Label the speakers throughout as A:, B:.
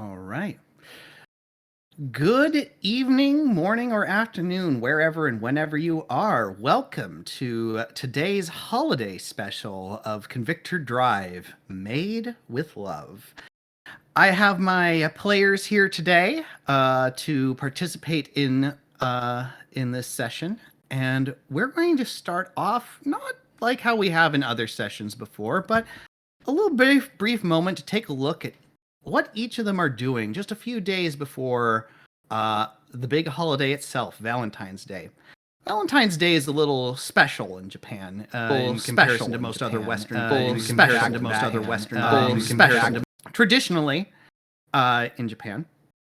A: All right. Good evening, morning, or afternoon, wherever and whenever you are. Welcome to today's holiday special of Convictor Drive, Made with Love. I have my players here today to participate in this session, and we're going to start off not like how we have in other sessions before, but a little brief moment to take a look at what each of them are doing just a few days before the big holiday itself, Valentine's Day. Valentine's Day is a little special in Japan in comparison to most other Western Traditionally, in Japan,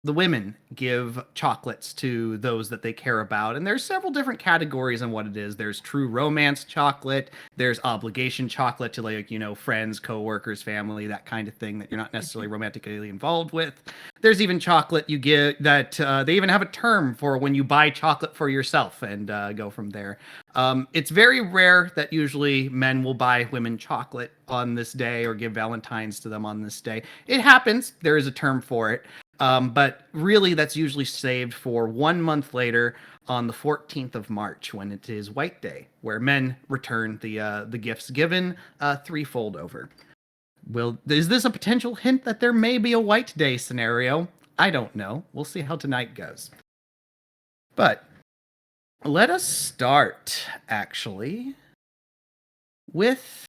A: the women give chocolates to those that they care about, and there's several different categories on what it is. There's true romance chocolate, there's obligation chocolate to, like, friends, coworkers, family, that kind of thing that you're not necessarily romantically involved with. There's even chocolate you get that they even have a term for when you buy chocolate for yourself, and go from there. It's very rare that usually men will buy women chocolate on this day or give Valentines to them on this day. It happens. There is a term for it. But really, that's usually saved for 1 month later on the 14th of March, when it is White Day, where men return the gifts given threefold over. Is this a potential hint that there may be a White Day scenario? I don't know. We'll see how tonight goes. But let us start, actually, with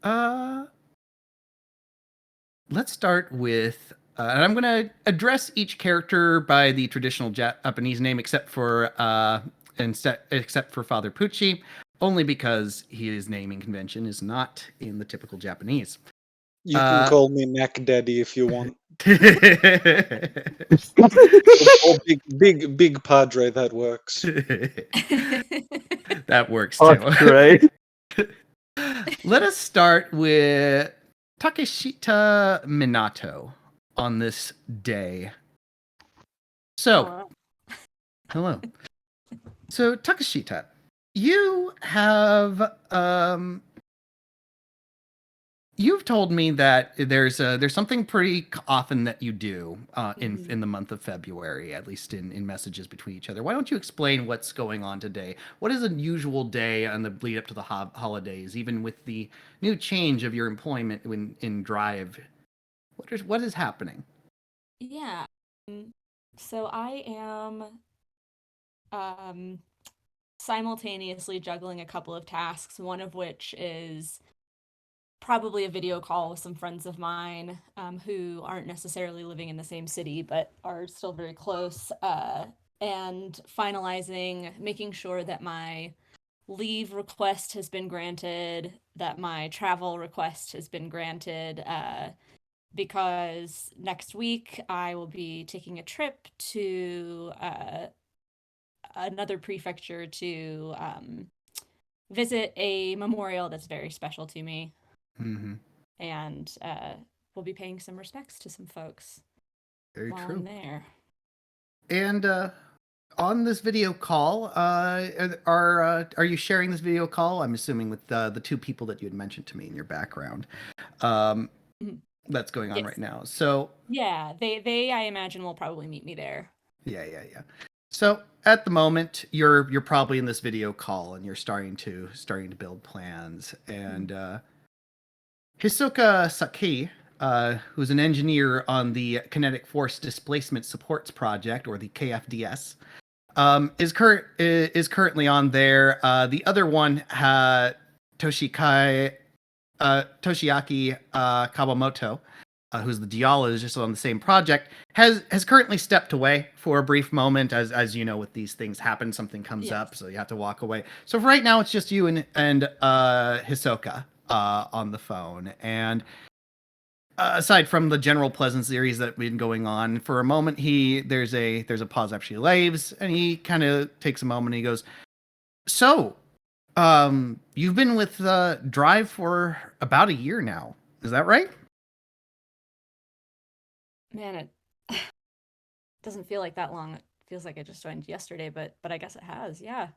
A: let's start with. And I'm going to address each character by the traditional Japanese name, except for Father Pucci, only because his naming convention is not in the typical Japanese.
B: You can call me Mac Daddy if you want. Or big Padre, that works.
A: That works too.
C: Oh, great.
A: Let us start with Takeshita Minato on this day. So, hello. So, Takeshita, you have you've told me that there's something pretty often that you do in the month of February, at least in messages between each other. Why don't you explain what's going on today? What is a usual day on the lead up to the holidays, even with the new change of your employment in Drive? What is happening?
D: Yeah. So I am simultaneously juggling a couple of tasks, one of which is probably a video call with some friends of mine who aren't necessarily living in the same city, but are still very close, and making sure that my leave request has been granted, that my travel request has been granted, because next week I will be taking a trip to another prefecture to visit a memorial that's very special to me.
A: Mm-hmm.
D: And we'll be paying some respects to some folks
A: Very
D: while
A: true.
D: I'm there.
A: And on this video call, are you sharing this video call? I'm assuming with the two people that you had mentioned to me in your background. That's going on right now. So
D: yeah, they I imagine will probably meet me there.
A: Yeah. So at the moment, you're probably in this video call and you're starting to build plans. And Hisoka Saki, who's an engineer on the Kinetic Force Displacement Supports Project, or the KFDS, is currently on there. The other one, Toshiaki Kawamoto, who's the geologist on the same project, has currently stepped away for a brief moment. As you know, with these things happen, something comes up, so you have to walk away. So for right now, it's just you and Hisoka on the phone. And aside from the general pleasantries that have been going on, for a moment, there's a pause after she leaves, and he kind of takes a moment and he goes, "So, you've been with Drive for about a year now, is that right?"
D: Man, it doesn't feel like that long. It feels like I just joined yesterday, but I guess it has. Yeah,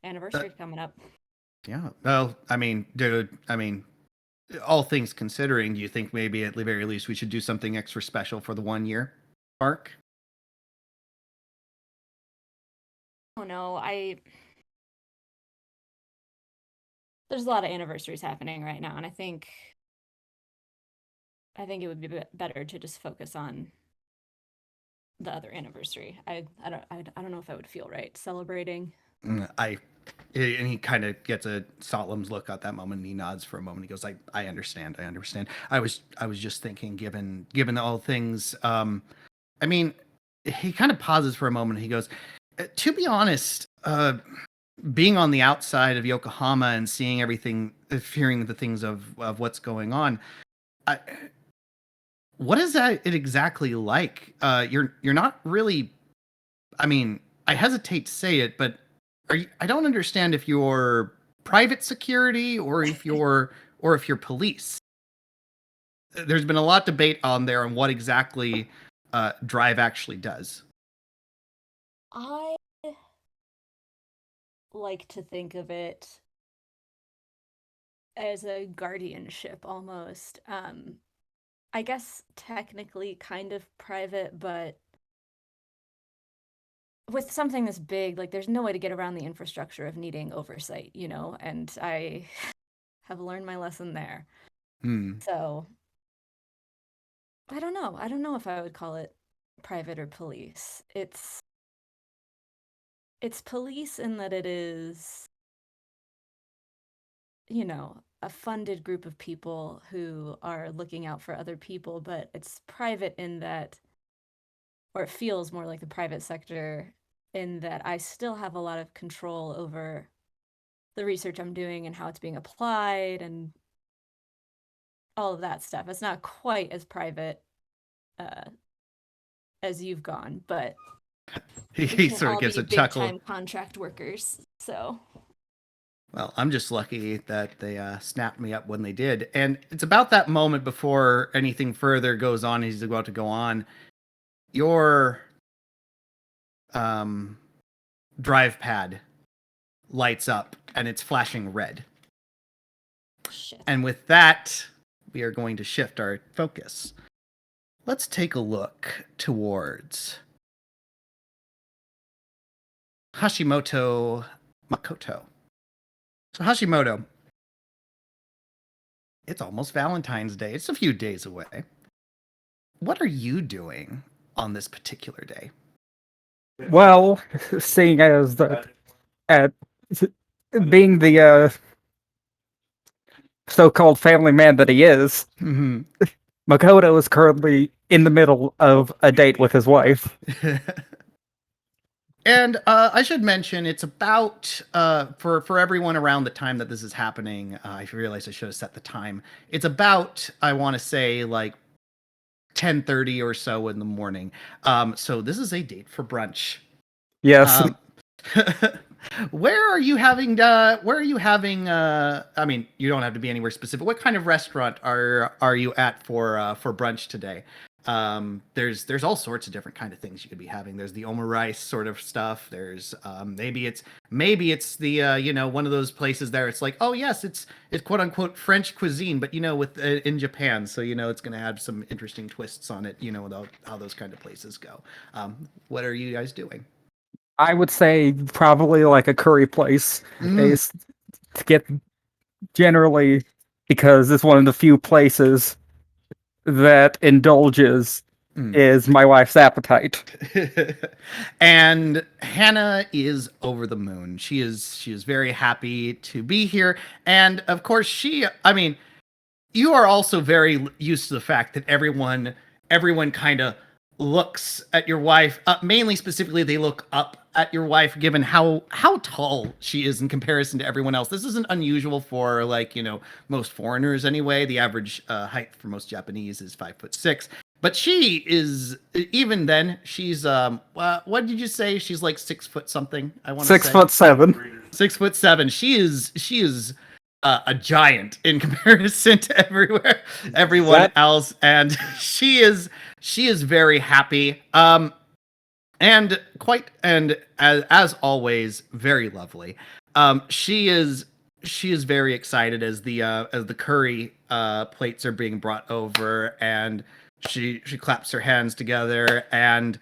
D: anniversary coming up.
A: Yeah. Well, all things considering, do you think maybe at the very least we should do something extra special for the 1 year? Mark?
D: Oh no, there's a lot of anniversaries happening right now, and I think it would be better to just focus on the other anniversary. I don't know if that would feel right celebrating.
A: And he kind of gets a Solemn's look at that moment, and he nods for a moment. He goes, I understand. I was just thinking, given all things, I mean, he kind of pauses for a moment. And he goes, to be honest, being on the outside of Yokohama and seeing everything, hearing the things of what's going on, what is that exactly like? You're not really. I mean, I hesitate to say it, but I don't understand if you're private security or if you're police. There's been a lot of debate on there on what exactly Drive actually does.
D: I like to think of it as a guardianship almost. I guess technically kind of private, but with something this big, like there's no way to get around the infrastructure of needing oversight, and I have learned my lesson there. So I don't know. I don't know if I would call it private or police. It's police in that it is, a funded group of people who are looking out for other people, but it's private in that, or it feels more like the private sector in that I still have a lot of control over the research I'm doing and how it's being applied and all of that stuff. It's not quite as private as you've gone, but
A: he sort of gives a chuckle.
D: Big-time contract workers, so.
A: Well, I'm just lucky that they snapped me up when they did. And it's about that moment before anything further goes on. He's about to go on. Your drive pad lights up and it's flashing red.
D: Shit.
A: And with that, we are going to shift our focus. Let's take a look towards Hashimoto Makoto. So Hashimoto, it's almost Valentine's Day. It's a few days away. What are you doing on this particular day?
C: Well, seeing as that, being the so-called family man that he is, Makoto is currently in the middle of a date with his wife.
A: And I should mention, it's about, for everyone around the time that this is happening, I realized I should have set the time. It's about, I want to say, like 10:30 or so in the morning. So this is a date for brunch.
C: Yes.
A: Where are you having, I mean, you don't have to be anywhere specific. What kind of restaurant are you at for brunch today? There's all sorts of different kind of things you could be having. There's the omurice sort of stuff. There's maybe it's the one of those places there. It's like, oh yes, it's quote unquote French cuisine, but with in Japan, so it's gonna have some interesting twists on it. How those kind of places go. What are you guys doing?
C: I would say probably like a curry place is to get generally, because it's one of the few places that indulges is my wife's appetite.
A: And Hannah is over the moon. She is very happy to be here. And of course you are also very used to the fact that everyone kind of looks at your wife, mainly specifically they look up at your wife given how tall she is in comparison to everyone else. This isn't unusual for most foreigners anyway. The average height for most Japanese is 5'6". But she is, even then, she's what did you say? She's like 6 foot something, I want to say.
C: 6'7".
A: 6'7". She is a giant in comparison to everyone else, and she is very happy. And as always, very lovely. She is very excited as the curry plates are being brought over, and She claps her hands together and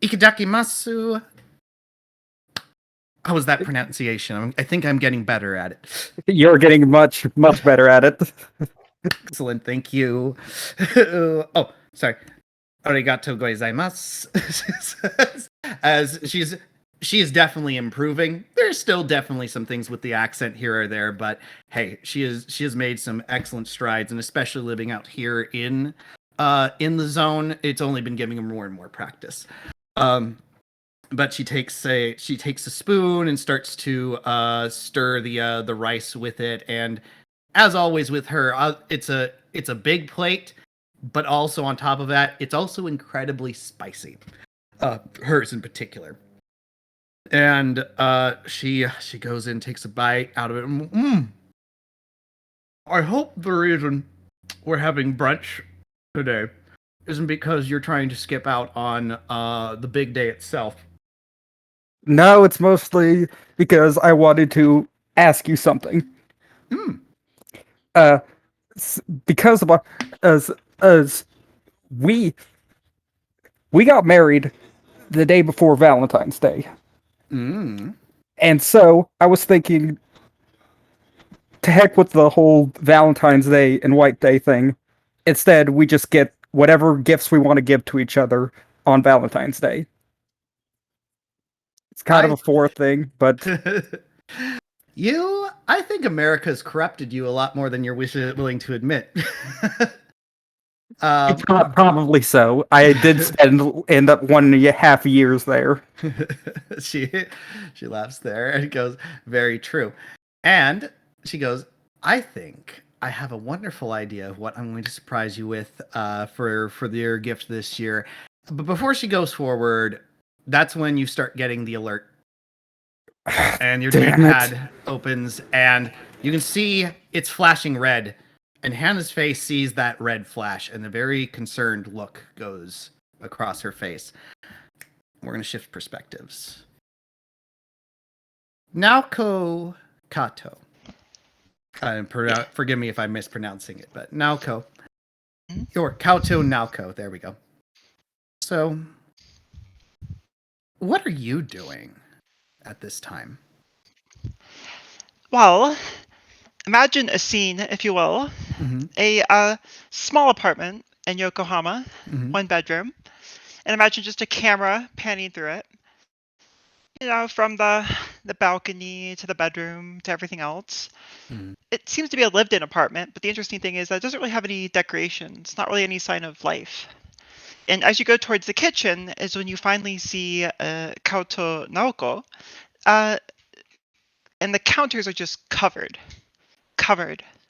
A: Ikadakimasu. How was that pronunciation? I think I'm getting better at it.
C: You're getting much better at it.
A: Excellent, thank you. Oh, sorry. Arigato gozaimasu. As she is definitely improving. There's still definitely some things with the accent here or there, but hey, she has made some excellent strides, and especially living out here in the zone, it's only been giving her more and more practice. But she takes a spoon and starts to stir the rice with it, and as always with her, it's a big plate, but also on top of that, it's also incredibly spicy. Hers in particular. And she goes in, takes a bite out of it. I hope the reason we're having brunch today isn't because you're trying to skip out on the big day itself.
C: No, it's mostly because I wanted to ask you something. Because of as we got married the day before Valentine's Day. And so I was thinking, to heck with the whole Valentine's Day and White Day thing. Instead, we just get whatever gifts we want to give to each other on Valentine's Day. It's kind of a fourth thing, but
A: I think America's corrupted you a lot more than you're willing to admit.
C: it's probably so. I did end up 1.5 years there.
A: she laughs there and goes, "Very true." And she goes, "I think I have a wonderful idea of what I'm going to surprise you with for your gift this year." But before she goes forward, that's when you start getting the alert. And your D-pad opens, and you can see it's flashing red. And Hannah's face sees that red flash, and a very concerned look goes across her face. We're going to shift perspectives. Naoko Kato. Forgive me if I'm mispronouncing it, but Naoko. Or Kato Naoko. There we go. So, what are you doing at this time?
E: Well, imagine a scene, if you will. A small apartment in Yokohama, 1 bedroom. And imagine just a camera panning through it. You know, from the balcony to the bedroom to everything else. It seems to be a lived-in apartment, but the interesting thing is that it doesn't really have any decorations, not really any sign of life. And as you go towards the kitchen is when you finally see Kaoto Naoko, and the counters are just covered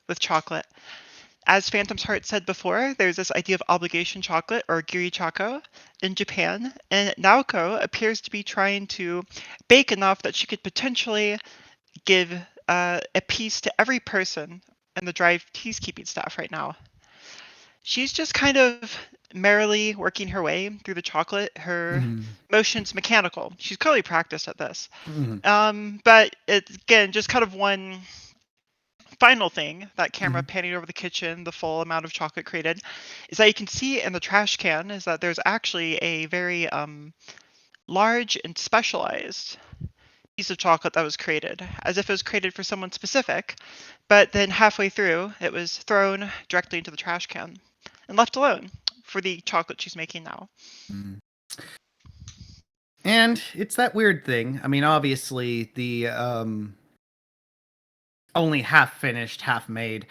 E: with chocolate. As Phantom's Heart said before, there's this idea of obligation chocolate, or giri chako, in Japan, and Naoko appears to be trying to bake enough that she could potentially give a piece to every person in the Drive peacekeeping staff right now. She's just kind of merrily working her way through the chocolate. Her motion's mechanical. She's clearly practiced at this. But it's, again, just kind of one final thing, that camera panning over the kitchen, the full amount of chocolate created, is that you can see in the trash can is that there's actually a very large and specialized piece of chocolate that was created, as if it was created for someone specific, but then halfway through, it was thrown directly into the trash can and left alone for the chocolate she's making now.
A: And it's that weird thing. I mean, obviously, the only half finished, half made,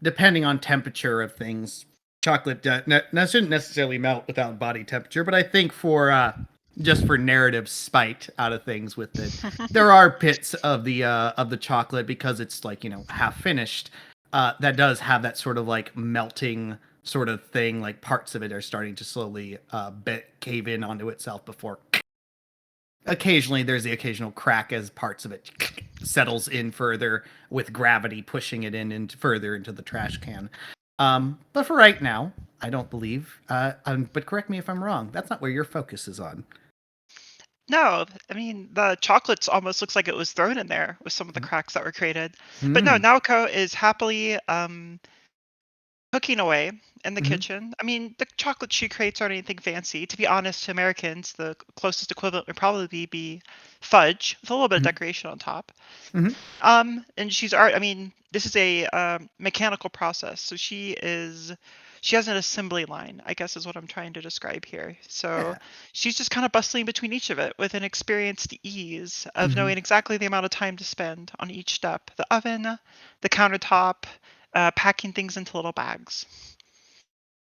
A: depending on temperature of things. Chocolate shouldn't necessarily melt without body temperature, but I think for just for narrative spite out of things with it, there are bits of the chocolate, because it's like, you know, half finished, that does have that sort of like melting sort of thing. Like parts of it are starting to slowly cave in onto itself before. Occasionally, there's the occasional crack as parts of it settles in further with gravity pushing it in further into the trash can. But for right now, I don't believe. But correct me if I'm wrong. That's not where your focus is on.
E: No, I mean, the chocolates almost looks like it was thrown in there with some of the cracks that were created. But no, Naoko is happily cooking away in the
A: Mhm.
E: kitchen. I mean, the chocolate she creates aren't anything fancy. To be honest, to Americans, the closest equivalent would probably be fudge with a little bit of
A: Mhm.
E: decoration on top.
A: Mhm.
E: And she's art. I mean, this is a mechanical process, so she has an assembly line, I guess is what I'm trying to describe here. So
A: Yeah.
E: she's just kind of bustling between each of it with an experienced ease of
A: Mhm.
E: knowing exactly the amount of time to spend on each step: the oven, the countertop, packing things into little bags.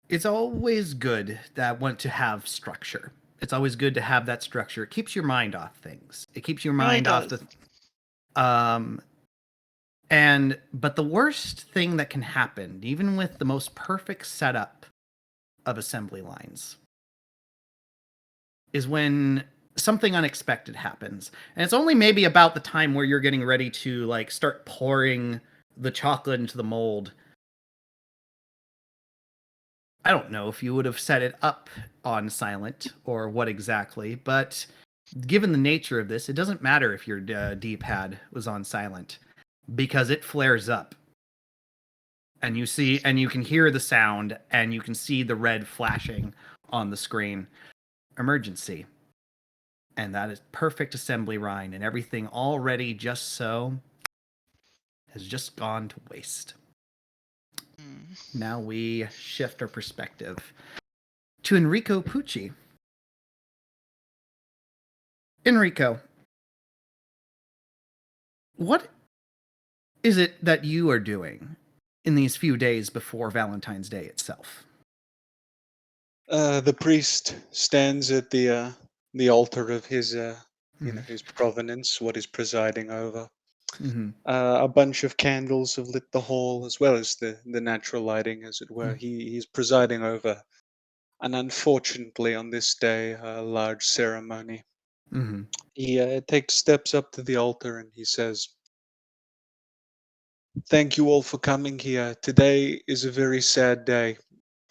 A: It's always good to have structure. It's always good to have that structure. It keeps your mind off things. It keeps your
E: It really
A: mind off
E: does.
A: um but the worst thing that can happen, even with the most perfect setup of assembly lines, is when something unexpected happens. And it's only maybe about the time where you're getting ready to like start pouring the chocolate into the mold. I don't know if you would have set it up on silent or what exactly, but given the nature of this, it doesn't matter if your D-pad was on silent because it flares up and you can hear the sound and you can see the red flashing on the screen. Emergency. And that is perfect assembly line, and everything already just so has just gone to waste.
E: Mm.
A: Now we shift our perspective to Enrico Pucci. Enrico, what is it that you are doing in these few days before Valentine's Day itself?
B: The priest stands at the altar of his
A: Mhm.
B: his provenance, what he's presiding over.
A: Mhm.
B: A bunch of candles have lit the hall, as well as the natural lighting, as it were.
A: Mhm.
B: He's presiding over, and unfortunately, on this day, a large ceremony.
A: Mhm.
B: He takes steps up to the altar and he says, "Thank you all for coming here. Today is a very sad day.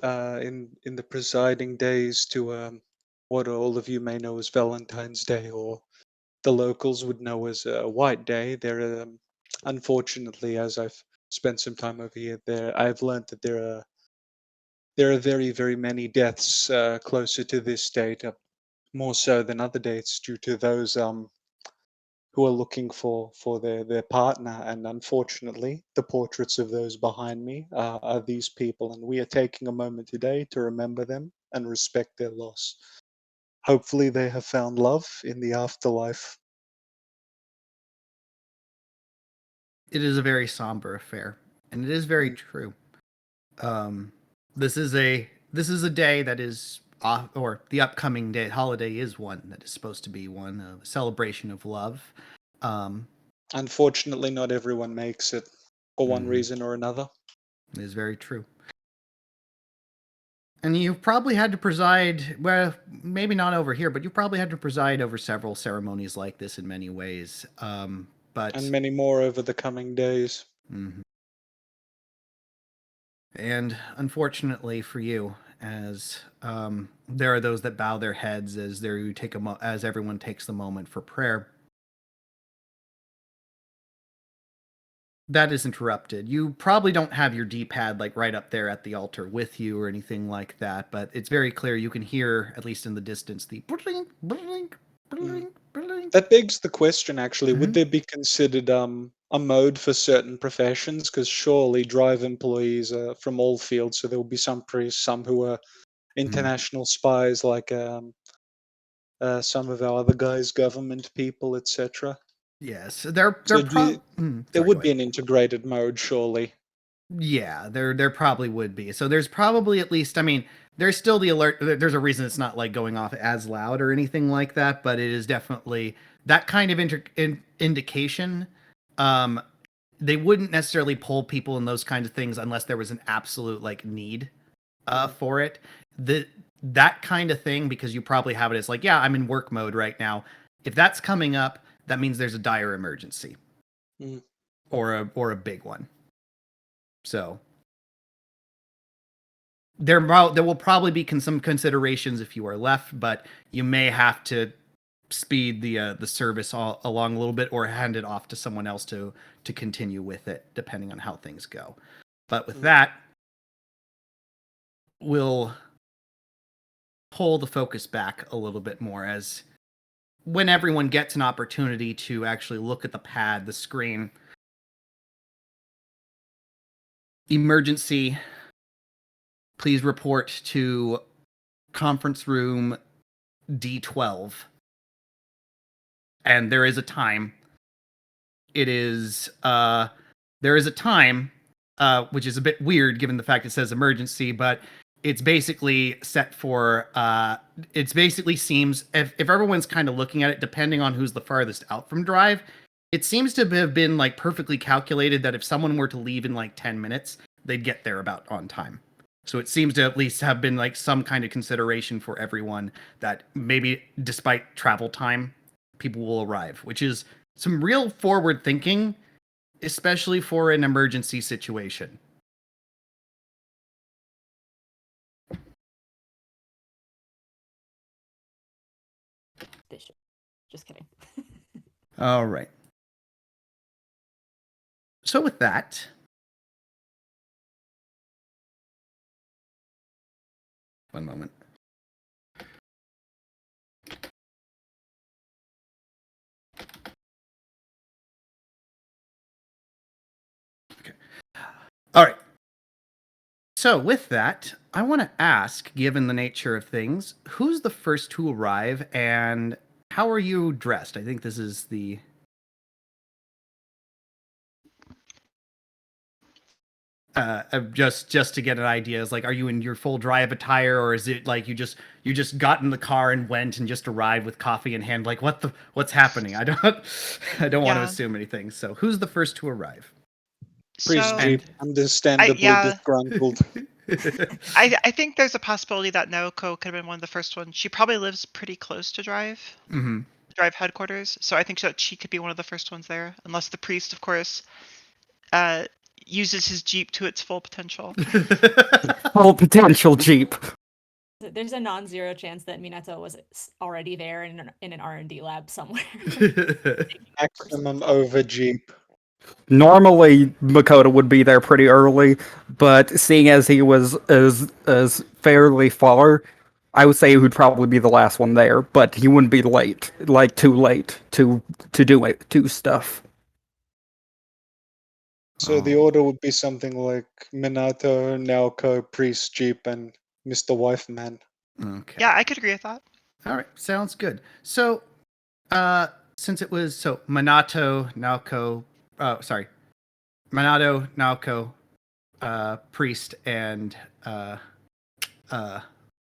B: In the presiding days to what all of you may know as Valentine's Day, or the locals would know as White Day. There, unfortunately, as I've spent some time over here, I've learned that there are very very many deaths closer to this date, more so than other dates, due to those who are looking for their partner. And unfortunately, the portraits of those behind me are these people, and we are taking a moment today to remember them and respect their loss. Hopefully, they have found love in the afterlife."
A: It is a very somber affair, and it is very
B: Mm.
A: true. Um, this is a day that is off, or the upcoming day holiday is one that is supposed to be one of celebration of love. Um,
B: Unfortunately, not everyone makes it for one
A: mhm,
B: reason or another.
A: it is very true. And you've probably had to preside, well, maybe not over here, but you probably had to preside over several ceremonies like this in many ways.
B: And
A: But
B: many more over the coming days.
A: mhm. And unfortunately for you, as there are those that bow their heads as as everyone takes the moment for prayer. That is interrupted. You probably don't have your D-pad like right up there at the altar with you or anything like that, but it's very clear you can hear, at least in the distance, the brling, brling,
B: Mm.
A: brling, brling.
B: That begs the question, actually, would
A: Mhm.
B: there be considered a mode for certain professions? Because surely Drive employees are from all fields, so there will be some priests, some who are
A: Mhm.
B: international spies, like some of our other guys, government people, etc.
A: Yes, they're
B: So there
A: sorry, go
B: would be
A: ahead.
B: an integrated mode, surely.
A: Yeah, there probably would be. So there's probably at least, I mean, there's still the alert. There's a reason it's not like going off as loud or anything like that, but it is definitely that kind of indication. Um, they wouldn't necessarily pull people in those kinds of things unless there was an absolute like need
B: Mm,
A: for it. The that kind of thing, because you probably have it as like, yeah, I'm in work mode right now. If that's coming up, that means there's a dire emergency
B: mm.
A: or a big one. So there will probably be some considerations if you are left, but you may have to speed the service along a little bit or hand it off to someone else to continue with it, depending on how things go. But with
B: Mm.
A: that, will pull the focus back a little bit more as when everyone gets an opportunity to actually look at the pad, the screen. Emergency, please report to conference room D12. And there is a time. There is a time, which is a bit weird given the fact it says emergency, but it's basically set for, it basically seems, if everyone's kind of looking at it, depending on who's the farthest out from Drive, it seems to have been like perfectly calculated that if someone were to leave in like 10 minutes, they'd get there about on time. So it seems to at least have been like some kind of consideration for everyone that maybe despite travel time, people will arrive, which is some real forward thinking, especially for an emergency situation.
D: Just kidding.
A: All right. So with that, one moment. Okay. All right. So with that, I want to ask, given the nature of things, who's the first to arrive and how are you dressed? I think this is the... just to get an idea, is like, are you in your full Drive attire, or is it like you just got in the car and went and just arrived with coffee in hand? Like, what's happening? I don't want to assume anything. So, who's the first to arrive?
B: Priest
E: So,
B: Jeep, understandably disgruntled.
E: I think there's a possibility that Naoko could have been one of the first ones. She probably lives pretty close to Drive, Drive headquarters, so I think that she could be one of the first ones there, unless the priest, of course, uses his Jeep to its full potential.
C: Full potential Jeep.
D: There's a non-zero chance that Minato was already there in an R&D lab somewhere.
B: Maximum over Jeep.
C: Normally, Makoto would be there pretty early, but seeing as he was as fairly far, I would say he would probably be the last one there. But he wouldn't be late, like too late to do stuff.
B: So the order would be something like Minato, Naoko, Priest Jeep, and Mr. Wife Man.
A: Okay.
E: Yeah, I could agree with that.
A: All right, sounds good. So, since it was Minato, Naoko, Minato, Naoko, Priest, and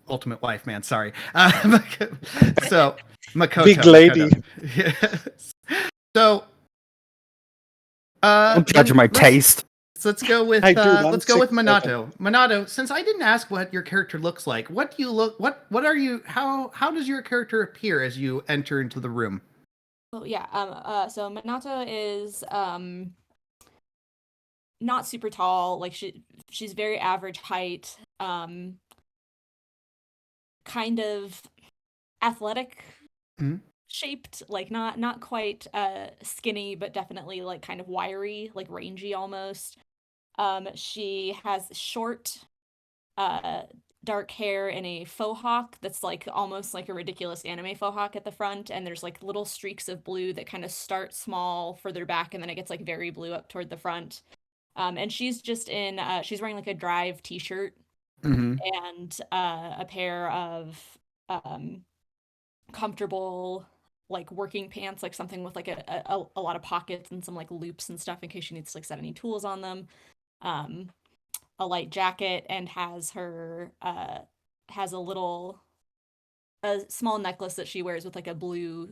A: Ultimate Wife Man. Sorry. So Makoto.
B: Big lady.
A: Yes. So,
C: Don't judge my taste.
A: Let's go with Minato. Minato, since I didn't ask what your character looks like, what do you look? What are you? How does your character appear as you enter into the room?
D: Oh yeah. So Minato is not super tall. Like she's very average height. Kind of athletic.
A: Mm-hmm.
D: Shaped, like not quite skinny, but definitely like kind of wiry, like rangy almost. She has short dark hair and a faux hawk that's like almost like a ridiculous anime faux hawk at the front, and there's like little streaks of blue that kind of start small further back and then it gets like very blue up toward the front. And she's just in she's wearing like a Drive t-shirt and a pair of comfortable like working pants, like something with like a lot of pockets and some like loops and stuff in case she needs to like set any tools on them. A light jacket, and has a small necklace that she wears with like a blue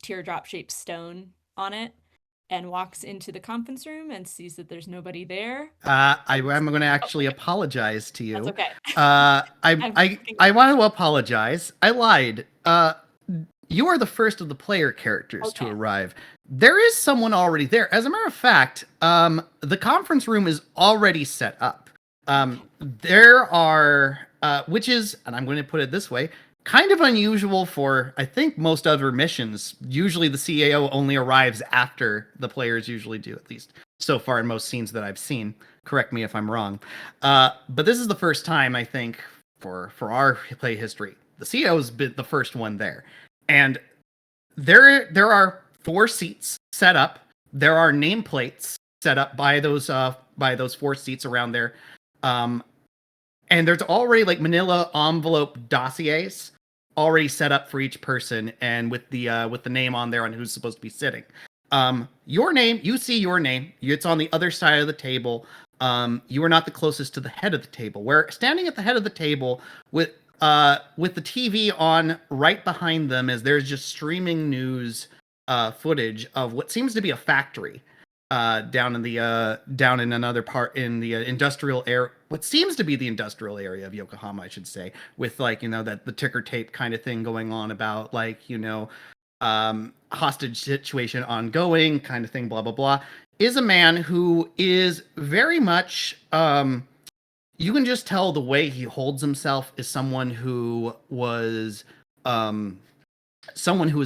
D: teardrop shaped stone on it, and walks into the conference room and sees that there's nobody there.
A: I'm going to actually apologize to you.
D: That's okay.
A: I want to apologize. I lied. You are the first of the player characters to arrive. There is someone already there. As a matter of fact, the conference room is already set up. There are, which is, and I'm going to put it this way, kind of unusual for, I think, most other missions. Usually the CAO only arrives after the players usually do, at least so far in most scenes that I've seen. Correct me if I'm wrong. But this is the first time, I think, for our play history. The CEO's been the first one there, and there are 4 seats set up. There are nameplates set up by those 4 seats around there, and there's already like manila envelope dossiers already set up for each person, and with the name on there on who's supposed to be sitting. Your name, you see your name. It's on the other side of the table. You are not the closest to the head of the table. Where standing at the head of the table with the TV on right behind them, as there's just streaming news footage of what seems to be a factory down in another part in the industrial area. What seems to be the industrial area of Yokohama, I should say, with like that the ticker tape kind of thing going on about like hostage situation ongoing kind of thing, blah blah blah, is a man who is very much you can just tell the way he holds himself is someone who was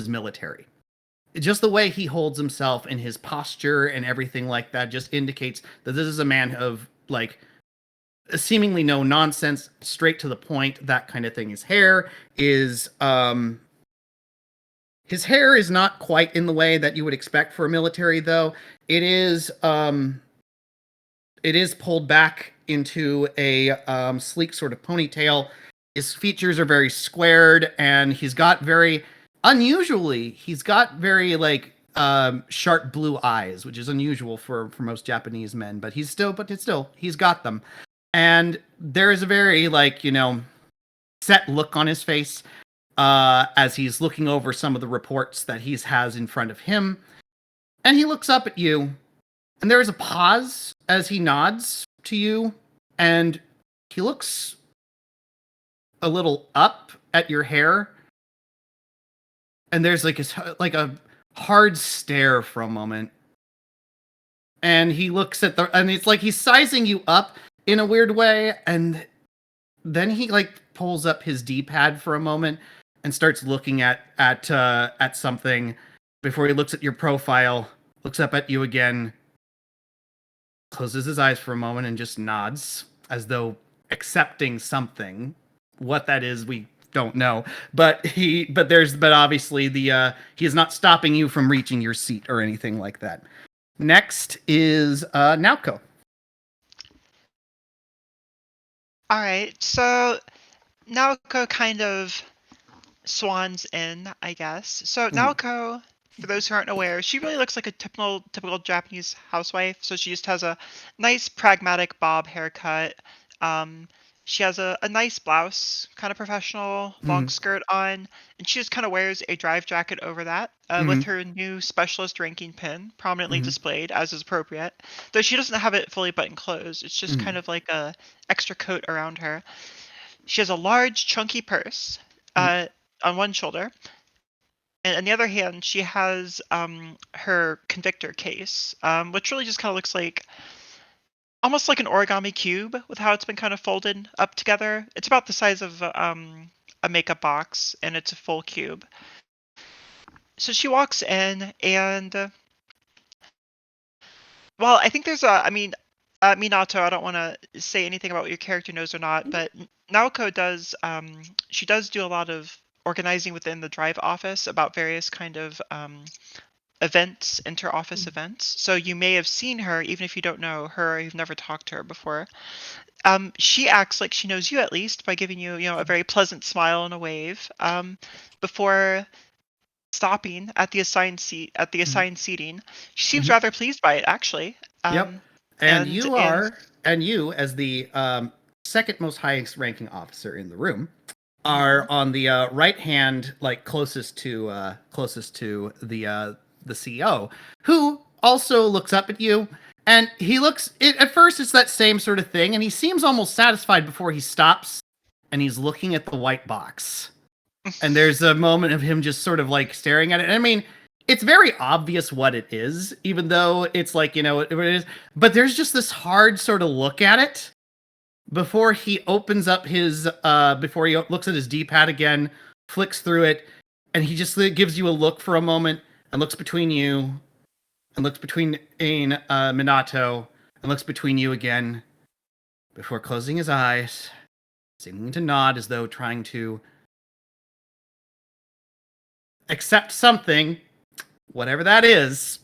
A: military. Just the way he holds himself and his posture and everything like that just indicates that this is a man of like seemingly no nonsense, straight to the point, that kind of thing. His hair is not quite in the way that you would expect for a military, though. It is pulled back into a sleek sort of ponytail. His features are very squared, and he's got very like sharp blue eyes, which is unusual for most Japanese men, but he's got them. And there is a very like, set look on his face as he's looking over some of the reports that he has in front of him. And he looks up at you, and there is a pause as he nods to you, and he looks a little up at your hair. And there's like a hard stare for a moment. And he looks at and it's like he's sizing you up in a weird way. And then he like pulls up his D-pad for a moment and starts looking at something before he looks at your profile, looks up at you again, closes his eyes for a moment and just nods as though accepting something. What that is, we don't know, but obviously he is not stopping you from reaching your seat or anything like that. Next is Naoko.
E: All right, so Naoko kind of swans in, I guess. So Naoko, for those who aren't aware, she really looks like a typical Japanese housewife. So she just has a nice pragmatic bob haircut. She has a nice blouse, kind of professional, long skirt on, and she just kind of wears a drive jacket over that with her new specialist ranking pin prominently displayed, as is appropriate. Though she doesn't have it fully button closed. It's just kind of like a extra coat around her. She has a large, chunky purse on one shoulder. And on the other hand, she has her Convictor case, which really just kind of looks like almost like an origami cube with how it's been kind of folded up together. It's about the size of a makeup box, and it's a full cube. So she walks in, and well, I think there's Minato, I don't want to say anything about what your character knows or not, but Naoko does she does do a lot of organizing within the Drive office about various kind of events, inter-office events. So you may have seen her, even if you don't know her or you've never talked to her before. She acts like she knows you, at least, by giving you, a very pleasant smile and a wave before stopping at the assigned seating. She seems rather pleased by it, actually.
A: Yep. And you, as the second most highest ranking officer in the room, are on the right hand, like closest to the CEO, who also looks up at you, and he looks. At first, it's that same sort of thing, and he seems almost satisfied before he stops, and he's looking at the white box. And there's a moment of him just sort of like staring at it. And I mean, it's very obvious what it is, even though it's like it is. But there's just this hard sort of look at it before he opens up his before he looks at his D-pad again, flicks through it, and he just gives you a look for a moment and looks between you and looks between Minato and looks between you again before closing his eyes, seeming to nod as though trying to accept something, whatever that is.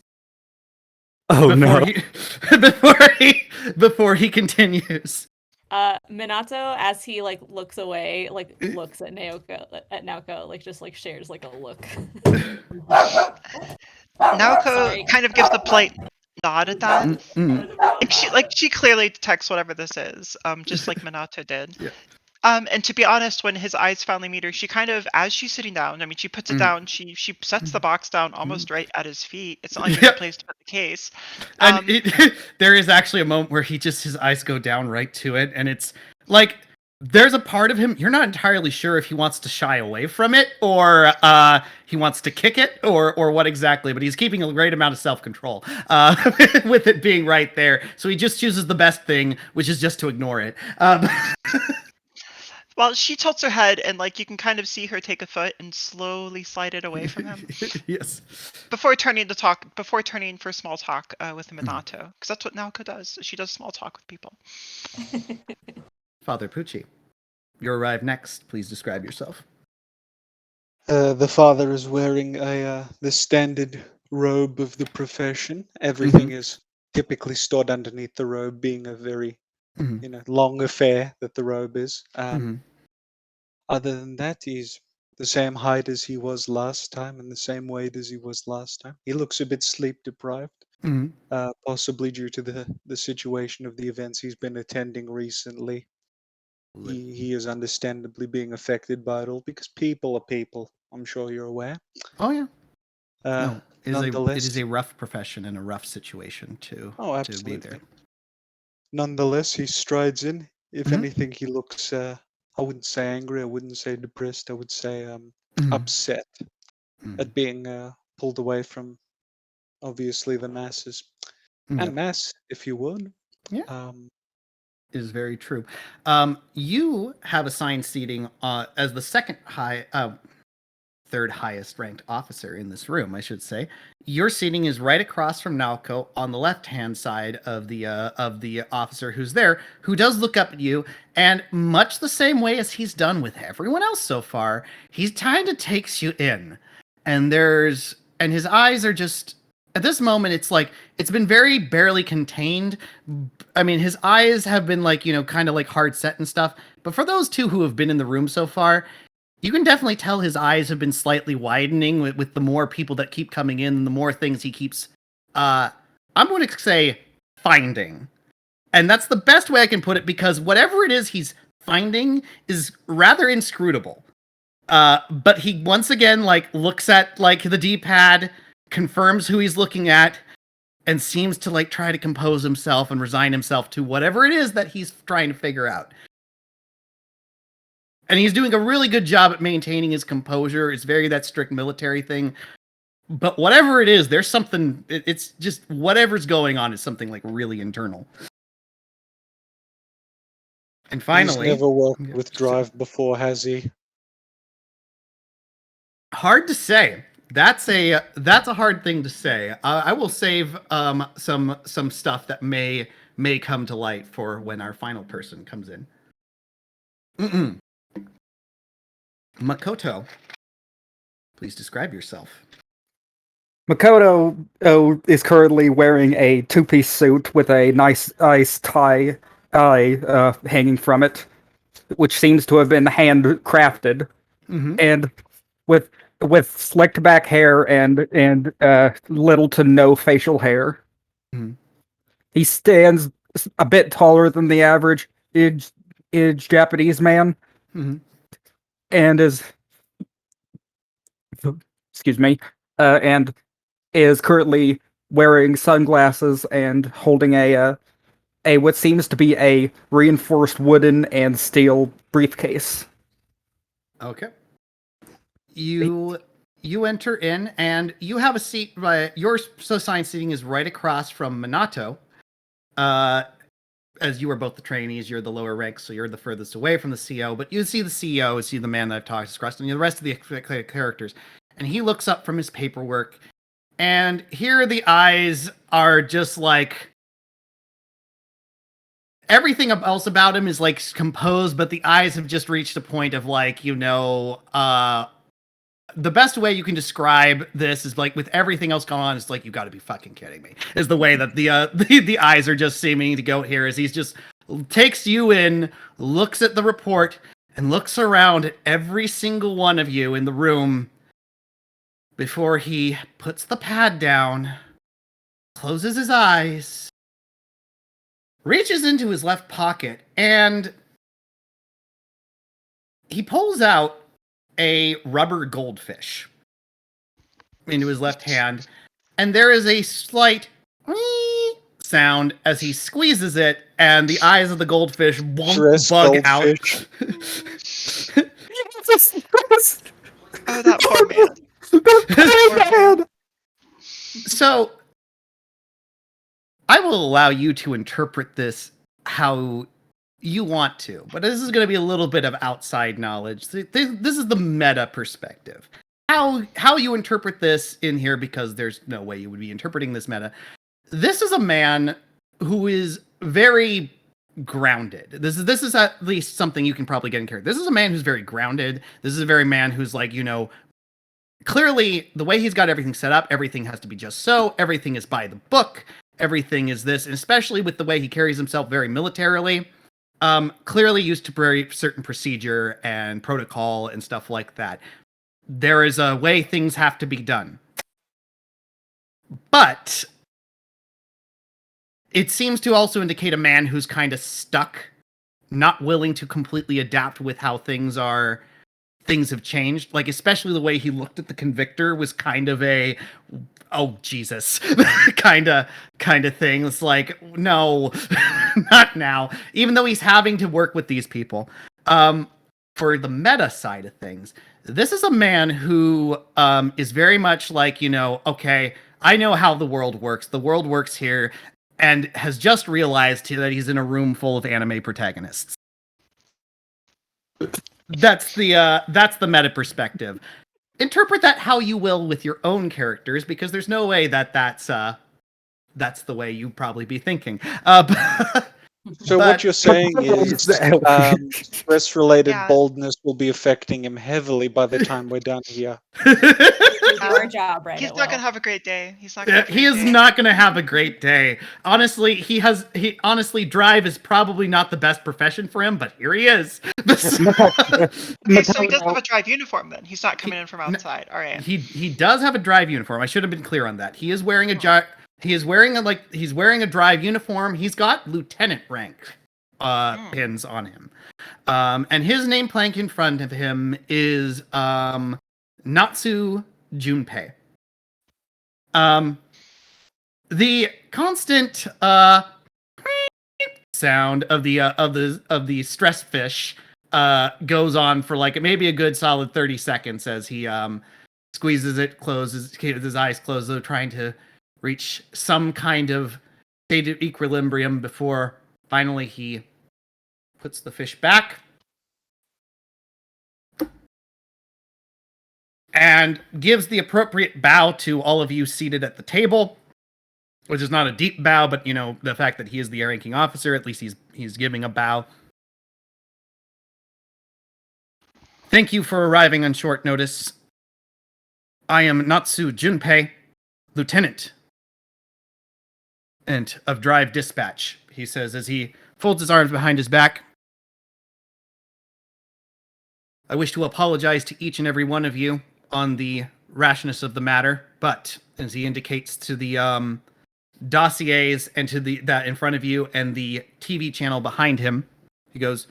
C: Oh no.
A: Before he continues.
D: Minato, as he like looks away, like looks at Naoko, like just like shares like a look.
E: Naoko
D: Sorry.
E: kind of gives the polite nod at that.
A: Mm-mm.
E: She clearly detects whatever this is, just like Minato did.
A: Yeah.
E: And to be honest, when his eyes finally meet her, she kind of, as she's sitting down, I mean, she puts it down. She sets the box down almost right at his feet. It's not like there's a place to put the case.
A: And there is actually a moment where his eyes go down right to it, and it's like there's a part of him you're not entirely sure if he wants to shy away from it or he wants to kick it or what exactly, but he's keeping a great amount of self-control with it being right there. So he just chooses the best thing, which is just to ignore it.
E: Well, she tilts her head, and like you can kind of see her take a foot and slowly slide it away from him.
A: Yes.
E: Before turning for small talk with Minato, because that's what Naoko does. She does small talk with people.
A: Father Pucci, you arrive next. Please describe yourself.
B: The father is wearing the standard robe of the profession. Everything is typically stored underneath the robe, being a very long affair that the robe is. Other than that, he's the same height as he was last time and the same weight as he was last time. He looks a bit sleep deprived, possibly due to the situation of the events he's been attending recently. He is understandably being affected by it all because people are people. I'm sure you're aware.
A: Oh yeah. No,
B: Nonetheless,
A: it is a rough profession and a rough situation to be there.
B: Nonetheless, he strides in. If anything, he looks, I wouldn't say angry, I wouldn't say depressed, I would say upset at being pulled away from, obviously, the masses. And mass, if you would.
A: Yeah. Is very true. You have assigned seating as the third highest ranked officer in this room, I should say. Your seating is right across from Naoko on the left-hand side of the officer who's there, who does look up at you, and much the same way as he's done with everyone else so far, he kind of takes you in. And his eyes are just, at this moment, it's like, it's been very barely contained. I mean, his eyes have been like, kind of like hard set and stuff. But for those two who have been in the room so far, you can definitely tell his eyes have been slightly widening with the more people that keep coming in, the more things he keeps, I'm going to say, finding. And that's the best way I can put it, because whatever it is he's finding is rather inscrutable. But he once again, looks at, the D-pad, confirms who he's looking at, and seems to, try to compose himself and resign himself to whatever it is that he's trying to figure out. And he's doing a really good job at maintaining his composure. It's very that strict military thing. But whatever it is, there's something, it's just whatever's going on is something really internal. And finally,
B: he's never worked with Drive before, has he?
A: Hard to say. That's a hard thing to say. I will save some stuff that may come to light for when our final person comes in. Makoto, please describe yourself.
C: Makoto is currently wearing a two-piece suit with a nice tie hanging from it, which seems to have been handcrafted, and with slicked back hair and little to no facial hair. He stands a bit taller than the average Japanese man, and is and is currently wearing sunglasses and holding a what seems to be a reinforced wooden and steel briefcase.
A: Okay. You enter in, and you have a seat. Your assigned seating is right across from Minato. As you are both the trainees, you're the lower ranks, so you're the furthest away from the CEO. But you see the CEO, you see the man that I've talked to, and the rest of the characters. And he looks up from his paperwork, and here the eyes are just everything else about him is like composed, but the eyes have just reached a point of like, the best way you can describe this is like with everything else going on, it's like, you got to be fucking kidding me. Is the way that the eyes are just seeming to go here as he's just takes you in, looks at the report, and looks around at every single one of you in the room before he puts the pad down, closes his eyes, reaches into his left pocket, and he pulls out a rubber goldfish into his left hand, and there is a slight sound as he squeezes it, and the eyes of the goldfish bug out.
E: Oh, that poor man.
A: So, I will allow you to interpret this how you want to, but this is going to be a little bit of outside knowledge. This is the meta perspective. How you interpret this in here, because there's no way you would be interpreting this meta. This is a man who is very grounded. This is at least something you can probably get in character. This is a man who's very grounded. This is a very man who's like, clearly the way he's got everything set up, everything has to be just so. Everything is by the book. Everything is this, and especially with the way he carries himself very militarily. Clearly used to very certain procedure and protocol and stuff like that. There is a way things have to be done. But it seems to also indicate a man who's kind of stuck, not willing to completely adapt with how things have changed. Like, especially the way he looked at the Convictor was kind of a, oh, Jesus, kind of thing. It's like, no, not now. Even though he's having to work with these people. For the meta side of things, this is a man who is very much like, okay, I know how the world works. The world works here, and has just realized that he's in a room full of anime protagonists. That's the meta perspective. Interpret that how you will with your own characters, because there's no way that's the way you'd probably be thinking.
B: So what you're saying is stress-related boldness will be affecting him heavily by the time we're done here.
D: Our job, right?
E: He's not gonna have a great day.
A: He is not gonna have a great day. Honestly, honestly, Drive is probably not the best profession for him, but here he is.
E: Okay, so he doesn't have a Drive uniform then. He's not coming in from outside. All right.
A: He does have a Drive uniform. I should have been clear on that. He is wearing he's wearing a Drive uniform. He's got lieutenant rank pins on him. And his name plank in front of him is Natsu Junpei. The constant sound of the stress fish goes on for like maybe a good solid 30 seconds as he squeezes it, closes his eyes closed, though trying to reach some kind of state of equilibrium before finally he puts the fish back and gives the appropriate bow to all of you seated at the table, which is not a deep bow, but the fact that he is the ranking officer, at least he's giving a bow. Thank you for arriving on short notice. I am Natsu Junpei, Lieutenant and of Drive Dispatch, he says as he folds his arms behind his back. I wish to apologize to each and every one of you on the rashness of the matter, but as he indicates to the dossiers and to that in front of you and the TV channel behind him, he goes,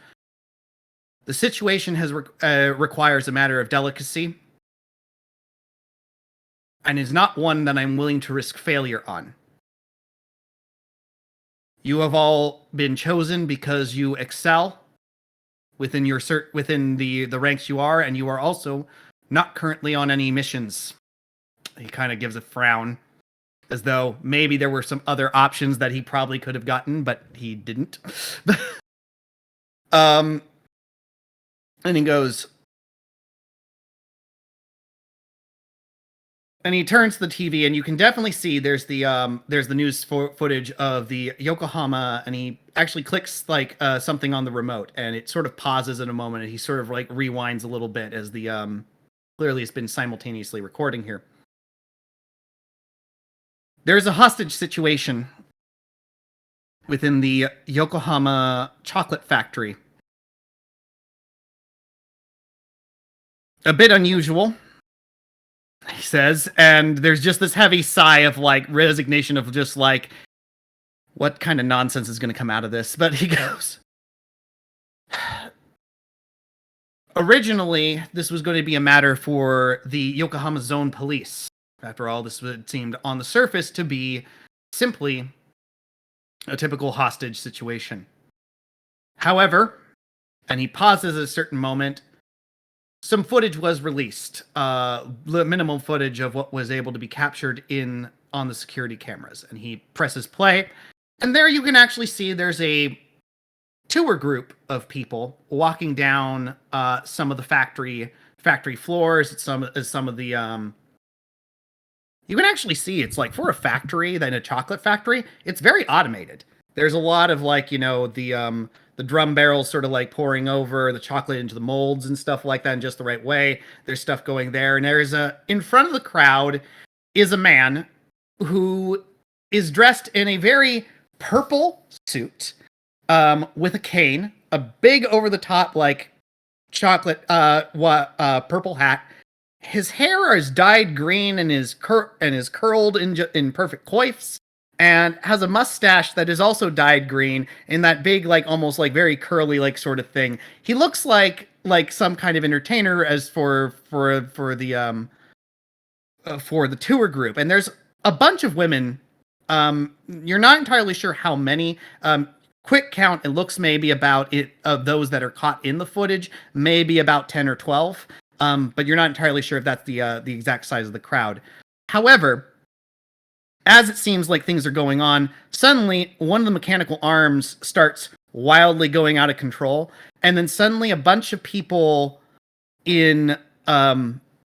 A: the situation requires a matter of delicacy and is not one that I'm willing to risk failure on. You have all been chosen because you excel within the ranks you are, and you are also not currently on any missions. He kind of gives a frown, as though maybe there were some other options that he probably could have gotten, but he didn't. And he goes, And he turns to the TV, and you can definitely see there's the news footage of the Yokohama, and he actually clicks like something on the remote, and it sort of pauses in a moment, and he sort of like rewinds a little bit as the clearly it's been simultaneously recording here. There's a hostage situation within the Yokohama chocolate factory. A bit unusual, he says, and there's just this heavy sigh of like resignation of just like, what kind of nonsense is going to come out of this? But he goes, originally, this was going to be a matter for the Yokohama Zone Police. After all, this seemed on the surface to be simply a typical hostage situation. However, and he pauses at a certain moment, some footage was released, minimal footage of what was able to be captured on the security cameras. And he presses play, and there you can actually see there's a tour group of people walking down some of the factory floors. Some of the you can actually see it's like for a factory, then a chocolate factory, it's very automated. There's a lot of like, the drum barrels sort of like pouring over the chocolate into the molds and stuff like that in just the right way. There's stuff going there. And in front of the crowd is a man who is dressed in a very purple suit, with a cane, a big over the top, like chocolate, purple hat. His hair is dyed green and is curled in perfect coifs, and has a mustache that is also dyed green in that big, like almost like very curly, like sort of thing. He looks like some kind of entertainer as for the tour group. And there's a bunch of women. You're not entirely sure how many. Quick count, it looks maybe about it of those that are caught in the footage, maybe about 10 or 12. But you're not entirely sure if that's the exact size of the crowd. However, as it seems like things are going on, suddenly one of the mechanical arms starts wildly going out of control, and then suddenly a bunch of people in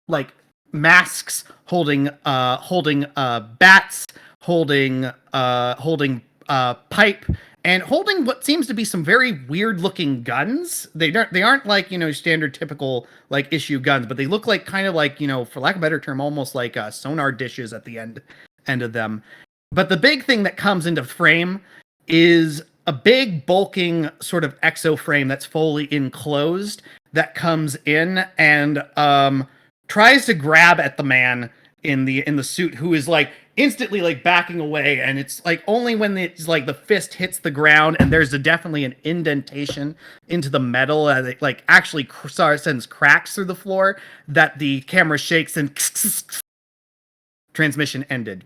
A: like masks, holding bats, holding pipe, and holding what seems to be some very weird looking guns. They aren't like, standard typical like issue guns, but they look like kind of like, for lack of a better term, almost like sonar dishes at the end of them. But the big thing that comes into frame is a big bulking sort of exoframe that's fully enclosed that comes in and tries to grab at the man in the suit, who is like instantly like backing away, and it's like only when it's like the fist hits the ground and there's definitely an indentation into the metal as it like actually sends cracks through the floor that the camera shakes and transmission ended.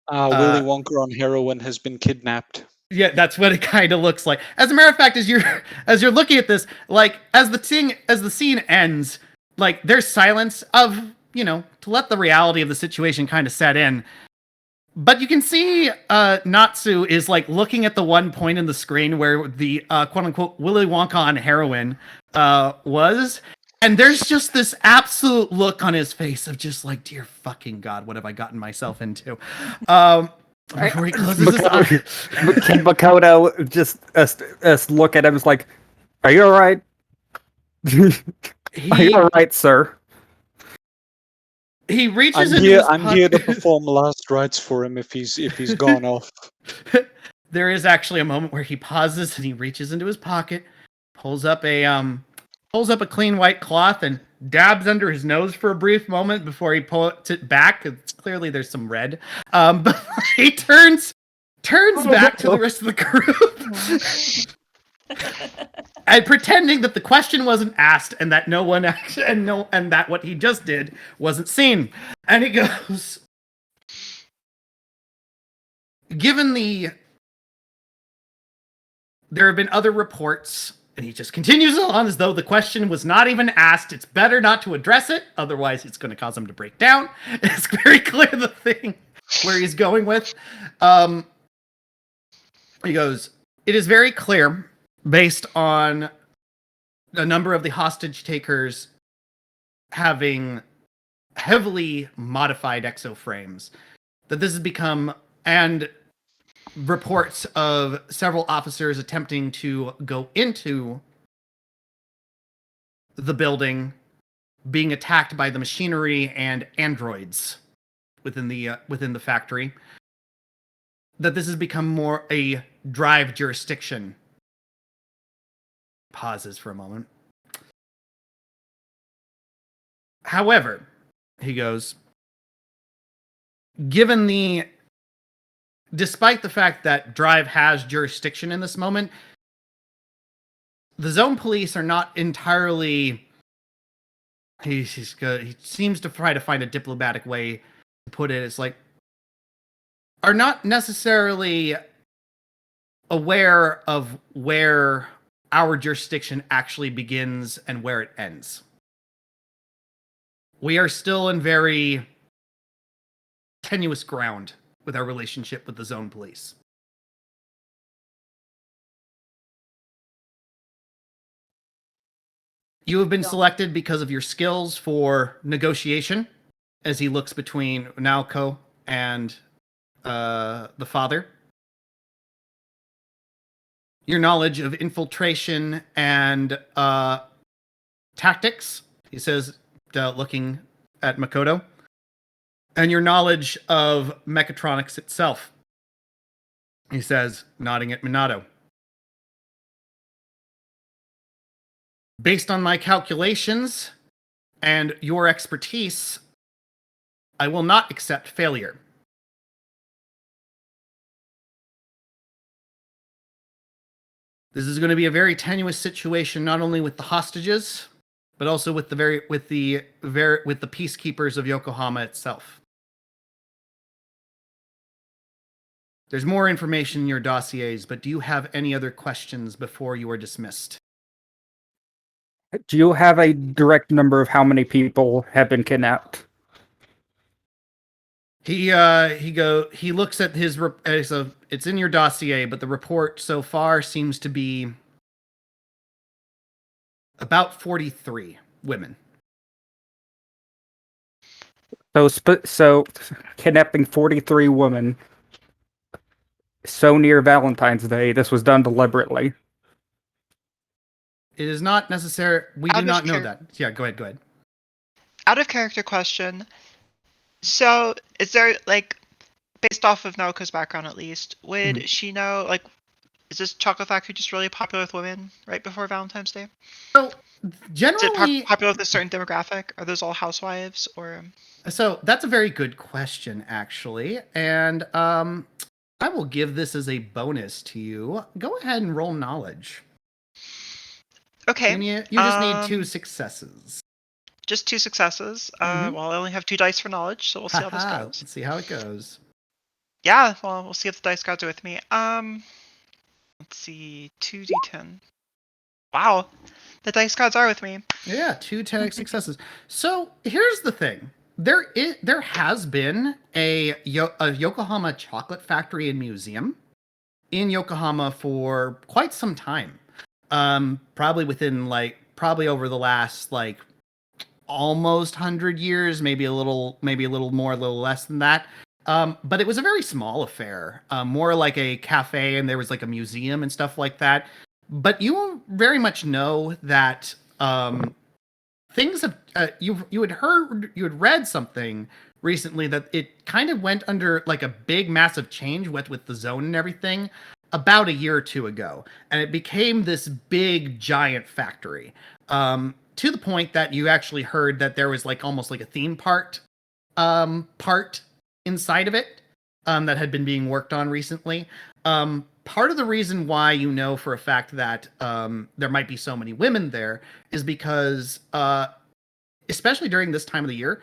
B: Willy Wonka on heroin has been kidnapped.
A: Yeah, that's what it kind of looks like. As a matter of fact, as you're looking at this, like as the scene ends, like there's silence of, to let the reality of the situation kind of set in. But you can see Natsu is like looking at the one point in the screen where the quote unquote Willy Wonka on heroin was. And there's just this absolute look on his face of just like, dear fucking God, what have I gotten myself into? Before he closes his eyes.
C: Ken Makoto just look at him, is like, "Are you all right? Are you all right, sir?"
A: He reaches into his
B: I'm here to perform last rites for him if he's gone off.
A: There is actually a moment where he pauses and he reaches into his pocket, pulls up a clean white cloth and dabs under his nose for a brief moment before he puts it back. It's clearly there's some red. But he turns back to the rest of the group. And pretending that the question wasn't asked and that no one actually, and that what he just did wasn't seen. And he goes, given there have been other reports. And he just continues on as though the question was not even asked. It's better not to address it, otherwise it's going to cause him to break down. It's very clear the thing where he's going with. He goes, it is very clear, based on a number of the hostage takers having heavily modified exoframes. That this has become, and reports of several officers attempting to go into the building, being attacked by the machinery and androids within the factory. That this has become more a drive jurisdiction. Pauses for a moment. However, he goes, despite the fact that Drive has jurisdiction in this moment, the zone police are not entirely. He seems to try to find a diplomatic way to put it. It's like, are not necessarily aware of where our jurisdiction actually begins and where it ends. We are still in very tenuous ground with our relationship with the zone police. You have been selected because of your skills for negotiation, as he looks between Naoko and the father. Your knowledge of infiltration and tactics, he says, looking at Makoto. And your knowledge of mechatronics itself, he says, nodding at Minato. Based on my calculations and your expertise, I will not accept failure. This is going to be a very tenuous situation, not only with the hostages, but also with the peacekeepers of Yokohama itself. There's more information in your dossiers, but do you have any other questions before you are dismissed?
C: Do you have a direct number of how many people have been kidnapped?
A: He looks at his it's in your dossier, but the report so far seems to be about 43 women.
C: So kidnapping 43 women so near Valentine's Day, this was done deliberately.
A: It is not necessary. We do not know that. Yeah, go ahead.
E: Out of character question. So, is there, like, based off of Naoko's background at least, would she know, like, is this chocolate factory just really popular with women right before Valentine's Day?
A: So, generally...
E: Is it popular with a certain demographic? Are those all housewives, or...
A: So, that's a very good question, actually. And, I will give this as a bonus to you. Go ahead and roll knowledge.
E: Okay.
A: You just need 2 successes.
E: Just 2 successes. Well, I only have 2 dice for knowledge, so we'll see how this goes.
A: Let's see how it goes.
E: Yeah, well, we'll see if the dice gods are with me. Let's see, 2d10. Wow, the dice gods are with me.
A: Yeah, 2 10x successes. So here's the thing: there has been a Yokohama chocolate factory and museum in Yokohama for quite some time. Probably over the last almost 100 years, maybe a little more, a little less than that. But it was a very small affair, more like a cafe, and there was like a museum and stuff like that. But you very much know that things have you had read something recently that it kind of went under like a big massive change with the zone and everything about a year or 2 ago, and it became this big giant factory, to the point that you actually heard that there was almost like a theme park part inside of it that had been being worked on recently. Part of the reason why you know for a fact that there might be so many women there is because, especially during this time of the year,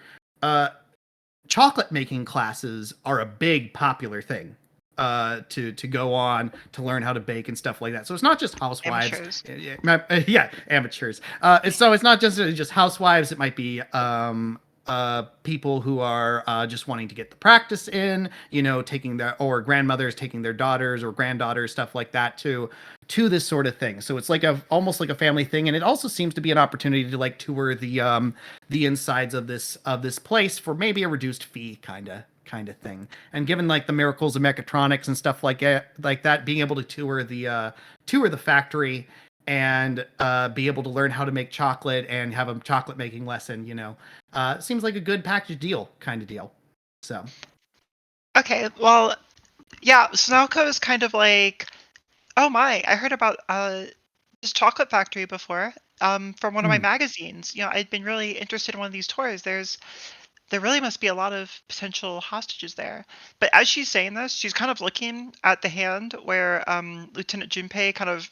A: chocolate making classes are a big popular thing to go on to learn how to bake and stuff like that. So it's not just housewives. Amateurs. Amateurs. So it's not just housewives. It might be people who are just wanting to get the practice in, or grandmothers taking their daughters or granddaughters, stuff like that, to this sort of thing. So it's like almost like a family thing, and it also seems to be an opportunity to like tour the insides of this place for maybe a reduced fee kind of thing. And given like the miracles of mechatronics and stuff like that, being able to tour the factory and be able to learn how to make chocolate and have a chocolate making lesson, seems like a good package deal kind of deal. So.
E: Okay, well, yeah, Sunoco is kind of like, oh my, I heard about this chocolate factory before from one of my magazines. I'd been really interested in one of these tours. There really must be a lot of potential hostages there. But as she's saying this, she's kind of looking at the hand where Lieutenant Junpei kind of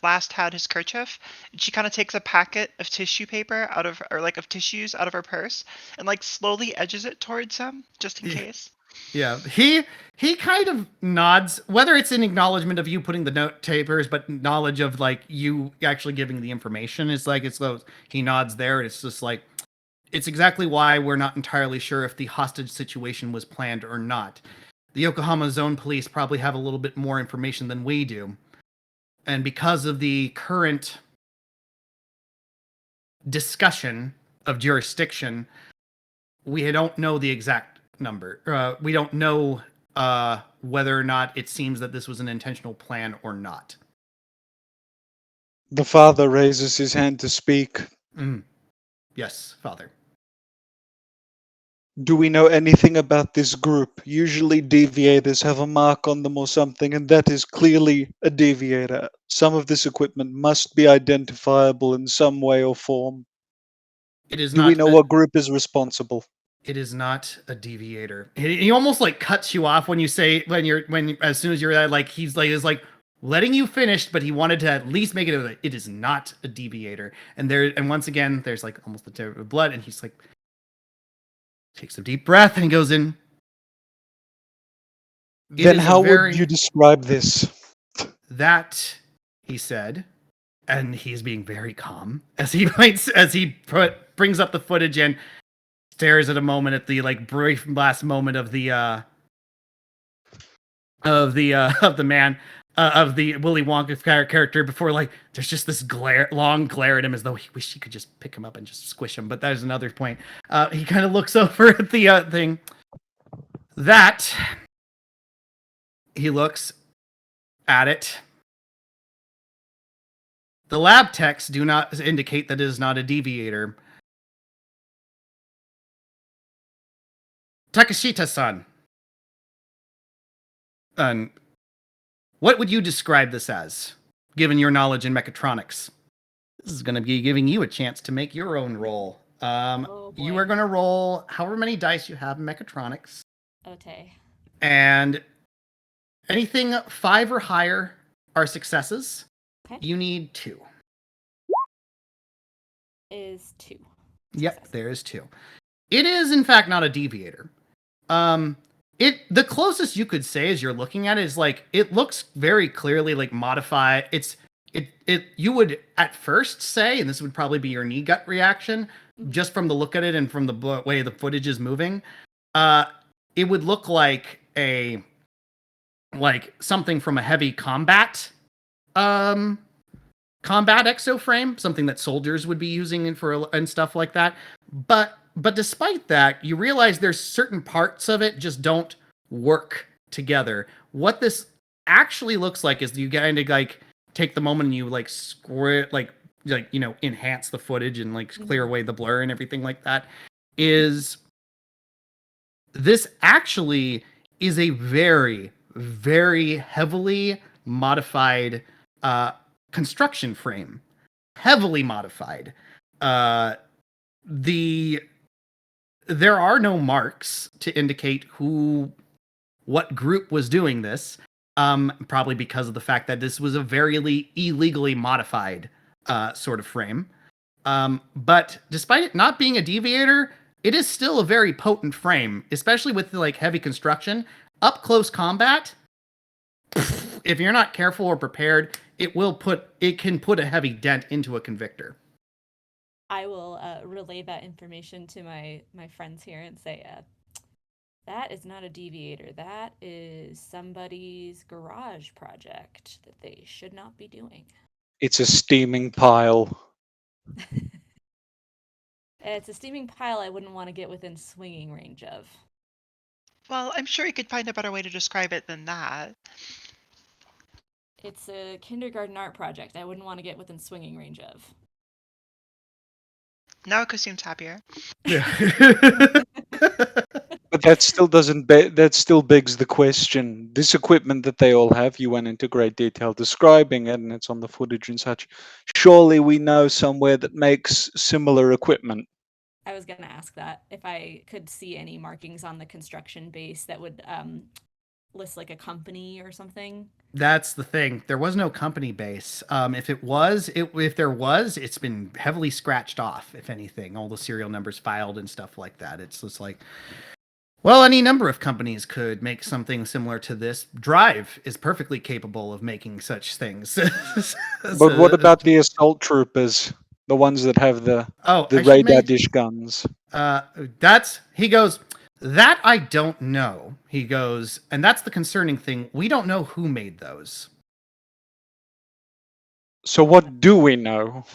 E: last had his kerchief. And she kind of takes a packet of tissue paper of tissues out of her purse and like slowly edges it towards him just in case.
A: Yeah, he kind of nods, whether it's in acknowledgement of you putting the note tapers, but knowledge of like you actually giving the information. He nods there, and it's just like, it's exactly why we're not entirely sure if the hostage situation was planned or not. The Yokohama Zone Police probably have a little bit more information than we do. And because of the current discussion of jurisdiction, we don't know the exact number. We don't know whether or not it seems that this was an intentional plan or not.
B: The father raises his hand to speak.
A: Yes, Father.
B: Do we know anything about this group? Usually deviators have a mark on them or something, and that is clearly a deviator. Some of this equipment must be identifiable in some way or form. Do we know what group is responsible?
A: It is not a deviator. He almost like cuts you off when you say as soon as you're like he's like is like letting you finish, but he wanted to at least make it. It is not a deviator. And once again, there's like almost the tear of blood, and he's like takes a deep breath and he goes in.
B: Then how would you describe this?
A: That, he said, and he's being very calm as he brings up the footage and stares at a moment at the like brief last moment of the man of the Willy Wonka character before like there's just this long glare at him as though he wish he could just pick him up and just squish him. But there's another point. He kind of looks over at the thing. That he looks at it. The lab techs do not indicate that it is not a deviator. Takashita-san. What would you describe this as, given your knowledge in mechatronics? This is going to be giving you a chance to make your own roll. You are going to roll however many dice you have in mechatronics.
D: Okay.
A: And anything 5 or higher are successes.
D: Okay.
A: You need 2.
D: Is 2.
A: Yep, success. There is 2. It is, in fact, not a deviator. The closest you could say as you're looking at it is like it looks very clearly like modified. You would at first say, and this would probably be your knee gut reaction, just from the look at it and from the way the footage is moving. It would look like something from a heavy combat exoframe, something that soldiers would be using and stuff like that. But despite that, you realize there's certain parts of it just don't work together. What this actually looks like is you kind of like take the moment and you like square like enhance the footage and like clear away the blur and everything like that. Is this actually is a very, very heavily modified construction frame. Heavily modified. There are no marks to indicate what group was doing this, probably because of the fact that this was a very illegally modified sort of frame. But despite it not being a deviator, it is still a very potent frame, especially with like heavy construction. Up close combat, if you're not careful or prepared, it can put a heavy dent into a Convictor.
D: I will relay that information to my friends here and say, that is not a deviator. That is somebody's garage project that they should not be doing.
B: It's a steaming pile.
D: It's a steaming pile I wouldn't want to get within swinging range of.
E: Well, I'm sure you could find a better way to describe it than that.
D: It's a kindergarten art project I wouldn't want to get within swinging range of.
E: Naoko seems happier.
A: Yeah.
B: But that still doesn't. That still begs the question: this equipment that they all have, you went into great detail describing it, and it's on the footage and such. Surely we know somewhere that makes similar equipment.
D: I was going to ask that if I could see any markings on the construction base that would list like a company or something.
A: That's the thing. There was no company base. If there was, it's been heavily scratched off. If anything, all the serial numbers filed and stuff like that. It's just like, well, any number of companies could make something similar to this. Drive is perfectly capable of making such things.
B: But what about the assault troopers, the ones that have the
A: I should
B: radar dish guns?
A: He goes, that I don't know. He goes, and that's the concerning thing. We don't know who made those.
B: So what do we know?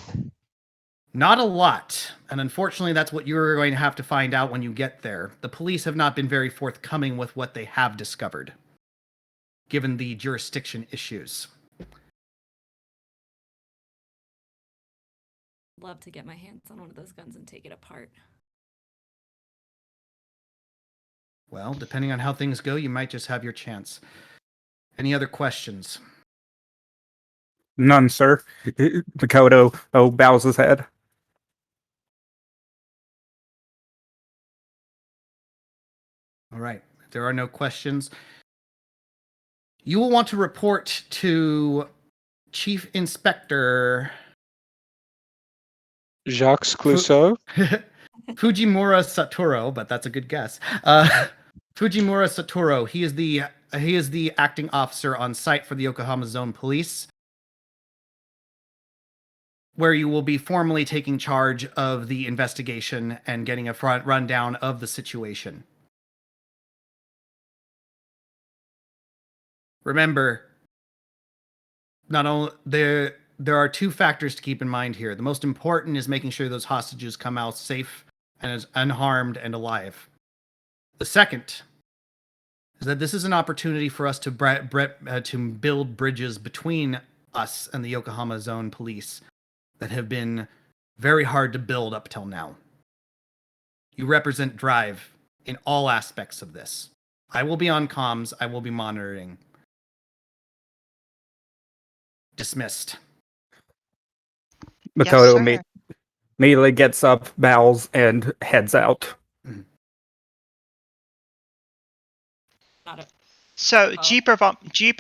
A: Not a lot. And unfortunately, that's what you're going to have to find out when you get there. The police have not been very forthcoming with what they have discovered, given the jurisdiction issues.
D: Love to get my hands on one of those guns and take it apart.
A: Well, depending on how things go, you might just have your chance. Any other questions?
C: None, sir. Makoto bows his head.
A: All right. If there are no questions, you will want to report to Chief Inspector
B: Jacques Clouseau?
A: Fujimura Satoru, but that's a good guess. Fujimura Satoru. He is the acting officer on site for the Yokohama Zone Police, where you will be formally taking charge of the investigation and getting a front rundown of the situation. Remember, not only there are two factors to keep in mind here. The most important is making sure those hostages come out safe and as unharmed and alive. The second is that this is an opportunity for us to build bridges between us and the Yokohama Zone Police that have been very hard to build up till now. You represent Drive in all aspects of this. I will be on comms. I will be monitoring. Dismissed.
C: Makoto
E: Yes, sir.
C: immediately gets up, bows, and heads out.
D: Not a
E: So
D: Oh.
E: Jeep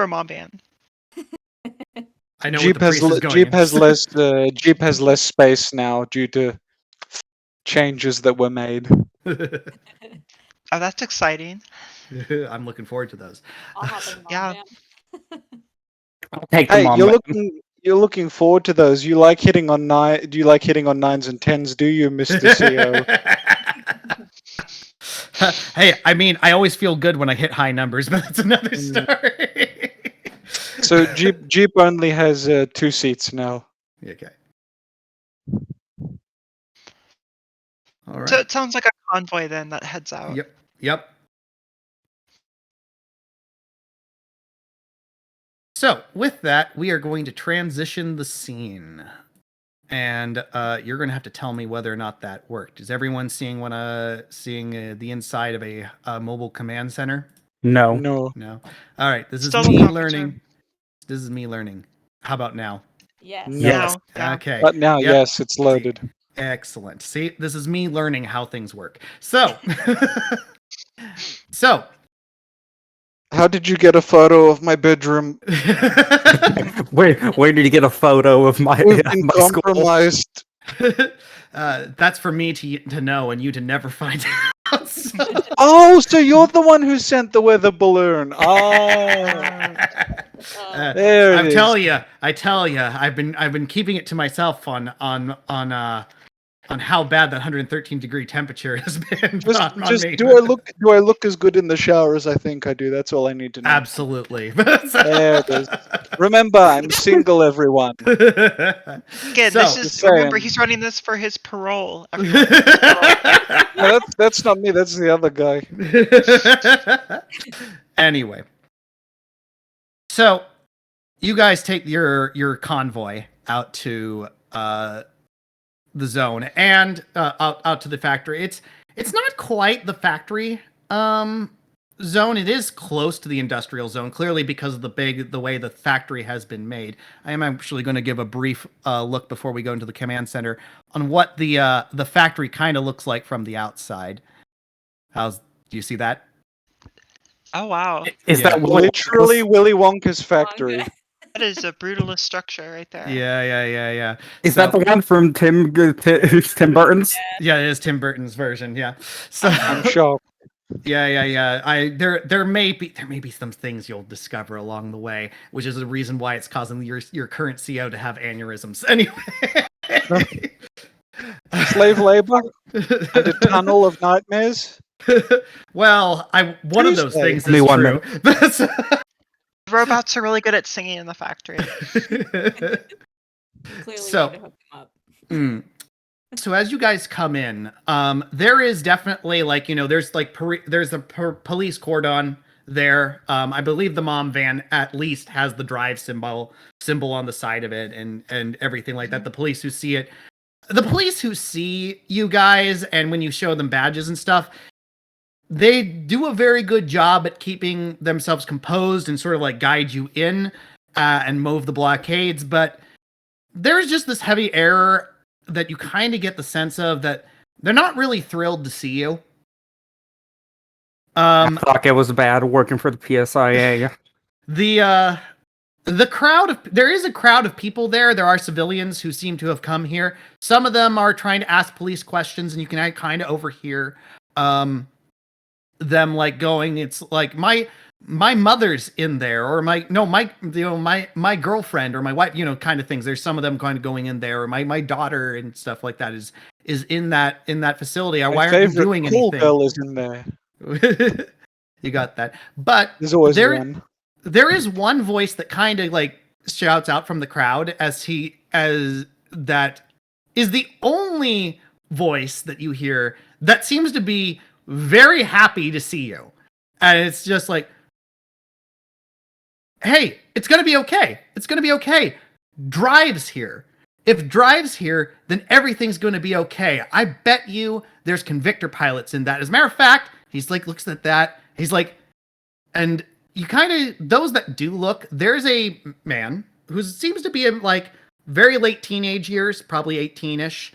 E: or mom van?
A: I know
B: Jeep
A: what the priest is going
B: Jeep
A: in.
B: has less Jeep has less space now due to changes that were made.
E: Oh, that's exciting.
A: I'm looking forward to those.
D: I'll hop in the mom
E: Yeah.
D: van.
C: I'll take the
B: Hey,
C: mom.
B: you're looking forward to those. You like hitting on nine? Do you like hitting on nines and tens? Do you, Mr. CO?
A: Hey, I mean, I always feel good when I hit high numbers, but that's another story.
B: So Jeep only has 2 seats now.
A: Okay. All right.
E: So it sounds like a convoy then that heads out.
A: Yep. So with that, we are going to transition the scene. And you're going to have to tell me whether or not that worked. Is everyone seeing the inside of a mobile command center?
C: No.
A: No. All right. This is
E: Still
A: me
E: no conference
A: learning.
E: room.
A: This is me learning. How about now?
D: Yes.
B: No.
C: Yes.
E: Yeah.
A: Okay.
B: But now,
A: Yep.
B: yes, it's loaded.
A: Excellent. See, this is me learning how things work. So,
B: How did you get a photo of my bedroom?
C: Where did you get a photo of my,
B: We've been
C: my school?
B: compromised.
A: that's for me to know and you to never find out. So-
B: Oh, so you're the one who sent the weather balloon. Oh, there it
A: I
B: is.
A: tell you, I've been keeping it to myself on on how bad that 113-degree temperature has been on me.
B: Do I look as good in the shower as I think I do? That's all I need to know.
A: Absolutely.
B: There it is. Remember, I'm single, everyone.
E: Again, this
A: So-
E: is
B: Just
E: remember
B: saying.
E: he's running this for his parole. Everyone. His parole.
B: No, that's not me. That's the other guy.
A: Anyway, so you guys take your convoy out to the zone and out to the factory. It's not quite the factory zone. It is close to the industrial zone, clearly because of the way the factory has been made. I am actually going to give a brief look before we go into the command center on what the factory kind of looks like from the outside. Do you see that?
E: Oh wow,
C: Is
A: Yeah.
C: that
B: Literally Willy Wonka's factory.
E: that is a brutalist structure right there.
A: Yeah.
C: Is
A: So-
C: that the one from Tim Burton's?
A: Yeah, it is Tim Burton's version. Yeah. So
B: I'm shocked.
A: Yeah. There may be some things you'll discover along the way, which is the reason why it's causing your current CO to have aneurysms. Anyway.
B: Slave labor and a tunnel of nightmares.
A: Well, one of those
B: Tuesday.
A: things
C: Give me
A: is
C: 1
A: true.
E: Robots are really good at singing in the factory.
D: Clearly,
A: So-
D: we need to hook them up.
A: Mm. So as you guys come in, there is definitely there's police cordon there. I believe the mom van at least has the drive symbol on the side of it and everything like that. The police who see you guys, and when you show them badges and stuff, they do a very good job at keeping themselves composed and sort of like guide you in and move the blockades. But there's just this heavy air that you kind of get the sense of that they're not really thrilled to see you.
C: I thought it was bad working for the PSIA.
A: The crowd there is a crowd of people there. There are civilians who seem to have come here. Some of them are trying to ask police questions, and you can kind of overhear them like going, it's like my mother's in there, or my girlfriend or my wife, kind of things. There's some of them kind of going in there, or my daughter and stuff like that is in that facility.
B: My
A: Why aren't you
B: favorite
A: doing
B: cool
A: anything?
B: girl is in there.
A: You got that. But
B: There's always one.
A: there is one voice that kind of like shouts out from the crowd as that is the only voice that you hear that seems to be very happy to see you. And it's just like, hey, it's going to be okay. It's going to be okay. Drive's here. If Drive's here, then everything's going to be okay. I bet you there's Convictor pilots in that. As a matter of fact, he's like, looks at that. He's like, and you kind of, those that do look, there's a man who seems to be in like very late teenage years, probably 18-ish.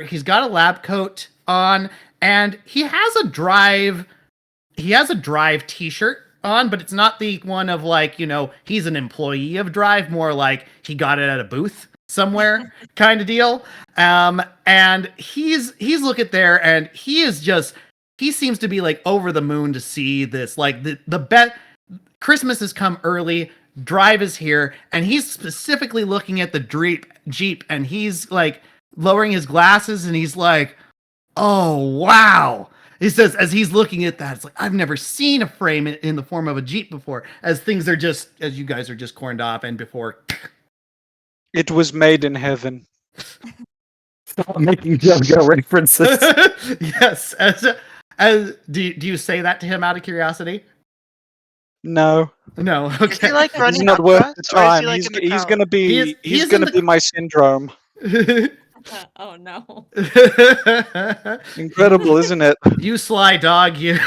A: He's got a lab coat on, and he has a Drive t-shirt on, but it's not the one of like, he's an employee of Drive, more like he got it at a booth somewhere kind of deal. And he's looking there, and he seems to be like over the moon to see this. Like the bet Christmas has come early, Drive is here, and he's specifically looking at the Jeep, and he's like lowering his glasses, and he's like, oh wow. He says, as he's looking at that, it's like, I've never seen a frame in the form of a Jeep before, as you guys are just corned off, and before.
B: It was made in heaven.
C: Stop making JoJo references.
A: Yes. Do you say that to him out of curiosity?
B: No,
A: No.
E: Is
A: Okay.
E: he like
B: it's
E: running
B: not
E: up
B: worth
E: to us,
B: the
E: or is
B: time.
E: he, like, in the
B: He's
E: crowd?
B: gonna be
A: He is in
B: gonna
A: the-
B: be my syndrome.
D: Oh no.
B: Incredible, isn't it?
A: You sly dog, you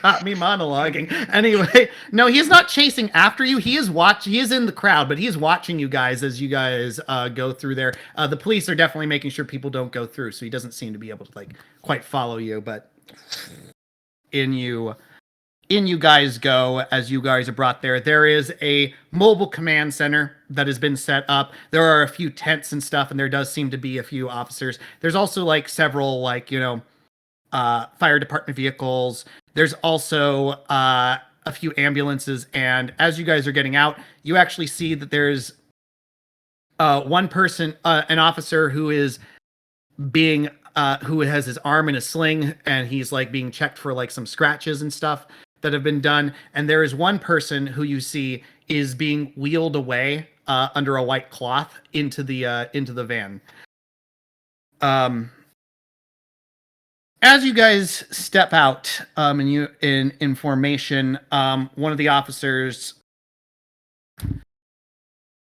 A: got me monologuing. Anyway, no, he's not chasing after you. He is in the crowd, but he's watching you guys as you guys go through there. The police are definitely making sure people don't go through, so he doesn't seem to be able to like quite follow you, but in you guys go. As you guys are brought there, there is a mobile command center that has been set up. There are a few tents and stuff, and there does seem to be a few officers. There's also like several fire department vehicles. There's also a few ambulances, and as you guys are getting out, you actually see that there's one person, an officer who is being who has his arm in a sling, and he's like being checked for like some scratches and stuff that have been done. And there is one person who you see is being wheeled away under a white cloth into the van. As you guys step out in formation, one of the officers,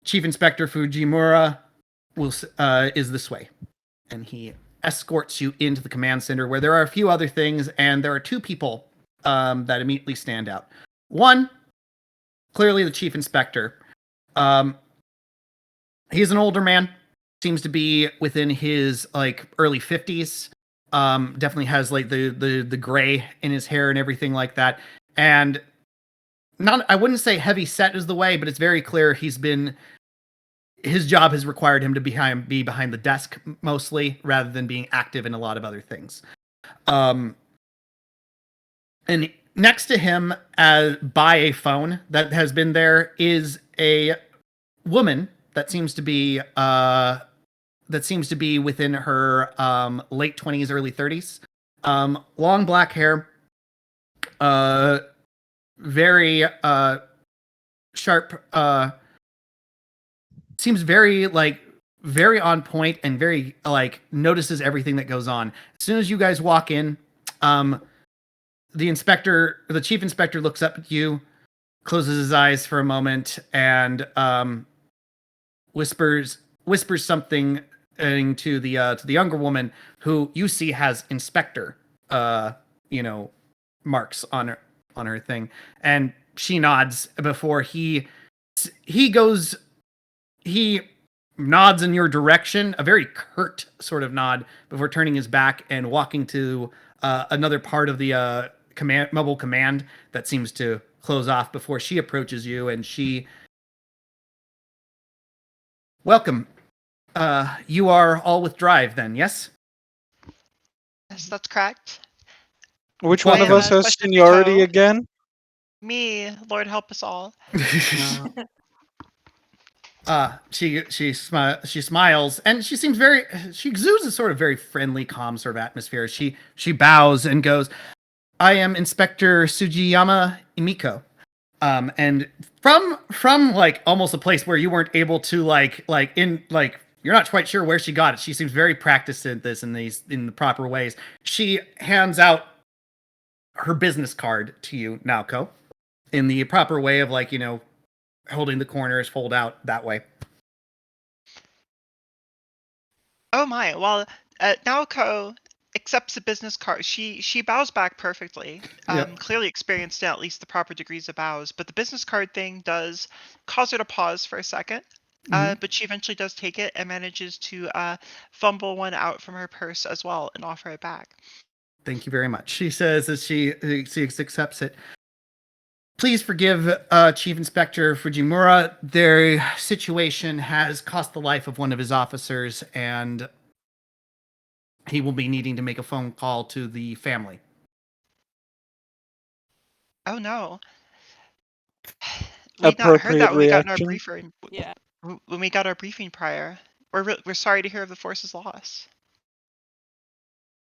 A: Chief Inspector Fujimura, is this way, and he escorts you into the command center, where there are a few other things, and there are two people that immediately stand out. One, clearly the Chief Inspector. He's an older man, seems to be within his like early 50s. Definitely has like the gray in his hair and everything like that. And I wouldn't say heavy set is the way, but it's very clear his job has required him to be behind the desk mostly, rather than being active in a lot of other things. And next to him, by a phone that has been there, is a woman that seems to be within her late 20s, early 30s. Long black hair, very sharp, seems very on point, and very like notices everything that goes on. As soon as you guys walk in, the Chief Inspector looks up at you, closes his eyes for a moment, and whispers something to the younger woman, who you see has Inspector marks on her thing, and she nods before he nods in your direction, a very curt sort of nod, before turning his back and walking to another part of the mobile command that seems to close off before she approaches you, and she... Welcome. You are all with Drive then, yes?
E: Yes, that's correct.
B: Which one of us has
E: Question
B: seniority
E: Nico.
B: again?
E: Me, Lord help us all.
A: She smiles, and she exudes a sort of very friendly, calm sort of atmosphere. She bows and goes, "I am Inspector Sugiyama Imiko." And from like almost a place where you weren't able to you're not quite sure where she got it. She seems very practiced at this in the proper ways. She hands out her business card to you, Naoko, in the proper way of holding the corners, fold out that way.
E: Oh my! Well, Naoko accepts the business card. She bows back perfectly.
A: Yep.
E: Clearly experienced in at least the proper degrees of bows, but the business card thing does cause her to pause for a second. But she eventually does take it and manages to fumble one out from her purse as well and offer it back.
A: Thank you very much. She says as she accepts it. Please forgive Chief Inspector Fujimura. Their situation has cost the life of one of his officers, and he will be needing to make a phone call to the family.
E: Oh no. We'd not heard that when we got in our briefing.
D: Yeah.
E: When we got our briefing prior. We're sorry to hear of the force's loss.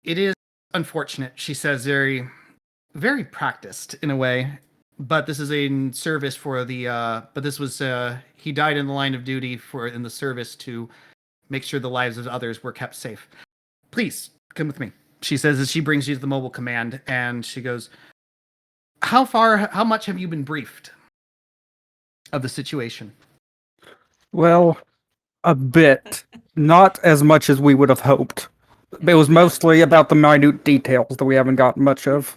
A: It is unfortunate, she says, very, very practiced in a way. But this is in service for he died in the line of duty in the service to make sure the lives of others were kept safe. Please, come with me, she says as she brings you to the mobile command, and she goes, how much have you been briefed of the situation?
C: Well, a bit. Not as much as we would have hoped. It was mostly about the minute details that we haven't gotten much of.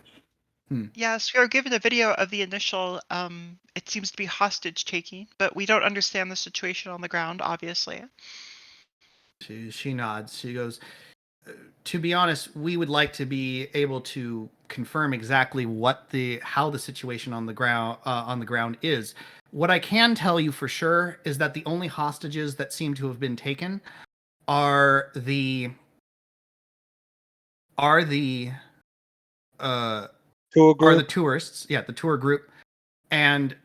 E: Yes, we are given a video of the initial, it seems to be hostage taking, but we don't understand the situation on the ground, obviously.
A: She nods. She goes, to be honest, we would like to be able to confirm exactly how the situation on the ground is. What I can tell you for sure is that the only hostages that seem to have been taken are the tourists. Yeah, the tour group. And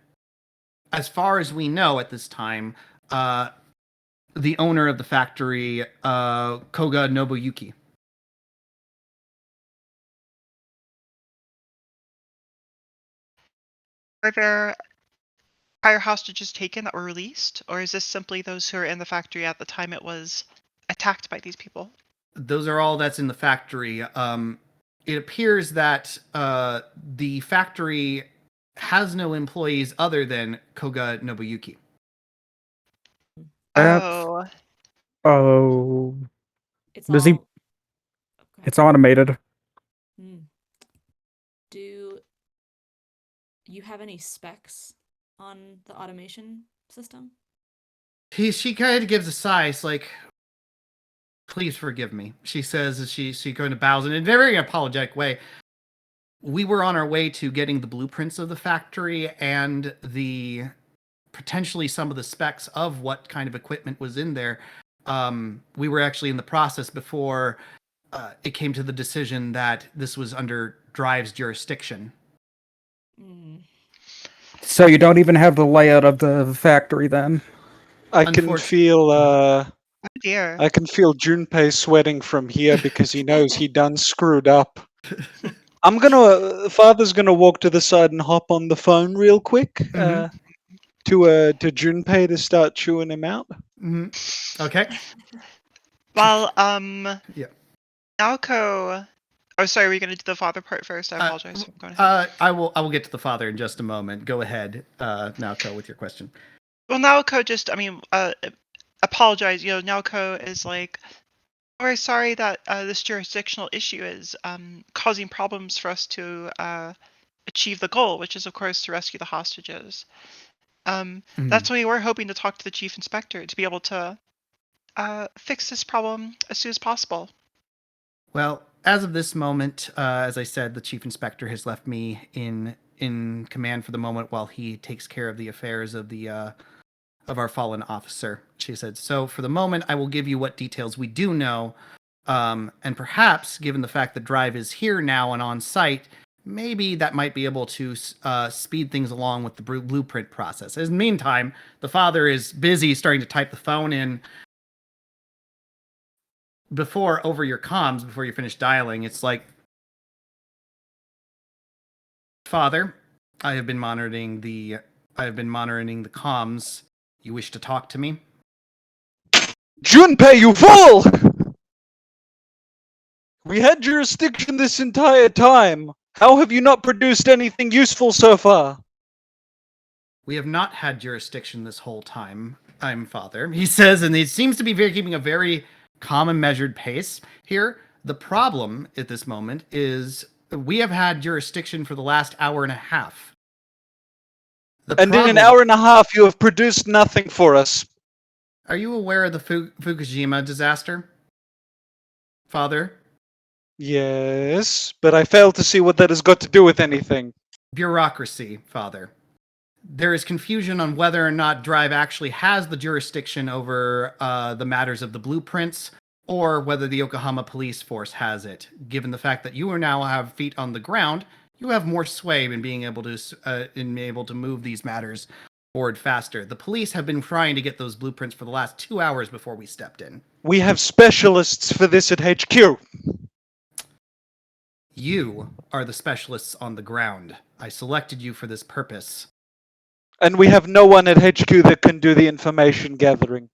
A: as far as we know at this time, the owner of the factory, Koga Nobuyuki.
E: Are there prior hostages taken that were released, or is this simply those who are in the factory at the time it was attacked by these people?
A: Those are all that's in the factory. It appears that the factory has no employees other than Koga Nobuyuki.
E: Oh,
C: Oh,
D: It's
C: Does he-
D: all. Okay.
C: it's automated.
D: Do you have any specs on the automation system?
A: She kind of gives a sigh. It's like, please forgive me. She says as she kind of bows in a very apologetic way. We were on our way to getting the blueprints of the factory and the potentially some of the specs of what kind of equipment was in there. We were actually in the process before it came to the decision that this was under Drive's jurisdiction.
C: So you don't even have the layout of the factory then?
B: I can feel
E: oh dear.
B: I can feel Junpei sweating from here because he knows he done screwed up. I'm gonna Father's gonna walk to the side and hop on the phone real quick to Junpei to start chewing him out.
A: Okay.
E: Well,
A: Yeah.
E: Naoko. Oh, sorry. Were you gonna do the father part first? I apologize. Go ahead.
A: I will get to the father in just a moment. Go ahead, Naoko, with your question.
E: Well, Naoko just, apologize. You know, Naoko is like, very sorry that this jurisdictional issue is causing problems for us to achieve the goal, which is, of course, to rescue the hostages. That's why we were hoping to talk to the chief inspector to be able to fix this problem as soon as possible.
A: Well, as of this moment, as I said, the chief inspector has left me in command for the moment while he takes care of the affairs of the of our fallen officer. She said, so for the moment, I will give you what details we do know. And perhaps, given the fact that Drive is here now and on site, maybe that might be able to speed things along with the blueprint process. In the meantime, the father is busy starting to type the phone in over your comms before you finish dialing. It's like, Father, I have been monitoring the comms. You wish to talk to me?
B: Junpei, you fool! We had jurisdiction this entire time. How have you not produced anything useful so far?
A: We have not had jurisdiction this whole time, I'm Father, he says, and he seems to be keeping a very calm and measured pace here. The problem at this moment is we have had jurisdiction for the last hour and a half.
B: In an hour and a half, you have produced nothing for us.
A: Are you aware of the Fukushima disaster, Father?
B: Yes, but I fail to see what that has got to do with anything.
A: Bureaucracy, Father. There is confusion on whether or not Drive actually has the jurisdiction over the matters of the blueprints, or whether the Yokohama police force has it. Given the fact that you are now have feet on the ground, you have more sway in being able to move these matters forward faster. The police have been trying to get those blueprints for the last 2 hours before we stepped in.
B: We have specialists for this at HQ.
A: You are the specialists on the ground. I selected you for this purpose.
B: And we have no one at HQ that can do the information gathering.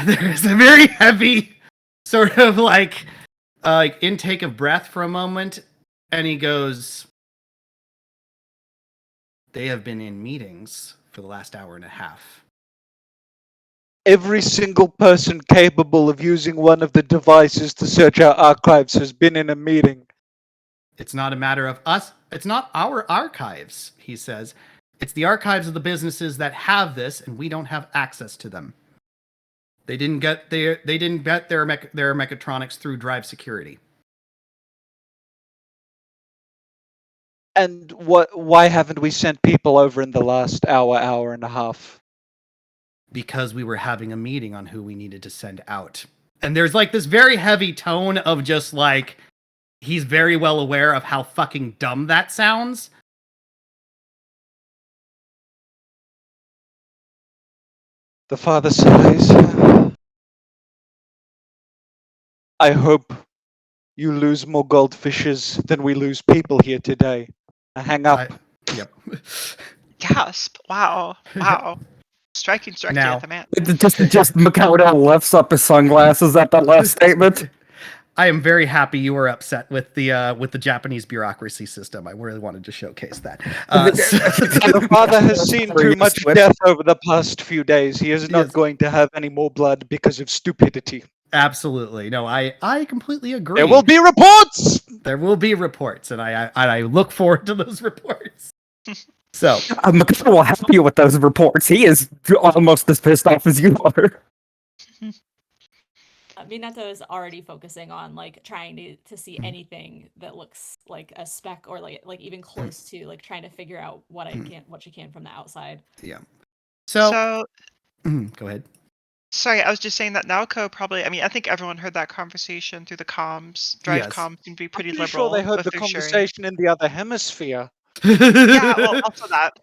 A: There's a very heavy sort of like intake of breath for a moment, and he goes, they have been in meetings for the last hour and a half.
B: Every single person capable of using one of the devices to search our archives has been in a meeting.
A: It's not a matter of us. It's not our archives, he says. It's the archives of the businesses that have this, and we don't have access to them. They didn't get their mechatronics through Drive security.
B: And why haven't we sent people over in the last hour and a half?
A: Because we were having a meeting on who we needed to send out. And there's like this very heavy tone of just like, he's very well aware of how fucking dumb that sounds.
B: The father sighs. I hope you lose more goldfishes than we lose people here today. I hang up.
A: Yep.
E: Gasp! Wow! Wow! Striking directly
A: Now-
E: at the man.
C: Just Makoto lifts up his sunglasses at the last statement.
A: I am very happy you were upset with the Japanese bureaucracy system. I really wanted to showcase that.
B: The father has seen too much death over the past few days. He is not
A: Yes.
B: going to have any more blood because of stupidity.
A: Absolutely. No, I completely agree.
B: There will be reports!
A: There will be reports, and I look forward to those reports. So
C: Makoto will help you with those reports. He is almost as pissed off as you are.
D: Minato is already focusing on like trying to see anything that looks like a speck or like even close to like trying to figure out what she can from the outside.
A: yeah.
E: So,
A: Go ahead.
E: sorry, I was just saying that Naoko probably. I mean, I think everyone heard that conversation through the comms. Drive
A: Yes.
E: comms seem to be pretty
B: Pretty
E: liberal.
B: sure they heard
E: with
B: the
E: their sharing.
B: conversation in the other hemisphere.
E: Yeah, well, also that.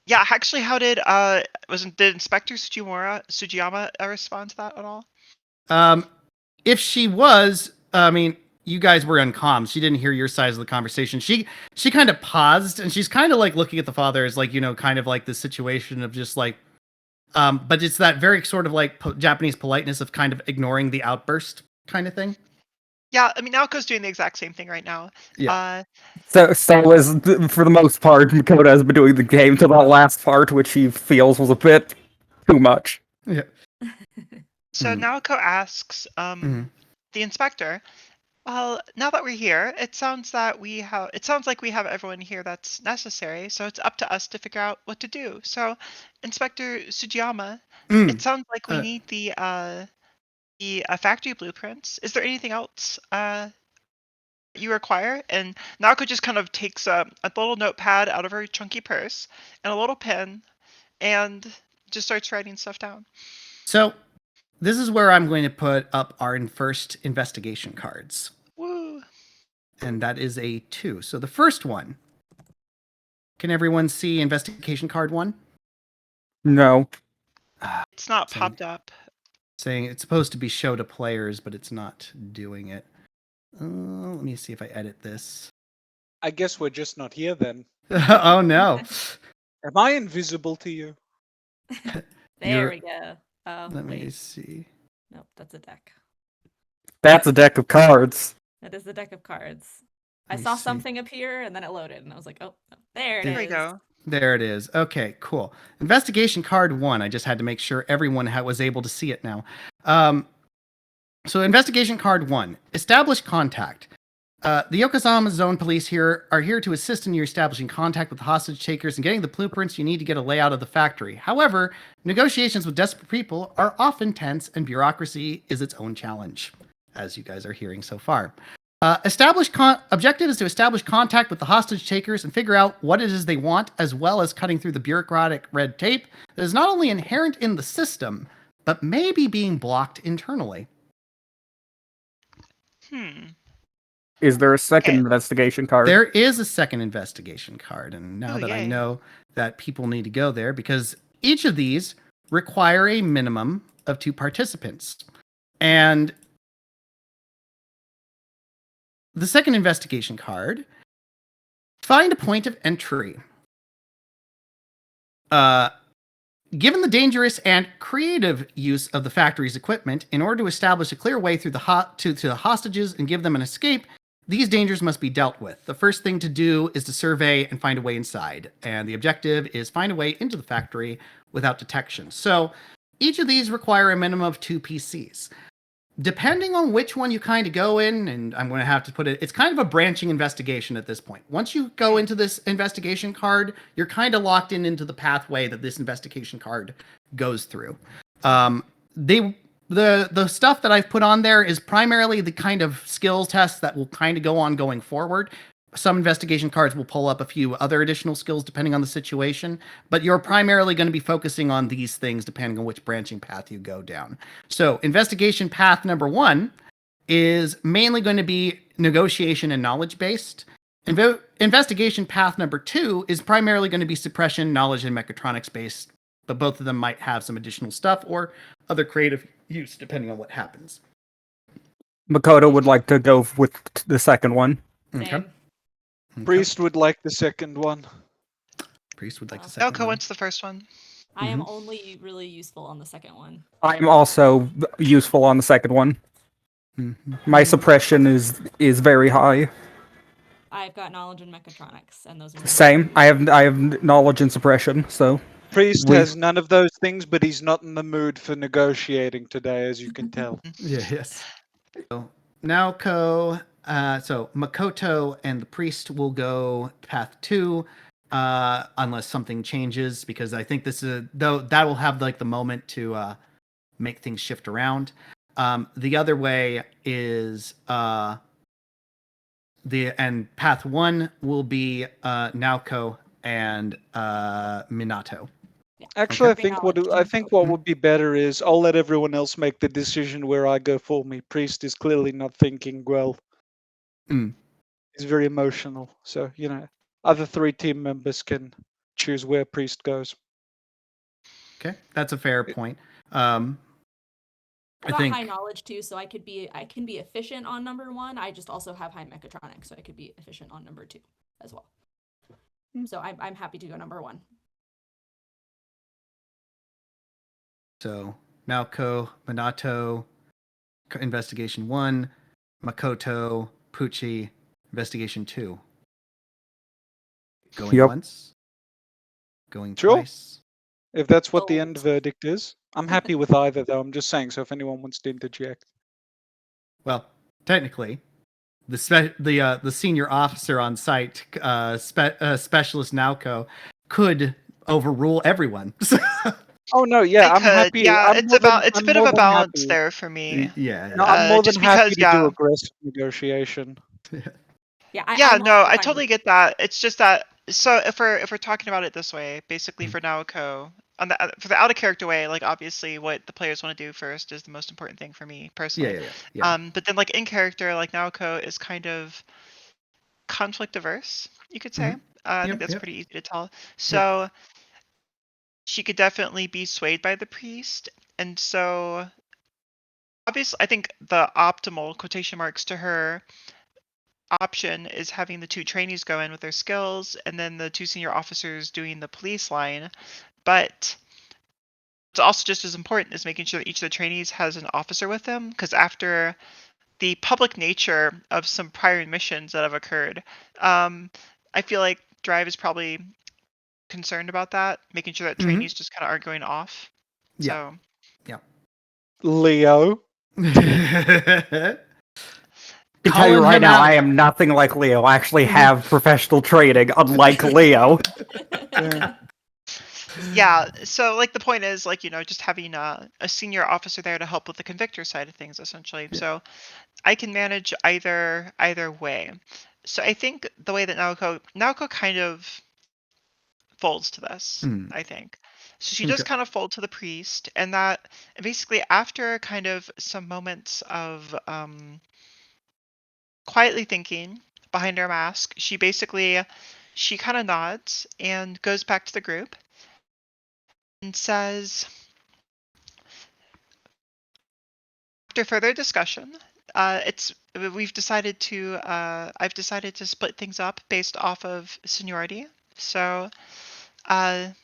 E: Yeah, actually, how did did Inspector Sugiyama respond to that at all?
A: If she was, I mean, you guys were on comms. She didn't hear your side of the conversation. She kind of paused, and she's kind of like looking at the father as like, kind of like the situation of just like, but it's that very sort of like Japanese politeness of kind of ignoring the outburst kind of thing.
E: Yeah, I mean, Naoko's doing the exact same thing right now.
A: Yeah.
C: So is for the most part, Makoto has been doing the game to the last part, which he feels was a bit too much.
A: Yeah.
E: So Naoko asks the inspector, well, now that we're here, it sounds like we have everyone here that's necessary, so it's up to us to figure out what to do. So, Inspector Sugiyama, it sounds like we need the factory blueprints. Is there anything else you require? And Naoko just kind of takes a little notepad out of her chunky purse and a little pen and just starts writing stuff down.
A: So this is where I'm going to put up our first investigation cards.
E: Woo!
A: And that is a 2. So the first one. Can everyone see investigation card 1?
C: No.
E: It's not popped up.
A: Saying it's supposed to be show to players, but it's not doing it. Let me see if I edit this.
B: I guess we're just not here then.
A: Oh no.
B: Am I invisible to you?
D: There we go.
A: Let me see.
D: Nope, that's a deck.
C: That's a deck of cards.
D: That is the deck of cards.
A: Let
D: I
A: me
D: saw
A: see.
D: something appear and then it loaded and I was like, oh, there it is.
E: There we go.
A: There it is. Okay, cool. Investigation card 1. I just had to make sure everyone was able to see it now. So investigation card 1. Establish contact. The Yokohama Zone Police are here to assist in your establishing contact with the hostage takers and getting the blueprints you need to get a layout of the factory. However, negotiations with desperate people are often tense and bureaucracy is its own challenge, as you guys are hearing so far. Objective is to establish contact with the hostage takers and figure out what it is they want, as well as cutting through the bureaucratic red tape that is not only inherent in the system, but may be being blocked internally.
C: Is there a second investigation card?
A: There is a second investigation card, and now
E: Oh,
A: that I
E: yay.
A: know that people need to go there, because each of these require a minimum of 2 participants. And the second investigation card, find a point of entry. Given the dangerous and creative use of the factory's equipment, in order to establish a clear way through to the hostages and give them an escape, these dangers must be dealt with. The first thing to do is to survey and find a way inside. And the objective is find a way into the factory without detection. So each of these require a minimum of 2 PCs. Depending on which one you kind of go in, and I'm going to have to put it's kind of a branching investigation at this point. Once you go into this investigation card, you're kind of locked into the pathway that this investigation card goes through. The stuff that I've put on there is primarily the kind of skills tests that will kind of go on going forward. Some investigation cards will pull up a few other additional skills depending on the situation, but you're primarily going to be focusing on these things depending on which branching path you go down. So investigation path number 1 is mainly going to be negotiation and knowledge based. Investigation path number 2 is primarily going to be suppression, knowledge, and mechatronics based, but both of them might have some additional stuff or other creative use depending on what happens.
C: Makoto would like to go with the second one.
A: Okay.
D: Same.
A: Okay.
B: Priest would like the second one.
A: Priest would like
D: Oh.
A: the second
E: Naoko
A: one.
E: wants the first one.
D: I am
A: Mhm.
D: only really useful on the second one.
C: I'm also useful on the second one.
A: Mhm.
C: My suppression is very high.
D: I've got knowledge in mechatronics, and those are my
C: Same.
D: two.
C: I have knowledge and suppression, so
B: Priest
C: We-
B: has none of those things, but he's not in the mood for negotiating today, as you can tell.
A: Yeah, yes. So Naoko, so Makoto and the priest will go path 2, unless something changes, because I think this is though that will have like the moment to make things shift around. The other way is and path 1 will be Naoko and Minato.
B: Actually,
A: Okay.
B: I think what
A: Mhm.
B: would be better is I'll let everyone else make the decision where I go for me. Priest is clearly not thinking well.
A: Mm.
B: He's very emotional, so other 3 team members can choose where Priest goes.
A: Okay, that's a fair point.
D: I've
A: I
D: got
A: think
D: high knowledge too, so I can be efficient on number 1. I just also have high mechatronics, so I could be efficient on number 2 as well. So I'm happy to go number 1.
A: so. Naoko, Minato, investigation 1, Makoto, Pucci, investigation 2. Going
C: Yep.
A: once, going
B: Sure.
A: twice.
B: If that's what the end
D: Sold.
B: verdict is, I'm happy with either, though. I'm just saying, so if anyone wants to interject.
A: Well, technically, the senior officer on site, specialist Naoko, could overrule everyone.
B: Oh no, yeah,
E: I
B: I'm
E: could.
B: happy.
E: Yeah,
B: I'm
E: it's
B: more than
E: it's a
B: I'm
E: bit of
B: more
E: a
B: than
E: balance
B: happy.
E: there for me.
A: Yeah.
B: No, I'm more than
E: Just
B: happy
E: because,
B: to do aggressive negotiation.
D: Yeah,
E: Yeah,
D: I'm
E: no,
D: also
E: I
D: fine
E: totally
D: with
E: get that. It's just that so if we're talking about it this way, basically
A: Mm.
E: for Naoko, on the for the out of character way, like obviously what the players want to do first is the most important thing for me personally.
A: Yeah.
E: But then like in character, like Naoko is kind of conflict averse, you could say.
A: Mhm.
E: I think
A: Yep,
E: that's
A: yep.
E: pretty easy to tell. So she could definitely be swayed by the priest, and so obviously I think the optimal quotation marks to her option is having the 2 trainees go in with their skills and then the 2 senior officers doing the police line. But it's also just as important as making sure that each of the trainees has an officer with them, because after the public nature of some prior missions that have occurred, I feel like Drive is probably concerned about that, making sure that
A: Mhm.
E: trainees just kind of aren't going off.
A: Yeah.
E: So
B: Leo.
C: I can tell you
A: Calling
C: right
A: him
C: now,
A: out.
C: I am nothing like Leo. I actually have professional training, unlike Leo.
B: Yeah.
E: yeah, so like the point is like just having a senior officer there to help with the convictor side of things essentially.
A: Yeah.
E: So I can manage either way. So I think the way that Naoko kind of folds to this,
A: Hmm.
E: I think. So she does
A: Okay.
E: kind of fold to the priest, and that basically after kind of some moments of quietly thinking behind her mask, she kind of nods and goes back to the group and says, after further discussion, we've decided to I've decided to split things up based off of seniority. So, are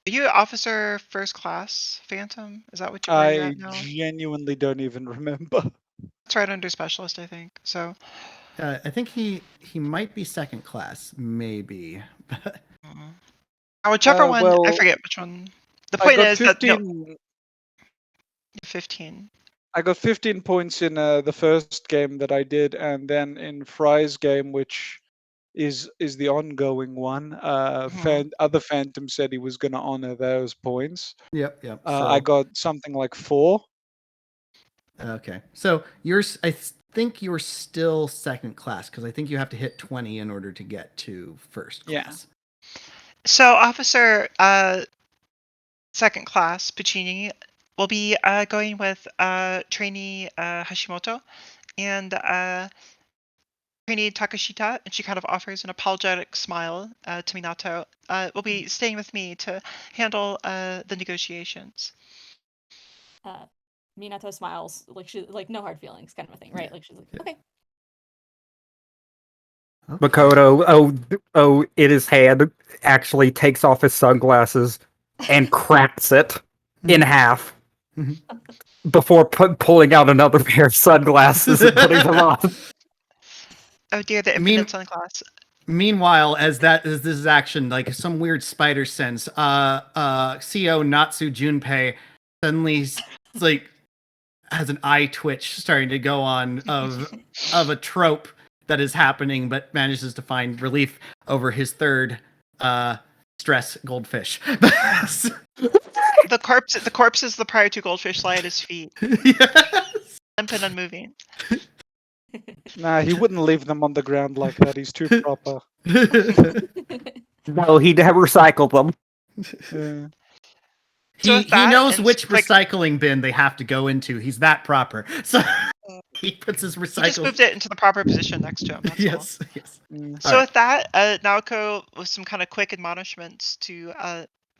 E: you Officer First Class Phantom? Is that where you're
B: I
E: at now?
B: genuinely don't even remember.
E: It's right under Specialist, I think. So,
A: I think he might be second class, maybe.
E: whichever one, I
B: Well,
E: forget which one. The
B: I
E: point
B: got
E: is that no,
B: 15.
E: 15.
B: I got 15 points in the first game that I did, and then in Fry's game, which is the ongoing one. Other Phantom said he was going to honor those points.
A: Yep.
B: I got something like 4.
A: Okay. So I think you're still second class because I think you have to hit 20 in order to get to first
B: Yeah.
A: class.
E: So, Officer Second Class Puccini will be going with trainee Hashimoto, and trainee Takashita, and she kind of offers an apologetic smile to Minato, will be staying with me to handle the negotiations.
D: Minato smiles, like she like no hard feelings kind of a thing, right? Like she's like, okay.
C: Makoto, in his hand, actually takes off his sunglasses and cracks it in half before pulling out another pair of sunglasses and putting them on.
E: Oh dear, the infinite sunglass.
A: Meanwhile, as this is action, like some weird spider sense, CO Natsu Junpei suddenly like has an eye twitch starting to go on of a trope that is happening, but manages to find relief over his third stress goldfish.
E: The corpse is the prior to goldfish lie at his feet.
A: Yes.
E: Limp and unmoving.
B: Nah, he wouldn't leave them on the ground like that. He's too proper.
C: No, he never recycled them.
B: Yeah.
E: So with
A: He
E: that,
A: knows
E: and
A: which
E: like,
A: recycling bin they have to go into. He's that proper. So he puts his
E: he just
A: recycle.
E: moved it into the proper position next to him. That's all.
A: Yes, yes.
B: Mm.
E: So
A: Alright.
E: with that, Naoko with some kind of quick admonishments to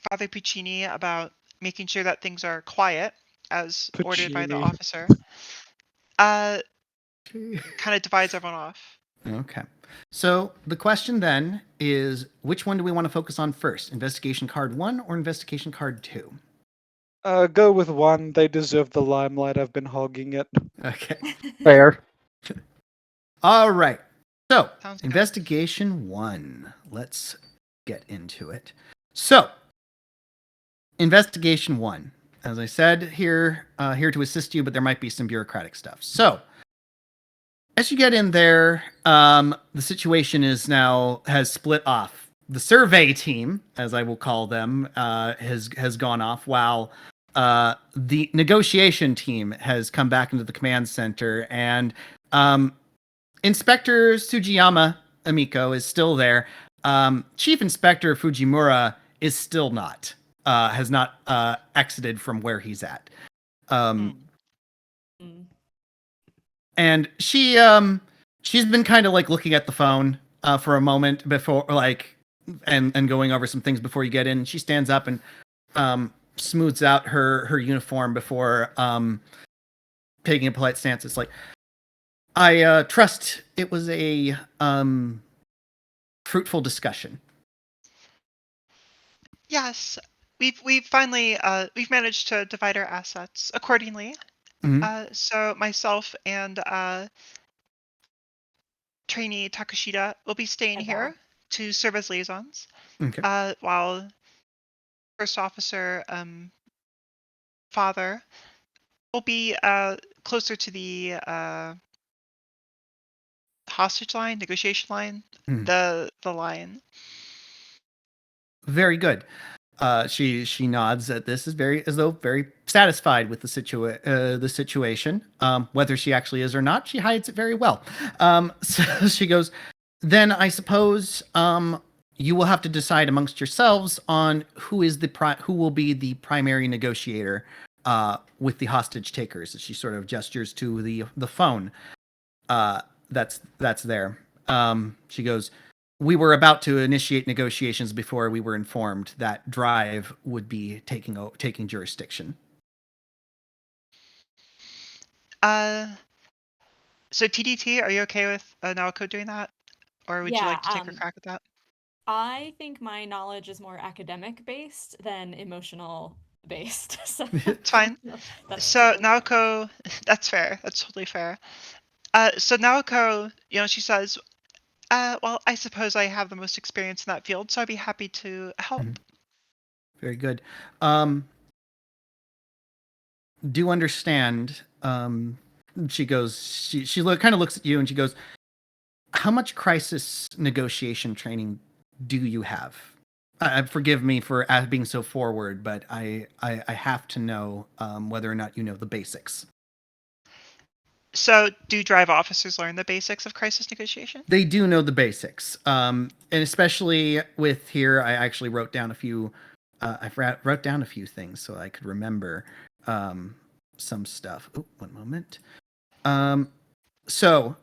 E: Father Puccini about making sure that things are quiet as ordered by the
B: Puccini.
E: officer, kind of divides everyone off.
A: Okay. So the question then is, which one do we want to focus on first? Investigation card 1 or investigation card 2?
B: Go with one. They deserve the limelight. I've been hogging it.
A: Okay.
C: Fair.
A: All right. So,
E: Sounds good.
A: investigation 1. Let's get into it. So, investigation 1. As I said, here to assist you, but there might be some bureaucratic stuff. So, as you get in there, the situation has split off. The survey team, as I will call them, has gone off, while the negotiation team has come back into the command center, and Inspector Sugiyama Amiko is still there. Chief Inspector Fujimura is still not, has not exited from where he's at. And she's been kind of like looking at the phone for a moment before, like, and going over some things before you get in. She stands up and smooths out her uniform before taking a polite stance. It's like, I trust it was a fruitful discussion.
E: Yes, we've finally we've managed to divide our assets accordingly.
A: Mhm.
E: So myself and trainee Takashita will be staying
D: And
E: here to serve as liaisons,
A: Okay.
E: while first officer Father will be closer to the hostage line, negotiation line,
A: Mhm.
E: the line.
A: Very good. She nods at this as though very satisfied with the situation. Whether she actually is or not, she hides it very well. So she goes, then I suppose you will have to decide amongst yourselves on who will be the primary negotiator with the hostage takers. She sort of gestures to the phone. That's there. She goes, we were about to initiate negotiations before we were informed that Drive would be taking jurisdiction.
E: So TDT, are you okay with Naoko doing that, or would you like to take a crack at that?
D: I think my knowledge is more academic based than emotional based. So
E: It's fine. So Naoko, that's fair. That's totally fair. So Naoko, she says, well, I suppose I have the most experience in that field, so I'd be happy to help.
A: Mhm. Very good. Do understand. She goes. She kind of looks at you and she goes, "How much crisis negotiation training do you have?" Forgive me for being so forward, but I have to know whether or not you know the basics.
E: So do Drive officers learn the basics of crisis negotiation?
A: They do know the basics, and especially with here, I actually wrote down a few. Wrote down a few things so I could remember some stuff. Oh, one moment. So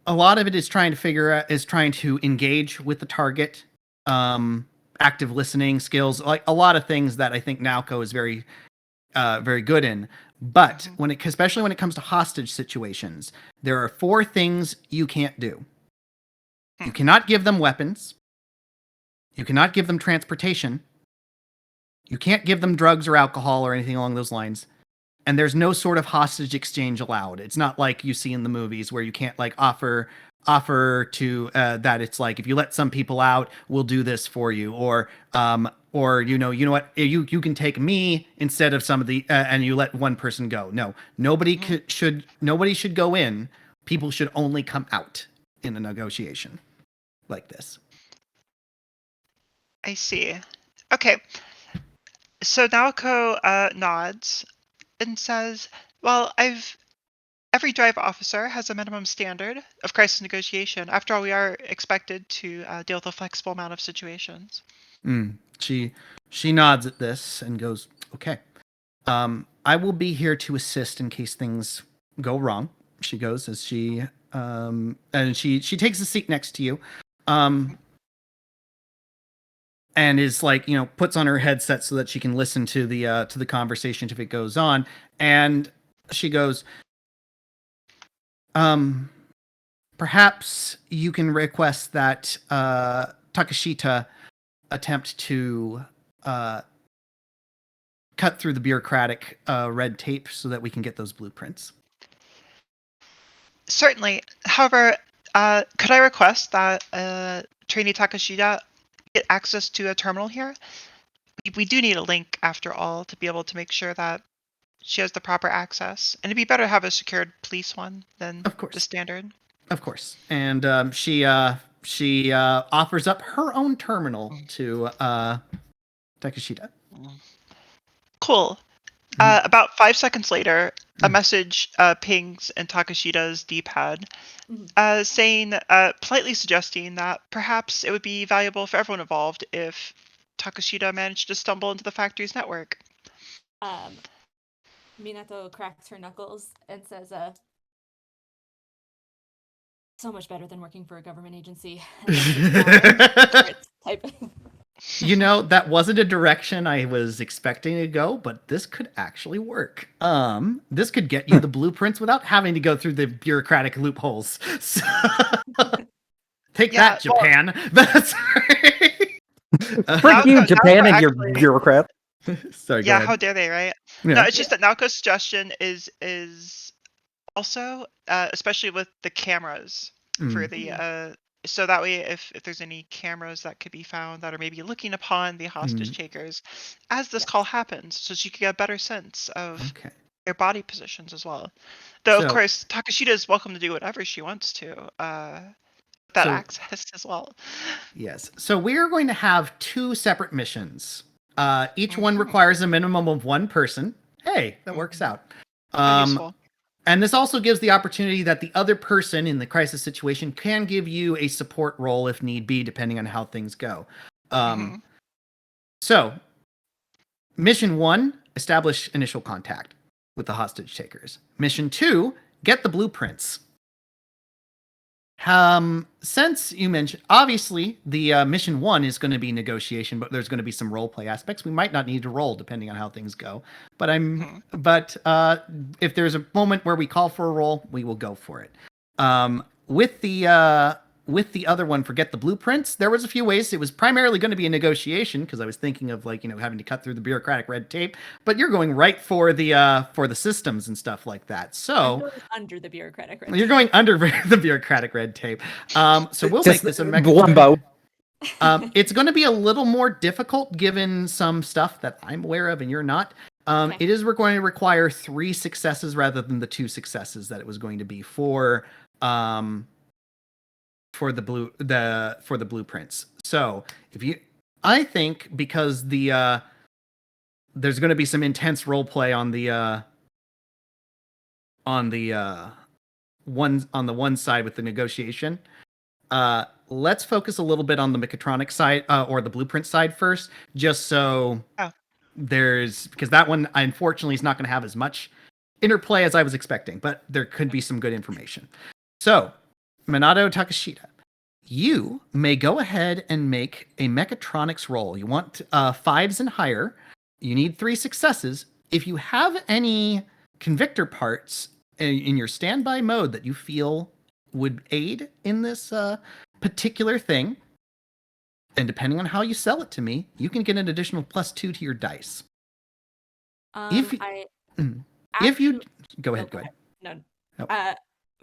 A: a lot of it is trying to engage with the target, active listening skills, like a lot of things that I think Naoko is very good in. But especially when it comes to hostage situations, there are 4 things you can't do. You cannot give them weapons. You cannot give them transportation. You can't give them drugs or alcohol or anything along those lines. And there's no sort of hostage exchange allowed. It's not like you see in the movies where you can't like offer to that it's like, if you let some people out, we'll do this for you, or you know what, you can take me instead of some of the and you let one person go. No, nobody should go in. People should only come out in a negotiation like this.
E: I see. Okay. So Naoko nods and says, well, every drive officer has a minimum standard of crisis negotiation. After all, we are expected to deal with a flexible amount of situations.
A: She nods at this and goes, okay. I will be here to assist in case things go wrong. She goes as she and she takes a seat next to you. And is like, you know, puts on her headset so that she can listen to the conversation if it goes on. And she goes, perhaps you can request that Takashita attempt to cut through the bureaucratic red tape so that we can get those blueprints.
E: Certainly. However, could I request that trainee Takashita get access to a terminal here? We do need a link, after all, to be able to make sure that she has the proper access. And it'd be better to have a secured police one than the standard.
A: Of course. And she offers up her own terminal to Takashita.
E: Cool. About 5 seconds later, a message pings in Takashita's D-pad, saying, politely suggesting that perhaps it would be valuable for everyone involved if Takashita managed to stumble into the factory's network.
D: Minato cracks her knuckles and says, so much better than working for a government agency.
A: You know, that wasn't a direction I was expecting to go, but this could actually work. This could get you the blueprints without having to go through the bureaucratic loopholes. So, take that, Japan. That's
C: Frick you, Japan, and your bureaucrat.
A: Sorry,
E: yeah, how dare they, right?
A: Yeah.
E: No, it's just that Naoko's suggestion is also, especially with the cameras for the so that way if there's any cameras that could be found that are maybe looking upon the hostage takers as this call happens, so she could get a better sense of their body positions as well. Though of course Takashita is welcome to do whatever she wants to that access as well.
A: Yes. So we're going to have 2 separate missions. Each one requires a minimum of 1 person. Hey, that works out.
E: Useful.
A: And this also gives the opportunity that the other person in the crisis situation can give you a support role if need be, depending on how things go. So, mission 1, establish initial contact with the hostage takers. Mission 2, get the blueprints. Since you mentioned, obviously, the mission 1 is going to be negotiation, but there's going to be some role play aspects. We might not need to roll depending on how things go. But if there's a moment where we call for a roll, we will go for it. With the other one, forget the blueprints. There was a few ways. It was primarily going to be a negotiation because I was thinking of having to cut through the bureaucratic red tape. But you're going right for the systems and stuff like that. So
D: under the bureaucratic red
A: you're
D: tape.
A: going under the bureaucratic red tape. So we'll make this a
C: limbo.
A: It's going to be a little more difficult given some stuff that I'm aware of and you're not. It is going to require 3 successes rather than the 2 successes that it was going to be for the blueprints. So I think because there's going to be some intense role play on the one side with the negotiation. Let's focus a little bit on the mechatronic side or the blueprint side first, just so because that one unfortunately is not going to have as much interplay as I was expecting, but there could be some good information. So Minato Takashita, you may go ahead and make a mechatronics roll. You want 5s and higher. You need 3 successes. If you have any convictor parts in your standby mode that you feel would aid in this particular thing, and depending on how you sell it to me, you can get an additional +2 to your dice. If you go ahead.
D: No.
A: Oh.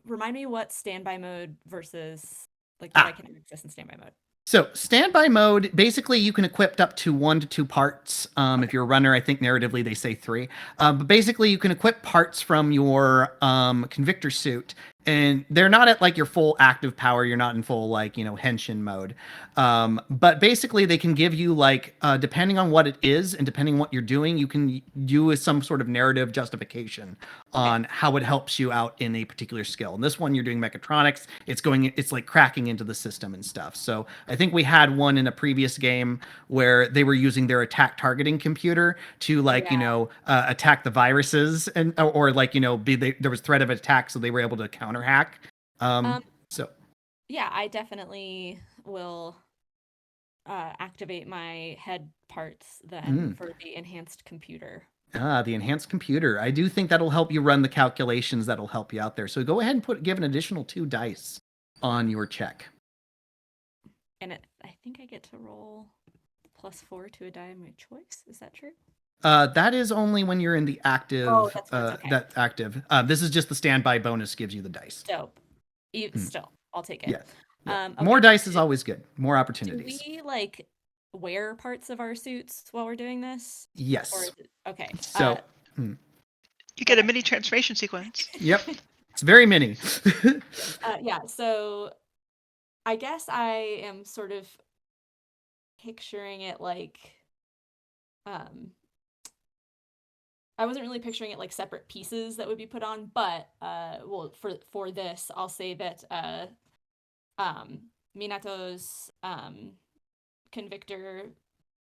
D: Remind me what standby mode versus like what I can access in standby mode.
A: So standby mode, basically you can equip up to 1 to 2 parts. If you're a runner, I think narratively they say 3. But basically you can equip parts from your convictor suit, and they're not at like your full active power. You're not in full henshin mode. But basically they can give you depending on what it is and depending on what you're doing, you can do some sort of narrative justification on how it helps you out in a particular skill. And this one you're doing mechatronics. It's like cracking into the system and stuff. So I think we had one in a previous game where they were using their attack targeting computer to attack the viruses or there was threat of attack, so they were able to counter hack.
D: Yeah, I definitely will activate my head parts then for the enhanced computer.
A: The enhanced computer. I do think that'll help you run the calculations that'll help you out there. So go ahead and give an additional 2 dice on your check.
D: And I think I get to roll +4 to a die of my choice. Is that true?
A: That is only when you're in the active.
D: Oh, that's okay.
A: That active. This is just the standby bonus gives you the dice.
D: Dope. Still, I'll take it.
A: Yeah. More dice is always good. More opportunities.
D: Do we wear parts of our suits while we're doing this?
A: Yes.
D: Okay.
A: So
E: you get a mini transformation sequence.
A: Yep. It's very mini.
D: Yeah. So I guess I am sort of picturing it I wasn't really picturing it like separate pieces that would be put on, but for this, I'll say that Minato's convictor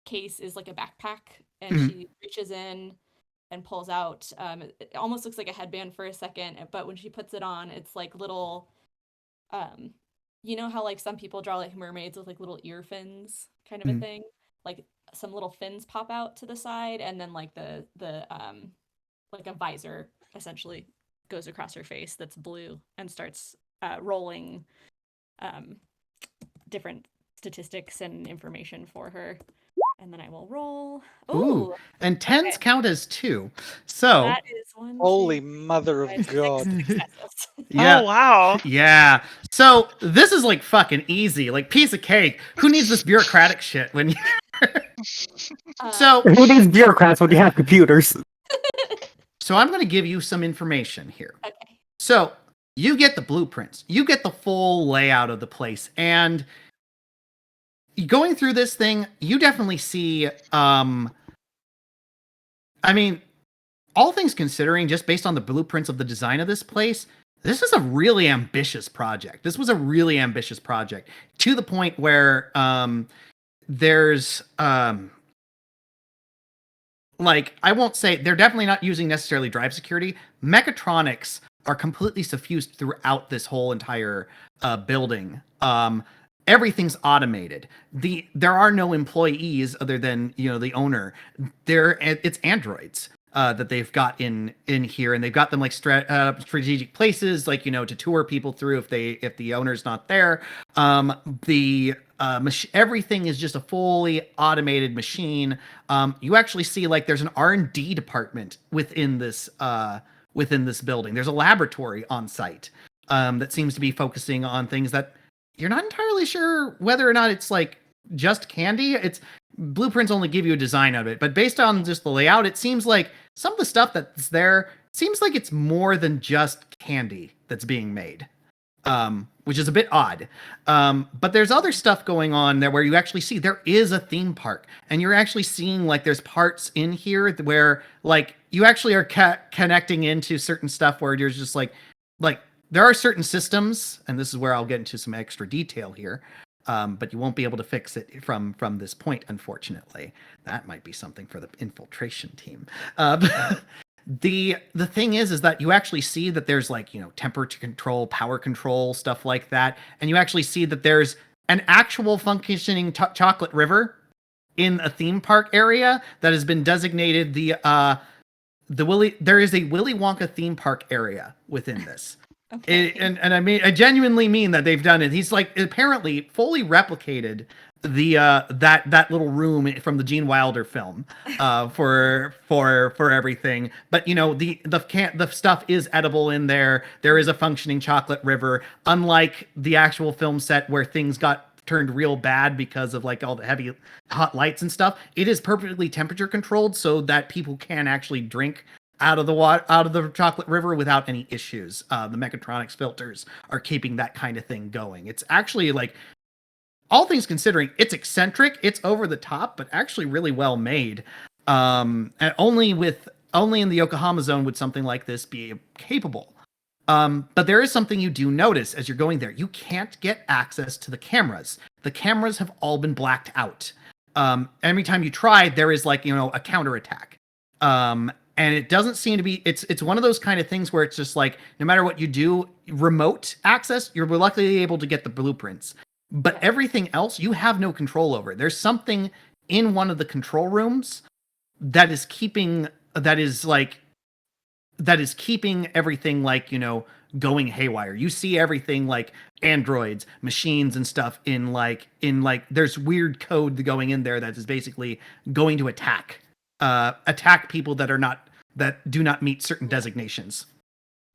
D: case is like a backpack, and she reaches in and pulls out it almost looks like a headband for a second, but when she puts it on, it's like little you know how like some people draw like mermaids with like little ear fins kind of a thing, like some little fins pop out to the side, and then like the like a visor essentially goes across her face that's blue and starts rolling different statistics and information for her. And then I will roll.
A: Ooh. And 10s count as 2. So
D: that is 1,
B: Holy
D: 2,
B: mother of
D: 5, 6
B: God.
D: successes.
A: yeah.
E: Oh, wow.
A: Yeah. So this is like fucking easy, like piece of cake. Who needs this bureaucratic shit when you So
C: Who needs bureaucrats when you have computers?
A: So I'm going to give you some information here.
D: Okay.
A: So you get the blueprints, you get the full layout of the place, and going through this thing, you definitely see, I mean, all things considering, just based on the blueprints of the design of this place, this is a really ambitious project. This was a really ambitious project to the point where there's I won't say they're definitely not using necessarily drive security. Mechatronics are completely suffused throughout this whole entire building. Everything's automated. There are no employees other than the owner. It's androids that they've got in here, and they've got them like strategic places, to tour people through if the owner's not there. Everything is just a fully automated machine. You actually see there's an R&D department within this building. There's a laboratory on site that seems to be focusing on things that you're not entirely sure whether or not it's just candy. It's blueprints only give you a design of it, but based on just the layout, it seems like some of the stuff that's there seems like it's more than just candy that's being made, which is a bit odd. But there's other stuff going on there where you actually see there is a theme park, and you're actually seeing there's parts in here where you actually are connecting into certain stuff where you're just like there are certain systems, and this is where I'll get into some extra detail here. But you won't be able to fix it from this point, unfortunately. That might be something for the infiltration team. The thing is that you actually see that there's like, temperature control, power control, stuff like that, and you actually see that there's an actual functioning chocolate river in a theme park area that has been designated there is a Willy Wonka theme park area within this.
D: Okay.
A: And I genuinely mean that they've done it. He's like apparently fully replicated the that little room from the Gene Wilder film for everything. But the stuff is edible in there. There is a functioning chocolate river, unlike the actual film set where things got turned real bad because of like all the heavy hot lights and stuff. It is perfectly temperature controlled so that people can actually drink out of the chocolate river without any issues. The mechatronics filters are keeping that kind of thing going. It's actually like, all things considering, it's eccentric, it's over the top, but actually really well made. And only in the Yokohama zone would something like this be capable. But there is something you do notice as you're going there. You can't get access to the cameras. The cameras have all been blacked out. Every time you try, there is like, a counterattack. And it doesn't seem to be, it's one of those kind of things where it's just like, no matter what you do, remote access, you're luckily able to get the blueprints. But everything else, you have no control over. There's something in one of the control rooms that is keeping everything like, going haywire. You see everything like androids, machines and stuff in like there's weird code going in there that is basically going to attack people that do not meet certain designations.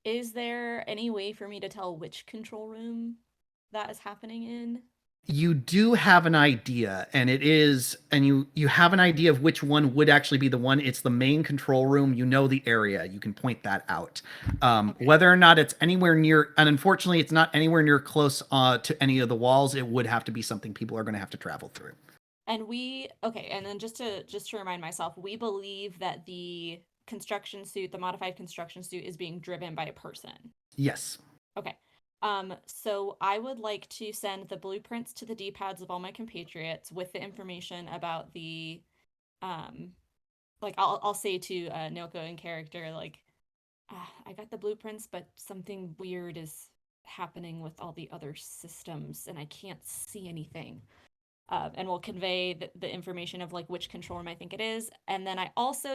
D: Is there any way for me to tell which control room that is happening in?
A: You do have an idea, and you have an idea of which one would actually be the one. It's the main control room. You know the area. You can point that out.
D: Okay.
A: Whether or not it's anywhere near, and unfortunately it's not anywhere near close to any of the walls, it would have to be something people are going to have to travel through.
D: And and then just to remind myself, we believe that the modified construction suit is being driven by a person.
A: Yes.
D: Okay. So I would like to send the blueprints to the D-pads of all my compatriots with the information about the, like I'll say to Naoko in character, like, I got the blueprints, but something weird is happening with all the other systems, and I can't see anything. And we'll convey the information of like which control room I think it is. And then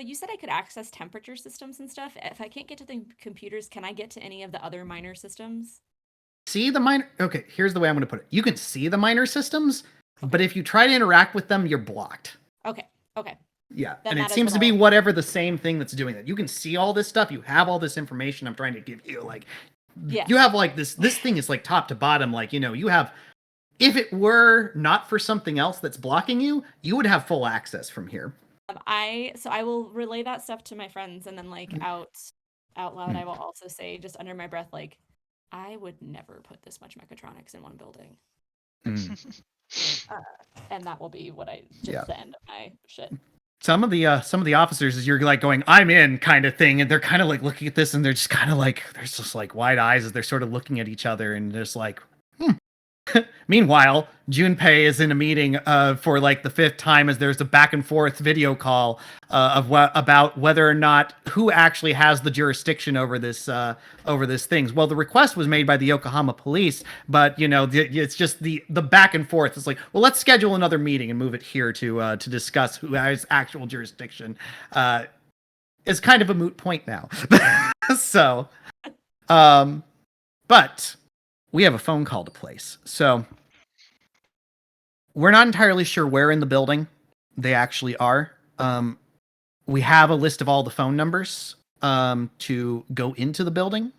D: you said I could access temperature systems and stuff. If I can't get to the computers, can I get to any of the other minor systems?
A: See the minor. Okay, here's the way I'm going to put it. You can see the minor systems, but if you try to interact with them, you're blocked.
D: Okay.
A: Yeah,
D: Then
A: and
D: that
A: it
D: is
A: seems
D: what
A: to be
D: I'll-
A: whatever the same thing that's doing that. You can see all this stuff. You have all this information I'm trying to give you. Like,
D: Yes.
A: you have like this thing is like top to bottom. Like, you have, if it were not for something else that's blocking you, you would have full access from here.
D: I will relay that stuff to my friends, and then like out loud, I will also say just under my breath, like, I would never put this much mechatronics in one building. And that will be what the end of my shit.
A: Some of the officers, as you're like going, I'm in kind of thing, and they're kind of like looking at this, and they're just kind of like, there's just like wide eyes as they're sort of looking at each other, and just like, Meanwhile, Junpei is in a meeting for like the 5th time as there's a back and forth video call about whether or not who actually has the jurisdiction over this thing. Well, the request was made by the Yokohama police, but it's just the back and forth. It's like, well, let's schedule another meeting and move it here to discuss who has actual jurisdiction. Is kind of a moot point now. So, but we have a phone call to place. So we're not entirely sure where in the building they actually are. We have a list of all the phone numbers to go into the building,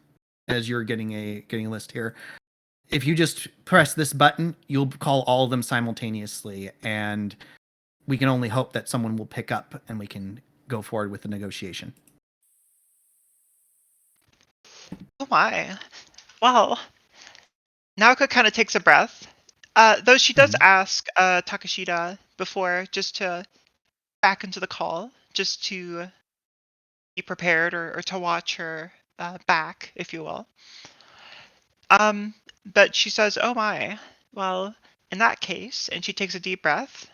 A: as you're getting a list here. If you just press this button, you'll call all of them simultaneously, and we can only hope that someone will pick up and we can go forward with the negotiation.
E: Oh my. Well, Naoka kind of takes a breath, though she does ask Takashita before, just to back into the call, just to be prepared or to watch her back, if you will. But she says, oh my, well, in that case, and she takes a deep breath,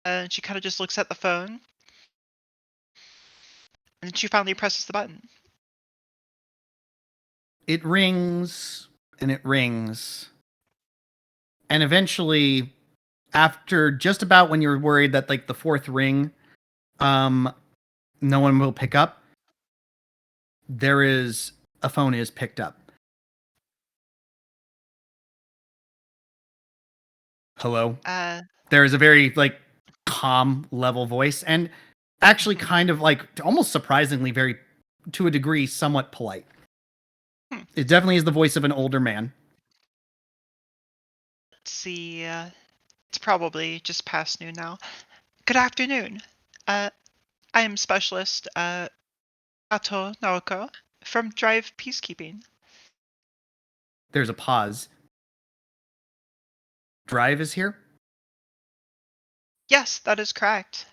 E: and she kind of just looks at the phone. And she finally presses the button.
A: It rings and it rings. And eventually, after just about when you're worried that like the fourth ring, no one will pick up, a phone is picked up. Hello? There is a very like calm level voice, and actually kind of like almost surprisingly very, to a degree, somewhat polite. It definitely is the voice of an older man.
E: Let's see. It's probably just past noon now. Good afternoon. I am Specialist Ato Naoko from Drive Peacekeeping.
A: There's a pause. Drive is here?
E: Yes, that is correct.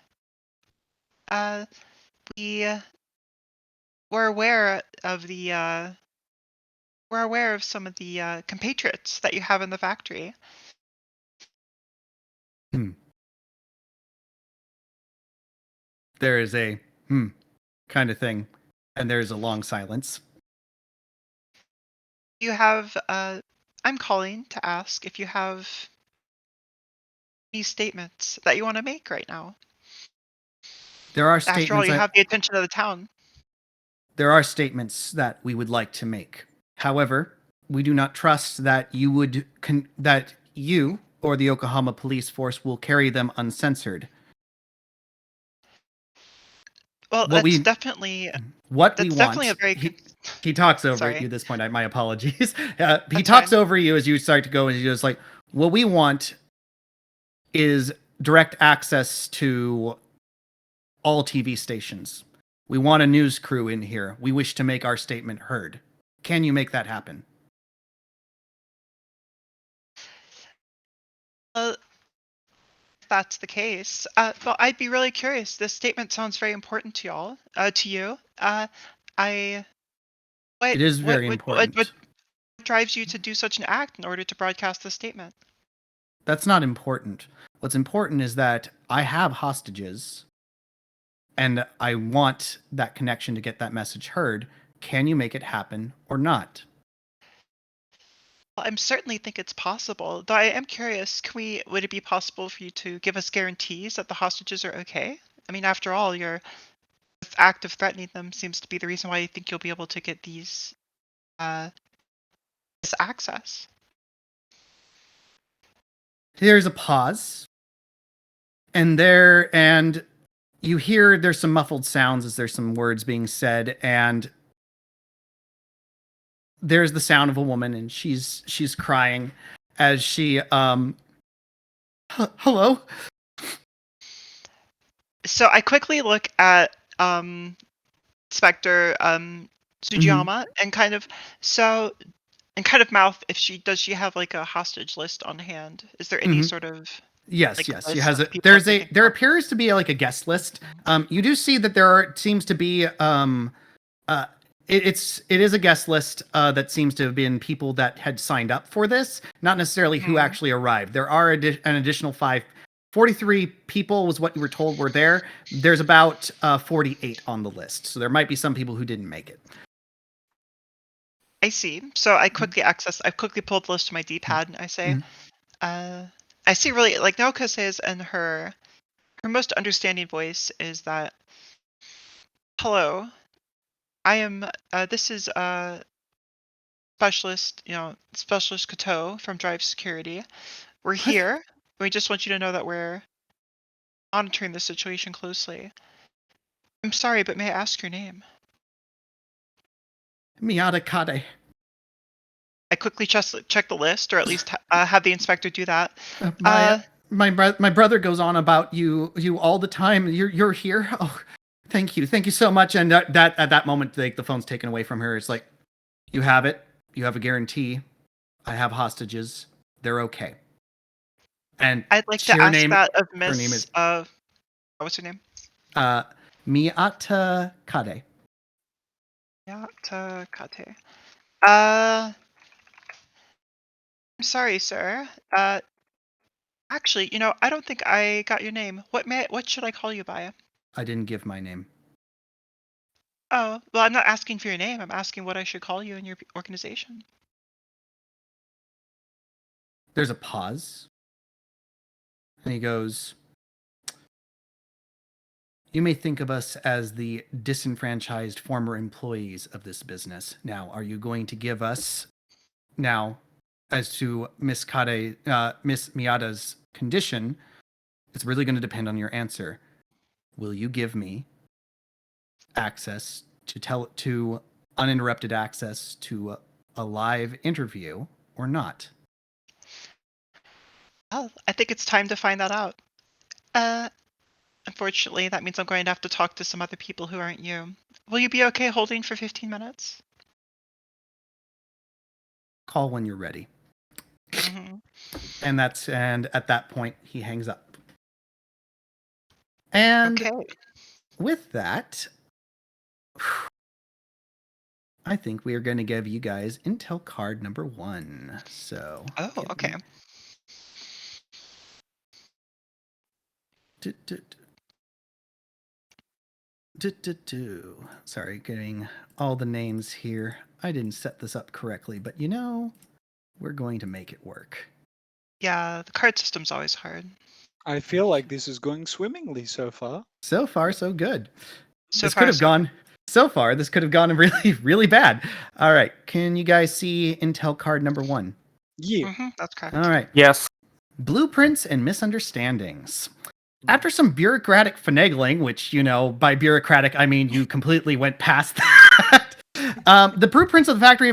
E: We were aware of some of the compatriots that you have in the factory.
A: There is a kind of thing, and there's a long silence.
E: You have I'm calling to ask if you have any statements that you want to make right now.
A: There are
E: After all,
A: statements.
E: you have the attention of the town.
A: There are statements that we would like to make. However, we do not trust that that you or the Yokohama Police Force will carry them uncensored.
E: Well, that's definitely
A: a very. He talks over
E: Sorry.
A: at you at this point. My apologies. He
E: That's
A: talks
E: fine.
A: over you as you start to go, and he goes like, "What we want is direct access to all TV stations. We want a news crew in here. We wish to make our statement heard. Can you make that happen?"
E: If that's the case, well, I'd be really curious. This statement sounds very important to y'all, to you.
A: It is very important.
E: What drives you to do such an act in order to broadcast this statement?
A: That's not important. What's important is that I have hostages, and I want that connection to get that message heard. Can you make it happen or not?
E: Well, I certainly think it's possible. Though I am curious, would it be possible for you to give us guarantees that the hostages are okay? I mean, after all, your act of threatening them seems to be the reason why you think you'll be able to get this access.
A: Here's a pause. And you hear there's some muffled sounds as there's some words being said, and there's the sound of a woman, and she's crying as she hello.
E: So I quickly look at Inspector Tsujiyama and kind of mouth if she have like a hostage list on hand. Is there any sort of
A: Yes,
E: like,
A: she has it. There appears to be like a guest list. You do see that seems to be it is a guest list that seems to have been people that had signed up for this, not necessarily who actually arrived. There are an additional 43 people was what you were told were there. There's about 48 on the list, so there might be some people who didn't make it.
E: I see. So I quickly pulled the list to my D-pad and I say, I see really, like Naoka says in her most understanding voice is that, hello, I am, this is Specialist Kato from Drive Security. We're here. We just want you to know that we're monitoring the situation closely. I'm sorry, but may I ask your name?
A: Miyata Kade.
E: I quickly check the list, or at least have the inspector do that.
A: My brother goes on about you all the time. You're here. Oh, thank you so much. And that at that moment, like the phone's taken away from her. It's like, you have it. You have a guarantee. I have hostages. They're okay. And
E: I'd like to ask that of Miss. Her name is. What's her name?
A: Miyata Kade.
E: Miyata Kade. I'm sorry, sir. Actually, I don't think I got your name. What should I call you by?
A: I didn't give my name.
E: Oh, well, I'm not asking for your name. I'm asking what I should call you in your organization.
A: There's a pause. And he goes, "You may think of us as the disenfranchised former employees of this business. Now, are you going to give us, now, as to Miss Miyada's condition, it's really going to depend on your answer. Will you give me access to uninterrupted access to a live interview or not?"
E: Well, I think it's time to find that out. Unfortunately, that means I'm going to have to talk to some other people who aren't you. Will you be okay holding for 15 minutes?
A: Call when you're ready.
E: Mm-hmm.
A: And at that point he hangs up. And
E: Okay.
A: with that, I think we are going to give you guys intel card number 1. So.
E: Oh, okay.
A: Sorry, getting all the names here. I didn't set this up correctly, but we're going to make it work.
E: Yeah, the card system's always hard.
B: I feel like this is going swimmingly so far.
A: So far, so good.
E: So
A: This
E: far,
A: could have
E: so
A: gone. So far, this could have gone really, really bad. All right, can you guys see intel card number 1?
B: Yeah.
E: Mm-hmm, that's correct.
A: All right.
C: Yes.
A: Blueprints and misunderstandings. After some bureaucratic finagling, which, by bureaucratic, I mean you completely went past that, the blueprints of the factory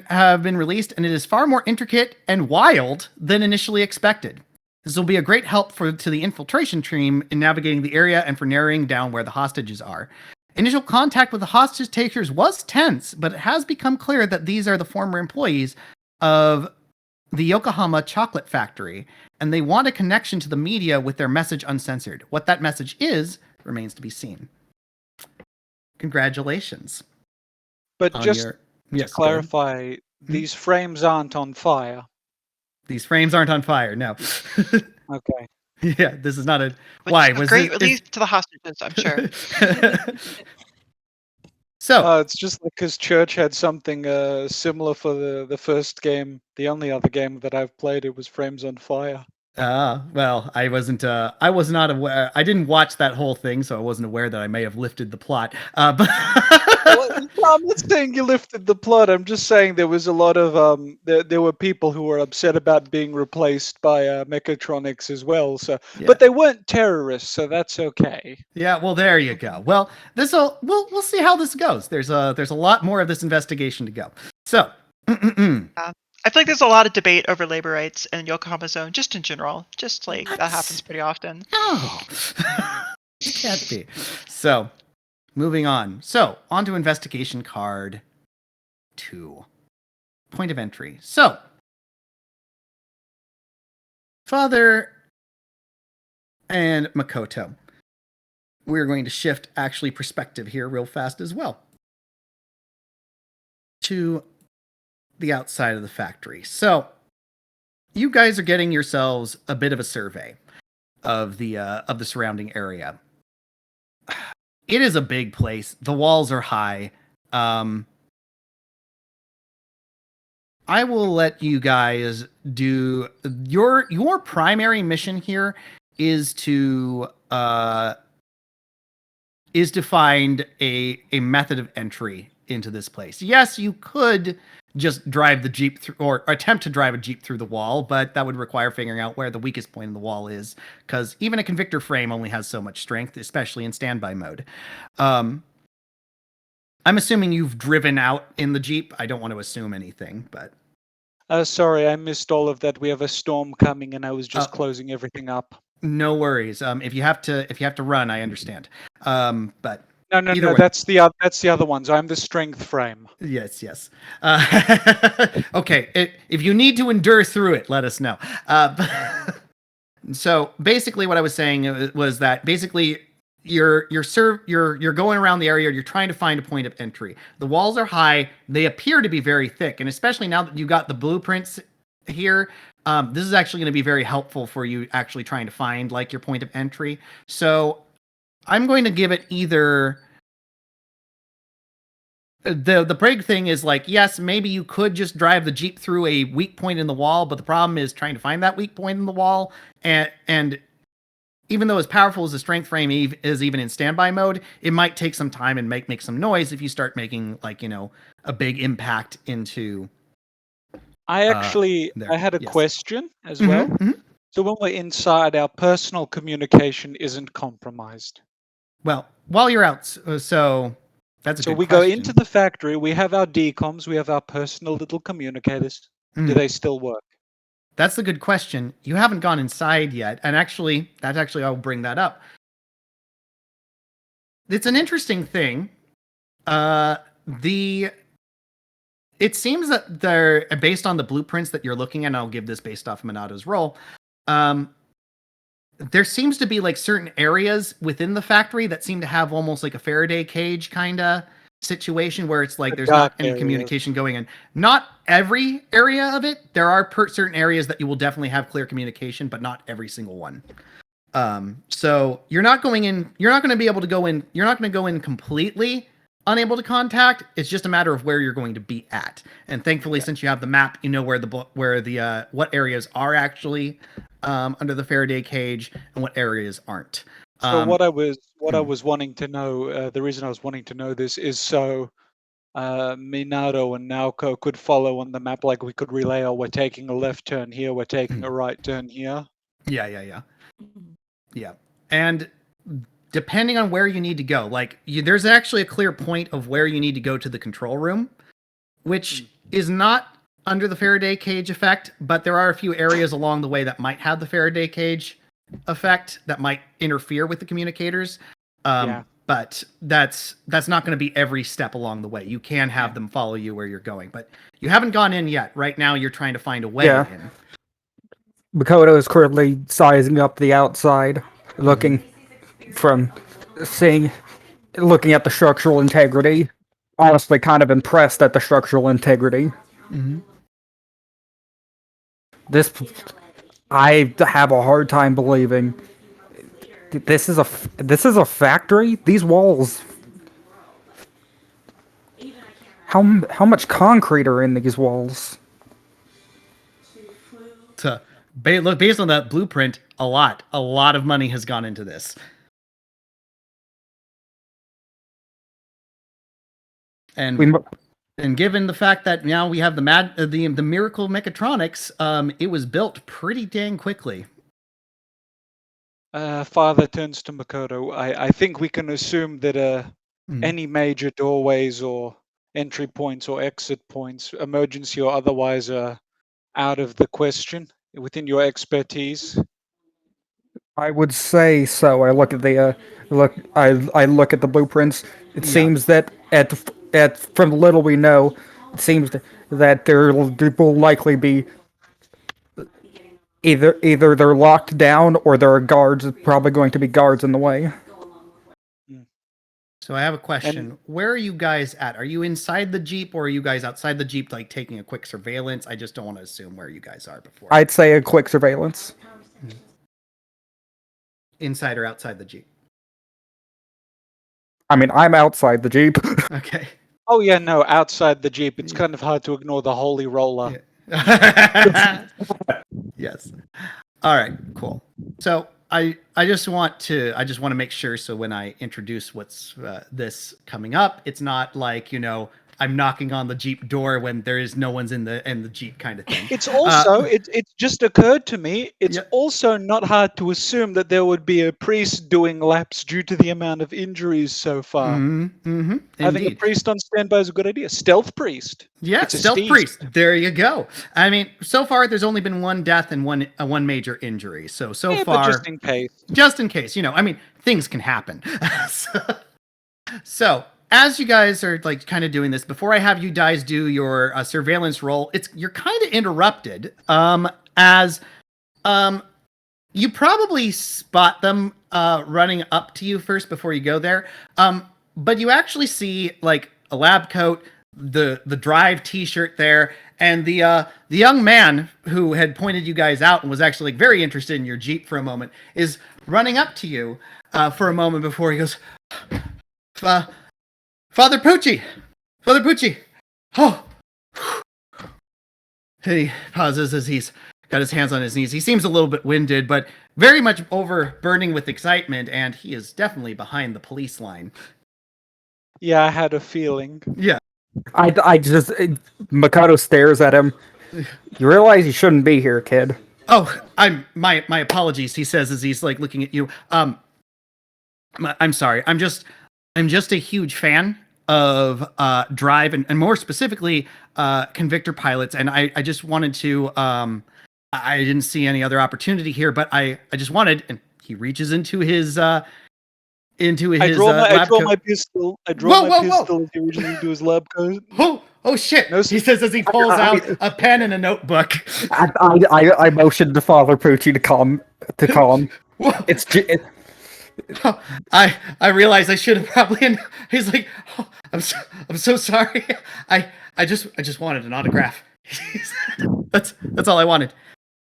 A: have been released, and it is far more intricate and wild than initially expected. This will be a great help to the infiltration team in navigating the area and for narrowing down where the hostages are. Initial contact with the hostage takers was tense, but it has become clear that these are the former employees of the Yokohama chocolate factory, and they want a connection to the media with their message uncensored. What that message is remains to be seen. Congratulations.
B: But just
A: to
B: to clarify, these frames aren't on fire.
A: These frames aren't on fire, no.
B: Okay.
A: Yeah, this is not a...
E: Which
A: Why?
E: is a
A: Was
E: great
A: this,
E: relief to the hostages, I'm sure.
A: So...
B: it's just because Church had something similar for the first game. The only other game that I've played, it was Frames on Fire.
A: Well, I was not aware. I didn't watch that whole thing, so I wasn't aware that I may have lifted the plot. But
B: Well, I'm not saying you lifted the plot. I'm just saying there was a lot of there were people who were upset about being replaced by mechatronics as well. So,
A: yeah.
B: But they weren't terrorists, so that's okay.
A: Yeah, well, there you go. Well, we'll see how this goes. There's a lot more of this investigation to go. So,
E: I feel like there's a lot of debate over labor rights in Yokohama Zone, just in general. Just like
A: What?
E: that happens pretty often.
A: No, can't be. So, moving on. So, on to investigation card 2. Point of entry. So, Father and Makoto. We're going to shift actually perspective here real fast as well to the outside of the factory. So, you guys are getting yourselves a bit of a survey of the surrounding area. It is a big place. The walls are high. I will let you guys do your primary mission here is to find a method of entry into this place. Yes, you could just drive the Jeep through, or attempt to drive a Jeep through the wall, but that would require figuring out where the weakest point in the wall is, because even a Convictor frame only has so much strength, especially in standby mode. I'm assuming you've driven out in the Jeep. I don't want to assume anything, but...
B: Sorry, I missed all of that. We have a storm coming, and I was just closing everything up.
A: No worries. If you have to run, I understand. But
B: no, that's the other ones. I'm the strength frame.
A: Yes. Okay. If you need to endure through it, let us know. So basically, what I was saying was that basically you're going around the area. You're trying to find a point of entry. The walls are high. They appear to be very thick, and especially now that you got the blueprints here, this is actually going to be very helpful for you actually trying to find like your point of entry. So I'm going to give it either the big thing is like, yes, maybe you could just drive the Jeep through a weak point in the wall, but the problem is trying to find that weak point in the wall. And even though as powerful as the strength frame is even in standby mode, it might take some time and make some noise if you start making like, a big impact into.
B: I had a
A: Yes.
B: question as
A: Mhm,
B: well.
A: mhm.
B: So when we're inside, our personal communication isn't compromised.
A: Well, while you're out, so that's a
B: So
A: good
B: we
A: question.
B: go into the factory, we have our decoms, we have our personal little communicators. Do
A: Mm.
B: they still work?
A: That's a good question. You haven't gone inside yet, and actually, I'll bring that up. It's an interesting thing. It seems that they're based on the blueprints that you're looking at. And I'll give this based off Minato's role. There seems to be like certain areas within the factory that seem to have almost like a Faraday cage kind of situation where it's like there's not any communication going in. Not every area of it. There are certain areas that you will definitely have clear communication, but not every single one. So you're not going in. You're not going to be able to go in. You're not going to go in completely unable to contact. It's just a matter of where you're going to be at. And thankfully, since you have the map, you know where the what areas are actually under the Faraday cage and what areas aren't.
B: So what I was wanting to know, the reason I was wanting to know this is so Minato and Naoko could follow on the map, like we could relay, oh, we're taking a left turn here, we're taking a right turn here.
A: Yeah. And depending on where you need to go, like there's actually a clear point of where you need to go to the control room, which is not under the Faraday cage effect, but there are a few areas along the way that might have the Faraday cage effect that might interfere with the communicators. But that's not going to be every step along the way. You can have them follow you where you're going, but you haven't gone in yet. Right now, you're trying to find a way in.
C: Makoto is currently sizing up the outside, looking at the structural integrity. Honestly, kind of impressed at the structural integrity.
A: Mm-hmm.
C: I have a hard time believing this is a factory. These walls. How much concrete are in these walls?
A: Look, based on that blueprint, a lot of money has gone into this. And given the fact that now we have the miracle mechatronics, it was built pretty dang quickly.
B: Father turns to Makoto. I think we can assume that any major doorways or entry points or exit points, emergency or otherwise, are out of the question within your expertise.
C: I would say so. I look at the I look at the blueprints. It seems that from the little we know, it seems that there will likely be either they're locked down or there are guards. Probably going to be guards in the way.
A: So I have a question. Where are you guys at? Are you inside the Jeep or are you guys outside the Jeep, like taking a quick surveillance? I just don't want to assume where you guys are before.
C: I'd say a quick surveillance.
A: Inside or outside the Jeep?
C: I mean, I'm outside the Jeep.
A: Okay.
B: Oh yeah, no, outside the Jeep. It's kind of hard to ignore the holy roller.
A: Yeah. Yes. All right, cool. So I just want to make sure, so when I introduce what's this coming up, it's not like, I'm knocking on the Jeep door when there is no one's in the Jeep kind of thing.
B: It's also it just occurred to me. It's also not hard to assume that there would be a priest doing laps due to the amount of injuries so far.
A: Mm-hmm.
B: Having a priest on standby is a good idea. Stealth priest.
A: Yeah, stealth priest. There you go. I mean, so far there's only been one death and one major injury. So far,
B: but just in case.
A: Just in case, I mean, things can happen. So as you guys are like kind of doing this, before I have you guys do your surveillance roll, you're kind of interrupted as you probably spot them running up to you first before you go there. But you actually see like a lab coat, the Drive T-shirt there, and the young man who had pointed you guys out and was actually like very interested in your Jeep for a moment is running up to you for a moment before he goes, Father Pucci, Father Pucci! Oh! He pauses as he's got his hands on his knees. He seems a little bit winded, but very much over burning with excitement, and he is definitely behind the police line.
B: Yeah, I had a feeling.
A: Yeah.
C: I just Makoto stares at him. You realize you shouldn't be here, kid.
A: Oh, my apologies, he says as he's like looking at you. I'm sorry. I'm just a huge fan of Drive and more specifically Convictor pilots, and I just wanted to I didn't see any other opportunity here, but I just wanted, and he reaches into his
B: I draw
A: lab coat.
B: my pistol. I
A: Whoa,
B: draw my
A: whoa, whoa.
B: pistol as he reaches into his lab coat.
A: Oh shit!
B: No,
A: He says as he pulls out a pen and a notebook.
C: I motioned to Father Pucci to calm.
A: Whoa. I realize I should have probably. He's like, oh, I'm so sorry. I just wanted an autograph. That's all I wanted.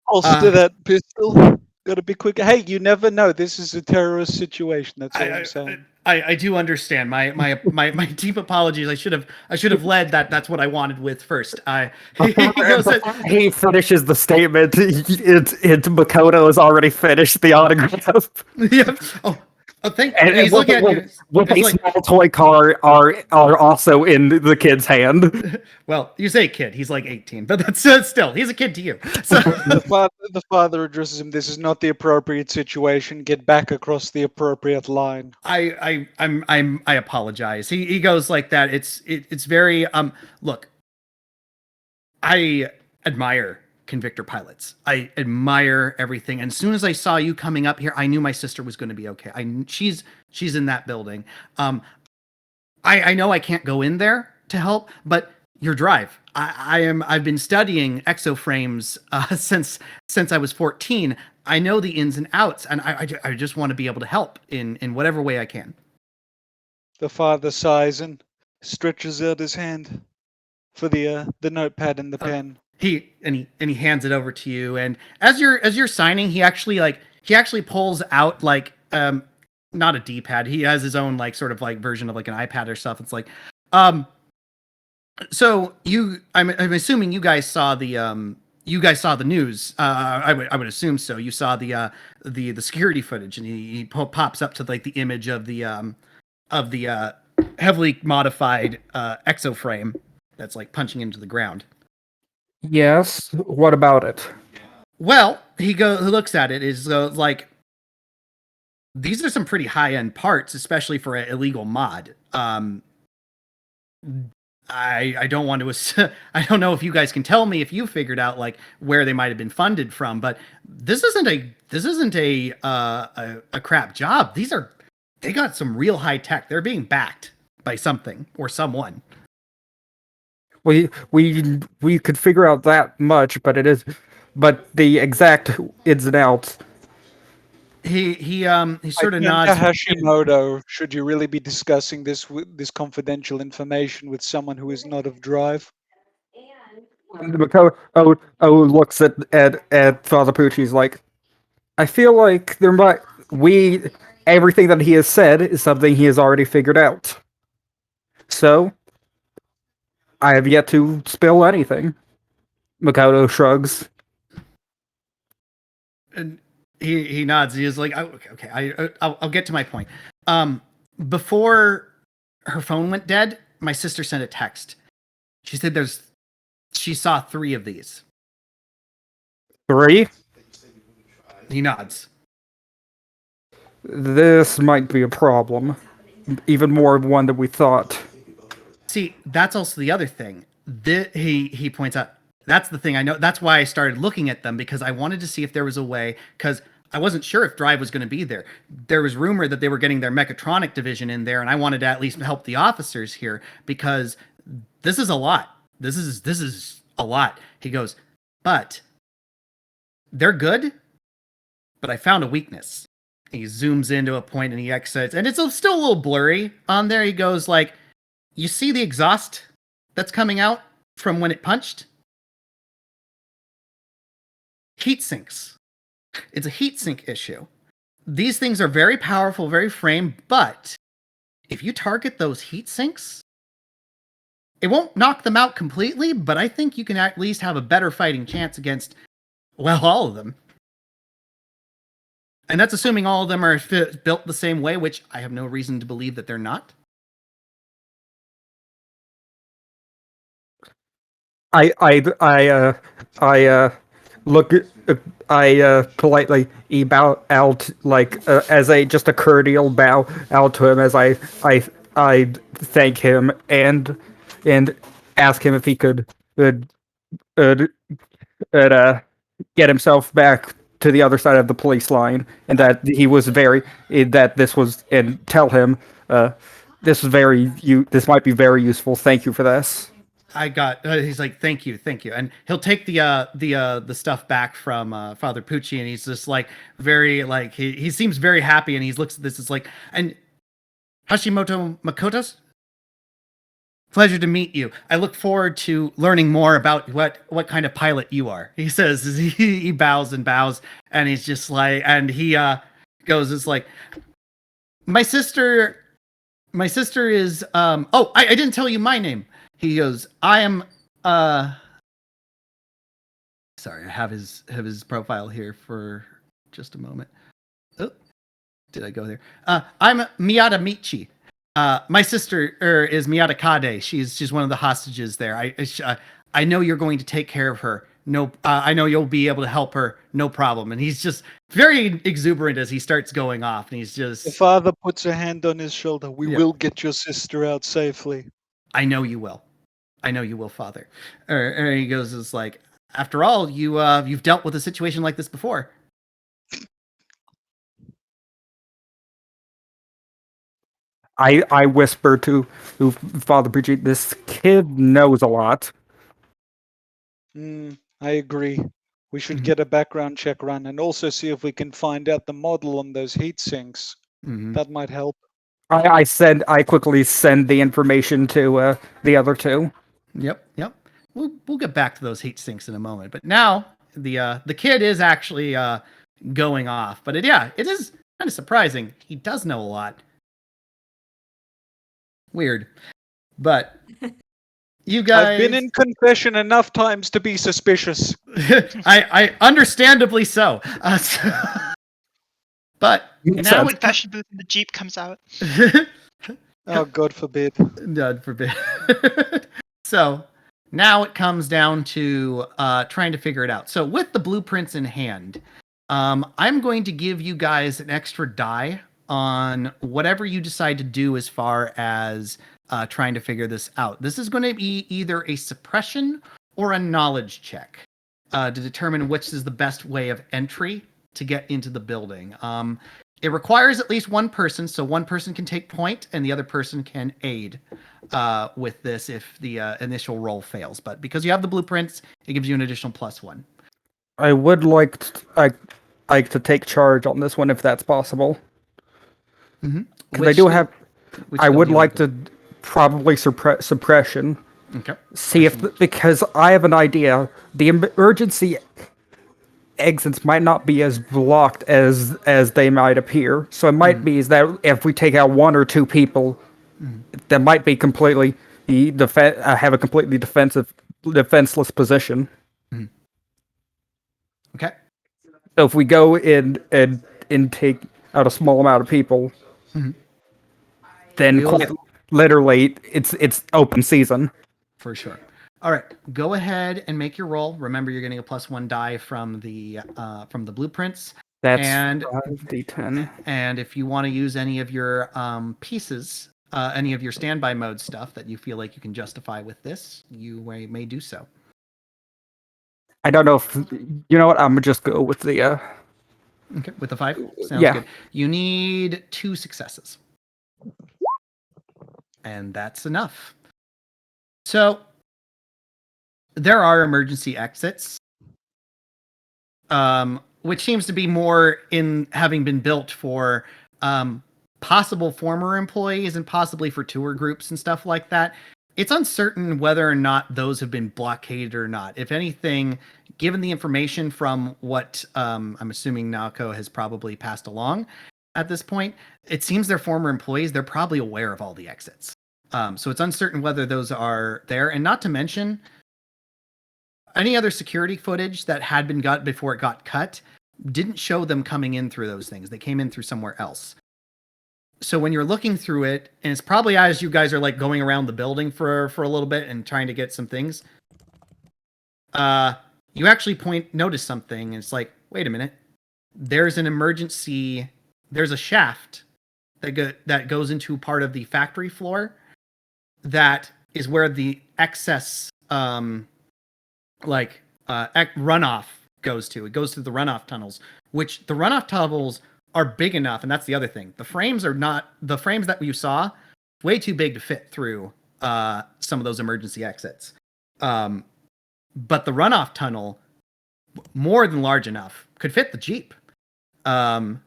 B: Holster that pistol. Gotta be quick. Hey, you never know. This is a terrorist situation. That's all I'm saying.
A: I do understand. My deep apologies. I should have led that. That's what I wanted with first.
C: He finishes the statement. Makoto has already finished the autograph.
A: Yeah. Oh, thank you. And he's looking at you.
C: With a small toy car are also in the kid's hand.
A: Well, you say kid. He's like 18, but that's still he's a kid to you. So
B: the father addresses him. This is not the appropriate situation. Get back across the appropriate line.
A: I apologize. He goes like that. It's very look. I admire Convictor pilots. I admire everything. And as soon as I saw you coming up here, I knew my sister was going to be okay. She's in that building. I know I can't go in there to help, but your Drive. I've been studying exoframes since I was 14. I know the ins and outs, and I just want to be able to help in whatever way I can.
B: The father sighs and stretches out his hand for the notepad and the pen.
A: He hands it over to you, and as you're signing, he actually pulls out like not a D-pad. He has his own like sort of like version of like an iPad or stuff. It's like so I'm assuming you guys saw the news. I would assume so. You saw the security footage, and he pops up to like the image of the heavily modified exoframe that's like punching into the ground.
C: Yes. What about it?
A: Well, he looks at it, is like, these are some pretty high-end parts, especially for an illegal mod. I don't want to. I don't know if you guys can tell me if you figured out like where they might have been funded from, but this isn't a crap job. They got some real high tech. They're being backed by something or someone.
C: We could figure out that much, but the exact ins and outs.
A: He sort of nods.
B: Hashimoto, should you really be discussing this confidential information with someone who is not of Drive?
C: Makoto looks at Father Pucci's like, I feel like everything that he has said is something he has already figured out. So I have yet to spill anything. Makoto shrugs.
A: And he nods. He is like, oh, okay, I'll get to my point. Before her phone went dead, my sister sent a text. She said she saw 3 of these.
C: 3?
A: He nods.
C: This might be a problem. Even more of one than we thought.
A: See, that's also the other thing. He points out, that's the thing I know. That's why I started looking at them, because I wanted to see if there was a way, because I wasn't sure if Drive was going to be there. There was rumor that they were getting their mechatronic division in there, and I wanted to at least help the officers here, because this is a lot. This is a lot. He goes, but they're good, but I found a weakness. He zooms into a point and he exits, and it's still a little blurry on there. He goes like, you see the exhaust that's coming out from when it punched? Heat sinks. It's a heat sink issue. These things are very powerful, very frame, but if you target those heat sinks, It won't knock them out completely, but I think you can at least have a better fighting chance against, well, all of them. And that's assuming all of them are built the same way, which I have no reason to believe that they're not.
C: I look. I politely bow out, like as a just a courteous bow out to him as I thank him and ask him if he could uh, get himself back to the other side of the police line, and that he was that this was, and tell him this is this might be very useful. Thank you for this.
A: I got. He's like, thank you, and he'll take the stuff back from Father Pucci, and he's just like very like he seems very happy, and he looks at this as like, and Hashimoto Makoto's, pleasure to meet you. I look forward to learning more about what kind of pilot you are. He says as he bows, and he's just like, and he goes, it's like, my sister is oh, I didn't tell you my name. He goes, I am sorry, I have his profile here for just a moment. Oh, did I go there? I'm Miyata Michi. My sister is Miyata Kade. She's one of the hostages there. I know you're going to take care of her. No, I know you'll be able to help her. No problem. And he's just very exuberant as he starts going off. And he's just.
B: The father puts a hand on his shoulder. We
A: Yeah.
B: will get your sister out safely.
A: I know you will. I know you will, Father. Or he goes, it's like, after all, you've dealt with a situation like this before.
C: I whisper to Father Pucci, this kid knows a lot.
B: I agree. We should get a background check run and also see if we can find out the model on those heat sinks. That might help.
C: I quickly send the information to the other two.
A: Yep. We'll get back to those heat sinks in a moment. But now the kid is actually going off. But it is kind of surprising. He does know a lot. Weird. But you guys,
B: I've been in confession enough times to be suspicious.
A: I understandably so. But now
E: Confession booth and the Jeep comes out.
B: Oh, God forbid.
A: God forbid. So now it comes down to trying to figure it out. So with the blueprints in hand, I'm going to give you guys an extra die on whatever you decide to do as far as trying to figure this out. This is going to be either a suppression or a knowledge check to determine which is the best way of entry to get into the building. It requires at least one person, so one person can take point and the other person can aid with this if the initial roll fails. But because you have the blueprints, it gives you an additional +1.
C: I would like to take charge on this one if that's possible. Because I do have. I would like to probably suppression.
A: Okay.
C: See if because I have an idea. The emergency exits might not be as blocked as they might appear. So it might be is that if we take out one or two people, that might be completely have a completely defenseless position.
A: Okay.
C: So if we go in and take out a small amount of people, then quite literally it's open season.
A: For sure. All right, go ahead and make your roll. Remember, you're getting a +1 die from the blueprints.
C: That's
A: and
C: 5d10.
A: And if you want to use any of your pieces, any of your standby mode stuff that you feel like you can justify with this, you may do so.
C: I don't know if you know what. I'm gonna just go with the.
A: Okay, with the 5. Sounds good. You need 2 successes, and that's enough. So there are emergency exits, which seems to be more in having been built for possible former employees and possibly for tour groups and stuff like that. It's uncertain whether or not those have been blockaded or not. If anything, given the information from what I'm assuming Naoko has probably passed along at this point, it seems they're former employees. They're probably aware of all the exits. So it's uncertain whether those are there, and not to mention any other security footage that had been got before it got cut didn't show them coming in through those things. They came in through somewhere else. So when you're looking through it, and it's probably as you guys are like going around the building for a little bit and trying to get some things, you actually notice something, and it's like, wait a minute, there's an emergency. There's a shaft that goes into part of the factory floor. That is where the excess runoff goes to. It goes through the runoff tunnels, which the runoff tunnels are big enough, and that's the other thing. The frames that you saw, way too big to fit through some of those emergency exits. But the runoff tunnel, more than large enough, could fit the Jeep. And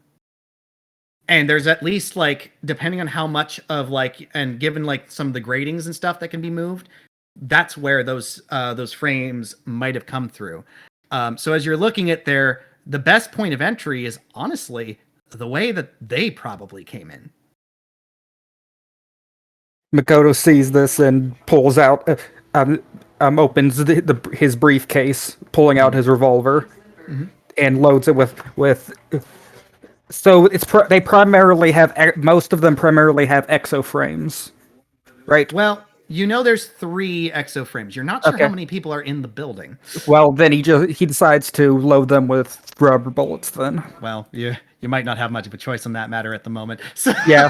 A: there's at least, like, depending on how much of, like, and given like some of the gratings and stuff that can be moved, that's where those frames might have come through. So as you're looking at there, the best point of entry is honestly the way that they probably came in.
C: Makoto sees this and pulls out, opens his briefcase, pulling out his revolver, and loads it with. So they primarily have, most of them primarily have exoframes, right?
A: Well, there's 3 exoframes. You're not sure how many people are in the building.
C: Well, then he decides to load them with rubber bullets. Then,
A: well, you might not have much of a choice on that matter at the moment. So
C: yeah.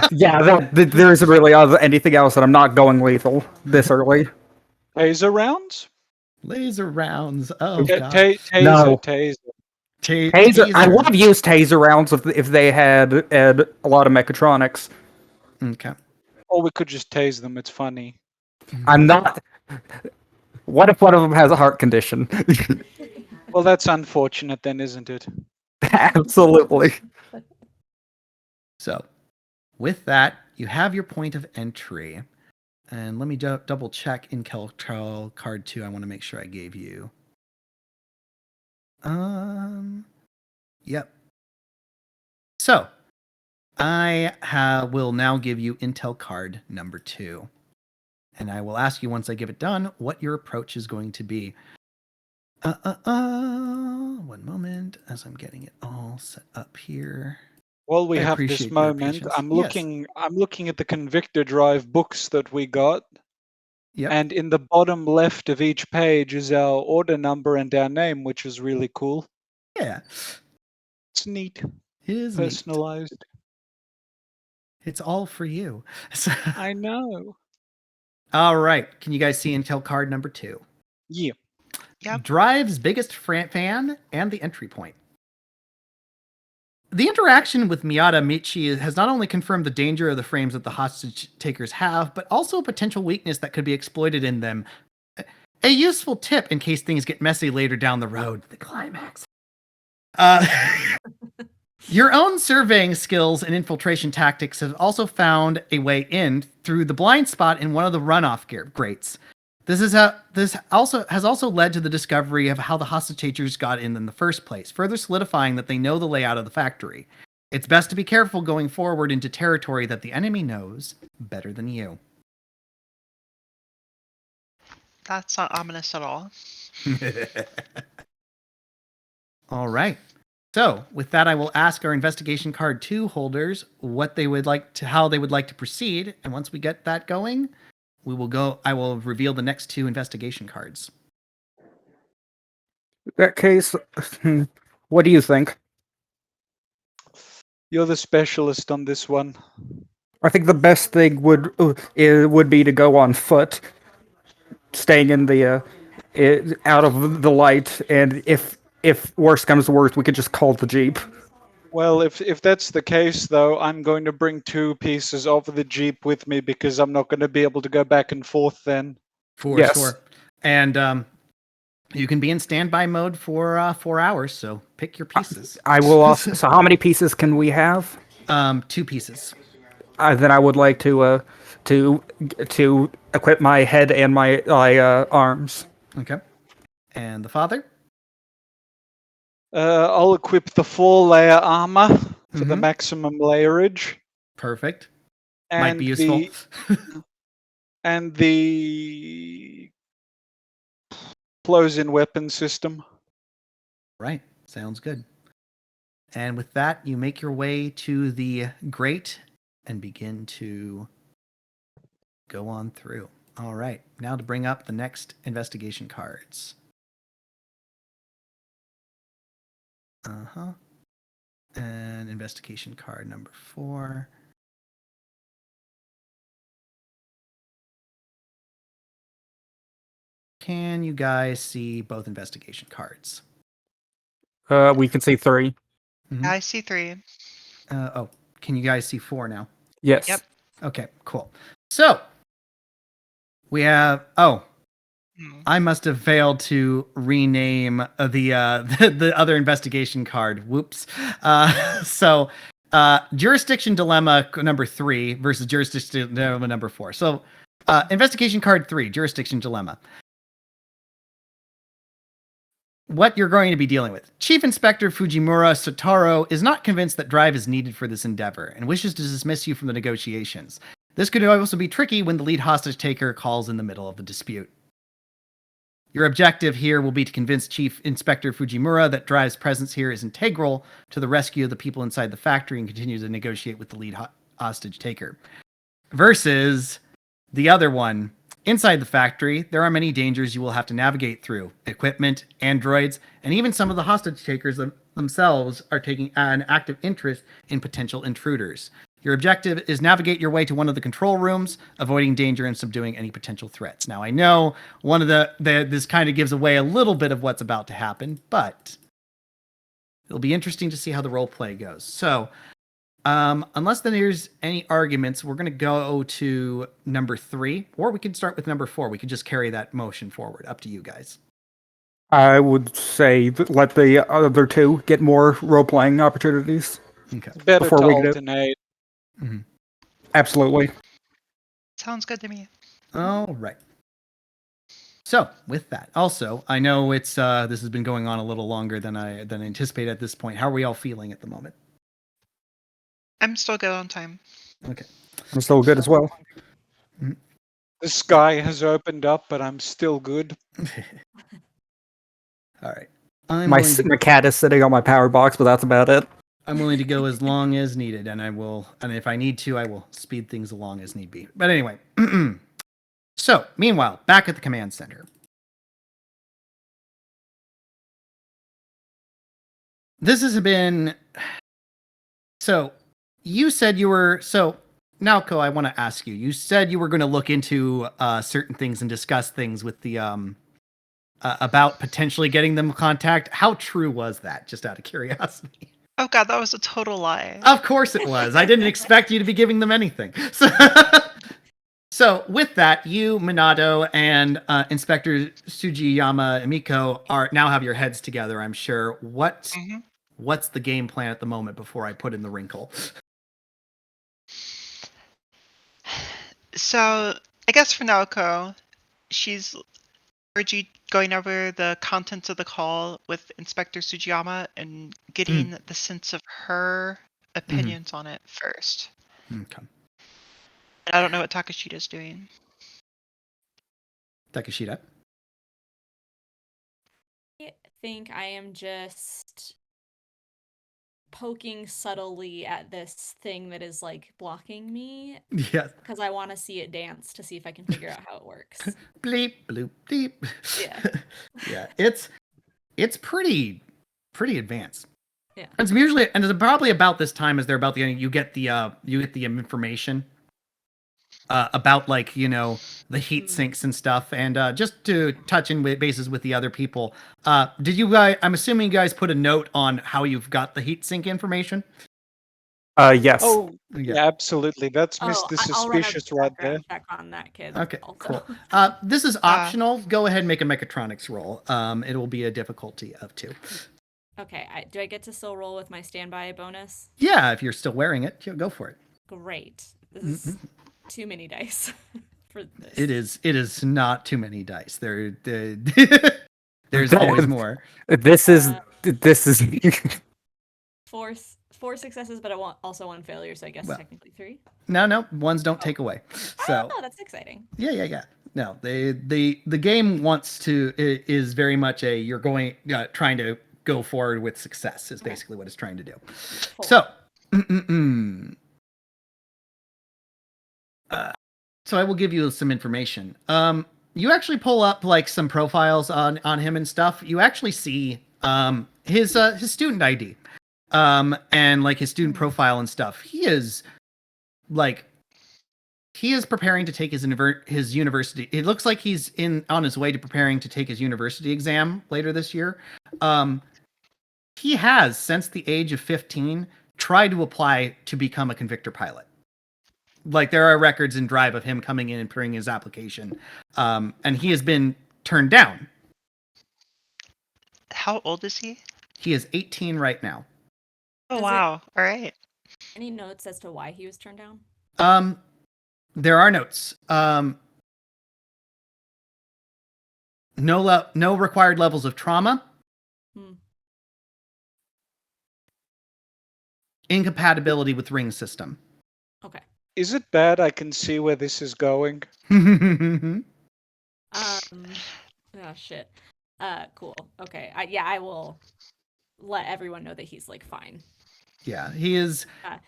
C: There isn't really anything else, and I'm not going lethal this early.
B: Laser rounds.
A: Laser rounds. Oh god.
B: Taser.
C: Taser. I would have used taser rounds if they had a lot of mechatronics.
A: Okay.
B: Or we could just tase them. It's funny.
C: I'm not. What if one of them has a heart condition?
B: Well, that's unfortunate then, isn't it?
C: Absolutely.
A: So, with that, you have your point of entry. And let me double check Intel card 2. I want to make sure I gave you. Yep. So, I will now give you Intel card number 2. And I will ask you once I give it done what your approach is going to be. One moment as I'm getting it all set up here.
B: While we
A: I
B: have this
A: appreciate your
B: moment,
A: patience.
B: I'm
A: Yes.
B: looking at the Convictor Drive books that we got.
A: Yep.
B: And in the bottom left of each page is our order number and our name, which is really cool.
A: Yeah.
B: It's neat.
A: It is neat.
B: Personalized.
A: It's all for you.
B: I know.
A: All right. Can you guys see Intel card number 2?
B: Yeah.
E: Yep.
A: Drive's biggest fan and the entry point. The interaction with Miyata Michi has not only confirmed the danger of the frames that the hostage takers have, but also a potential weakness that could be exploited in them. A useful tip in case things get messy later down the road. The climax. Your own surveying skills and infiltration tactics have also found a way in through the blind spot in one of the runoff grates. This has also led to the discovery of how the hostage takers got in the first place, further solidifying that they know the layout of the factory. It's best to be careful going forward into territory that the enemy knows better than you.
E: That's not ominous at all.
A: All right. So, with that, I will ask our investigation card 2 holders how they would like to proceed, and once we get that going, I will reveal the next 2 investigation cards.
C: In that case, what do you think?
B: You're the specialist on this one.
C: I think the best thing would be to go on foot, staying in the out of the light, and if worse comes to worse, we could just call the Jeep.
B: Well, if that's the case, though, I'm going to bring 2 pieces of the Jeep with me because I'm not going to be able to go back and forth then.
A: For sure. And you can be in standby mode for 4 hours, so pick your pieces.
C: I will also. So how many pieces can we have?
A: 2 pieces.
C: Then I would like to equip my head and my arms.
A: Okay. And the father?
B: I'll equip the 4-layer armor for the maximum layerage.
A: Perfect.
B: And
A: might be useful.
B: And the close-in weapon system.
A: Right. Sounds good. And with that, you make your way to the grate and begin to go on through. All right. Now to bring up the next investigation cards. And investigation card number 4. Can you guys see both investigation cards?
C: We can see 3.
A: Mhm.
E: I see 3.
A: Can you guys see 4 now?
C: Yes.
E: Yep.
A: Okay, cool. So we have. I must have failed to rename the other investigation card. Whoops. Jurisdiction dilemma number 3 versus jurisdiction dilemma number 4. So, investigation card 3, jurisdiction dilemma. What you're going to be dealing with. Chief Inspector Fujimura Sotaro is not convinced that Drive is needed for this endeavor and wishes to dismiss you from the negotiations. This could also be tricky when the lead hostage taker calls in the middle of the dispute. Your objective here will be to convince Chief Inspector Fujimura that Drive's presence here is integral to the rescue of the people inside the factory and continue to negotiate with the lead hostage taker. Versus the other one. Inside the factory, there are many dangers you will have to navigate through. Equipment, androids, and even some of the hostage takers themselves are taking an active interest in potential intruders. Your objective is navigate your way to one of the control rooms, avoiding danger and subduing any potential threats. Now, I know one of this kind of gives away a little bit of what's about to happen, but it'll be interesting to see how the role play goes. So, unless there's any arguments, we're going to go to number 3, or we can start with number 4. We could just carry that motion forward. Up to you guys.
C: I would say let the other 2 get more role-playing opportunities.
A: Okay.
B: Better
C: Before
B: to
C: we get it.
B: alternate.
A: Mm-hmm.
C: Absolutely.
E: Sounds good to me.
A: All right. So, with that, also, I know it's this has been going on a little longer than I anticipated at this point. How are we all feeling at the moment?
E: I'm still good on time.
A: Okay.
C: I'm still good as well.
B: The sky has opened up, but I'm still good.
A: All right.
C: My cat is sitting on my power box, but that's about it.
A: I'm willing to go as long as needed, and if I need to, I will speed things along as need be. But anyway, so meanwhile, back at the command center. This has been. So you said you were. So Naoko, I want to ask you. You said you were going to look into certain things and discuss things with the about potentially getting them contact. How true was that? Just out of curiosity.
E: Oh god, that was a total lie.
A: Of course it was. I didn't expect you to be giving them anything. So with that, you, Minato, and Inspector Sugiyama Emiko now have your heads together, I'm sure. What's the game plan at the moment before I put in the wrinkle?
E: So, I guess for Naoko, she's going over the contents of the call with Inspector Sugiyama and getting the sense of her opinions on it first.
A: Okay.
E: I don't know what Takashida's doing.
A: Takashida?
D: I think I am just poking subtly at this thing that is like blocking me.
A: Yes.
D: Because I want to see it dance to see if I can figure out how it works.
A: Bleep, bloop, bleep.
D: Yeah.
A: Yeah. It's pretty advanced.
D: Yeah.
A: It's usually, and it's probably about this time as they're about the end, you get the information about, like, you know, the heat sinks and stuff. And just to touch in bases with the other people, did you guys, I'm assuming you guys put a note on how you've got the heat sink information?
C: Yes.
B: Oh, yeah, absolutely. That's Mr.
D: I'll run a
B: Suspicious right there.
D: background check on that kid.
A: Okay,
D: also.
A: cool. This is optional. Go ahead and make a mechatronics roll. It will be a difficulty of 2.
D: Okay, do I get to still roll with my standby bonus?
A: Yeah, if you're still wearing it, go for it.
D: Great. This is too many dice for this.
A: It is not too many dice. There's always more.
C: This is 4
D: 4 successes, but also 1 failure, so I guess
A: Well.
D: technically 3.
A: No, ones don't take away. So
D: Oh, that's exciting.
A: yeah. No, the game wants to is very much a you're going trying to go forward with success is basically what it's trying to do.
D: Cool.
A: So, so I will give you some information. You actually pull up like some profiles on him and stuff. You actually see his student ID, and like his student profile and stuff. He is preparing to take his university. It looks like he's on his way to preparing to take his university exam later this year. He has, since the age of 15, tried to apply to become a Convictor pilot. Like, there are records in Drive of him coming in and putting his application. And he has been turned down.
E: How old is he?
A: He is 18 right now.
E: Oh, wow. All right.
D: Any notes as to why he was turned down?
A: There are notes. No required levels of trauma. Incompatibility with ring system.
D: Okay.
B: Is it bad? I can see where this is going.
D: Oh shit. Cool. Okay. I will let everyone know that he's like fine.
A: Yeah, he is,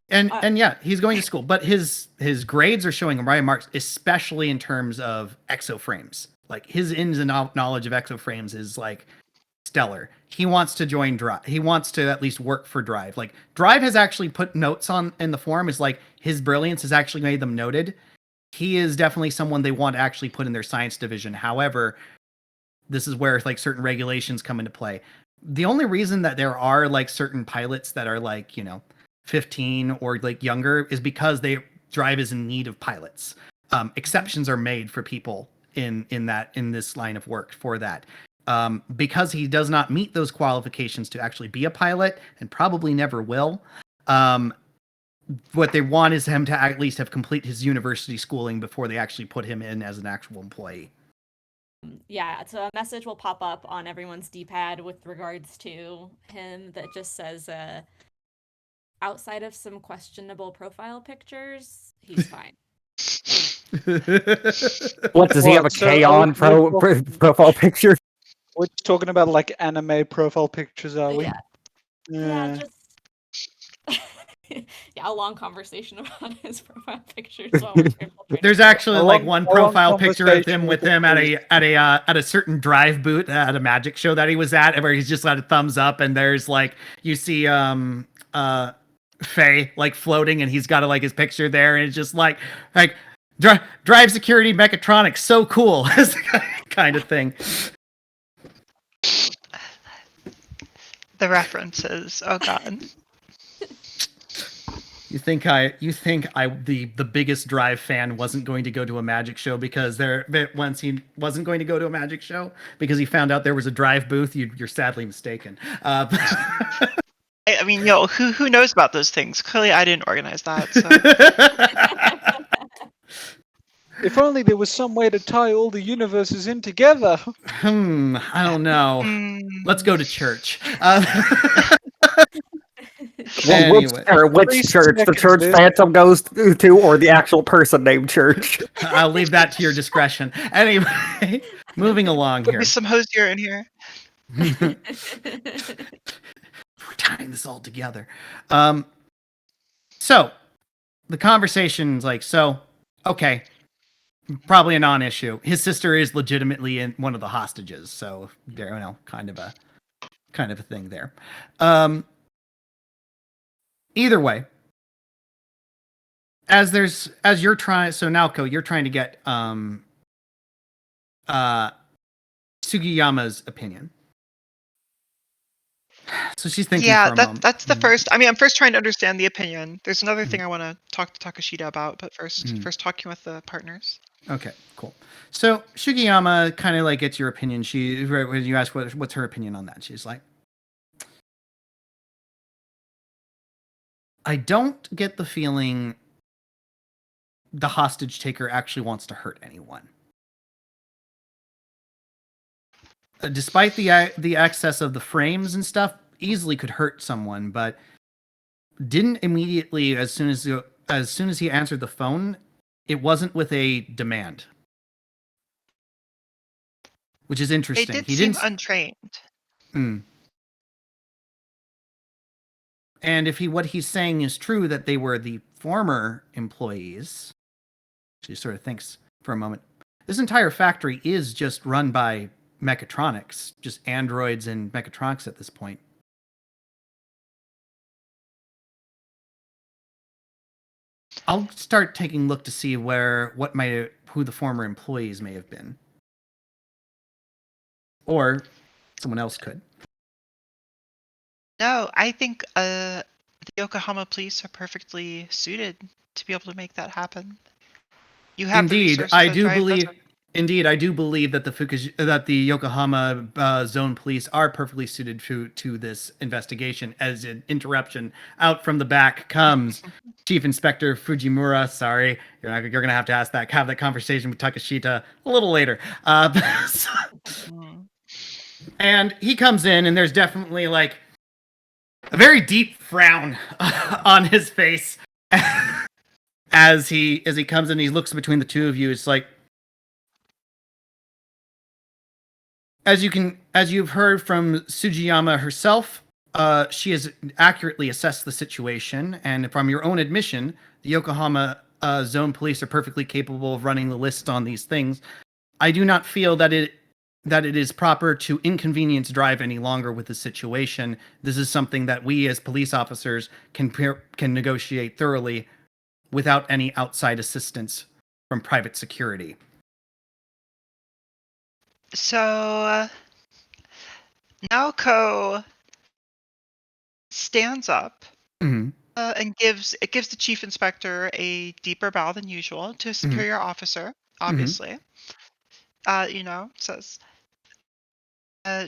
A: and yeah, he's going to school, but his grades are showing high marks, especially in terms of exoframes. Like, his ins and knowledge of exoframes is like stellar. He wants to join Drive. He wants to at least work for Drive. Like, Drive has actually put notes in the forum. Is like his brilliance has actually made them noted. He is definitely someone they want to actually put in their science division. However, this is where like certain regulations come into play. The only reason that there are like certain pilots that are like, 15 or like younger is because Drive is in need of pilots. Exceptions are made for people in this line of work for that. Because he does not meet those qualifications to actually be a pilot and probably never will. What they want is him to at least have complete his university schooling before they actually put him in as an actual employee.
D: Yeah, so a message will pop up on everyone's D-pad with regards to him that just says, outside of some questionable profile pictures, he's fine.
C: What, does he have a K on profile picture?
B: We're talking about like anime profile pictures, are we?
D: Yeah, just a long conversation about his profile pictures.
A: There's actually like one profile picture of him with him at a certain Drive booth at a magic show that he was at, where he's just got a thumbs up, and there's like you see Faye like floating, and he's got like his picture there, and it's just like Drive security mechatronics, so cool, kind of thing.
E: The references. Oh god.
A: You think the biggest Drive fan wasn't going to go to a magic show because once he wasn't going to go to a magic show because he found out there was a Drive booth? You're sadly mistaken.
E: I mean, who knows about those things? Clearly, I didn't organize that. So.
B: If only there was some way to tie all the universes in together.
A: I don't know. Let's go to church.
C: Anyway. Which church? The church Phantom goes to, or the actual person named Church?
A: I'll leave that to your discretion. Anyway, moving along here.
E: There's some hosier in here.
A: We're tying this all together. So the conversation's like, okay, probably a non-issue. His sister is legitimately in one of the hostages, so kind of a thing there. Either way, you're trying, so Naoko, you're trying to get Sugiyama's opinion. So she's thinking for a moment.
E: That's the first. I mean, I'm first trying to understand the opinion. There's another thing I want to talk to Takashita about, but first talking with the partners.
A: Okay, cool. So Sugiyama kind of like gets your opinion. When you ask what's her opinion on that, she's like, I don't get the feeling the hostage taker actually wants to hurt anyone. Despite the excess of the frames and stuff, easily could hurt someone, but didn't immediately, as soon as he answered the phone, it wasn't with a demand, which is
E: They
A: interesting.
E: did
A: He
E: seem
A: didn't.
E: untrained.
A: Mm. And if what he's saying is true, that they were the former employees, she sort of thinks for a moment. This entire factory is just run by mechatronics, just androids and mechatronics at this point. I'll start taking a look to see who the former employees may have been. Or someone else could.
E: No, I think the Yokohama police are perfectly suited to be able to make that happen. You have the
A: Indeed,
E: resources
A: I
E: that
A: do
E: drive
A: believe.
E: doesn't.
A: Indeed, I do believe that the Yokohama zone police are perfectly suited to this investigation. As an interruption, out from the back comes Chief Inspector Fujimura. Sorry, you're gonna have to have that conversation with Takashita a little later.
E: Mm.
A: And he comes in, and there's definitely like a very deep frown on his face as he comes in. He looks between the two of you. It's like, as you've heard from Sugiyama herself, she has accurately assessed the situation, and from your own admission, the Yokohama zone police are perfectly capable of running the list on these things. I do not feel that it is proper to inconvenience Drive any longer with the situation. This is something that we as police officers can negotiate thoroughly without any outside assistance from private security.
E: So Naoko stands up
A: Mm-hmm.
E: and gives the chief inspector a deeper bow than usual to a superior officer. Obviously, says,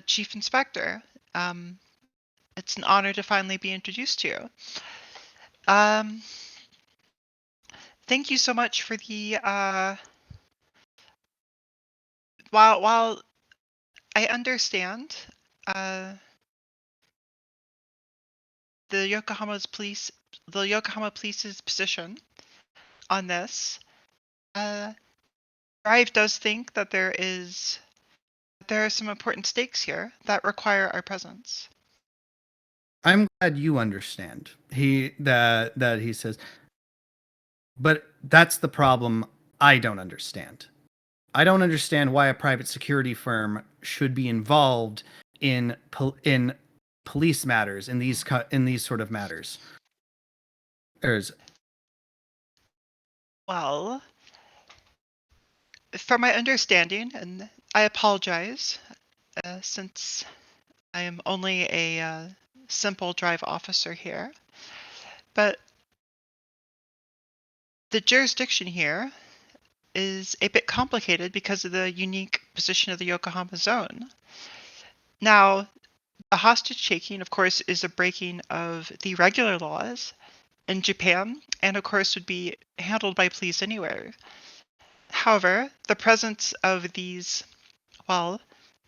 E: Chief Inspector, it's an honor to finally be introduced to you. Thank you so much for the while I understand the Yokohama police's position on this, Drive does think that there are some important stakes here that require our presence.
A: I'm glad you understand. He says, but that's the problem. I don't understand. I don't understand why a private security firm should be involved in police matters, in these sort of matters.
E: Well, from my understanding, and I apologize, since I am only a simple Drive officer here, but the jurisdiction here is a bit complicated because of the unique position of the Yokohama zone. Now, a hostage taking, of course, is a breaking of the regular laws in Japan, and of course would be handled by police anywhere. However, the presence of these,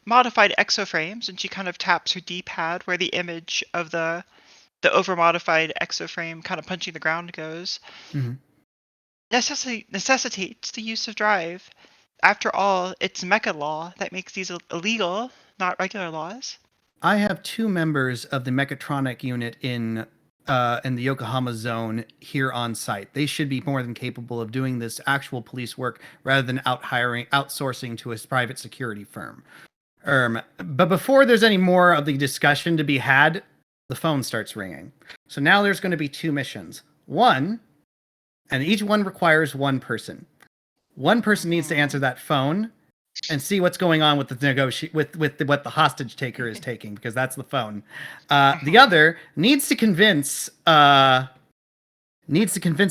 E: modified exoframes, and she kind of taps her D-pad where the image of the over-modified exoframe kind of punching the ground goes,
A: Mm-hmm.
E: necessitates the use of Drive. After all, it's mecha law that makes these illegal, not regular laws.
A: I have 2 members of the mechatronic unit in the Yokohama zone here on site. They should be more than capable of doing this actual police work rather than outsourcing to a private security firm. But before there's any more of the discussion to be had, the phone starts ringing. So now there's going to be 2 missions. One, and each one requires one person. One person needs to answer that phone and see what's going on with the with what the hostage taker is taking, because that's the phone. The other needs to convince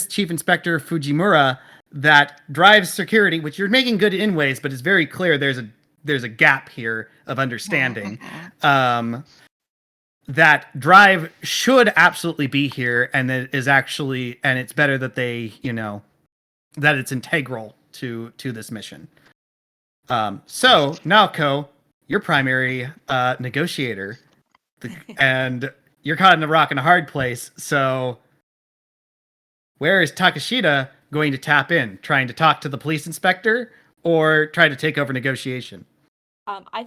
A: Chief Inspector Fujimura that Drive security, which you're making good in ways, but it's very clear there's a gap here of understanding. That Drive should absolutely be here, and that is actually, and it's better that they, that it's integral to this mission. So Naoko, your primary negotiator, and you're caught in a rock and a hard place. So where is Takashita going to tap in? Trying to talk to the police inspector or try to take over negotiation?
D: I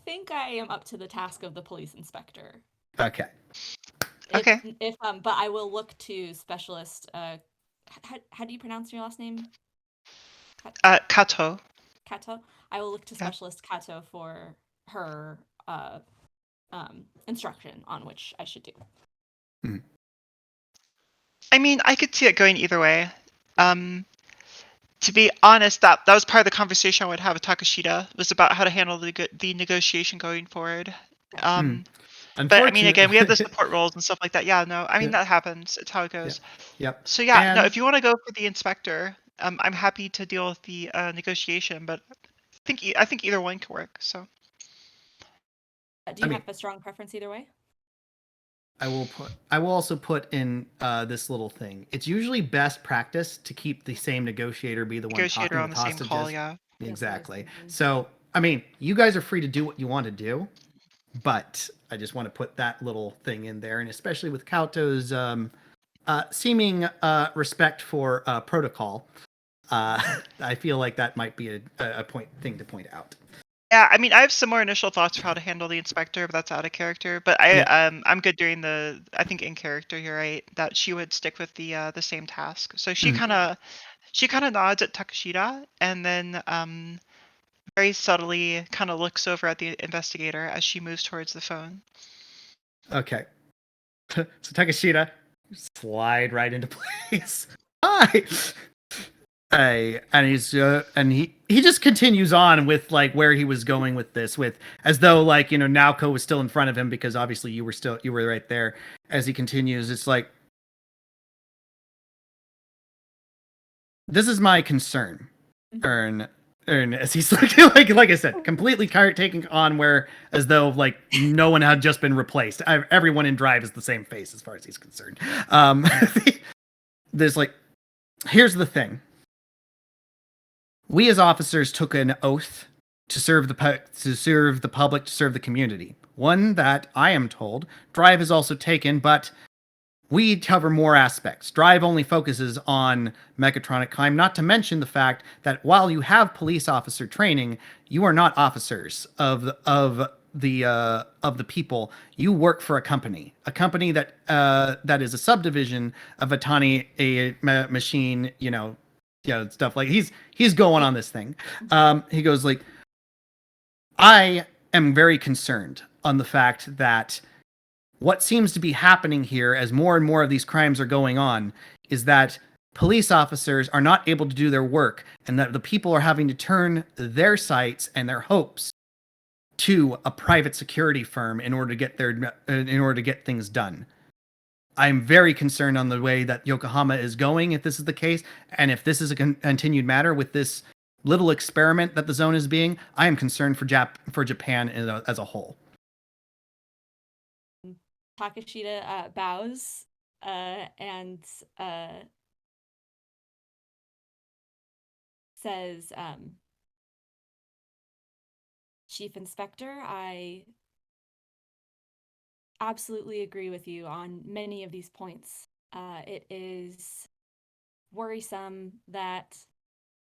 D: think I am up to the task of the police inspector.
A: Okay.
E: Okay.
D: But I will look to specialist. How do you pronounce your last name?
E: Kato.
D: Kato. I will look to
E: Yeah.
D: specialist Kato for her instruction on which I should do.
E: I mean, I could see it going either way. To be honest, that was part of the conversation I would have with Takashita, was about how to handle the negotiation going forward. But I mean, again, we have the support roles and stuff like that. Yeah, no, I mean, that happens. It's how it goes.
A: Yep.
E: So yeah, no,
A: And-
E: if you want to go for the inspector, I'm happy to deal with the negotiation, but I think either one can work. So
D: Do you have a strong preference either way?
A: I will also put in this little thing. It's usually best practice to keep the same negotiator be the one talking
E: on
A: with
E: the same
A: hostages.
E: call, yeah.
A: Exactly. So, I mean, you guys are free to do what you want to do, but I just want to put that little thing in there, and especially with Kauto's seeming respect for protocol, I feel like that might be a thing to point out.
E: Yeah, I mean, I have some more initial thoughts for how to handle the inspector, but that's out of character. But I'm good doing I think in character, you're right, that she would stick with the same task. So she kind of nods at Takashita, and then very subtly kind of looks over at the investigator as she moves towards the phone.
A: Okay. So Takashita, slide right into place. Hi. Hey, and he just continues on with like where he was going with this, with as though like Naoko was still in front of him because obviously you were right there. As he continues, it's like, this is my concern, Ern, as he's like I said, completely taking on where as though like no one had just been replaced. Everyone in Drive is the same face as far as he's concerned. There's like, here's the thing. We as officers took an oath to serve the public, to serve the community. One that I am told Drive has also taken, but we cover more aspects. Drive only focuses on mechatronic crime, not to mention the fact that while you have police officer training, you are not officers of the people. You work for a company that that is a subdivision of Atani, a machine, stuff like he's going on this thing. He goes like, I am very concerned on the fact that what seems to be happening here as more and more of these crimes are going on is that police officers are not able to do their work, and that the people are having to turn their sights and their hopes to a private security firm in order to get things done. I'm very concerned on the way that Yokohama is going, if this is the case, and if this is a continued matter with this little experiment that the zone is being. I am concerned for Japan as a whole.
D: Takashita bows and says, Chief Inspector, I absolutely agree with you on many of these points. It is worrisome that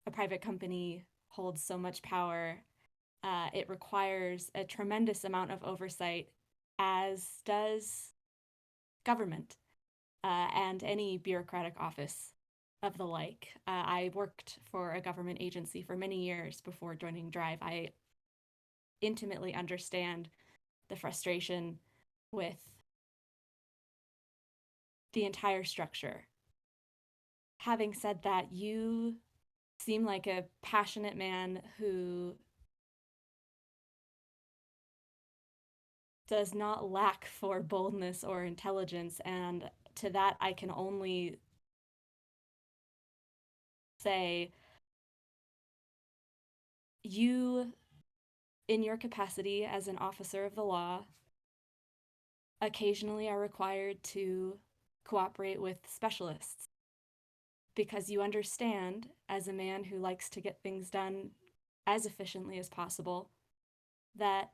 D: a private company holds so much power. It requires a tremendous amount of oversight, as does government and any bureaucratic office of the like. I worked for a government agency for many years before joining Drive. I intimately understand the frustration with the entire structure. Having said that, you seem like a passionate man who does not lack for boldness or intelligence, and to that I can only say, you, in your capacity as an officer of the law, occasionally are required to cooperate with specialists, because you understand, as a man who likes to get things done as efficiently as possible, that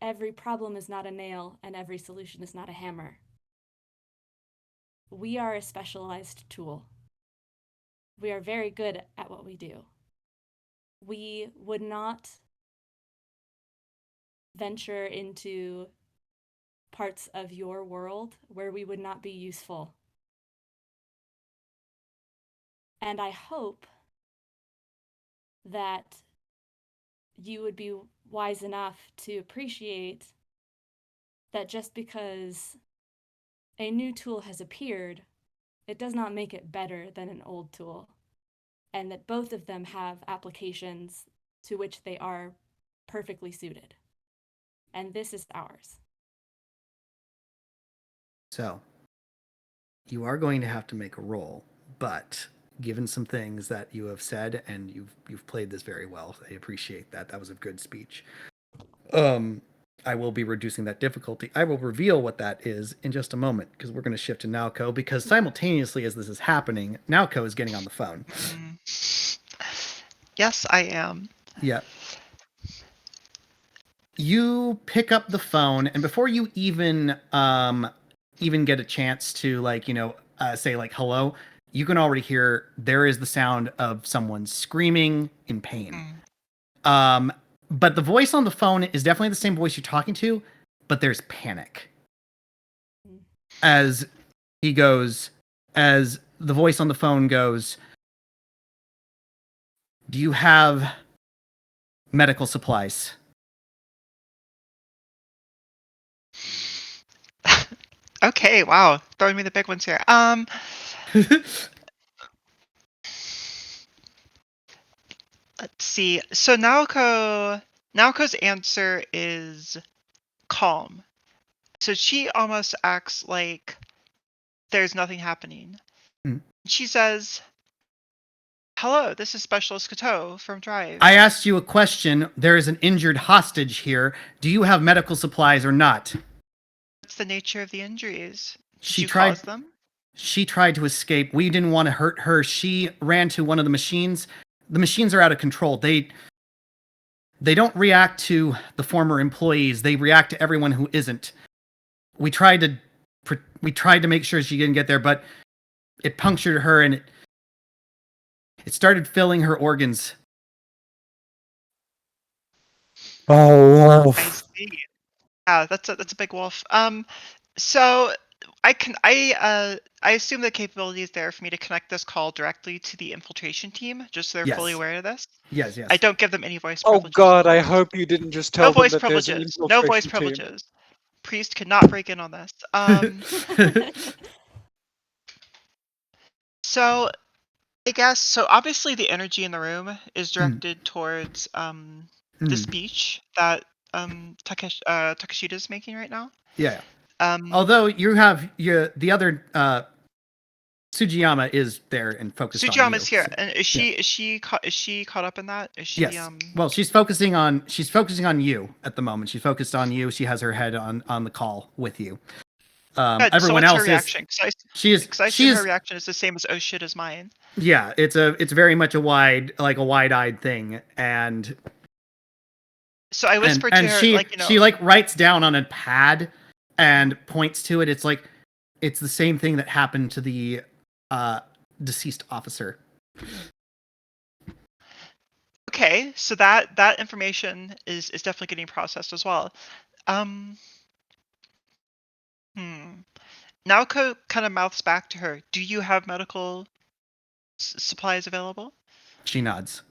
D: every problem is not a nail and every solution is not a hammer. We are a specialized tool. We are very good at what we do. We would not venture into parts of your world where we would not be useful. And I hope that you would be wise enough to appreciate that just because a new tool has appeared, it does not make it better than an old tool, and that both of them have applications to which they are perfectly suited. And this is ours.
A: So, you are going to have to make a roll, but given some things that you have said, and you've played this very well, I appreciate that. That was a good speech. I will be reducing that difficulty. I will reveal what that is in just a moment, because we're going to shift to Naoko, because simultaneously as this is happening, Naoko is getting on the phone.
E: Yes, I am.
A: Yeah. You pick up the phone, and before you even get a chance to say like hello, you can already hear there is the sound of someone screaming in pain. But the voice on the phone is definitely the same voice you're talking to, but there's panic. As the voice on the phone goes, "Do you have medical supplies?"
E: Okay, wow, throwing me the big ones here. Let's see. So Naoko's answer is calm. So she almost acts like there's nothing happening. She says, "Hello, this is Specialist Kato from Drive.
A: I asked you a question. There is an injured hostage here. Do you have medical supplies or not?"
E: What's the nature of the injuries? Did
A: She
E: you
A: tried-
E: cause them?
A: She tried to escape. We didn't want to hurt her. She ran to one of the machines. The machines are out of control. They don't react to the former employees. They react to everyone who isn't. We tried to make sure she didn't get there, but it punctured her and it started filling her organs.
C: Oh,
E: I
C: wolf.
E: see. Yeah, that's a big wolf. So I assume the capability is there for me to connect this call directly to the infiltration team, just so they're fully
A: Yes.
E: aware of this.
A: Yes.
E: I don't give them any voice
B: Oh
E: privileges.
B: God,
E: of
B: I
E: course.
B: hope you didn't just
E: No
B: tell them
E: voice
B: that there's an
E: privileges. No voice
B: infiltration team.
E: privileges. Priest cannot break in on this. So I guess so. Obviously, the energy in the room is directed towards the speech that Takeshita is making right now.
A: Yeah. Although you have the other Sugiyama is there and focused on you.
E: Sugiyama's here,
A: so-
E: and is she caught up in that? Is she
A: Yes. Well, she's focusing on you at the moment. She's focused on you. She has her head on the call with you.
E: Good.
A: Everyone
E: so what's
A: else
E: her reaction?
A: she is.
E: Because I assume her reaction is the same as "oh shit" as mine.
A: Yeah, it's very much a wide-eyed thing, and
E: So I whispered
A: and
E: to her,
A: she writes down on a pad and points to it. It's like it's the same thing that happened to the deceased officer.
E: Okay, so that information is definitely getting processed as well. Naoko kind of mouths back to her, "Do you have medical supplies available?"
A: She nods.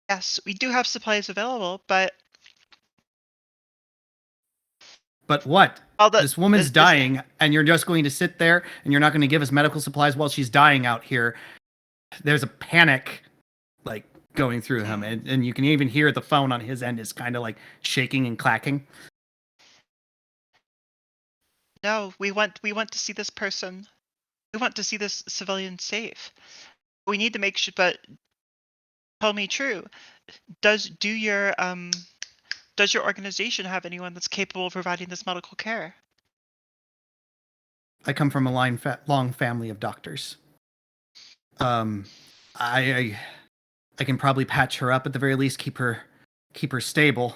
E: Yes, we do have supplies available, but
A: what? This woman's
E: this-
A: dying, and you're just going to sit there and you're not going to give us medical supplies while she's dying out here. There's a panic going through him, and you can even hear the phone on his end is kind of shaking and clacking.
E: No, we want to see this person. We want to see this civilian safe. We need to make sure. But tell me true. Does your organization have anyone that's capable of providing this medical care?
A: I come from a long family of doctors. I can probably patch her up at the very least, keep her stable.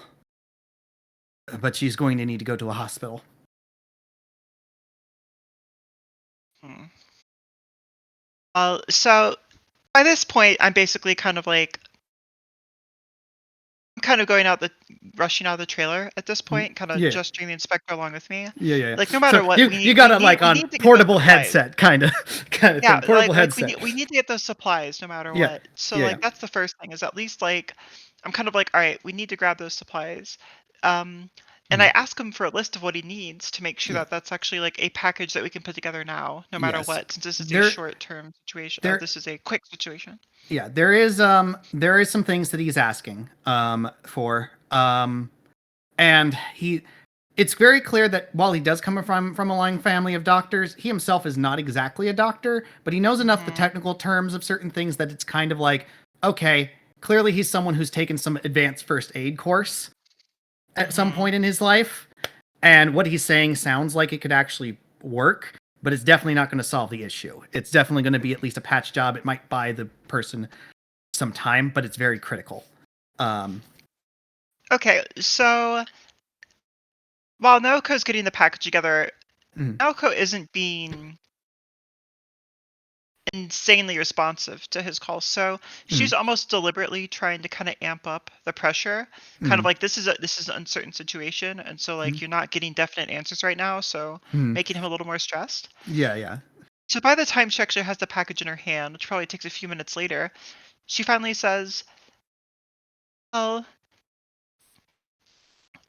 A: But she's going to need to go to a hospital.
E: So by this point, I'm basically kind of like, I'm kind of rushing out of the trailer at this point, kind of
A: yeah.
E: gesturing the inspector along with me.
A: Yeah.
E: Like, no matter
A: So
E: what,
A: you got it like
E: we
A: on
E: need to get those
A: portable
E: supplies.
A: headset kind of
E: Yeah,
A: thing. Portable
E: like
A: headset.
E: we need to get those supplies no matter
A: Yeah,
E: what. So
A: yeah,
E: like that's the first thing, is at least like I'm kind of like, all right, we need to grab those supplies. And I ask him for a list of what he needs to make sure
A: Yeah.
E: that that's actually like a package that we can put together now, no matter
A: Yes.
E: what, since this is
A: There-
E: a short-term situation.
A: there-
E: This is a quick situation.
A: Yeah, there is some things that he's asking for and it's very clear that while he does come from a long family of doctors, he himself is not exactly a doctor, but he knows enough the technical terms of certain things that it's kind of like, okay, clearly he's someone who's taken some advanced first aid course at some point in his life, and what he's saying sounds like it could actually work, but it's definitely not going to solve the issue. It's definitely going to be at least a patch job. It might buy the person some time, but it's very critical.
E: Okay, so while Naoko's getting the package together, Naoko isn't being insanely responsive to his calls. So she's almost deliberately trying to kind of amp up the pressure, kind of like this is an uncertain situation, and so like you're not getting definite answers right now, so making him a little more stressed.
A: Yeah.
E: So by the time she actually has the package in her hand, which probably takes a few minutes later, she finally says, "Well,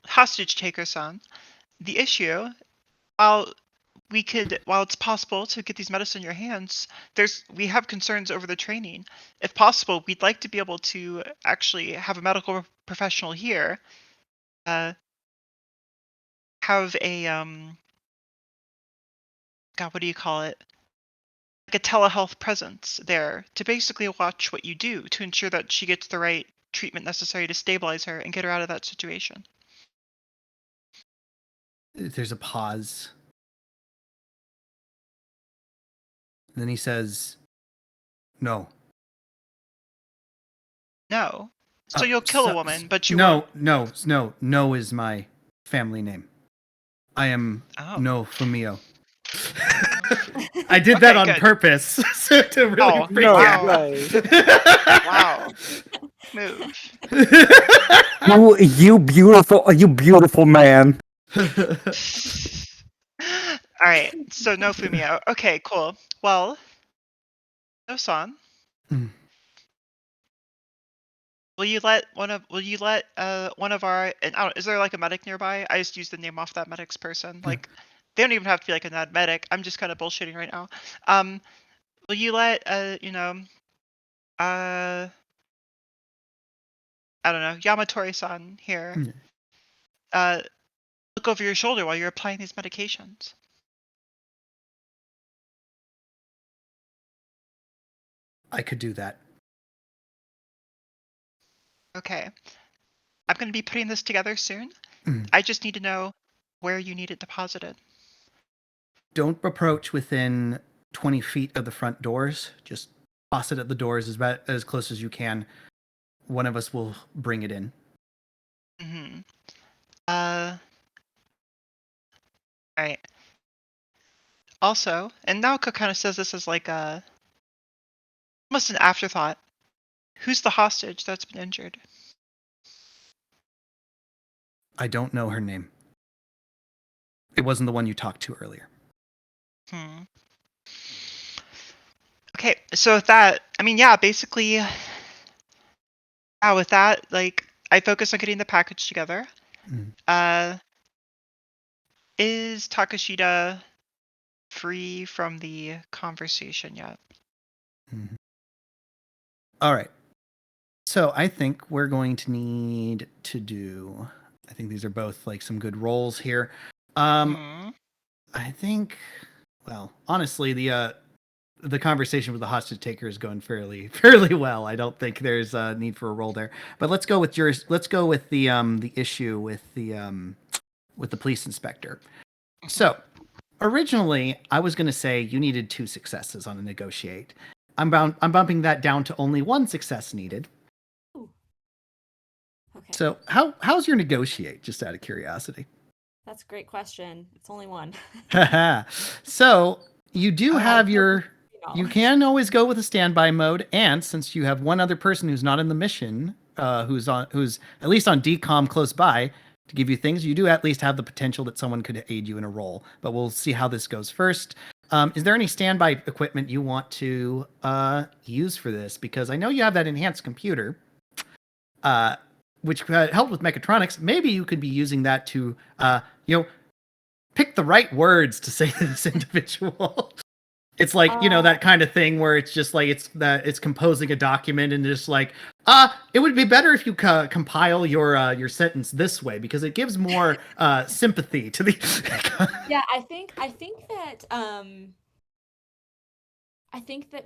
E: hostage taker-san, the issue, while it's possible to get these medicine in your hands, we have concerns over the training. If possible, we'd like to be able to actually have a medical professional here have a God, what do you call it? Like a telehealth presence there to basically watch what you do to ensure that she gets the right treatment necessary to stabilize her and get her out of that situation."
A: There's a pause. And then he says, "No."
E: No. So you'll kill a woman, but you won't.
A: No is my family name. I am No Fumio. I did that on
E: good.
A: purpose to really freak
B: No
A: out.
B: way.
E: Wow. Move.
C: You beautiful man.
E: All right. So no Fumio. Okay, cool. Well, No-san. Will you let one of our, and I don't, is there like a medic nearby? I just used the name off that medic's person. Like they don't even have to be like a mad medic. I'm just kind of bullshitting right now. Will you let I don't know, Yamatori-san here look over your shoulder while you're applying these medications?
A: I could do that.
E: Okay. I'm going to be putting this together soon. I just need to know where you need it deposited.
A: Don't approach within 20 feet of the front doors. Just toss it at the doors as close as you can. One of us will bring it in.
E: All right. Also, and Naoko kind of says this as like almost an afterthought. Who's the hostage that's been injured?
A: I don't know her name. It wasn't the one you talked to earlier.
E: Okay, so with that, I mean, yeah, basically, with that, like, I focus on getting the package together. Is Takashita free from the conversation yet?
A: All right. So I think we're going to need to do. I think these are both like some good roles here. I think. Well, honestly, the conversation with the hostage taker is going fairly well. I don't think there's a need for a role there. But let's go with yours. Let's go with the issue with the police inspector. So originally, I was going to say you needed 2 successes on a negotiate. I'm bumping that down to only 1 success needed.
D: Ooh. Okay.
A: So how's your negotiate? Just out of curiosity.
D: That's a great question. It's only 1.
A: So you do have your. You can always go with a standby mode, and since you have one other person who's not in the mission, who's at least on decom close by to give you things, you do at least have the potential that someone could aid you in a roll. But we'll see how this goes first. Is there any standby equipment you want to use for this? Because I know you have that enhanced computer, which could help with mechatronics. Maybe you could be using that to, pick the right words to say to this individual. It's like, that kind of thing where it's just like it's composing a document and just like, it would be better if you compile your sentence this way because it gives more sympathy to the.
D: Yeah, I think that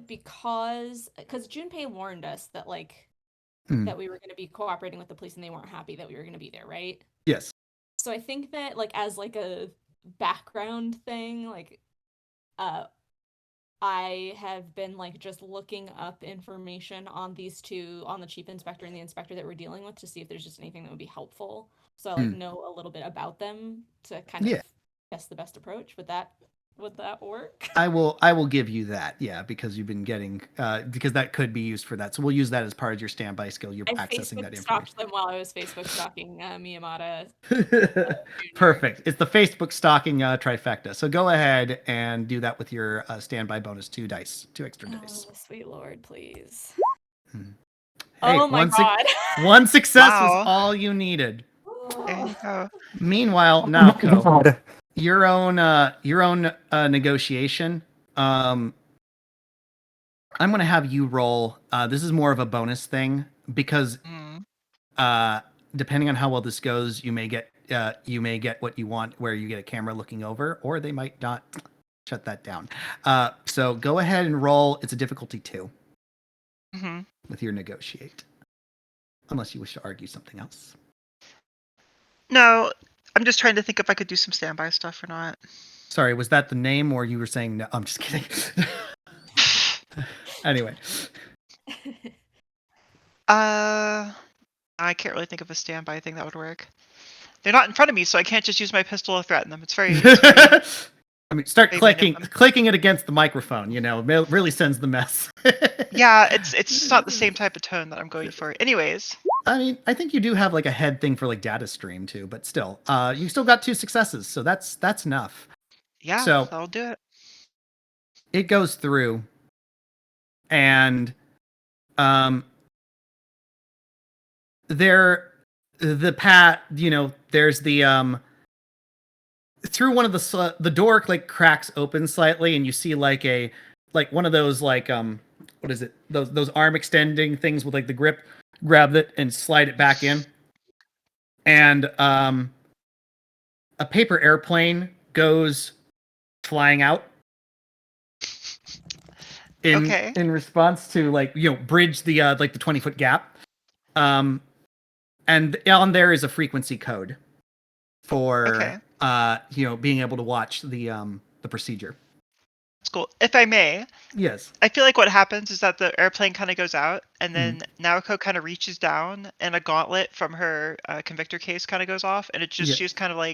D: because Junpei warned us that that we were going to be cooperating with the police and they weren't happy that we were going to be there, right?
A: Yes.
D: So I think that as a background thing, I have been just looking up information on these two, on the chief inspector and the inspector that we're dealing with, to see if there's just anything that would be helpful. So I know a little bit about them to kind of guess the best approach. Would that work?
A: I will give you that, because you've been getting because that could be used for that. So we'll use that as part of your standby skill. You're accessing that information. I
D: stalked them while I was Facebook stalking Miyamada.
A: Perfect. It's the Facebook stalking trifecta. So go ahead and do that with your standby bonus 2 extra dice.
D: Oh, sweet Lord, please.
A: Hey,
D: oh my God.
A: One success was all you needed.
E: There you go.
A: Meanwhile, Naoko, your own negotiation. I'm gonna have you roll. This is more of a bonus thing because depending on how well this goes, you may get what you want, where you get a camera looking over, or they might not. Shut that down. So go ahead and roll. It's a difficulty 2 with your negotiate, unless you wish to argue something else.
E: No, I'm just trying to think if I could do some standby stuff or not.
A: Sorry, was that the name, or you were saying no? I'm just kidding. Anyway.
E: I can't really think of a standby thing that would work. They're not in front of me, so I can't just use my pistol to threaten them. It's very
A: I mean, start clicking it against the microphone. It really sends the mess.
E: Yeah, it's just not the same type of tone that I'm going for. Anyways.
A: I mean, I think you do have a head thing for data stream too, but still, you still got 2 successes, so that's enough.
E: Yeah,
A: so
E: I'll do it.
A: It goes through, and there's the through one of the door cracks open slightly, and you see one of those what is it, those arm extending things with the grip. Grab it and slide it back in, and a paper airplane goes flying out in response to bridge the the 20-foot gap, and on there is a frequency code for being able to watch the procedure.
E: That's cool. If I may,
A: yes,
E: I feel like what happens is that the airplane kind of goes out, and then Naoko kind of reaches down, and a gauntlet from her Convictor case kind of goes off, and she just kind of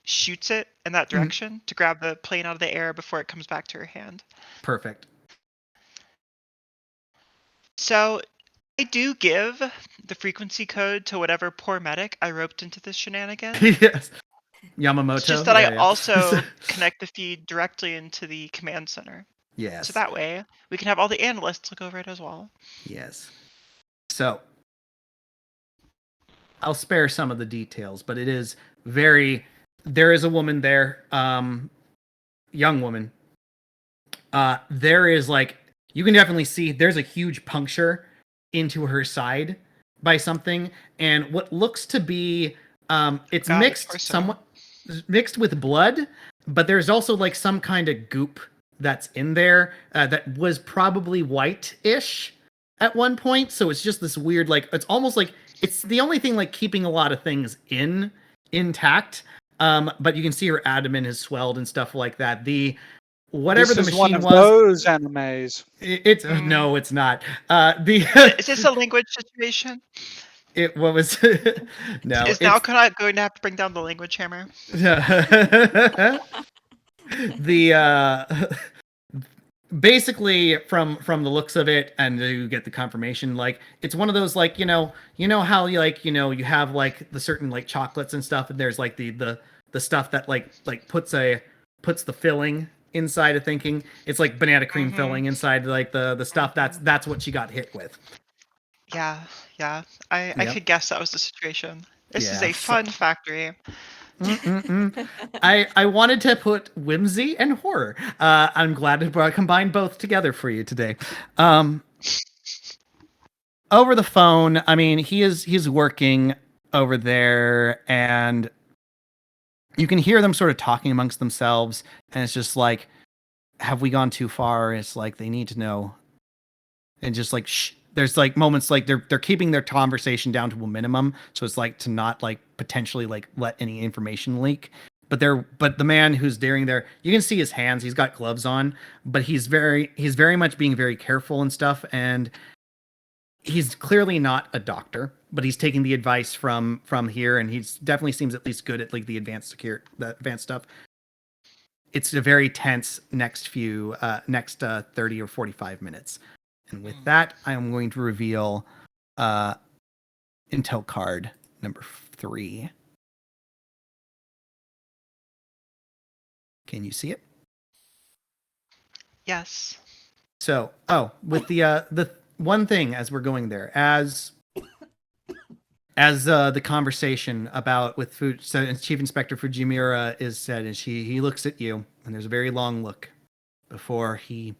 E: shoots it in that direction to grab the plane out of the air before it comes back to her hand.
A: Perfect.
E: So I do give the frequency code to whatever poor medic I roped into this shenanigan.
A: Yes. Yamamoto.
E: It's just that I also connect the feed directly into the command center.
A: Yes.
E: So that way we can have all the analysts look over it as well.
A: Yes. So I'll spare some of the details, but it is there is a woman there, young woman. There is you can definitely see there's a huge puncture into her side by something, and what looks to be it's somewhat mixed with blood, but there's also some kind of goop that's in there that was probably white-ish at one point. So it's just this weird, it's almost it's the only thing keeping a lot of things intact. But you can see her abdomen has swelled and stuff like that. Whatever
B: this
A: the machine
B: one of
A: was,
B: those animes.
A: No, it's not.
E: Is this a language situation?
A: What was no?
E: Is now going to have to bring down the language hammer?
A: basically from the looks of it, and you get the confirmation, like it's one of those, like, how you, like, you have like the certain like chocolates and stuff, and there's like the stuff that like puts the filling inside of thinking. It's like banana cream filling inside like the stuff. That's what she got hit with.
E: Yeah, yeah. I
A: Yep.
E: could guess that was the situation. This is
A: Yeah,
E: a fun factory.
A: I wanted to put whimsy and horror. I'm glad to combine both together for you today. Over the phone, I mean, he's working over there, and you can hear them sort of talking amongst themselves, and it's just like, have we gone too far? It's like they need to know, and just like shh. There's like moments like they're keeping their conversation down to a minimum, so it's like to not like potentially like let any information leak. But the man who's daring there, you can see his hands. He's got gloves on, but he's very much being very careful and stuff. And he's clearly not a doctor, but he's taking the advice from here, and he's definitely seems at least good at like the advanced stuff. It's a very tense next 30 or 45 minutes. And with that, I am going to reveal intel card number 3. Can you see it?
E: Yes.
A: So, with the one thing as we're going there, as the conversation about with food, so Chief Inspector Fujimura is said, and he looks at you, and there's a very long look before he.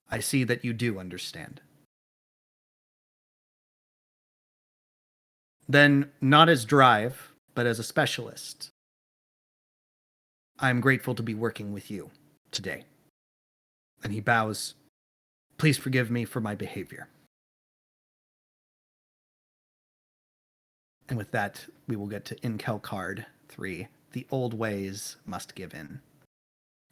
A: I see that you do understand. Then, not as Drive, but as a specialist, I'm grateful to be working with you today. And he bows. Please forgive me for my behavior. And with that, we will get to Intel Card 3. The old ways must give in.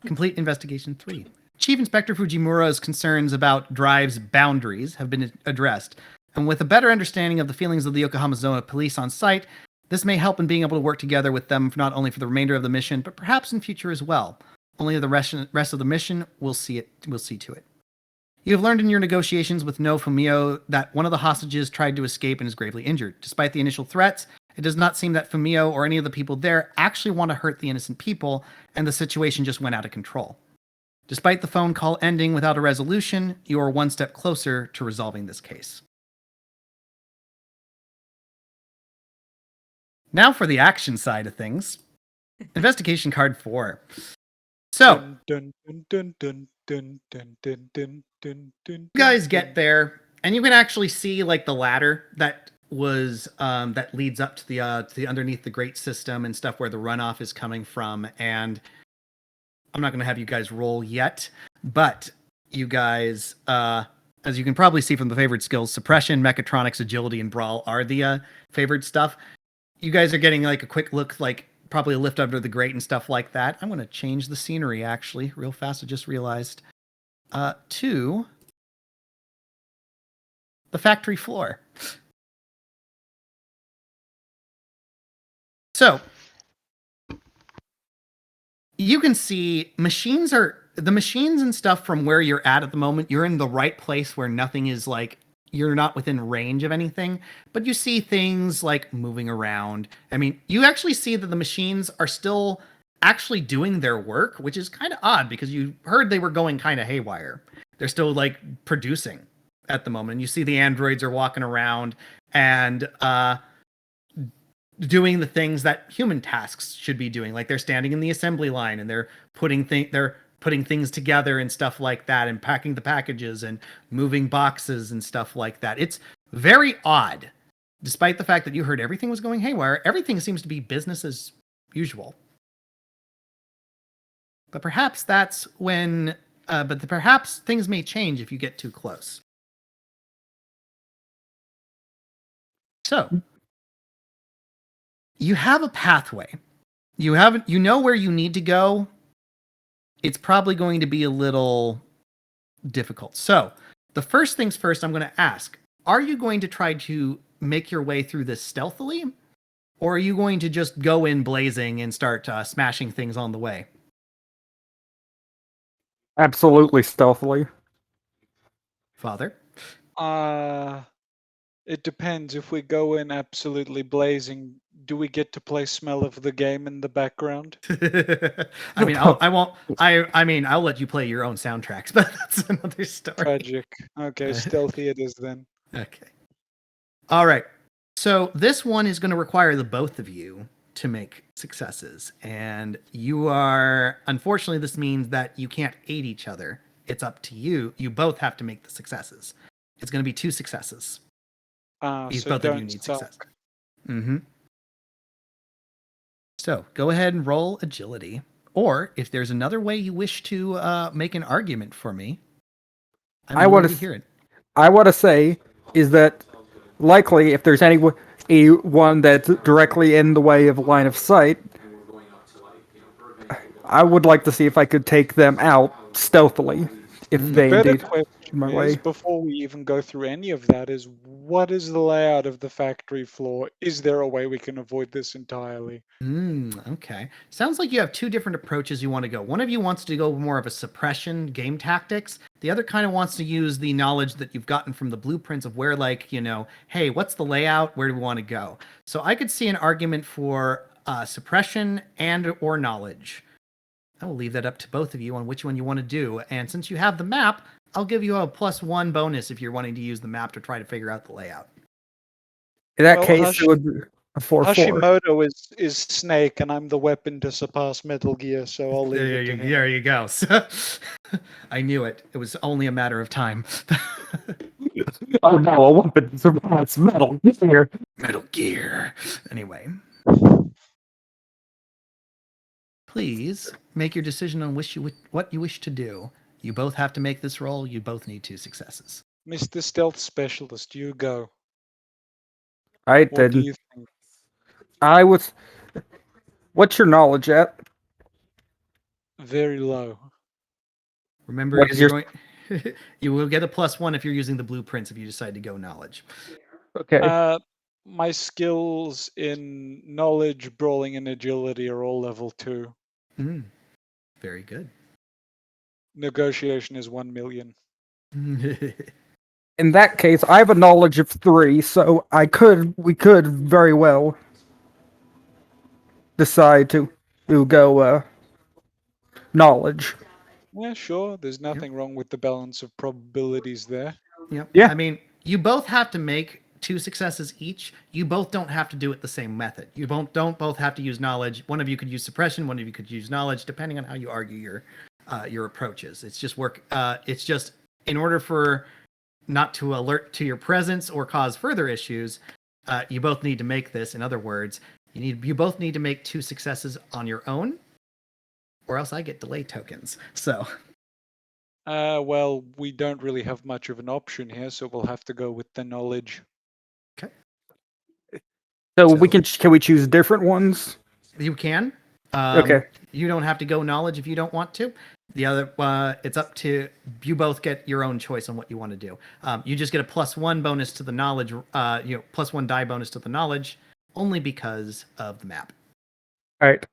A: Complete Investigation 3. Chief Inspector Fujimura's concerns about Drive's boundaries have been addressed, and with a better understanding of the feelings of the Yokohama Zone police on site, this may help in being able to work together with them not only for the remainder of the mission, but perhaps in future as well. Only the rest of the mission will see to it. You have learned in your negotiations with No Fumio that one of the hostages tried to escape and is gravely injured. Despite the initial threats, it does not seem that Fumio or any of the people there actually want to hurt the innocent people, and the situation just went out of control. Despite the phone call ending without a resolution, you are one step closer to resolving this case. Now for the action side of things. Investigation card 4. So, you guys get there, and you can actually see like the ladder that was that leads up to the underneath the grate system and stuff where the runoff is coming from. And I'm not going to have you guys roll yet, but you guys, as you can probably see from the favored skills, suppression, mechatronics, agility, and brawl are the favored stuff. You guys are getting like a quick look, like probably a lift under the grate and stuff like that. I'm going to change the scenery actually real fast. I just realized to the factory floor. So you can see the machines and stuff from where you're at the moment. You're in the right place where nothing is like, you're not within range of anything, but you see things like moving around. I mean, you actually see that the machines are still actually doing their work, which is kind of odd because you heard they were going kind of haywire. They're still like producing at the moment. You see the androids are walking around and doing the things that human tasks should be doing. Like they're standing in the assembly line and they're putting things together and stuff like that, and packing the packages and moving boxes and stuff like that. It's very odd. Despite the fact that you heard everything was going haywire, everything seems to be business as usual. But perhaps that's when perhaps things may change if you get too close. So, you have a pathway. You know where you need to go. It's probably going to be a little difficult. So, the first things first, I'm going to ask, are you going to try to make your way through this stealthily? Or are you going to just go in blazing and start smashing things on the way?
C: Absolutely stealthily.
A: Father?
B: It depends. If we go in absolutely blazing, do we get to play Smell of the Game in the background?
A: I mean, I'll let you play your own soundtracks, but that's another story.
B: Tragic. Okay, stealthy it is then.
A: Okay. All right. So this one is going to require the both of you to make successes. And you are, unfortunately, this means that you can't aid each other. It's up to you. You both have to make the successes. It's going to be 2 successes.
B: So
A: Both of
B: don't
A: you need
B: suck.
A: success. Mm-hmm. So go ahead and roll agility. Or if there's another way you wish to make an argument for me,
C: I want
A: to hear it.
C: I want to say is that likely if there's anyone that's directly in the way of line of sight, I would like to see if I could take them out stealthily. If they
B: Better
C: indeed
B: question
C: my
B: is,
C: way.
B: before we even go through any of that, is what is the layout of the factory floor? Is there a way we can avoid this entirely?
A: Okay. Sounds like you have 2 different approaches you want to go. One of you wants to go more of a suppression game tactics. The other kind of wants to use the knowledge that you've gotten from the blueprints of where, like, hey, what's the layout? Where do we want to go? So I could see an argument for suppression and or knowledge. I will leave that up to both of you on which one you want to do. And since you have the map, I'll give you a +1 bonus if you're wanting to use the map to try to figure out the layout.
C: In that
B: Well,
C: case, it would be a 4/4.
B: Hashimoto is Snake, and I'm the weapon to surpass Metal Gear, so I'll leave it to him.
A: There you go. So, I knew it. It was only a matter of time.
C: Oh no, a weapon survives Metal Gear.
A: Metal Gear. Anyway. Please make your decision on what you wish to do. You both have to make this roll. You both need 2 successes.
B: Mr. Stealth Specialist, you go.
C: Alright
B: What do
C: then.
B: you think?
C: What's your knowledge at?
B: Very low.
A: Remember,
C: What is your-
A: you will get a +1 if you're using the blueprints if you decide to go knowledge.
C: Okay.
B: My skills in knowledge, brawling, and agility are all level 2.
A: Very good.
B: Negotiation is 1 million.
C: In that case, I have a knowledge of 3, so we could very well decide to go knowledge.
B: Yeah, sure. There's nothing wrong with the balance of probabilities there.
A: Yep.
C: Yeah.
A: I mean, you both have to make 2 successes each. You both don't have to do it the same method. You don't both have to use knowledge. One of you could use suppression. One of you could use knowledge, depending on how you argue your approaches. It's just It's just in order for not to alert to your presence or cause further issues. You both need to make this. In other words, you both need to make 2 successes on your own, or else I get delay tokens. So.
B: Well, we don't really have much of an option here, so we'll have to go with the knowledge.
A: Okay.
C: So we can we choose different ones?
A: You can.
C: Okay.
A: You don't have to go knowledge if you don't want to. The other, it's up to you. Both get your own choice on what you want to do. You just get a +1 bonus to the knowledge. +1 die bonus to the knowledge, only because of the map.
C: All right.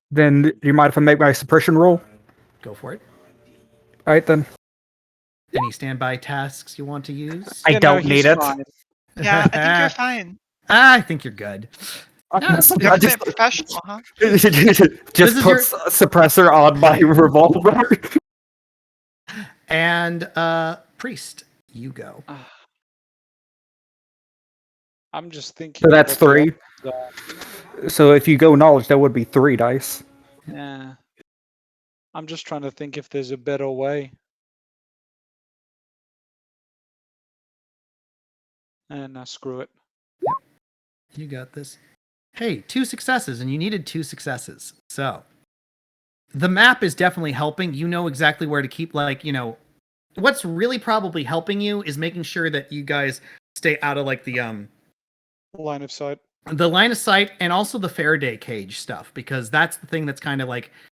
C: Then, do you mind if I make my suppression roll?
A: Go for it.
C: All right then.
A: Any standby tasks you want to use?
C: I don't need it.
B: Fine.
E: Yeah, I think you're fine.
A: I think you're good.
E: You're
C: Just
E: professional, huh?
C: just
A: is
C: put suppressor on my revolver.
A: And Priest, you go.
B: I'm just thinking.
C: So that's
B: what the
C: 3.
B: odds are.
C: So if you go knowledge, that would be 3 dice.
B: Yeah. I'm just trying to think if there's a better way. And screw it.
A: You got this. Hey, 2 successes, and you needed 2 successes. So the map is definitely helping. You know exactly where to keep, what's really probably helping you is making sure that you guys stay out of the
B: Line of sight.
A: line of sight and also the Faraday cage stuff, because that's the thing that's kind of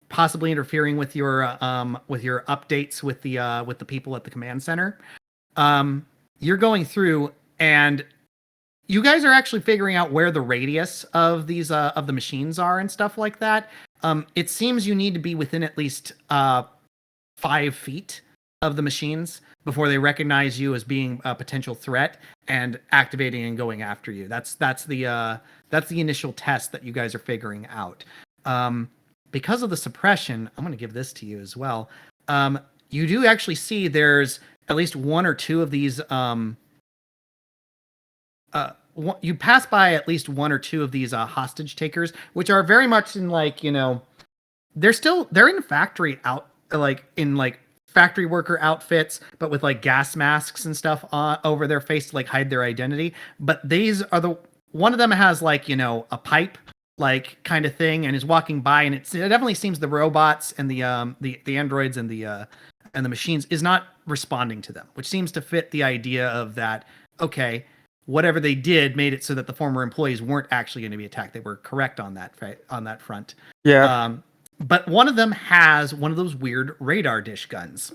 A: possibly interfering with your updates with the people at the command center. You're going through, and you guys are actually figuring out where the radius of these of the machines are and stuff like that. It seems you need to be within at least 5 feet of the machines before they recognize you as being a potential threat and activating and going after you. That's the initial test that you guys are figuring out. Because of the suppression, I'm going to give this to you as well. You do actually see there's at least one or two of these. You pass by at least one or two of these hostage takers, which are very much in they're in factory factory worker outfits, but with like gas masks and stuff over their face to like hide their identity. But these are one of them has a pipe like kind of thing and is walking by, and it definitely seems the robots and the androids and the machines is not responding to them, which seems to fit the idea of that. Okay, whatever they did made it so that the former employees weren't actually going to be attacked. They were correct on that front.
C: Yeah.
A: But one of them has one of those weird radar dish guns.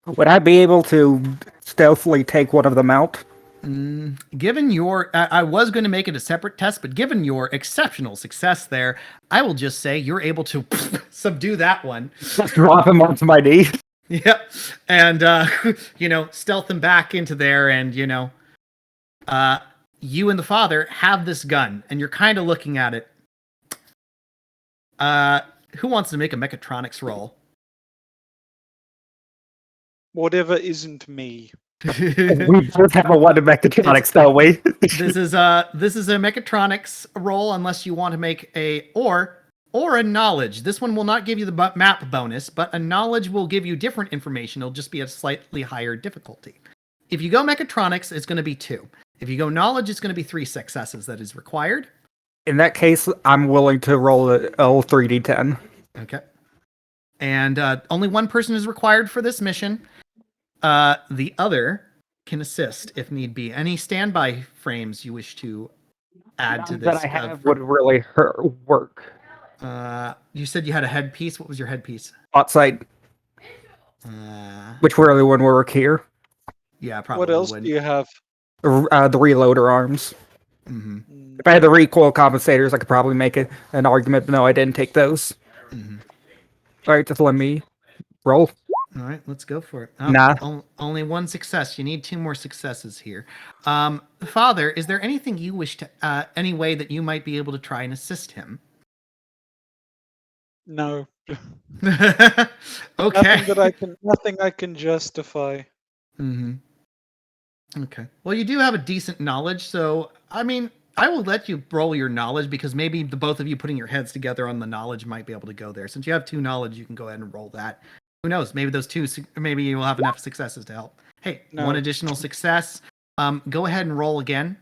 C: Would I be able to stealthily take one of them out?
A: Given your, I was going to make it a separate test, but given your exceptional success there, I will just say you're able to subdue that one.
C: Just drop him onto my knee.
A: Yep. And, stealth him back into there, and, you and the father have this gun, and you're kind of looking at it. Who wants to make a mechatronics roll?
B: Whatever isn't me.
C: We both have a one in mechatronics, don't we?
A: This is a mechatronics roll, unless you want to make or a knowledge. This one will not give you the map bonus, but a knowledge will give you different information. It'll just be a slightly higher difficulty. If you go mechatronics, it's going to be 2. If you go knowledge, it's going to be 3 successes that is required.
C: In that case, I'm willing to roll a L3D10.
A: Okay. And only one person is required for this mission. The other can assist if need be. Any standby frames you wish to add to this?
C: That I have would really work.
A: You said you had a headpiece. What was your headpiece?
C: Outside. Which really wouldn't work here.
A: Yeah, probably.
B: What else
A: wouldn't.
B: do you have?
C: The reloader arms.
A: Mm-hmm.
C: If I had the recoil compensators, I could probably make an argument, but no, I didn't take those.
A: Mm-hmm.
C: Alright, just let me roll.
A: All right, let's go for it. Only one success. You need 2 more successes here. Father, is there anything you wish to, any way that you might be able to try and assist him?
B: No.
A: Okay.
B: Nothing I can justify.
A: Mm-hmm. Okay. Well, you do have a decent knowledge, so I mean, I will let you roll your knowledge because maybe the both of you putting your heads together on the knowledge might be able to go there. Since you have 2 knowledge, you can go ahead and roll that. Who knows? Maybe those 2. Maybe you will have enough successes to help. Hey,
B: No.
A: 1 additional success. Go ahead and roll again.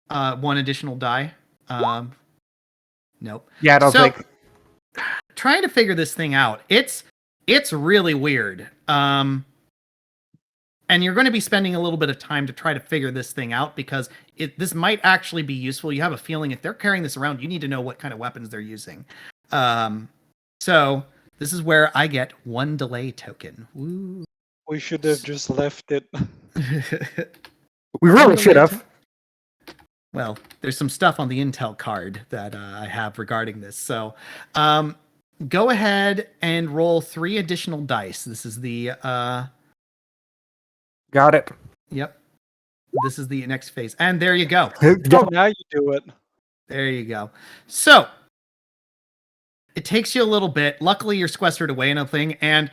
A: 1 additional die. Nope.
C: Yeah, I don't think.
A: Trying to figure this thing out. It's really weird. And you're going to be spending a little bit of time to try to figure this thing out because this might actually be useful. You have a feeling if they're carrying this around, you need to know what kind of weapons they're using. So this is where I get 1 delay token. Woo.
B: We should have just left it.
C: We really should have.
A: Well, there's some stuff on the intel card that I have regarding this. So go ahead and roll 3 additional dice. This is the...
C: Got it.
A: Yep. This is the next phase. And there you go.
B: Now you do it.
A: There you go. So it takes you a little bit. Luckily, you're sequestered away in a thing, and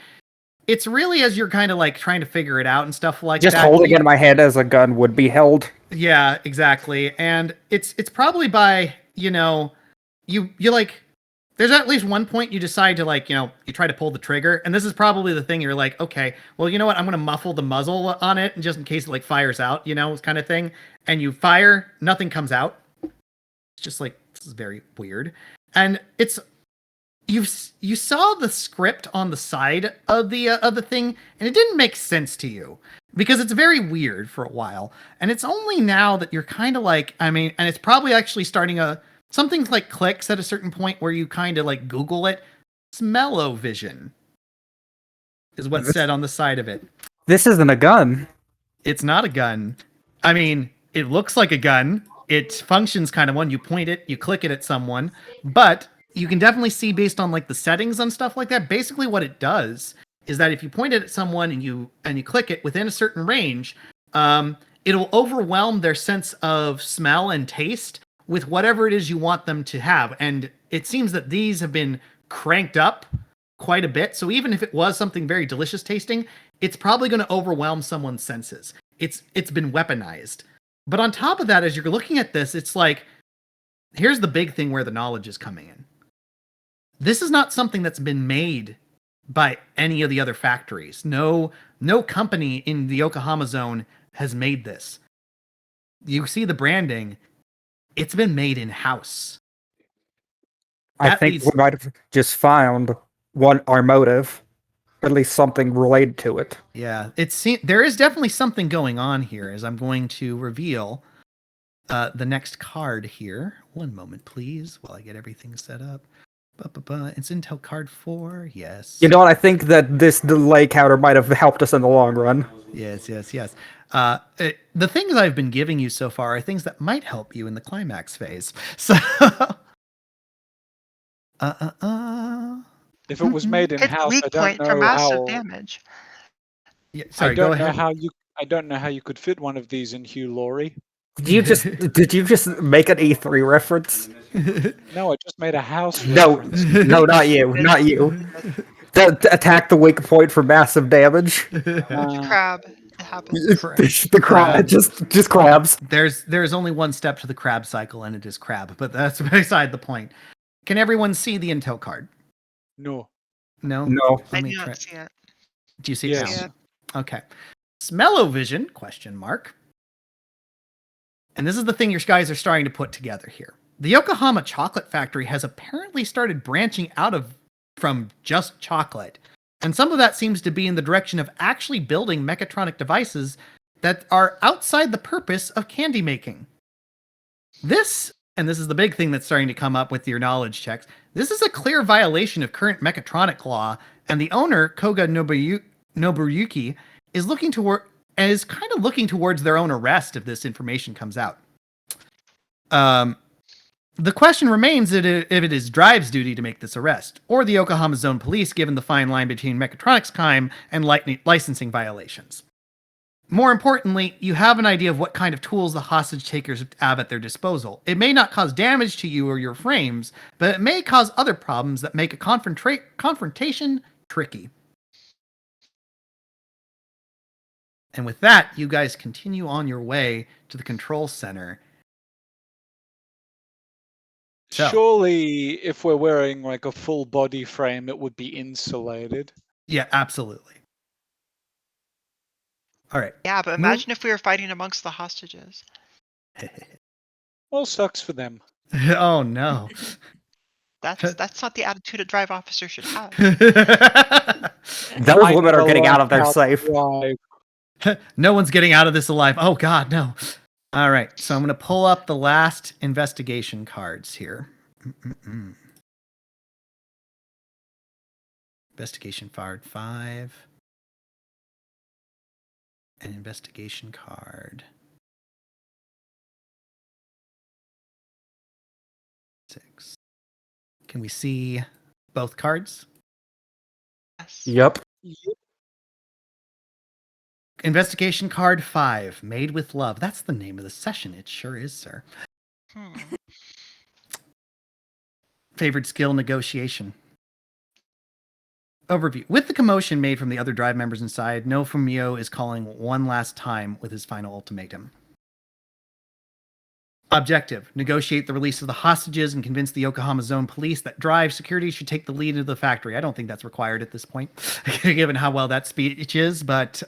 A: it's really as you're kind of like trying to figure it out and stuff like
C: Just
A: that.
C: holding it in my hand as a gun would be held.
A: Yeah, exactly. And it's probably by, you like, there's at least one point you decide to you try to pull the trigger. And this is probably the thing you're like, okay, well, you know what? I'm going to muffle the muzzle on it and just in case it fires out, kind of thing. And you fire, nothing comes out. It's just this is very weird. And it's, you saw the script on the side of the thing and it didn't make sense to you because it's very weird for a while. And it's only now that you're kind of and it's probably actually starting something clicks at a certain point where you kind of Google it. Smell-o-vision is what's said on the side of it.
C: This isn't a gun.
A: It's not a gun. I mean, it looks like a gun. It functions kind of when you point it, you click it at someone, but you can definitely see based on like the settings and stuff like that. Basically, what it does is that if you point it at someone and you click it within a certain range, it'll overwhelm their sense of smell and taste with whatever it is you want them to have. And it seems that these have been cranked up quite a bit. So even if it was something very delicious tasting, it's probably going to overwhelm someone's senses. It's been weaponized. But on top of that, as you're looking at this, it's like, here's the big thing where the knowledge is coming in. This is not something that's been made by any of the other factories. No company in the Yokohama zone has made this. You see the branding, it's been made in-house.
C: I think we might have just found our motive, or at least something related to it.
A: Yeah, there is definitely something going on here, as I'm going to reveal the next card here. One moment, please, while I get everything set up. It's Intel card 4, yes.
C: You know what, I think that this delay counter might have helped us in the long run.
A: Yes. The things I've been giving you so far are things that might help you in the climax phase. So...
B: If it was made in
E: It's
B: house,
E: weak
B: I don't
E: point for
B: know
E: massive
B: how.
E: damage.
A: Yeah, sorry, go ahead.
B: I don't know how you could fit one of these in Hugh Laurie.
C: Did you just make an E3 reference?
B: No, I just made a house.
C: No,
B: reference.
C: no, not you, not you. Attack the weak point for massive damage.
E: Crab. It happens.
C: The crab, just crabs.
A: There's only one step to the crab cycle, and it is crab. But that's beside the point. Can everyone see the intel card?
B: No.
A: No.
E: I do not see it.
A: Do you see
B: Yes.
A: it now? Okay. Smell-o-vision? ? And this is the thing your guys are starting to put together here. The Yokohama Chocolate Factory has apparently started branching out from just chocolate. And some of that seems to be in the direction of actually building mechatronic devices that are outside the purpose of candy making. This is the big thing that's starting to come up with your knowledge checks, this is a clear violation of current mechatronic law, and the owner, Koga Nobuyuki, is kind of looking towards their own arrest if this information comes out. The question remains if it is Drive's duty to make this arrest, or the Yokohama Zone Police, given the fine line between mechatronics crime and licensing violations. More importantly, you have an idea of what kind of tools the hostage takers have at their disposal. It may not cause damage to you or your frames, but it may cause other problems that make a confrontation tricky. And with that, you guys continue on your way to the control center. So,
B: surely, if we're wearing like a full body frame, it would be insulated.
A: Yeah, absolutely. All right.
E: Yeah, but imagine if we were fighting amongst the hostages.
B: Well, sucks for them.
A: Oh no.
E: That's not the attitude a drive officer should have.
C: Those women are getting out of their safe.
A: No one's getting out of this alive. Oh god, no. All right, so I'm going to pull up the last investigation cards here. Investigation card 5. And investigation card 6. Can we see both cards?
E: Yes.
C: Yep.
A: Investigation card 5, Made with Love. That's the name of the session. It sure is, sir. Favorite skill, negotiation. Overview. With the commotion made from the other Drive members inside, No Fumio is calling one last time with his final ultimatum. Objective. Negotiate the release of the hostages and convince the Yokohama Zone Police that Drive security should take the lead into the factory. I don't think that's required at this point, given how well that speech is, but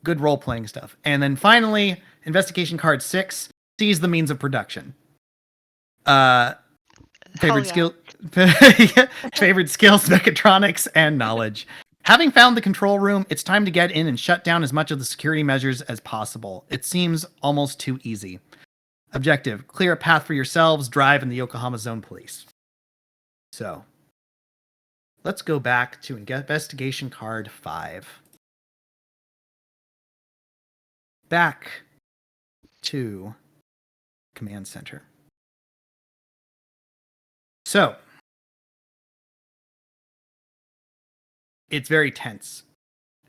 A: good role-playing stuff. And then finally, investigation card 6, seize the means of production. Favorite skill, favorite skills, mechatronics, and knowledge. Having found the control room, it's time to get in and shut down as much of the security measures as possible. It seems almost too easy. Objective, clear a path for yourselves, Drive, and the Yokohama Zone Police. So, let's go back to investigation card 5. back to command center. So it's very tense.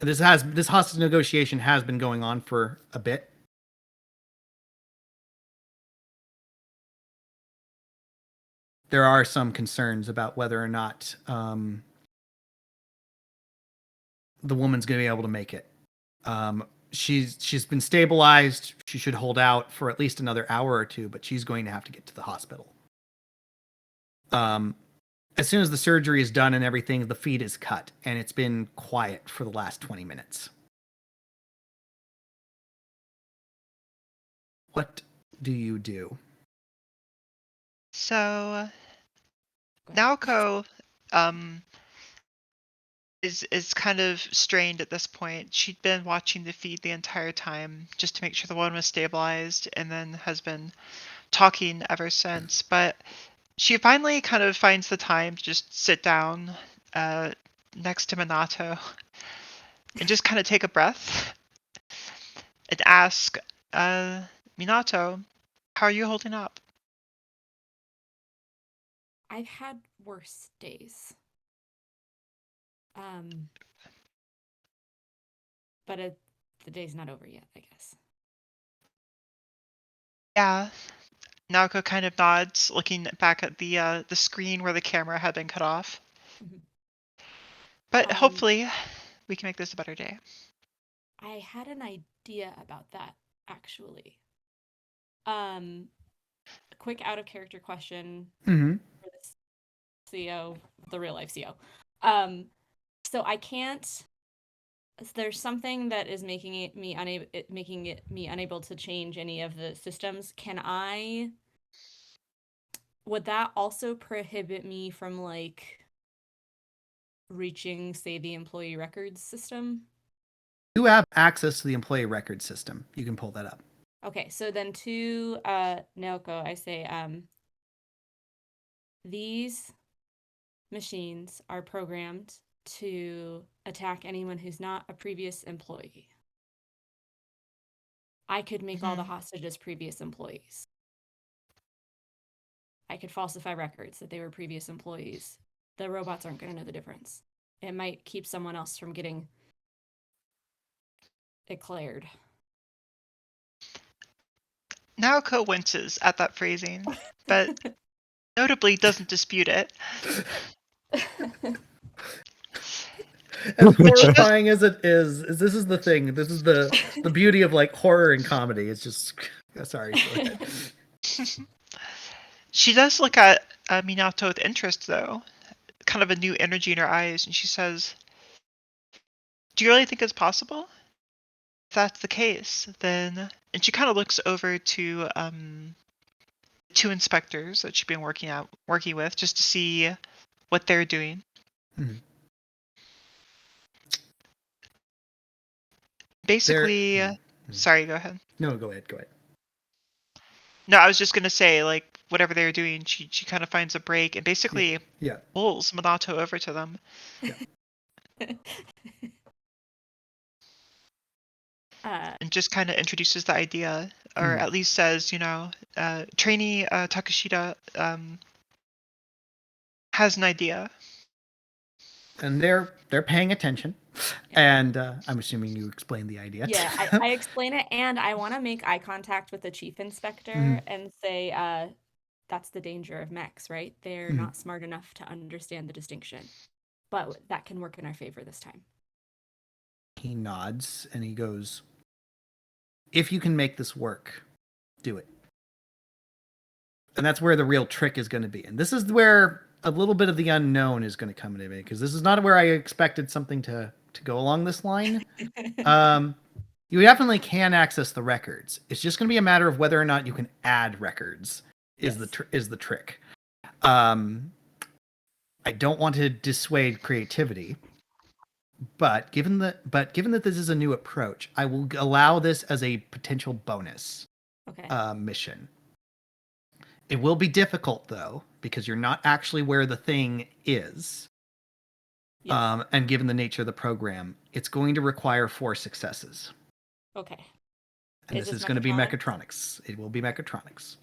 A: This hostage negotiation has been going on for a bit. There are some concerns about whether or not the woman's going to be able to make it. She's been stabilized. She should hold out for at least another hour or two, but she's going to have to get to the hospital. As soon as the surgery is done and everything, the feed is cut, and it's been quiet for the last 20 minutes. What do you do?
E: So Naoko is kind of strained at this point. She'd been watching the feed the entire time just to make sure the one was stabilized, and then has been talking ever since. But she finally kind of finds the time to just sit down next to Minato and just kind of take a breath and ask, Minato, how are you holding up?
D: I've had worse days. But the day's not over yet, I guess.
E: Yeah. Naoko kind of nods, looking back at the screen where the camera had been cut off.
D: Mm-hmm.
E: But hopefully we can make this a better day.
D: I had an idea about that, actually. Quick out of character question for the CO, the real life CO. So I can't. There's something that is making it me unable to change any of the systems. Would that also prohibit me from like reaching, say, the employee records system?
A: You have access to the employee record system. You can pull that up.
D: Okay, so then to Naoko, I say, these machines are programmed to attack anyone who's not a previous employee. I could make all the hostages previous employees. I could falsify records that they were previous employees. The robots aren't going to know the difference. It might keep someone else from getting it cleared.
E: Naoko winces at that phrasing, but notably doesn't dispute it.
A: As horrifying as it is this is the thing. This is the beauty of like horror and comedy. It's just sorry. Go ahead.
E: She does look at Minato with interest, though, kind of a new energy in her eyes, and she says, "Do you really think it's possible? If that's the case, then..." And she kind of looks over to two inspectors that she's been working with, just to see what they're doing.
A: Mm-hmm.
E: Basically, sorry, go ahead.
A: No, go ahead.
E: No, I was just gonna say, like, whatever they're doing, she kind of finds a break and basically pulls Minato over to them.
A: Yeah.
E: And just kind of introduces the idea, or at least says, trainee Takashita has an idea.
A: And they're paying attention. And I'm assuming you explained the idea.
D: Yeah, I explain it, and I want to make eye contact with the chief inspector and say, that's the danger of mechs, right? They're not smart enough to understand the distinction. But that can work in our favor this time.
A: He nods and he goes, if you can make this work, do it. And that's where the real trick is going to be. And this is where a little bit of the unknown is going to come into me, because this is not where I expected something to go along this line. You definitely can access the records. It's just going to be a matter of whether or not you can add records is the trick. I don't want to dissuade creativity, but given that this is a new approach, I will allow this as a potential bonus mission. It will be difficult, though, because you're not actually where the thing is. Yes. And given the nature of the program, it's going to require 4 successes.
D: Okay.
A: And
D: Is
A: this
D: this
A: is going to be
D: mechatronics?
A: mechatronics. It will be mechatronics.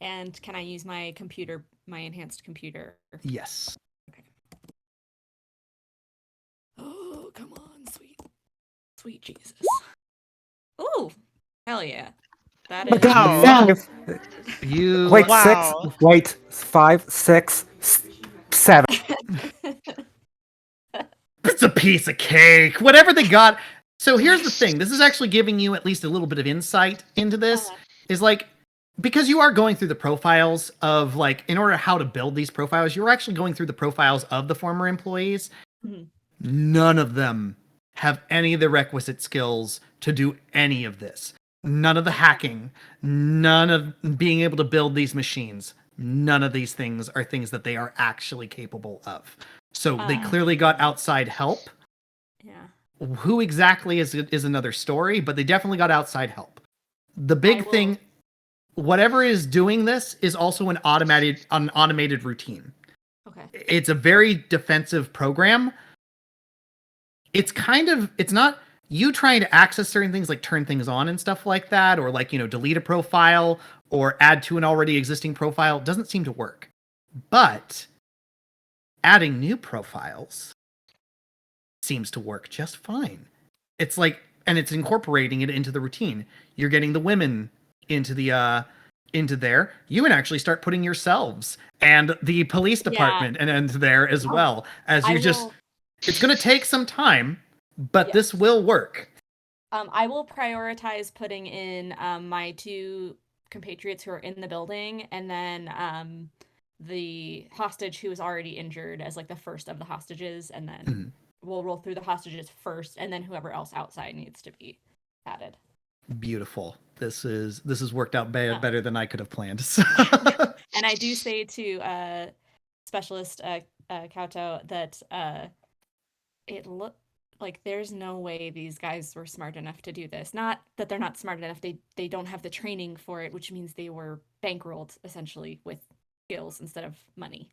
D: And can I use my computer, my enhanced computer?
A: Yes.
D: Oh, come on, sweet Jesus. Ooh, hell yeah. That is.
E: Wow.
A: You
C: Wait,
E: Wow.
C: 6. Wait, 5, 6, 7.
A: It's a piece of cake. Whatever they got. So here's the thing. This is actually giving you at least a little bit of insight into this. Is like, because you are going through the profiles of, like, in order how to build these profiles, you're actually going through the profiles of the former employees.
D: Mhm.
A: None of them have any of the requisite skills to do any of this. None of the hacking, none of being able to build these machines. None of these things are things that they are actually capable of. So they clearly got outside help.
D: Yeah.
A: Who exactly is another story, but they definitely got outside help. The big thing, whatever is doing this, is also an automated routine.
D: Okay.
A: It's a very defensive program. It's not you trying to access certain things, like turn things on and stuff like that, or, like, delete a profile or add to an already existing profile. Doesn't seem to work. But adding new profiles seems to work just fine. It's like, and it's incorporating it into the routine. You're getting the women into there. You can actually start putting yourselves and the police department and into there as well, as you it's going to take some time, but this will work.
D: I will prioritize putting in my 2 compatriots who are in the building, and then the hostage who was already injured as, like, the first of the hostages, and then we'll roll through the hostages first, and then whoever else outside needs to be added.
A: Beautiful. This is worked out better than I could have planned. So.
D: And I do say to Specialist Kauto that it looked like there's no way these guys were smart enough to do this. Not that they're not smart enough, they don't have the training for it, which means they were bankrolled essentially with skills instead of money.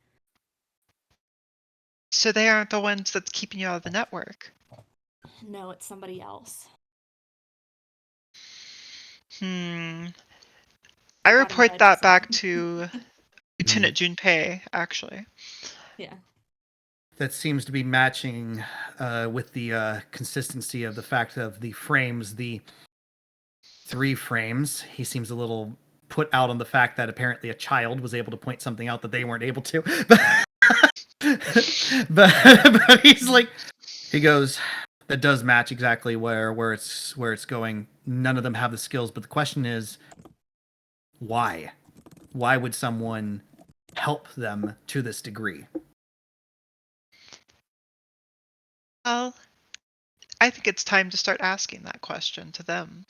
E: So they aren't the ones that's keeping you out of the network.
D: No, it's somebody else.
E: I
D: got
E: report
D: invited
E: that
D: to
E: back
D: something.
E: to Lieutenant Junpei, actually.
D: Yeah.
A: That seems to be matching with the consistency of the fact of the frames, the 3 frames. He seems a little put out on the fact that apparently a child was able to point something out that they weren't able to. but he's like, he goes, that does match exactly where it's going. None of them have the skills, but the question is, why? Why would someone help them to this degree?
E: Well, I think it's time to start asking that question to them.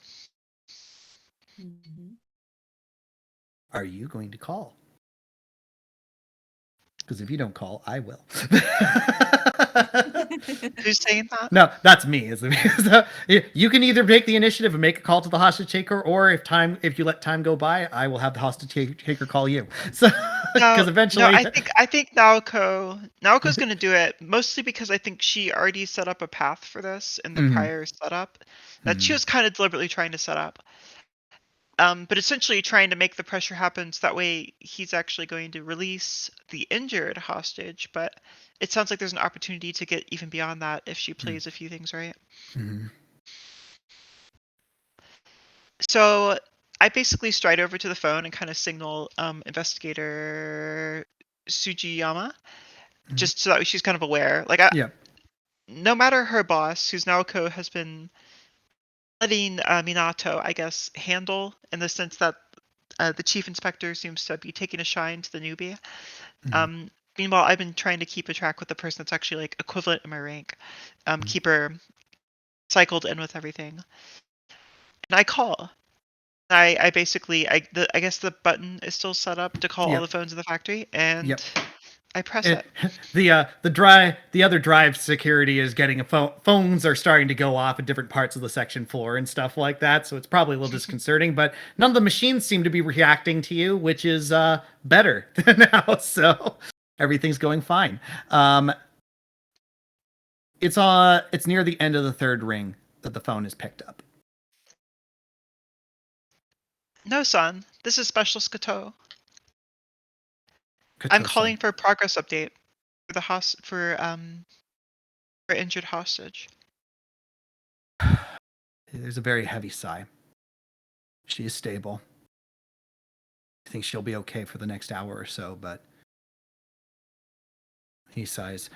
A: Are you going to call? Because if you don't call, I will.
E: Who's saying that?
A: No, that's me. You can either take the initiative and make a call to the hostage taker, or if you let time go by, I will have the hostage taker call you. So, because eventually,
E: I think Naoko's going to do it, mostly because I think she already set up a path for this in the prior setup that she was kind of deliberately trying to set up. But essentially trying to make the pressure happen so that way he's actually going to release the injured hostage. But it sounds like there's an opportunity to get even beyond that if she plays a few things right. So I basically stride over to the phone and kind of signal Investigator Sujiyama, just so that she's kind of aware. Like, no matter her boss, who's Naoko, has been letting Minato, I guess, handle, in the sense that the chief inspector seems to be taking a shine to the newbie. Meanwhile, I've been trying to keep a track with the person that's actually, like, equivalent in my rank, keep her cycled in with everything. And I call. I basically, I guess the button is still set up to call all the phones in the factory, and I press it.
A: The other drive security is getting phones are starting to go off at different parts of the section floor and stuff like that. So it's probably a little disconcerting, but none of the machines seem to be reacting to you, which is better now. So everything's going fine. It's near the end of the 3rd ring that the phone is picked up.
E: No, son. This is Specialist Kato. I'm calling for a progress update for the for injured hostage.
A: There's a very heavy sigh. She is stable. I think she'll be okay for the next hour or so, but he sighs.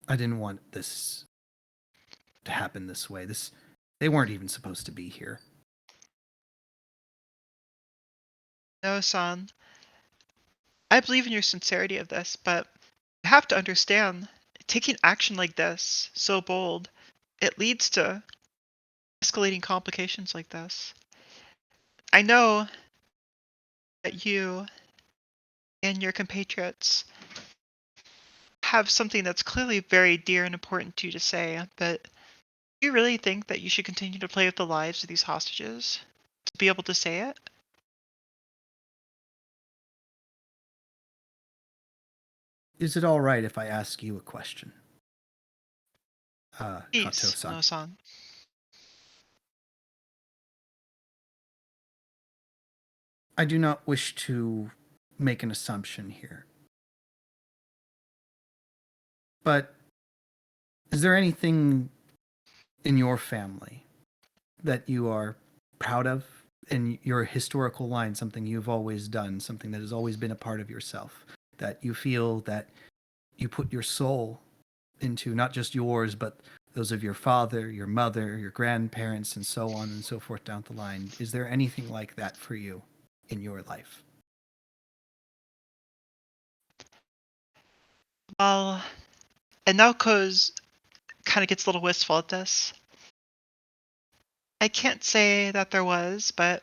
A: I didn't want this to happen this way. They weren't even supposed to be here.
E: No, son. I believe in your sincerity of this, but you have to understand, taking action like this, so bold, it leads to escalating complications like this. I know that you and your compatriots have something that's clearly very dear and important to you to say, but do you really think that you should continue to play with the lives of these hostages to be able to say it?
A: Is it all right if I ask you a question?
E: Please,
A: Kato-san.
E: no-san.
A: I do not wish to make an assumption here. But is there anything in your family that you are proud of in your historical line, something you've always done, something that has always been a part of yourself, that you feel that you put your soul into, not just yours, but those of your father, your mother, your grandparents, and so on and so forth down the line? Is there anything like that for you in your life?
E: Well, and Naoko's kind of gets a little wistful at this. I can't say that there was, but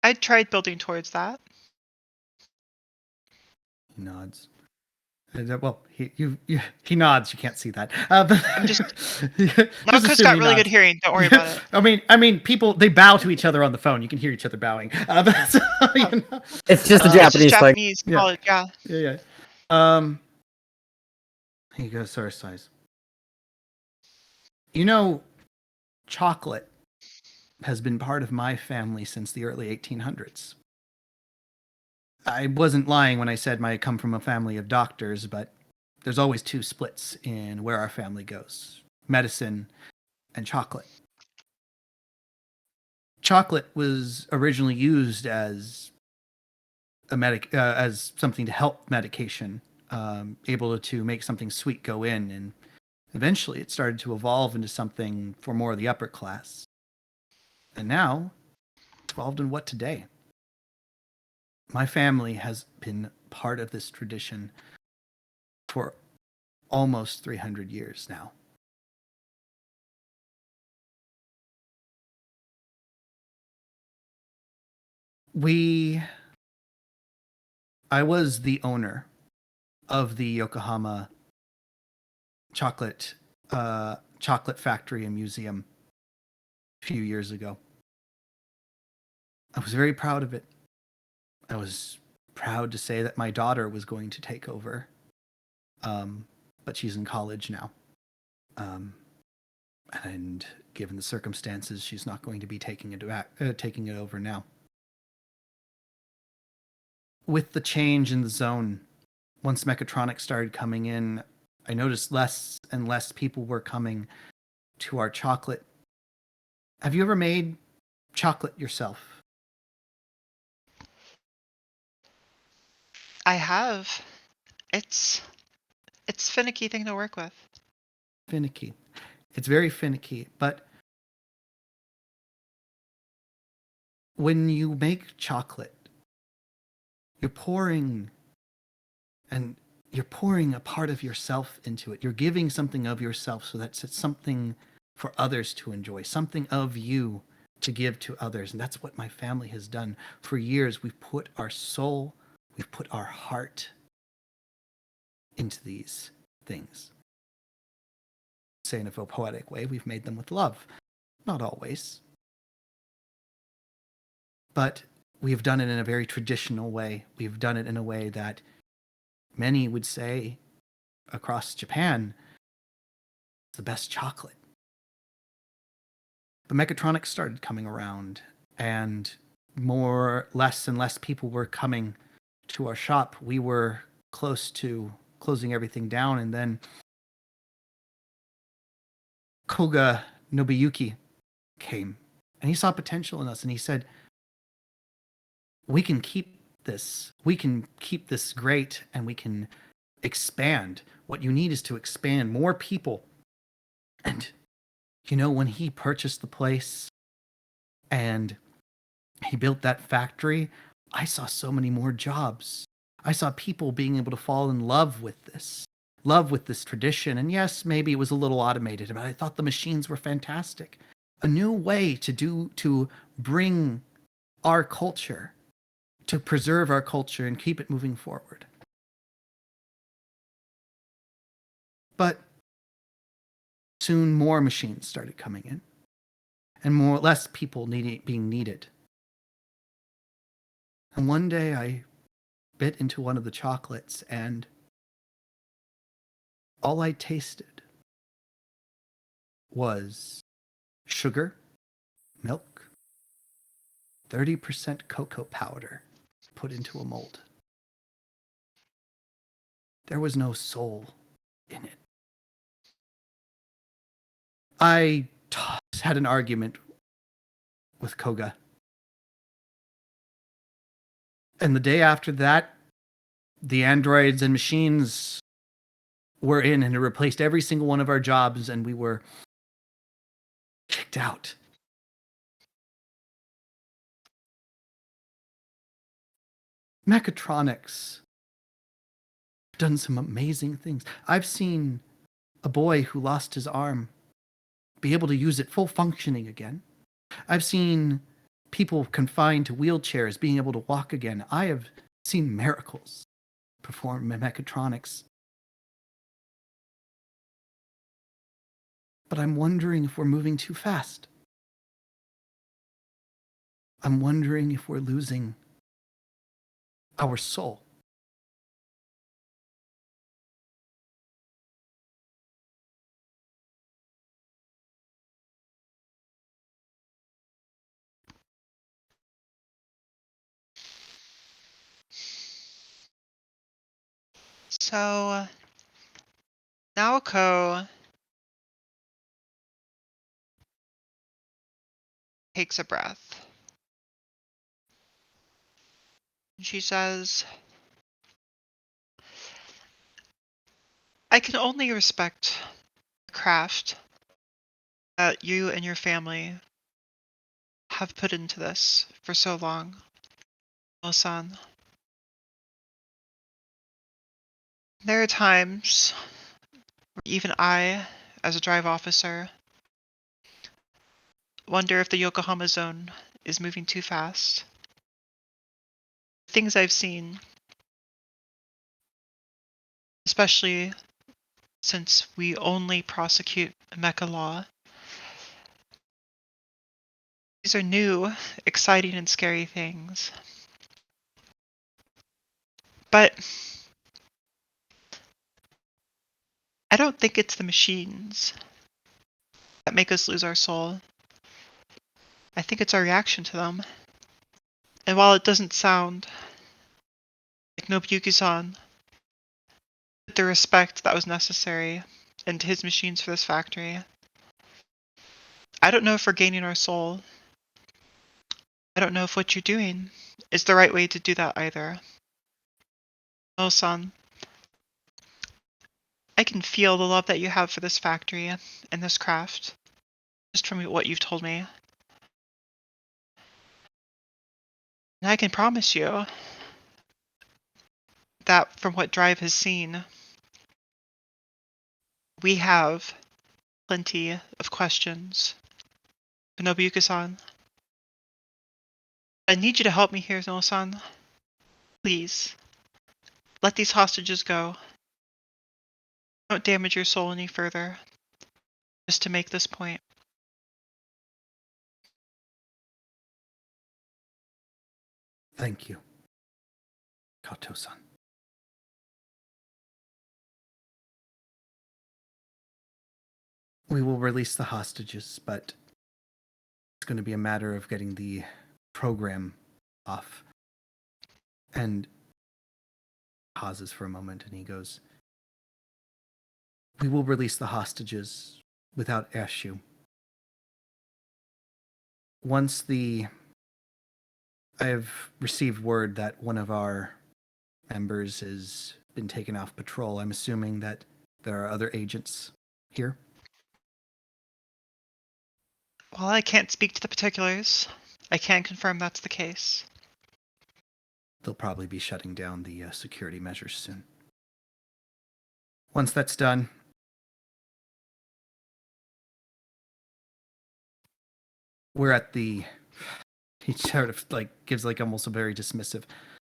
E: I tried building towards that.
A: He nods. Well, he nods. You can't see that. But
E: I'm just
A: just
E: Naoko's
A: assume
E: got
A: he
E: really
A: nods.
E: good hearing. Don't worry about it.
A: I mean, people they bow to each other on the phone. You can hear each other bowing. So, you know.
C: It's just a
E: It's just
C: Japanese thing.
E: Japanese
A: Yeah.
E: college, yeah.
A: Yeah. He goes, sorry, size. You know, chocolate has been part of my family since the early 1800s. I wasn't lying when I said I come from a family of doctors, but there's always two splits in where our family goes: medicine and chocolate. Chocolate was originally used as as something to help medication, able to make something sweet go in, and eventually it started to evolve into something for more of the upper class. And now it's evolved in what today? My family has been part of this tradition for almost 300 years now. I was the owner of the Yokohama chocolate factory and museum a few years ago. I was very proud of it. I was proud to say that my daughter was going to take over, but she's in college now. And given the circumstances, she's not going to be taking it over now. With the change in the zone, once mechatronics started coming in, I noticed less and less people were coming to our chocolate. Have you ever made chocolate yourself?
E: I have. It's finicky thing to work with.
A: Finicky. It's very finicky, but when you make chocolate, you're pouring a part of yourself into it. You're giving something of yourself so that it's something for others to enjoy, something of you to give to others. And that's what my family has done. For years, we've put our soul, we've put our heart into these things. Say in a poetic way, we've made them with love. Not always. But we've done it in a very traditional way. We've done it in a way that many would say across Japan, it's the best chocolate. the mechatronics started coming around, and less and less people were coming to our shop. We were close to closing everything down, and then Koga Nobuyuki came, and he saw potential in us, and he said, we can keep this. We can keep this great, and we can expand. What you need is to expand more people. And, when he purchased the place and he built that factory, I saw so many more jobs. I saw people being able to fall in love with this tradition. And yes, maybe it was a little automated, but I thought the machines were fantastic. A new way to bring our culture, to preserve our culture and keep it moving forward. But soon more machines started coming in, and less people being needed. And one day I bit into one of the chocolates, and all I tasted was sugar, milk, 30% cocoa powder put into a mold. There was no soul in it. I had an argument with Koga. And the day after that, the androids and machines were in, and it replaced every single one of our jobs, and we were kicked out. Mechatronics have done some amazing things. I've seen a boy who lost his arm be able to use it full functioning again. I've seen people confined to wheelchairs being able to walk again. I have seen miracles performed in mechatronics. But I'm wondering if we're moving too fast. I'm wondering if we're losing our soul.
E: So, Naoko takes a breath. She says, I can only respect the craft that you and your family have put into this for so long, Osan. There are times where even I, as a drive officer, wonder if the Yokohama zone is moving too fast. Things I've seen, especially since we only prosecute mecha law, these are new, exciting, and scary things. But I don't think it's the machines that make us lose our soul. I think it's our reaction to them. And while it doesn't sound like Nobuyuki-san, the respect that was necessary into his machines for this factory, I don't know if we're gaining our soul. I don't know if what you're doing is the right way to do that either. Oh-san, I can feel the love that you have for this factory and this craft, just from what you've told me. And I can promise you that from what Drive has seen, we have plenty of questions for Nobuyuki-san. I need you to help me here, No-san. Please, let these hostages go. Don't damage your soul any further, just to make this point.
A: Thank you, Kato-san. We will release the hostages, but It's going to be a matter of getting the program off. And pauses for a moment, and he goes, "We will release the hostages without issue. I have received word that one of our members has been taken off patrol. I'm assuming that there are other agents here."
E: Well, I can't speak to the particulars. I can confirm that's the case.
A: They'll probably be shutting down the security measures soon. Once that's done, we're at the... He sort of gives almost a very dismissive,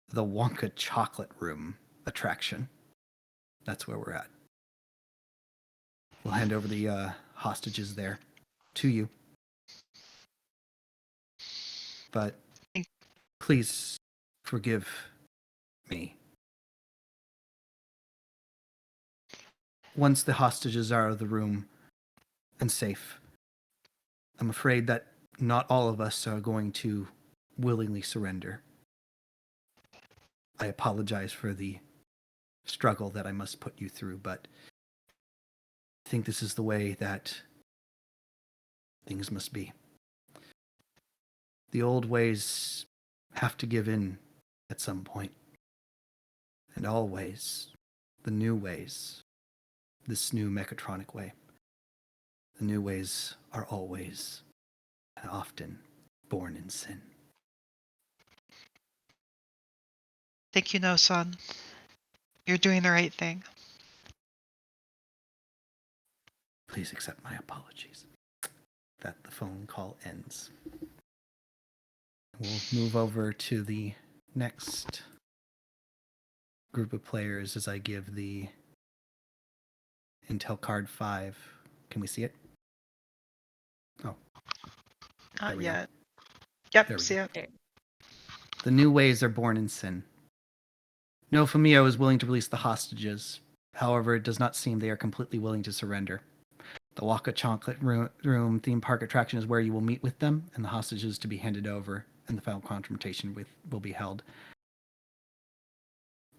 A: the Wonka chocolate room attraction. That's where we're at. We'll hand over the hostages there to you. But please forgive me. Once the hostages are out of the room and safe, I'm afraid that not all of us are going to willingly surrender. I apologize for the struggle that I must put you through, but I think this is the way that things must be. The old ways have to give in at some point. And always, the new ways, this new mechatronic way, the new ways are always and often born in sin.
E: Think you know, son. You're doing the right thing.
A: Please accept my apologies. That the phone call ends. We'll move over to the next group of players as I give the Intel Card 5. Can we see it? Oh. There
E: Not
A: we go.
E: yet.
A: There
E: Yep,
A: we
E: see
A: go.
E: it.
A: The new ways are born in sin. No Fumio is willing to release the hostages. However, it does not seem they are completely willing to surrender. The Waka Chocolate room theme park attraction is where you will meet with them, and the hostages to be handed over, and the final confrontation will be held.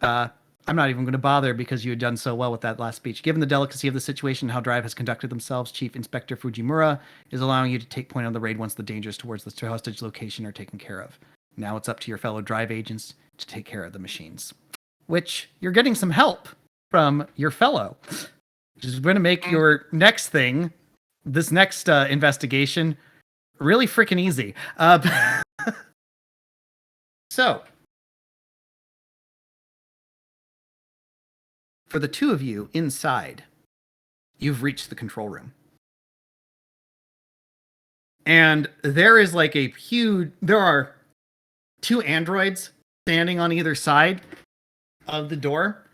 A: I'm not even going to bother because you had done so well with that last speech. Given the delicacy of the situation and how Drive has conducted themselves, Chief Inspector Fujimura is allowing you to take point on the raid once the dangers towards the hostage location are taken care of. Now it's up to your fellow Drive agents to take care of the machines. Which, you're getting some help from your fellow. Which is going to make your next thing, this next investigation, really freaking easy. So, for the two of you inside, you've reached the control room. And there is there are two androids standing on either side of the door,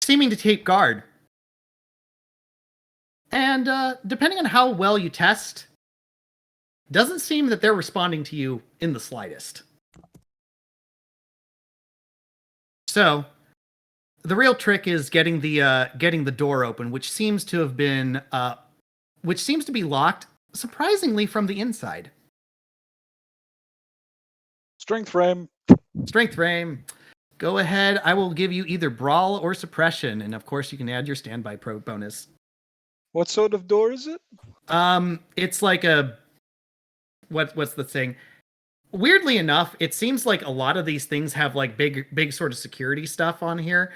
A: seeming to take guard. And depending on how well you test, doesn't seem that they're responding to you in the slightest. So, the real trick is getting the door open, which seems to be locked, surprisingly, from the inside.
B: Strength frame.
A: Strength frame. Go ahead. I will give you either brawl or suppression, and of course you can add your standby pro bonus.
B: What sort of door is it?
A: It's like a what's the thing? Weirdly enough, it seems like a lot of these things have big sort of security stuff on here.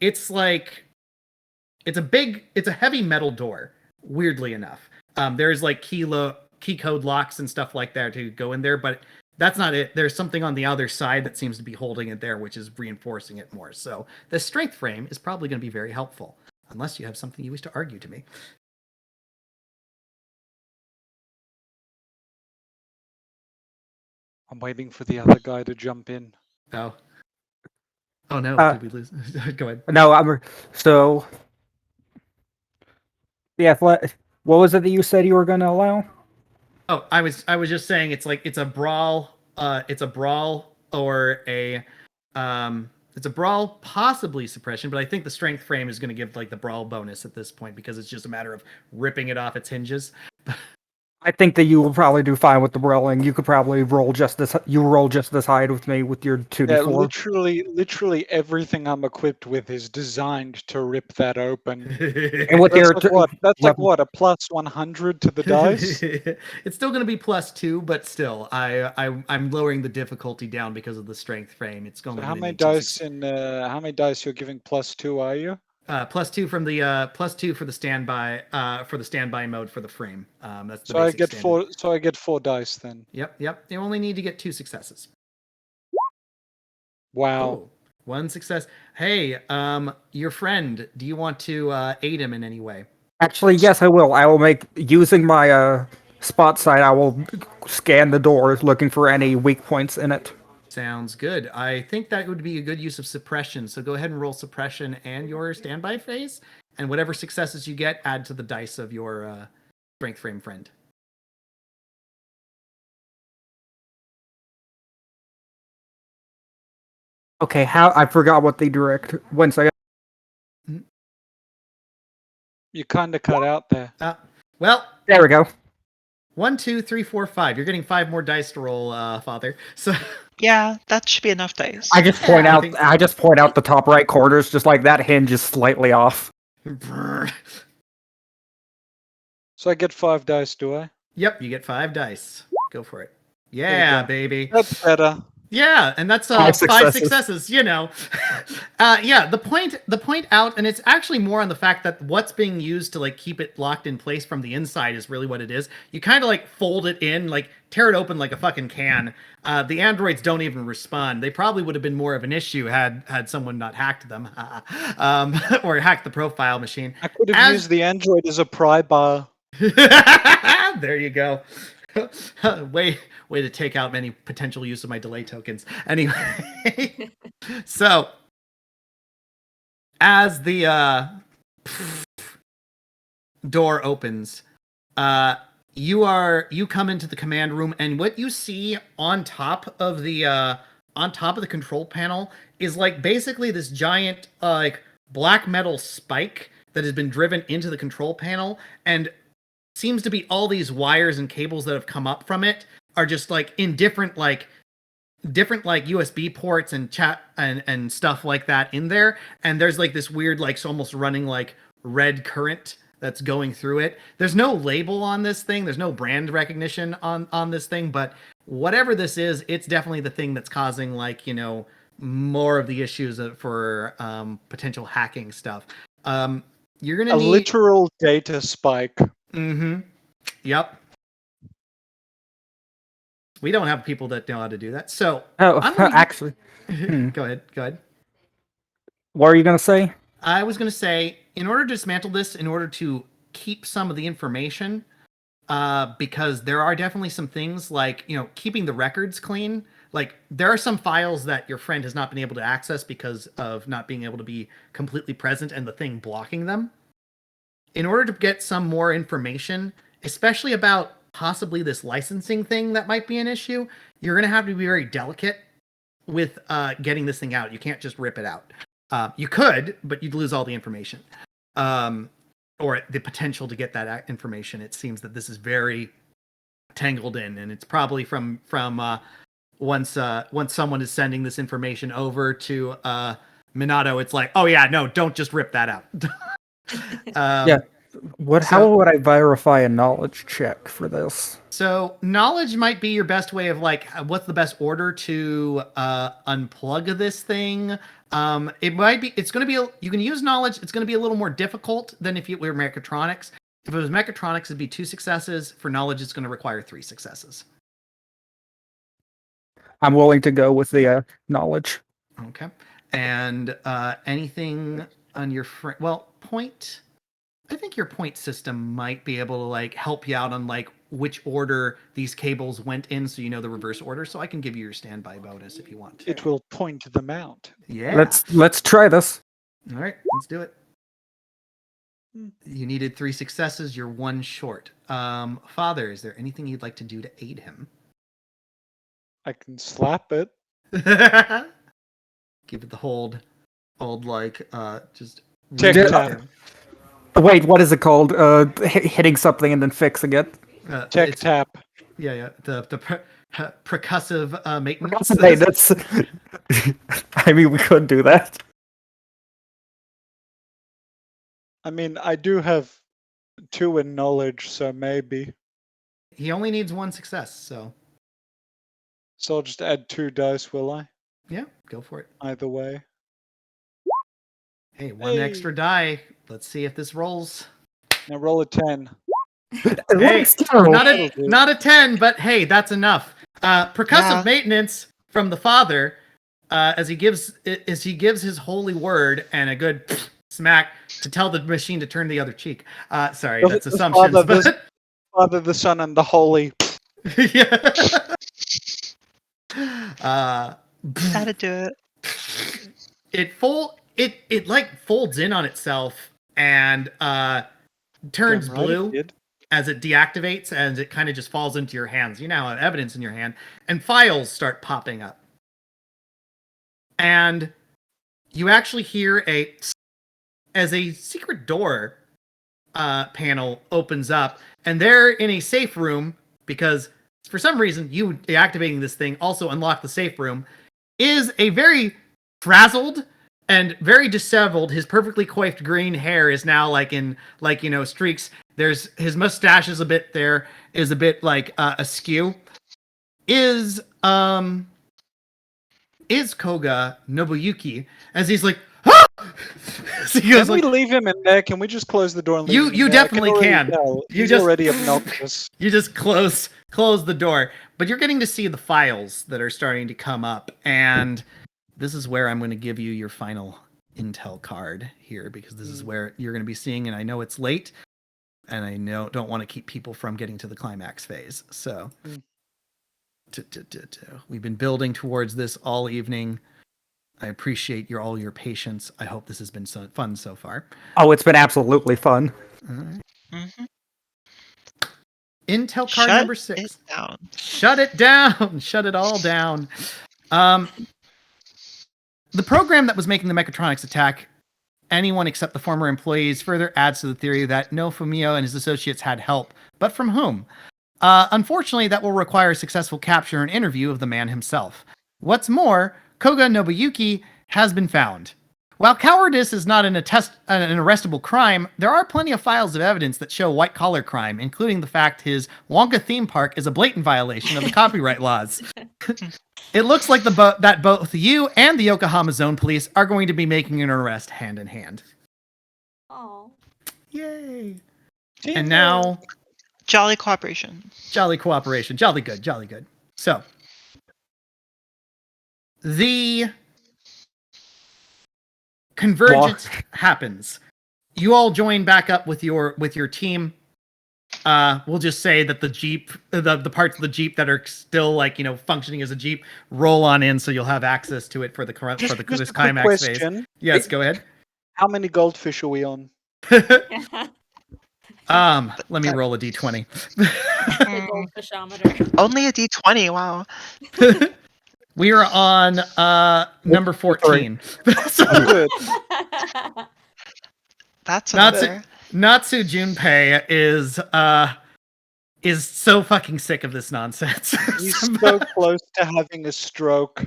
A: It's a heavy metal door. Weirdly enough, there's key code locks and stuff like that to go in there, but that's not it. There's something on the other side that seems to be holding it there, which is reinforcing it more. So the strength frame is probably going to be very helpful, unless you have something you wish to argue to me.
B: I'm waiting for the other guy to jump in.
A: Oh no! Did we lose? Go ahead.
C: No, so yeah. What was it that you said you were going to allow?
A: Oh, I was just saying it's a brawl. It's a brawl or it's a brawl, possibly suppression, but I think the strength frame is going to give the brawl bonus at this point because it's just a matter of ripping it off its hinges.
C: I think that you will probably do fine with the rolling. You could probably roll just this. You roll just this high with me with your 2d4.
B: Literally everything I'm equipped with is designed to rip that open.
C: And with
B: That's
C: your
B: like what? That's
C: yep.
B: like what? A plus 100 to the dice?
A: It's still going to be +2, but still, I'm lowering the difficulty down because of the strength frame. It's going
B: So
A: to
B: how
A: need
B: many
A: two
B: dice how many dice you're giving +2 are you?
A: +2 from the +2 for the standby mode for the frame. That's the
B: So I
A: basic
B: get
A: standard.
B: I get 4 dice then.
A: Yep. You only need to get 2 successes.
B: Wow.
A: Cool. 1 success. Hey, your friend, do you want to aid him in any way?
C: Actually, yes, I will. I will make using my spot sight. I will scan the doors, looking for any weak points in it.
A: Sounds good. I think that would be a good use of suppression. So go ahead and roll suppression and your standby phase, and whatever successes you get, add to the dice of your strength frame friend.
C: Okay, how I forgot what the direct. One second.
B: You kind of cut out there.
A: Well,
C: There we go.
A: 1, 2, 3, 4, 5. You're getting 5 more dice to roll, Father. So
E: Yeah, that should be enough dice.
C: I just point
A: I
C: out.
A: think-
C: I just point out the top right corners, just like that hinge is slightly off.
B: So I get 5 dice, do I?
A: Yep, you get 5 dice. Go for it. Yeah,
B: go.
A: baby.
B: That's better.
A: Yeah, and that's
C: 5
A: 5
C: successes.
A: successes. You know, yeah. The point out, and it's actually more on the fact that what's being used to like keep it locked in place from the inside is really what it is. You kind of like fold it in, like tear it open like a fucking can. The androids don't even respond. They probably would have been more of an issue had someone not hacked them, or hacked the profile machine.
B: I could have used the android as a pry bar.
A: There you go. way to take out any potential use of my delay tokens. Anyway, so as the door opens, you come into the command room, and what you see on top of the control panel is like basically this giant like black metal spike that has been driven into the control panel, and seems to be all these wires and cables that have come up from it are just like in different like USB ports and chat and stuff like that in there. And there's like this weird, like, so almost running like red current that's going through it. There's no label on this thing. There's no brand recognition on this thing, but whatever this is, it's definitely the thing that's causing like, you know, more of the issues for potential hacking stuff. You're going to need
B: literal data spike.
A: Mm-hmm. Yep. We don't have people that know how to do that. So
C: Actually,
A: Go ahead.
C: what are you gonna say?
A: I was gonna say, in order to dismantle this, in order to keep some of the information, because there are definitely some things like, you know, keeping the records clean. Like, there are some files that your friend has not been able to access because of not being able to be completely present and the thing blocking them. In order to get some more information, especially about possibly this licensing thing that might be an issue, you're going to have to be very delicate with getting this thing out. You can't just rip it out. You could, but you'd lose all the information. Or the potential to get that information. It seems that this is very tangled in, and it's probably from once someone is sending this information over to Minato, it's like, oh yeah, no, don't just rip that out.
C: Yeah. How would I verify a knowledge check for this?
A: So knowledge might be your best way of like, what's the best order to unplug this thing. It's going to be, you can use knowledge. It's going to be a little more difficult than if it were mechatronics. If it was mechatronics, it'd be 2 successes. For knowledge, it's going to require 3 successes.
C: I'm willing to go with the knowledge.
A: Okay. And anything on your point. I think your point system might be able to like help you out on like which order these cables went in, so you know the reverse order. So I can give you your standby bonus if you want to.
B: It will point them out.
A: Yeah.
C: Let's try this.
A: All right, let's do it. You needed 3 successes. You're 1 short. Father, is there anything you'd like to do to aid him?
B: I can slap it.
A: Give it the old like just
B: Tick
A: rip it
B: tock.
A: down.
C: Wait, what is it called? Hitting something and then fixing it.
B: Tech
A: it's-
B: tap.
A: Yeah. The percussive maintenance.
C: Hey, that's. I mean, we could do that.
B: I mean, I do have 2 in knowledge, so maybe.
A: He only needs 1 success, so
B: So I'll just add 2 dice, will I?
A: yeah, go for it.
B: Either way.
A: Hey, 1 extra die. Let's see if this rolls.
B: Now roll a 10.
A: Hey,
C: Let's go.
A: not a 10, but hey, that's enough. Percussive
E: Yeah.
A: maintenance from the father, as he gives his holy word and a good smack to tell the machine to turn the other cheek. Sorry, that's
B: The
A: assumptions,
B: Father,
A: but
B: Father, the Son, and the Holy.
A: yeah.
E: That'd do it.
A: It like folds in on itself and turns
B: Damn right it
A: blue
B: did.
A: as it deactivates, and it kind of just falls into your hands. You now have evidence in your hand, and files start popping up. And you actually hear as a secret door panel opens up, and they're in a safe room, because for some reason you deactivating this thing also unlocked the safe room, is a very frazzled and very disheveled. His perfectly coiffed green hair is now like in streaks. There's his mustache is a bit askew. Is Koga Nobuyuki, as he's like, ah! So he goes
B: Can we
A: like,
B: leave him in there? Can we just close the door and leave him in
A: you
B: there? I
A: definitely
B: already
A: can.
B: tell.
A: You
B: He's
A: just-
B: already obnoxious.
A: you just close the door, but you're getting to see the files that are starting to come up, and this is where I'm going to give you your final intel card here, because this is where you're going to be seeing, and I know it's late, and I don't want to keep people from getting to the climax phase. So we've been building towards this all evening. I appreciate all your patience. I hope this has been fun so far.
C: Oh, it's been absolutely fun.
A: All right.
E: Mhm.
A: Intel card
E: Shut
A: number
E: it
A: 6.
E: down.
A: Shut it down. Shut it all down. The program that was making the mechatronics attack anyone except the former employees further adds to the theory that no Fumio and his associates had help, but from whom? Unfortunately, that will require a successful capture and interview of the man himself. What's more, Koga Nobuyuki has been found. While cowardice is not an arrestable crime, there are plenty of files of evidence that show white-collar crime, including the fact his Wonka theme park is a blatant violation of the copyright laws. It looks like that both you and the Yokohama Zone Police are going to be making an arrest hand in hand.
D: Oh.
A: Yay! And now,
E: Jolly cooperation.
A: jolly cooperation. Jolly good. So, the convergence happens. You all join back up with your team. We'll just say that the Jeep, the parts of the Jeep that are still functioning as a Jeep, roll on in, so you'll have access to it for this
B: Just a quick
A: climax phase.
B: question.
A: Yes, go ahead.
B: How many goldfish are we on?
A: Let me roll a d20.
D: The goldfishometer.
E: Only a D20. Wow.
A: We are on number 14. So,
B: Good.
E: That's
A: Natsu,
E: another.
A: Natsu Junpei is so fucking sick of this nonsense.
B: He's so close to having a stroke.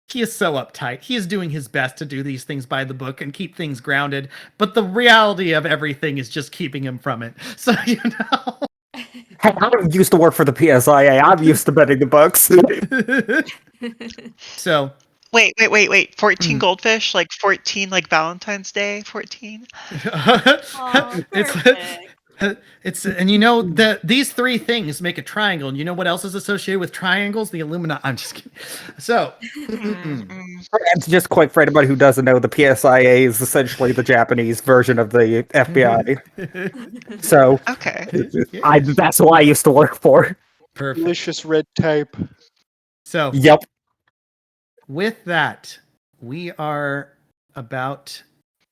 A: He is so uptight. He is doing his best to do these things by the book and keep things grounded, but the reality of everything is just keeping him from it. So,
C: Hey, I used to work for the PSIA. I'm used to betting the books.
A: So,
E: Wait. 14 goldfish? Like 14 like Valentine's Day? 14?
D: Oh,
A: it's and these 3 things make a triangle, and you know what else is associated with triangles? The Illuminati. I'm just kidding. So,
C: It's just quite for anybody who doesn't know, the PSIA is essentially the Japanese version of the FBI. So,
E: Okay.
C: that's who I used to work for.
A: Perfect.
B: Delicious red tape.
A: So,
C: Yep.
A: with that, we are about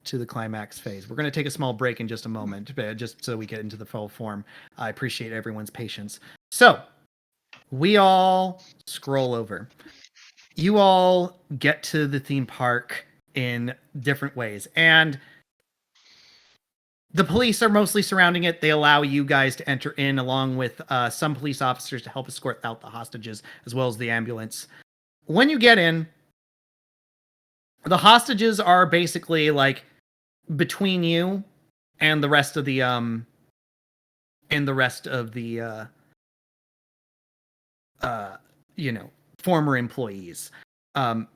A: to the climax phase. We're going to take a small break in just a moment, just so we get into the full form. I appreciate everyone's patience. So, we all scroll over. You all get to the theme park in different ways. And The police are mostly surrounding it. They allow you guys to enter in along with some police officers to help escort out the hostages as well as the ambulance. When you get in, the hostages are basically like between you and the rest of the former employees.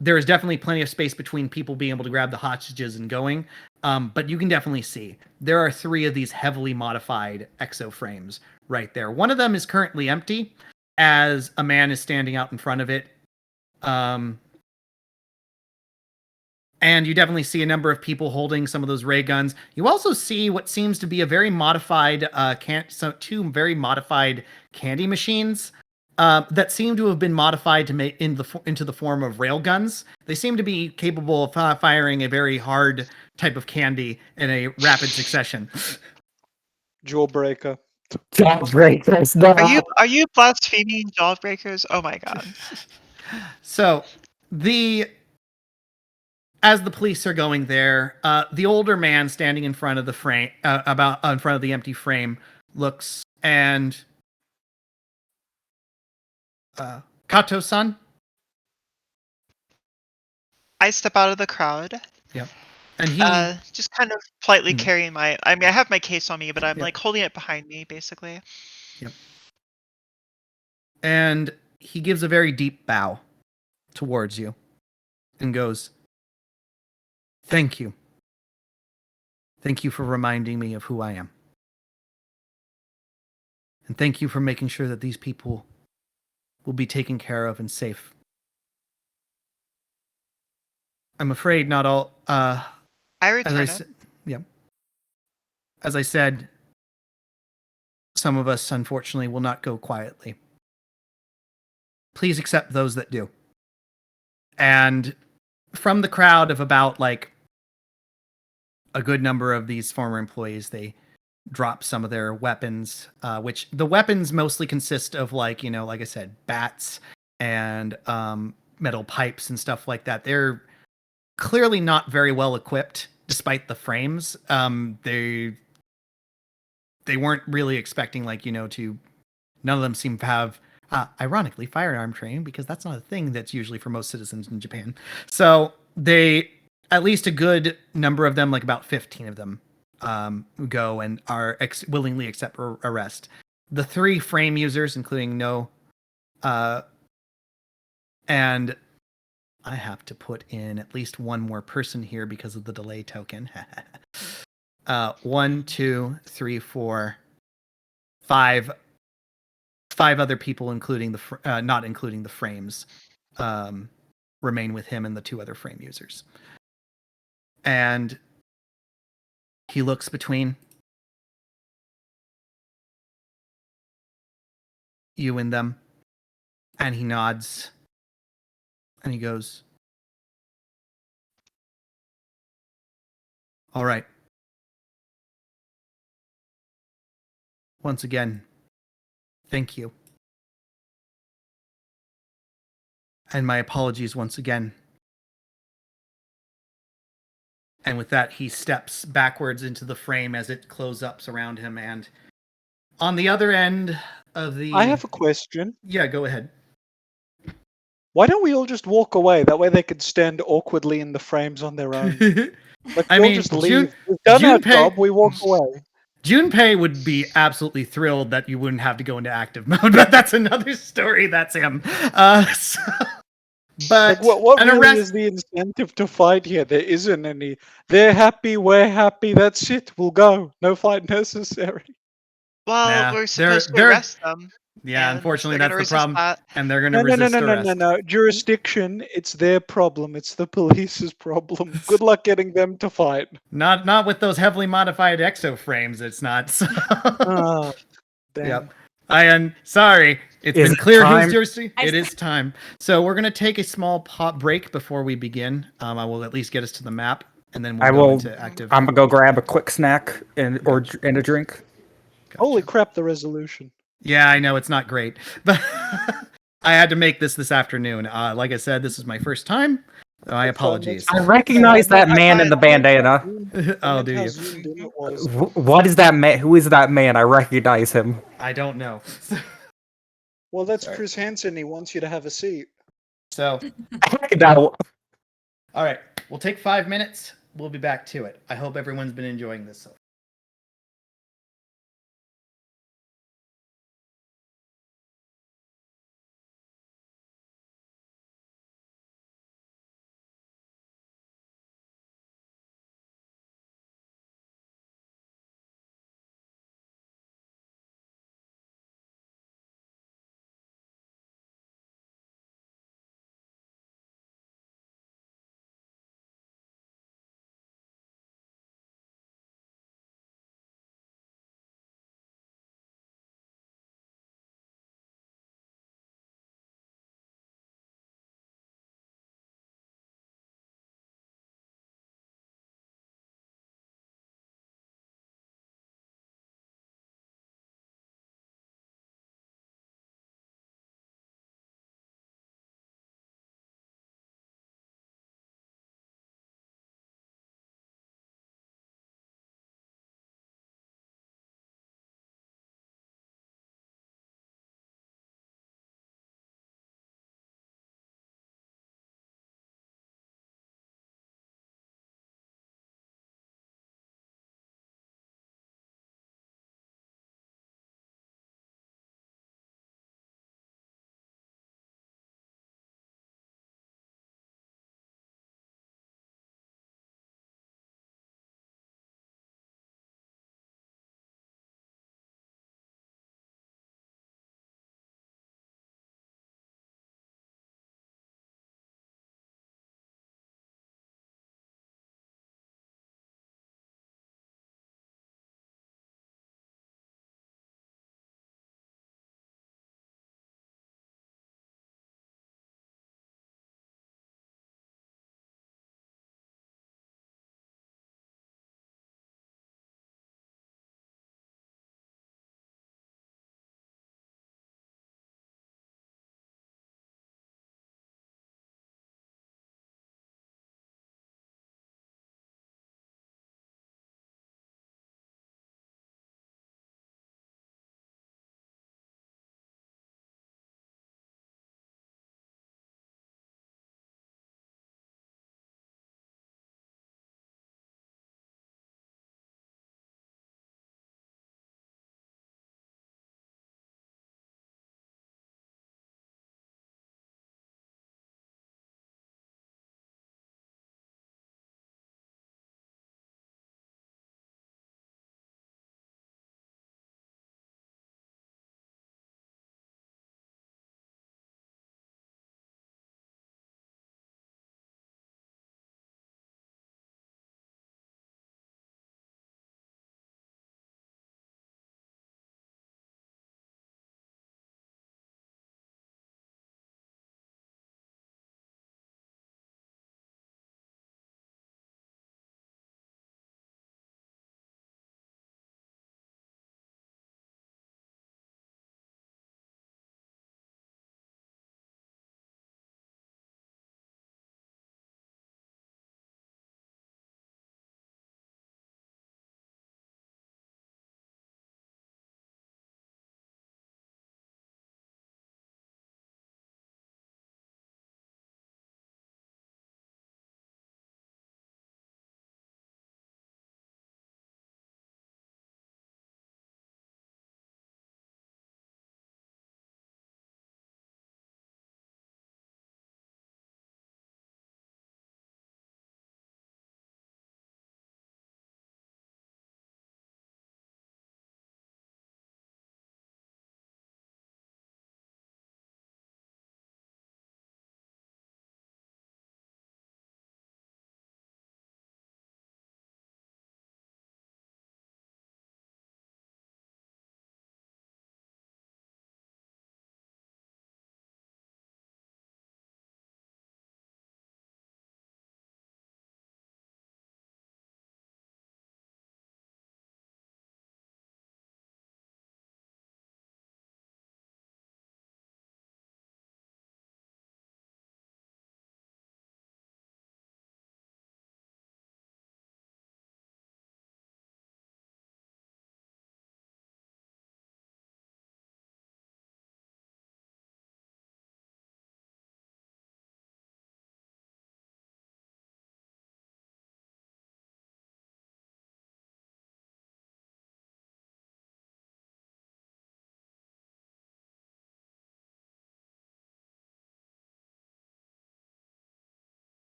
A: There is definitely plenty of space between people being able to grab the hostages and going. But you can definitely see there are 3 of these heavily modified exoframes right there. One of them is currently empty as a man is standing out in front of it. And you definitely see a number of people holding some of those ray guns. You also see what seems to be a very modified, 2 very modified candy machines that seem to have been modified to make into the form of rail guns. They seem to be capable of firing a very hard type of candy in a rapid succession.
B: Jawbreaker.
C: Jawbreakers, no.
E: Are you blaspheming jawbreakers? Oh my god.
A: So as the police are going there, the older man standing in front of the frame, in front of the empty frame, looks and Kato-san.
E: I step out of the crowd.
A: Yep. And he
E: just kind of politely carrying I have my case on me, but I'm
A: Yep.
E: like holding it behind me, basically.
A: Yep. And he gives a very deep bow towards you and goes, "Thank you. Thank you for reminding me of who I am. And thank you for making sure that these people will be taken care of and safe. I'm afraid not all
E: I return it.
A: As I said, some of us unfortunately will not go quietly. Please accept those that do." And from the crowd of about like a good number of these former employees, they drop some of their weapons, which the weapons mostly consist of like I said, bats and metal pipes and stuff like that. They're clearly not very well equipped despite the frames. They weren't really expecting to, none of them seem to have ironically firearm training, because that's not a thing that's usually for most citizens in Japan. So they, at least a good number of them, like about 15 of them, go and are willingly accept arrest. The 3 frame users, including No, and I have to put in at least one more person here because of the delay token. 1, 2, 3, 4, 5 other people, including not including the frames, remain with him and the 2 other frame users. And he looks between you and them, and he nods, and he goes, "All right. Once again, thank you. And my apologies once again." And with that, he steps backwards into the frame as it closes up around him. And on the other end of the...
B: I have a question.
A: Yeah, go ahead.
B: Why don't we all just walk away? That way they could stand awkwardly in the frames on their own. Like, we'll just leave. We've done our job, we walk away.
A: Junpei would be absolutely thrilled that you wouldn't have to go into active mode, but that's another story. That's him. But
B: like, what really is the incentive to fight here? There isn't any. They're happy, we're happy, that's it. We'll go. No fight necessary.
E: Well, we're supposed to arrest them.
A: Yeah, unfortunately, that's the problem. And they're going to resist arrest.
B: No. Jurisdiction, it's their problem. It's the police's problem. Good luck getting them to fight.
A: Not with those heavily modified exoframes. It's not. So.
B: Oh, damn.
A: Yep. I am sorry. It's been clear who's jurisdiction. It is time. So we're going to take a small pop break before we begin. I will at least get us to the map, and then we'll go into active.
C: I'm going to go grab a quick snack and a drink.
B: Gotcha. Holy crap, the resolution.
A: Yeah, I know it's not great, but I had to make this afternoon. Like I said, this is my first time. My apologies.
C: I recognize that man in the bandana.
A: Oh, do
B: How
A: you?
B: zoomed in it was.
C: What is that man? Who is that man? I recognize him.
A: I don't know.
B: Well, that's
A: Sorry.
B: Chris Hansen. He wants you to have a seat.
A: So,
C: No.
A: all right, we'll take 5 minutes. We'll be back to it. I hope everyone's been enjoying this so far.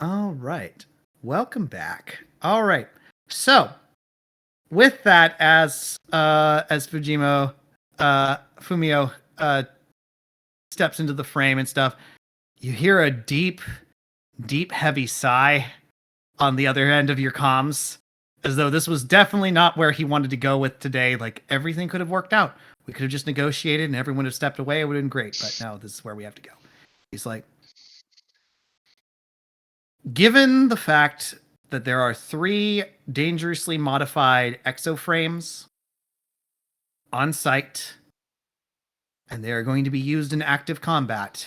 A: All right. Welcome back. All right. So, with that, as Fumio steps into the frame and stuff, you hear a deep, heavy sigh on the other end of your comms, as though this was definitely not where he wanted to go with today. Like, everything could have worked out. We could have just negotiated and everyone would have stepped away. It would have been great. But no, this is where we have to go. He's like, given the fact that there are 3 dangerously modified exoframes on site, and they are going to be used in active combat,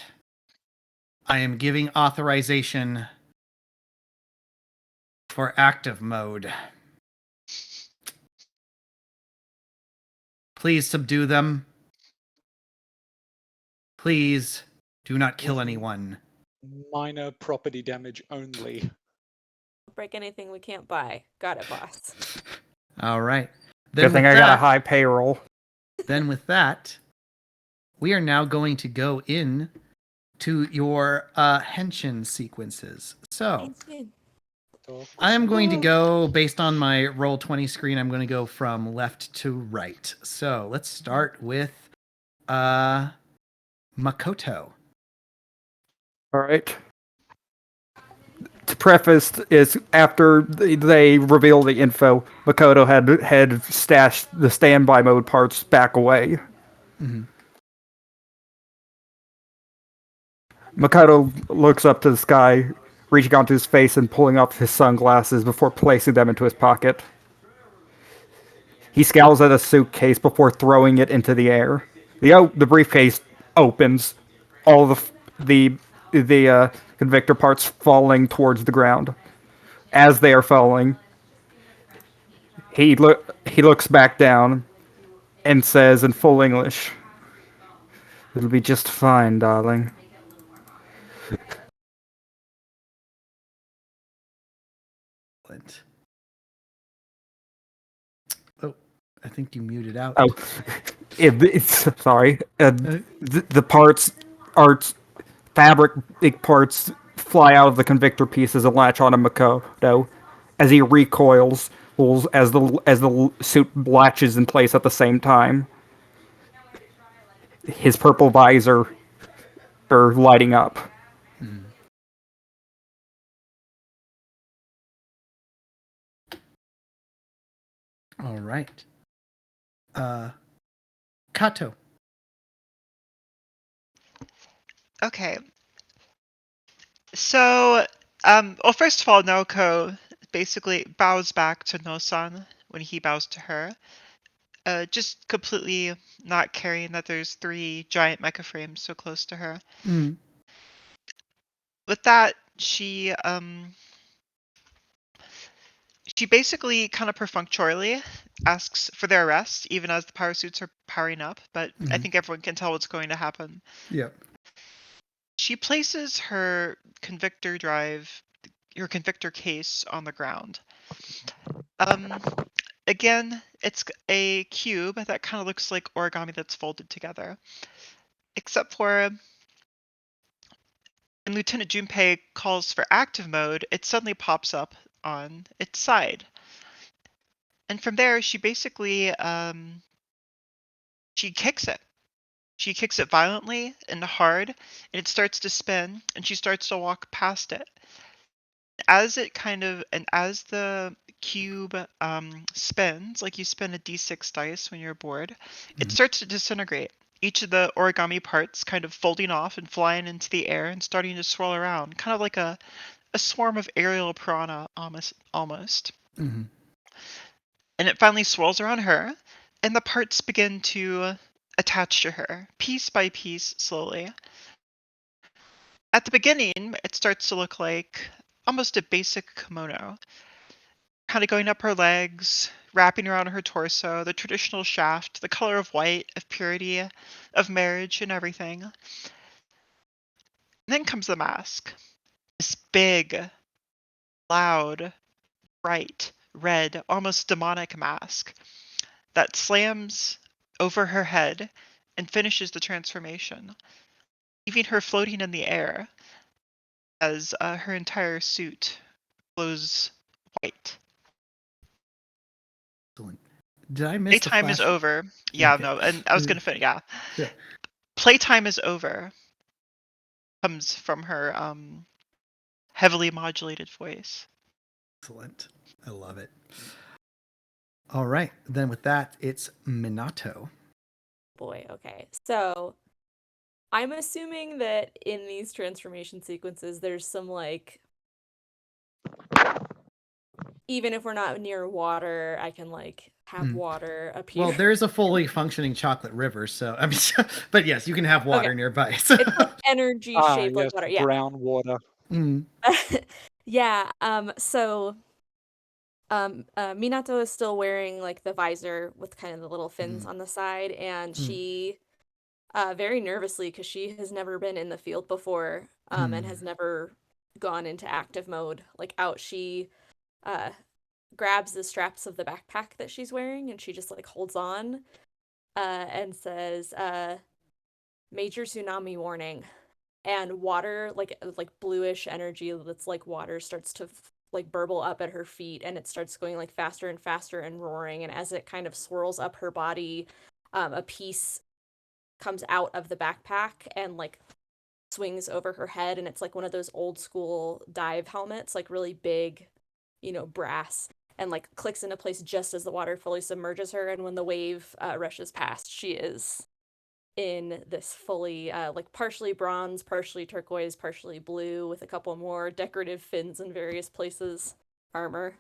A: I am giving authorization for active mode. Please subdue them. Please do not kill anyone.
B: Minor property damage only.
F: Break anything we can't buy. Got it, boss.
A: All right.
C: Good thing I got a high payroll.
A: Then with that, we are now going to go in to your henshin sequences. So I am going to go based on my Roll20 screen. I'm going to go from left to right. So let's start with Makoto.
C: All right. To preface is after they reveal the info, Makoto had stashed the standby mode parts back away.
A: Mm-hmm.
C: Makoto looks up to the sky, reaching onto his face and pulling up his sunglasses before placing them into his pocket. He scowls at a suitcase before throwing it into the air. The briefcase opens, all the convictor parts falling towards the ground. As they are falling, he looks back down and says in full English, "It'll be just fine, darling."
A: Oh, I think you muted out.
C: Oh, it's sorry. The parts are fabric parts fly out of the convictor pieces and latch onto Makoto as he recoils as the suit latches in place at the same time. His purple visor are lighting up.
A: All right. Kato.
E: Okay. So, well, first of all, Naoko basically bows back to No-san when he bows to her. Just completely not caring that there's 3 giant mecha frames so close to her.
A: Mm.
E: With that, she basically kind of perfunctorily asks for their arrest, even as the power suits are powering up, but I think everyone can tell what's going to happen.
A: Yep.
E: She places her Convictor Drive, her Convictor case on the ground. Again, it's a cube that kind of looks like origami that's folded together. Except for when Lieutenant Junpei calls for active mode, it suddenly pops up on its side. And from there, she basically, she kicks it. She kicks it violently and hard, and it starts to spin, and she starts to walk past it. As the cube spins, like you spin a d6 dice when you're bored, it starts to disintegrate. Each of the origami parts kind of folding off and flying into the air and starting to swirl around, kind of like a swarm of aerial piranha almost.
A: Mm-hmm.
E: And it finally swirls around her, and the parts begin to attach to her, piece by piece, slowly. At the beginning, it starts to look like almost a basic kimono. Kind of going up her legs, wrapping around her torso, the traditional shaft, the color of white, of purity, of marriage, and everything. And then comes the mask. This big, loud, bright, red, almost demonic mask that slams over her head and finishes the transformation, leaving her floating in the air as her entire suit glows white.
A: Excellent. Did I miss the
E: Playtime is
A: flash?
E: over. Yeah,
A: Okay.
E: no, and I was gonna finish. Yeah,
A: Yeah.
E: playtime is over. Comes from her heavily modulated voice.
A: Excellent. I love it. All right. Then with that, it's Minato.
F: Boy, okay. So I'm assuming that in these transformation sequences, there's some like, even if we're not near water, I can like have water appear.
A: Well, there's a fully functioning chocolate river, so I mean, but yes, you can have water
F: Okay.
A: nearby. So.
F: It's like energy shaped
B: yes,
F: like water. Yeah.
B: brown water.
A: Mm.
F: Yeah. So Minato is still wearing like the visor with kind of the little fins on the side, and she very nervously, because she has never been in the field before and has never gone into active mode like out, she grabs the straps of the backpack that she's wearing and she just like holds on and says major tsunami warning, and water like bluish energy that's like water starts to like burble up at her feet, and it starts going like faster and faster and roaring, and as it kind of swirls up her body, a piece comes out of the backpack and like swings over her head, and it's like one of those old school dive helmets, like really big, brass, and like clicks into place just as the water fully submerges her, and when the wave rushes past, she is in this fully like partially bronze, partially turquoise, partially blue, with a couple more decorative fins in various places armor.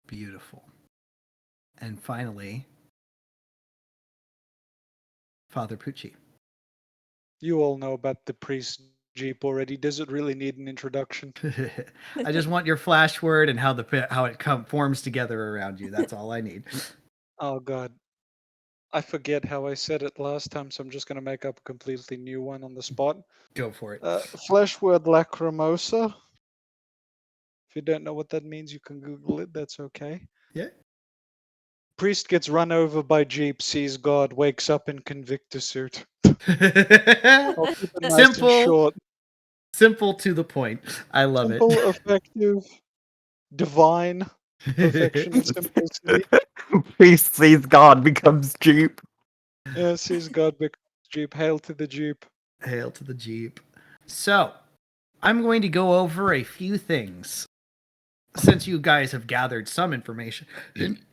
A: Beautiful. And finally, Father Pucci.
B: You all know about the priest Jeep already. Does it really need an introduction?
A: I just want your flash word and how it forms together around you. That's all I need.
B: Oh god. I forget how I said it last time, so I'm just going to make up a completely new one on the spot.
A: Go for it.
B: Flesh word lacrimosa. If you don't know what that means, you can Google it. That's okay.
A: Yeah.
B: Priest gets run over by Jeep, sees God, wakes up in Convictor suit. I'll keep it nice and short.
A: Simple to the point. I love it.
B: Simple, effective, divine, perfection and simplicity.
C: Priest sees God becomes Jeep.
B: Yeah, sees God becomes Jeep. Hail to the Jeep.
A: Hail to the Jeep. So, I'm going to go over a few things. Since you guys have gathered some information,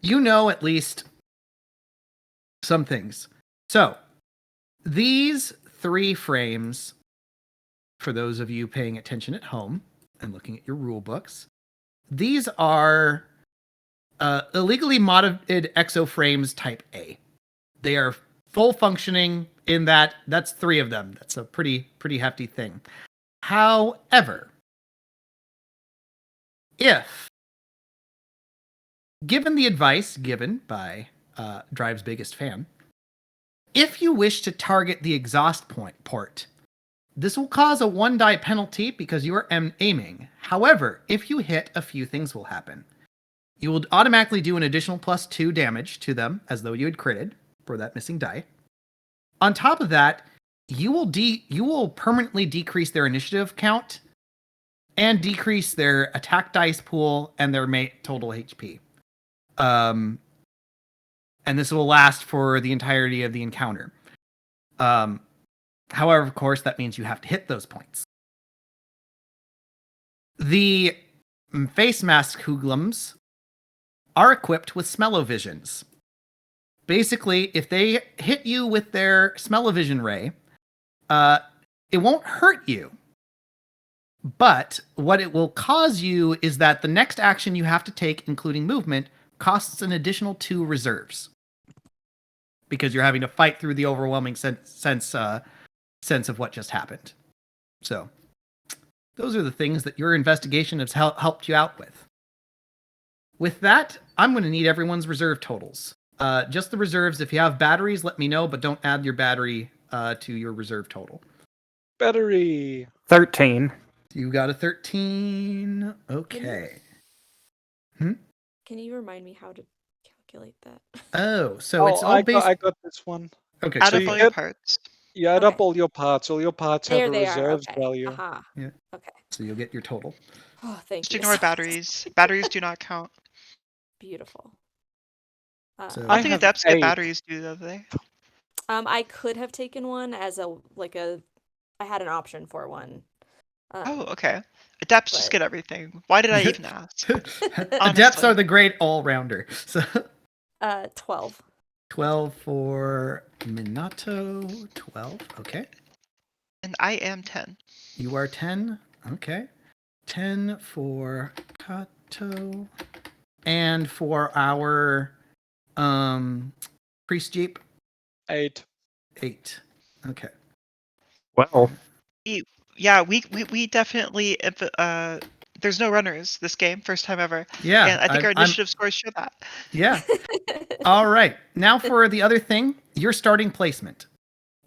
A: you know at least some things. So, these 3 frames, for those of you paying attention at home and looking at your rule books, these are illegally modified exoframes type A. They are full functioning in that's 3 of them. That's a pretty hefty thing. However, if given the advice given by Drive's biggest fan, if you wish to target the exhaust port, this will cause a 1 die penalty because you are aiming. However, if you hit, a few things will happen. You will automatically do an additional +2 damage to them, as though you had critted for that missing die. On top of that, you will permanently decrease their initiative count and decrease their attack dice pool and their total HP. And this will last for the entirety of the encounter. However, of course, that means you have to hit those points. The face mask hoodlums are equipped with smell-o-visions. Basically, if they hit you with their smell-o-vision ray, it won't hurt you. But what it will cause you is that the next action you have to take, including movement, costs an additional 2 reserves. Because you're having to fight through the overwhelming sense of what just happened. So, those are the things that your investigation has helped you out with. With that, I'm going to need everyone's reserve totals. Just the reserves. If you have batteries, let me know, but don't add your battery to your reserve total.
B: Battery.
C: 13.
A: You got a 13. Okay.
F: Can you remind me how to calculate that?
A: Oh, so it's all
B: I
A: based.
B: got this one.
A: Okay,
E: Add
A: so
E: up all
B: you
E: your
B: get-
E: parts.
B: You add
F: Okay.
B: up all your parts. All your parts have
F: There
B: a
F: they are.
B: reserves
F: Okay.
B: value.
F: Aha.
A: Yeah.
F: Okay.
A: So you'll get your total.
F: Oh, thank
E: Just
F: you.
E: ignore batteries. Batteries do not count.
F: Beautiful.
A: So-
E: I don't
B: I
E: think
B: have
E: adepts get
B: 8.
E: batteries, do they?
F: I could have taken one as I had an option for one.
E: Oh, okay. Adepts just
F: but-
E: get everything. Why did I even ask?
A: Adepts
E: Honestly.
A: are the great all-rounder. So
F: 12.
A: 12 for Minato. 12. Okay.
E: And I am 10.
A: You are 10. Okay. 10 for Kato. And for our priest jeep,
B: 8.
A: 8. Okay.
C: Well,
E: Yeah, we definitely there's no runners this game, first time ever.
A: Yeah.
E: And I think our
A: I'm-
E: initiative scores show that.
A: Yeah. All right. Now for the other thing, your starting placement.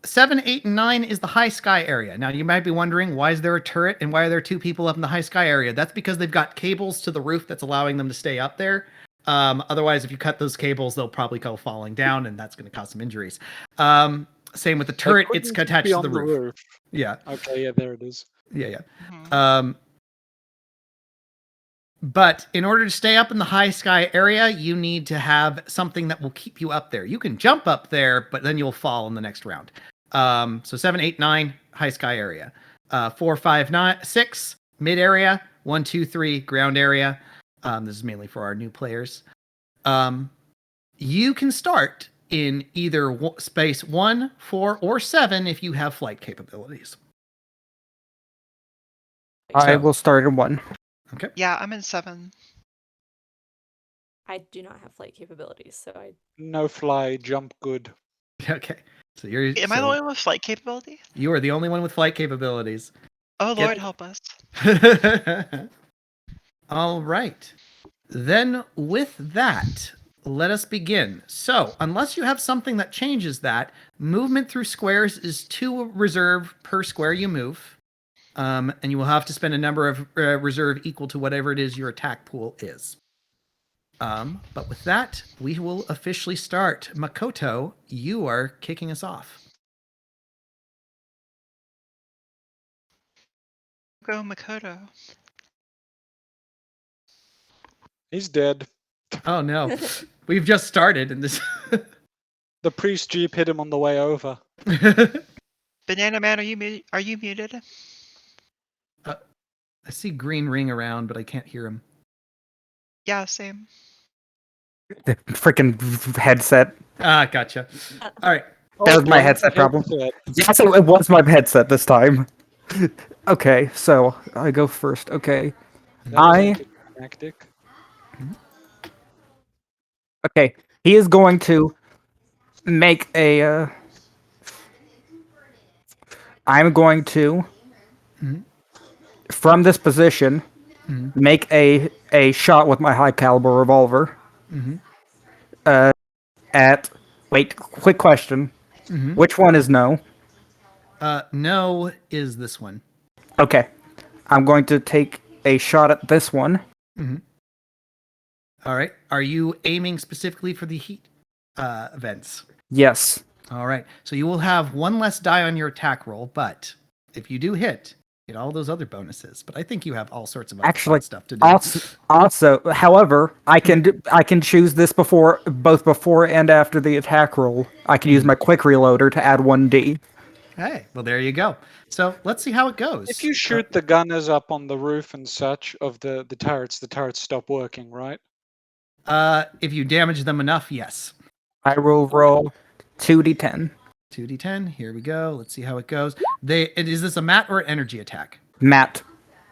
A: 7, 8, and 9 is the high sky area. Now you might be wondering, why is there a turret and why are there 2 people up in the high sky area? That's because they've got cables to the roof that's allowing them to stay up there. Otherwise, if you cut those cables, they'll probably go falling down, and that's going to cause some injuries. Same with the turret; it's
B: couldn't
A: attached
B: be
A: to
B: on
A: the roof. Yeah,
B: Okay, yeah, there it is.
A: yeah.
E: Mhm.
A: But in order to stay up in the high sky area, you need to have something that will keep you up there. You can jump up there, but then you'll fall in the next round. So 7, 8, 9, high sky area. 4, 5, 9, 6, mid area. 1, 2, 3, ground area. This is mainly for our new players. You can start in either space 1, 4, or 7 if you have flight capabilities.
C: I
A: So-
C: will start in 1.
A: Okay.
E: Yeah, I'm in 7.
F: I do not have flight capabilities, so I
B: No fly, jump good.
A: Okay. So you're.
E: Am I the only one with flight capability?
A: You are the only one with flight capabilities.
E: Oh,
A: Get-
E: Lord, help us.
A: All right. Then with that, let us begin. So, unless you have something that changes that, movement through squares is 2 reserve per square you move. And you will have to spend a number of reserve equal to whatever it is your attack pool is. But with that, we will officially start. Makoto, you are kicking us off.
E: Go Makoto.
B: He's dead.
A: Oh no, we've just started, and this.
B: The priest jeep hit him on the way over.
E: Banana Man, are you muted?
A: I see green ring around, but I can't hear him.
E: Yeah, same.
C: The freaking headset.
A: Ah, gotcha. All right.
C: That was my
B: One
C: headset problem.
B: headset.
C: Yes, it was my headset this time. Okay, so I go first. Okay.
B: That was anticlimactic.
C: Okay. He is going to make a. I'm going to,
A: Mhm.
C: from this position,
A: Mhm.
C: make a shot with my high caliber revolver.
A: Mhm.
C: At. Wait, quick question.
A: Mhm.
C: Which one is no?
A: No is this one.
C: Okay. I'm going to take a shot at this one.
A: All right. Are you aiming specifically for the heat events?
C: Yes.
A: All right. So you will have 1 less die on your attack roll, but if you do hit, get all those other bonuses. But I think you have all sorts of other
C: Actually,
A: fun stuff to do.
C: Also, however, I can choose this both before and after the attack roll. I can use my quick reloader to add 1d.
A: Hey, well, there you go. So let's see how it goes.
B: If you shoot the gunners up on the roof and such of the turrets stop working, right?
A: If you damage them enough, yes.
C: I will roll 2d10.
A: 2d10. Here we go. Let's see how it goes. Is this a mat or an energy attack?
C: Matt.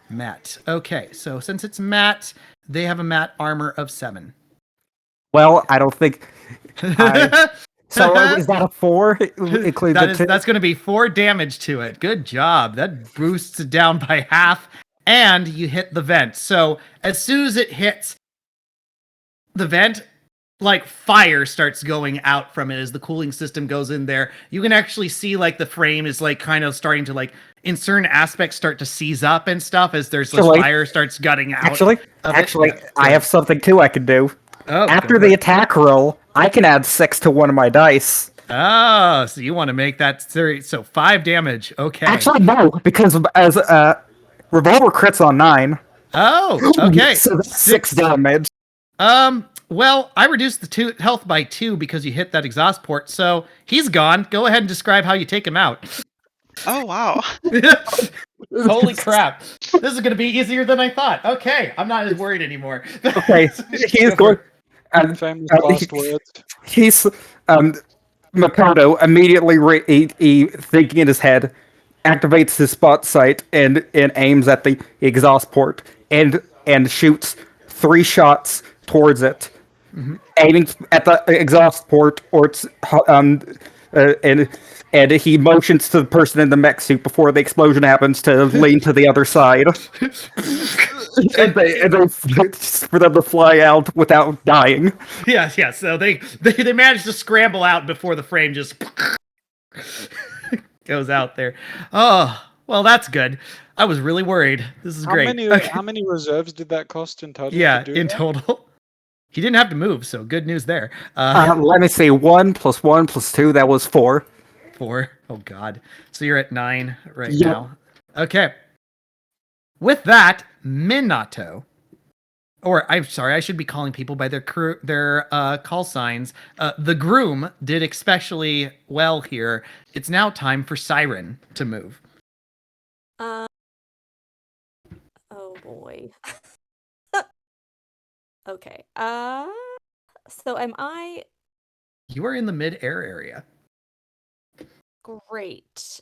A: Mat. Okay, so since it's mat, they have a mat armor of 7.
C: Well, I don't think. So is that a 4? Include the 2?
A: That's going to be 4 damage to it. Good job. That boosts it down by half, and you hit the vent. So as soon as it hits the vent, like fire starts going out from it as the cooling system goes in there. You can actually see like the frame is like kind of starting to like in certain aspects start to seize up and stuff as there's like fire starts gutting out.
C: Actually,
A: Yeah,
C: I have something too I can do.
A: Oh,
C: After
A: go
C: the
A: ahead.
C: attack roll, I can add 6 to one of my dice.
A: Oh, so you want to make that serious. So 5 damage. Okay.
C: Actually, no, because as revolver crits on 9.
A: Oh, okay.
C: So that's 6 damage.
A: Well, I reduced the health by 2 because you hit that exhaust port, so he's gone. Go ahead and describe how you take him out.
E: Oh, wow.
A: Holy crap. This is going to be easier than I thought. Okay, I'm not as worried anymore.
C: Okay, he's going.
B: Famous last words.
C: He's Makoto immediately thinking in his head, activates his spot sight and aims at the exhaust port and shoots 3 shots towards it, aiming at the exhaust port and he motions to the person in the mech suit before the explosion happens to lean to the other side. and they for them to fly out without dying.
A: Yeah. So they managed to scramble out before the frame just goes out there. Oh, well, that's good. I was really worried. This is great.
B: How many reserves did that cost in total?
A: Yeah,
B: to do
A: in
B: that?
A: total. He didn't have to move, so good news there.
C: Let me see. 1 + 1 + 2. That was 4.
A: 4. Oh God. So you're at 9 right
C: Yep.
A: now. Okay. With that, Minato, or I'm sorry, I should be calling people by their call signs. The groom did especially well here. It's now time for Siren to move.
F: Oh boy. Okay. So am I
A: You are in the mid-air area.
F: great?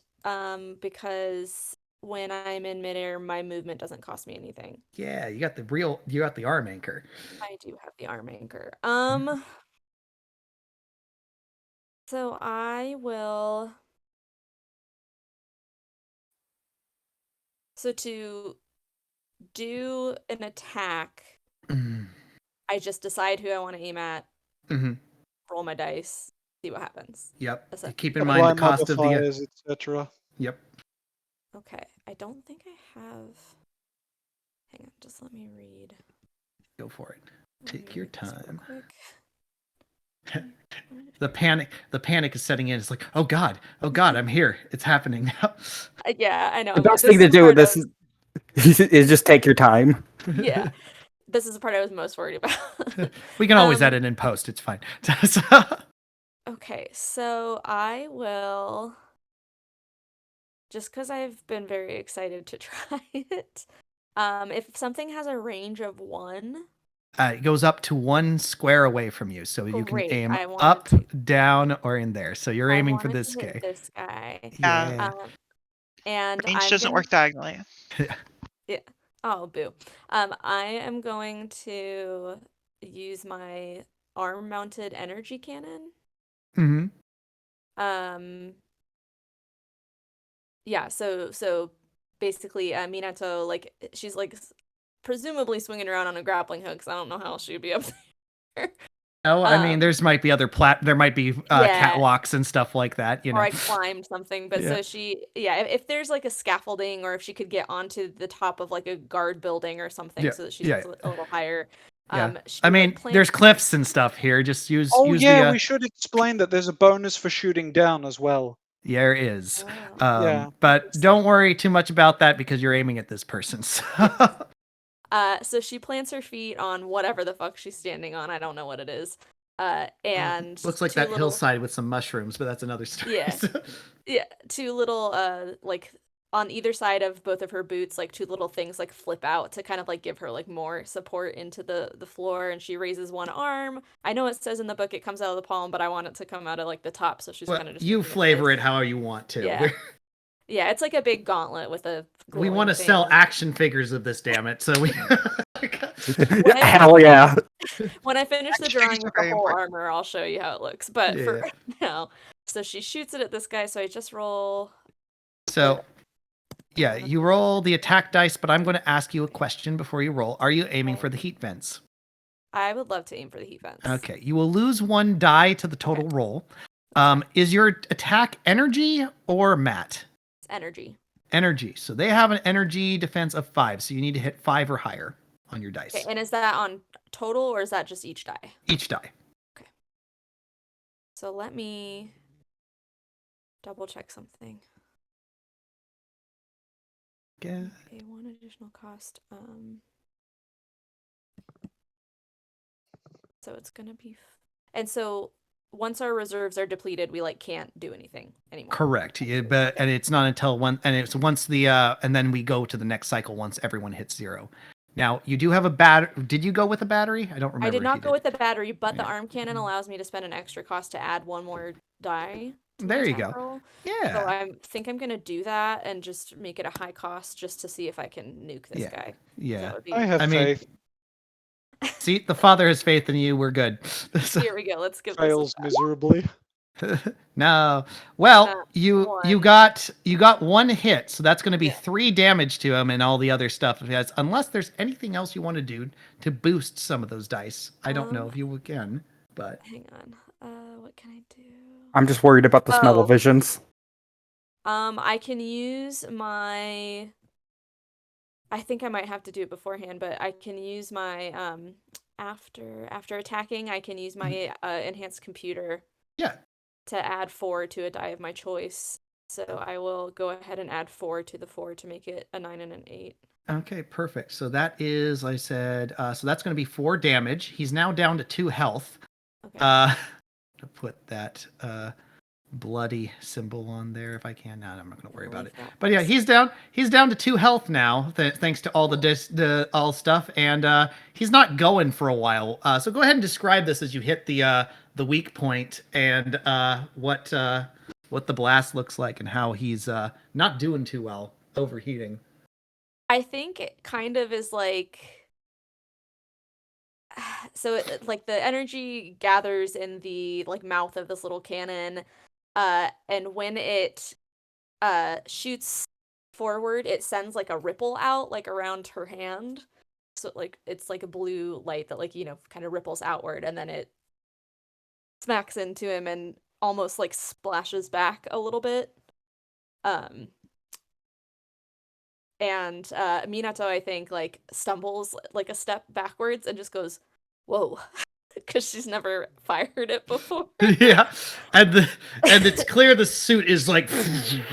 F: Because when I'm in midair, my movement doesn't cost me anything.
A: Yeah, you got the arm anchor.
F: I do have the arm anchor. So I will. So to do an attack, I just decide who I want to aim at,
A: Mm-hmm.
F: roll my dice, see what happens.
A: Yep.
F: That's it.
A: Keep in mind the cost of the.
B: modifiers, etc.
A: Yep.
F: Okay, I don't think I have. Hang on, just let me read.
A: Go for it.
F: Let me
A: Take your
F: read this real
A: time.
F: quick.
A: The panic is setting in. It's like, oh God, I'm here. It's happening now.
F: Yeah, I know.
C: The best
F: This
C: thing to
F: is the
C: do with
F: part
C: this is just take your time.
F: Yeah, this is the part I was most worried about.
A: We can always edit in post. It's fine.
F: Okay, so I will, just because I've been very excited to try it. If something has a range of 1,
A: It goes up to 1 square away from you, so you can
F: Great,
A: aim
F: I wanted
A: up,
F: to-
A: down, or in there. So you're
F: I
A: aiming for
F: wanted
A: this
F: to hit
A: guy.
F: this guy.
A: Yeah.
F: And
E: Range
F: I'm
E: doesn't
F: gonna,
E: work diagonally.
F: Yeah. Oh, boo. I am going to use my arm-mounted energy cannon.
A: Mm-hmm.
F: Yeah. So basically, Minato, like, she's like presumably swinging around on a grappling hook. 'Cause I don't know how else she'd be up there.
A: Oh, I mean, there might be other there might be
F: Yeah.
A: catwalks and stuff like that. You know.
F: Or I climbed something, but
A: Yeah.
F: so she, if there's like a scaffolding, or if she could get onto the top of like a guard building or something,
A: Yeah,
F: so that she's
A: yeah.
F: a little higher.
A: Yeah.
F: She
A: I
F: would
A: mean,
F: plant-
A: there's cliffs and stuff here. Just use.
B: Oh
A: use
B: yeah,
A: the,
B: we should explain that there's a bonus for shooting down as well.
A: There is.
F: Oh.
B: Yeah.
A: But don't worry too much about that because you're aiming at this person. So.
F: So she plants her feet on whatever the fuck she's standing on. I don't know what it is. And
A: Looks like
F: 2
A: that
F: little,
A: hillside with some mushrooms, but that's another story.
F: Yeah. Yeah, 2 little like on either side of both of her boots, like 2 little things like flip out to kind of like give her like more support into the floor, and she raises one arm. I know it says in the book it comes out of the palm, but I want it to come out of like the top, so she's
A: Well,
F: kind of just
A: you
F: making a
A: flavor
F: fist.
A: it how you want to.
F: Yeah. Yeah, it's like a big gauntlet with a
A: We
F: glowing
A: want to
F: thing
A: sell
F: on it.
A: action figures of this, damn it. So we.
C: Hell yeah.
F: When I finish the
E: Action
F: drawing
E: figures are
F: with the
E: very
F: whole
E: important.
F: armor, I'll show you how it looks. But for
A: Yeah.
F: right now, so she shoots it at this guy, so I just roll.
A: So, yeah, you roll the attack dice, but I'm going to ask you a question before you roll. Are you aiming for the heat vents?
F: I would love to aim for the heat vents.
A: Okay, you will lose 1 die to the total roll. Is your attack energy or mat?
F: It's energy.
A: Energy. So they have an energy defense of 5, so you need to hit 5 or higher on your dice.
F: Okay, and is that on total or is that just each die?
A: Each die.
F: So let me double check something.
A: Yeah.
F: Okay, 1 additional cost. So it's gonna be, and so once our reserves are depleted, we like can't do anything anymore.
A: Correct. Yeah, but and it's not until once the and then we go to the next cycle once everyone hits 0. Now you do have a battery. Did you go with a battery? I don't remember.
F: I did
A: if
F: not
A: you
F: go with the battery, but the
A: Yeah.
F: arm cannon allows me to spend an extra cost to add 1 more die. To my
A: There you
F: attack
A: go.
F: roll.
A: Yeah.
F: So I think I'm gonna do that and just make it a high cost just to see if I can nuke this
A: Yeah.
F: guy.
A: Yeah.
F: That would be.
B: I have
A: I mean,
B: faith.
A: See, the father has faith in you. We're good.
F: Here we go. Let's give
B: Fails
F: this a shot.
B: miserably.
A: No. Well, you
F: 1.
A: got 1 hit, so that's going to be
F: Yeah.
A: 3 damage to him and all the other stuff. Because unless there's anything else you want to do to boost some of those dice, I don't know if you can. But
F: Hang on. What can I do?
C: I'm just worried about the smell of visions.
F: I can use my. I think I might have to do it beforehand, but I can use my after attacking. I can use my enhanced computer.
A: Yeah.
F: To add 4 to a die of my choice. So I will go ahead and add 4 to the 4 to make it a 9 and an 8.
A: Okay, perfect. So that is, I said, so that's going to be 4 damage. He's now down to 2 health.
F: Okay.
A: To put that bloody symbol on there if I can. No, I'm not going to worry about it. But yeah, he's down to 2 health now, thanks to all the all stuff, and he's not going for a while. So go ahead and describe this as you hit the weak point and what the blast looks like and how he's not doing too well, overheating.
F: I think it kind of is like, so like the energy gathers in the like mouth of this little cannon, and when it shoots forward, it sends like a ripple out like around her hand. So like it's like a blue light that like, kind of ripples outward, and then it smacks into him and almost like splashes back a little bit. And Minato, I think, like stumbles like a step backwards and just goes, "Whoa," because she's never fired it before.
A: Yeah, and it's clear the suit is like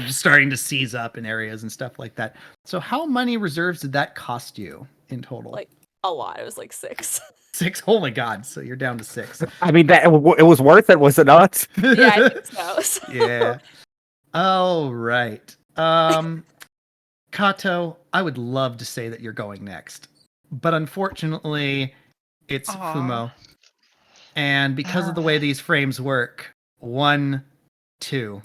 A: starting to seize up in areas and stuff like that. So how many reserves did that cost you in total?
F: Like a lot. It was like 6.
A: 6. Oh my god! So you're down to 6.
C: I mean, that it was worth it, was it not?
F: Yeah, I think so.
A: Yeah. All right. Kato, I would love to say that you're going next, but unfortunately, it's Fumo. And because of the way these frames work, 1, 2.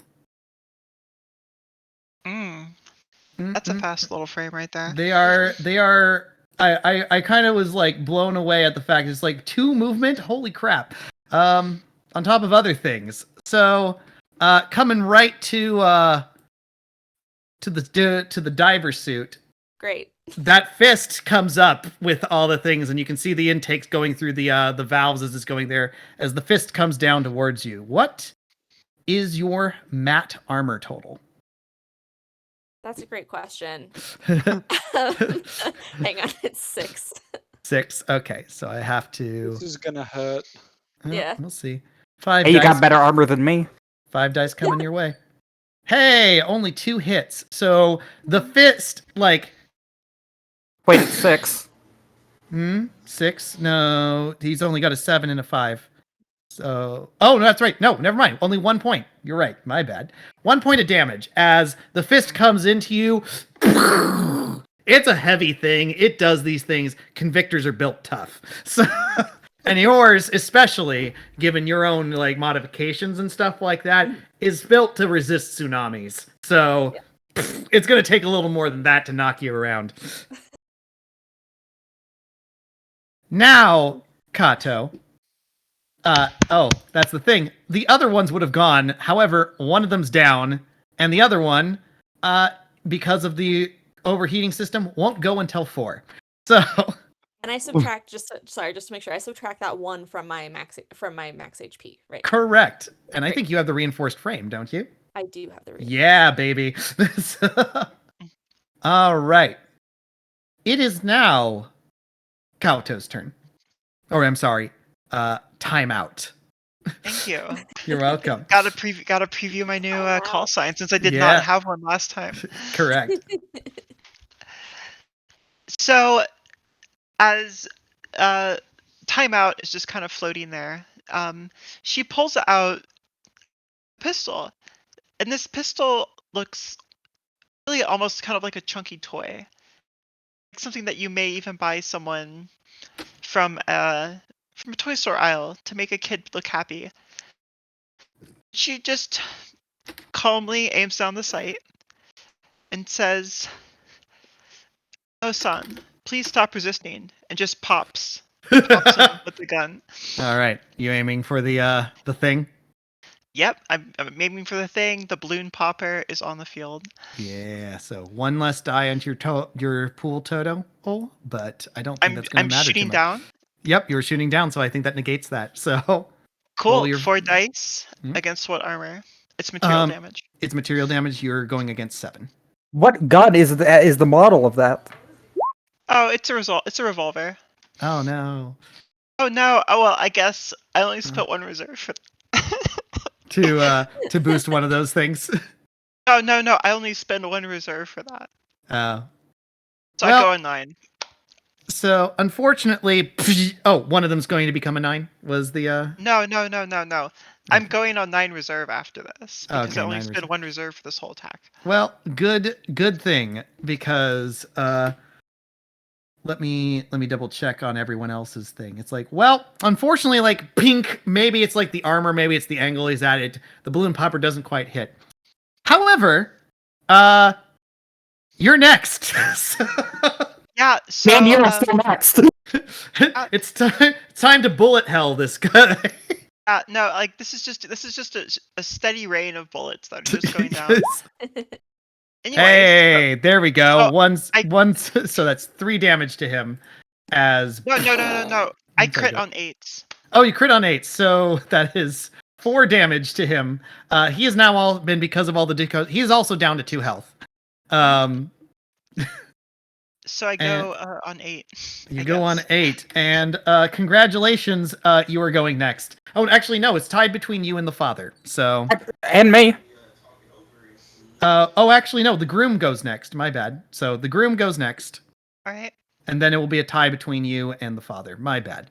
E: That's a fast little frame right there.
A: They are. I kind of was like blown away at the fact it's like 2 movement. Holy crap! On top of other things. So, coming right to the diver suit.
F: Great.
A: That fist comes up with all the things, and you can see the intakes going through the valves as it's going there. As the fist comes down towards you, what is your matte armor total?
F: That's a great question. Hang on, it's 6.
A: 6. Okay, so I have to.
B: This is gonna hurt.
F: Yeah.
A: We'll see. 5.
C: Hey, you
A: dice.
C: got better armor than me.
A: 5 dice coming your way. Hey, only 2 hits. So the fist, like.
C: Wait, it's 6.
A: 6? No, he's only got a 7 and a 5. So, oh, no, that's right. No, never mind. Only 1 point. You're right. My bad. 1 point of damage as the fist comes into you. It's a heavy thing. It does these things. Convictors are built tough. So, and yours, especially given your own like modifications and stuff like that, is built to resist tsunamis. So, it's going to take a little more than that to knock you around. Now, Kato. That's the thing. The other ones would have gone. However, one of them's down, and the other one, because of the overheating system, won't go until 4. So.
F: And I subtract just to make sure I subtract that 1 from my max HP, right?
A: Correct. And I think you have the reinforced frame, don't you?
F: I do have the reinforced.
A: Yeah, baby. All right. It is now Kaoto's turn. Or I'm sorry, timeout.
E: Thank you.
A: You're welcome.
E: Gotta preview my new
F: Wow.
E: call sign since I did
A: Yeah.
E: not have one last time.
A: Correct.
E: So as timeout is just kind of floating there, she pulls out a pistol, and this pistol looks really almost kind of like a chunky toy, something that you may even buy someone from a toy store aisle to make a kid look happy. She just calmly aims down the sight and says, "Oh, son, please stop resisting," and just pops him with the gun.
A: All right, you aiming for the thing?
E: Yep, I'm aiming for the thing. The balloon popper is on the field.
A: Yeah. So one less die onto your pool Toto. Oh, but I don't think that's going
E: I'm
A: to matter
E: shooting
A: too much.
E: down.
A: Yep, you were shooting down, so I think that negates that. So
E: Cool.
A: your-
E: 4 dice
A: Mhm.
E: against what armor? It's material damage.
A: it's material damage. You're going against 7.
C: What gun is the model of that?
E: Oh, it's a revolver.
A: Oh no.
E: Oh no. Oh well, I guess I only spent 1 reserve for
A: To boost one of those things.
E: Oh no, I only spend 1 reserve for that. So I
A: well-
E: go on 9.
A: So unfortunately, one of them's going to become a 9. Was the
E: No. I'm going on 9 reserve after this because
A: Okay,
E: I only
A: 9
E: spent
A: reserve.
E: 1 reserve for this whole attack.
A: Well, good thing, because let me double check on everyone else's thing. It's like, well, unfortunately, like pink, maybe it's like the armor, maybe it's the angle he's at it. The balloon popper doesn't quite hit. However, you're next.
E: Yeah, so
C: And you're still next.
A: It's time to bullet hell this guy.
E: no, like this is just a steady rain of bullets that are just going down. Anyways,
A: Hey, there we go.
E: so
A: Once, so that's 3 damage to him. As
E: no. I
A: Sorry,
E: crit
A: go.
E: on 8s.
A: Oh, you crit on 8, so that is 4 damage to him. He has now all been, because of all the deco. He's also down to 2 health.
E: So I go on 8.
A: You
E: I
A: go on
E: guess.
A: 8, and congratulations, you are going next. Oh, actually, no, it's tied between you and the father. So,
C: And me.
A: actually, no, the groom goes next. My bad. So the groom goes next,
E: All right.
A: and then it will be a tie between you and the father. My bad.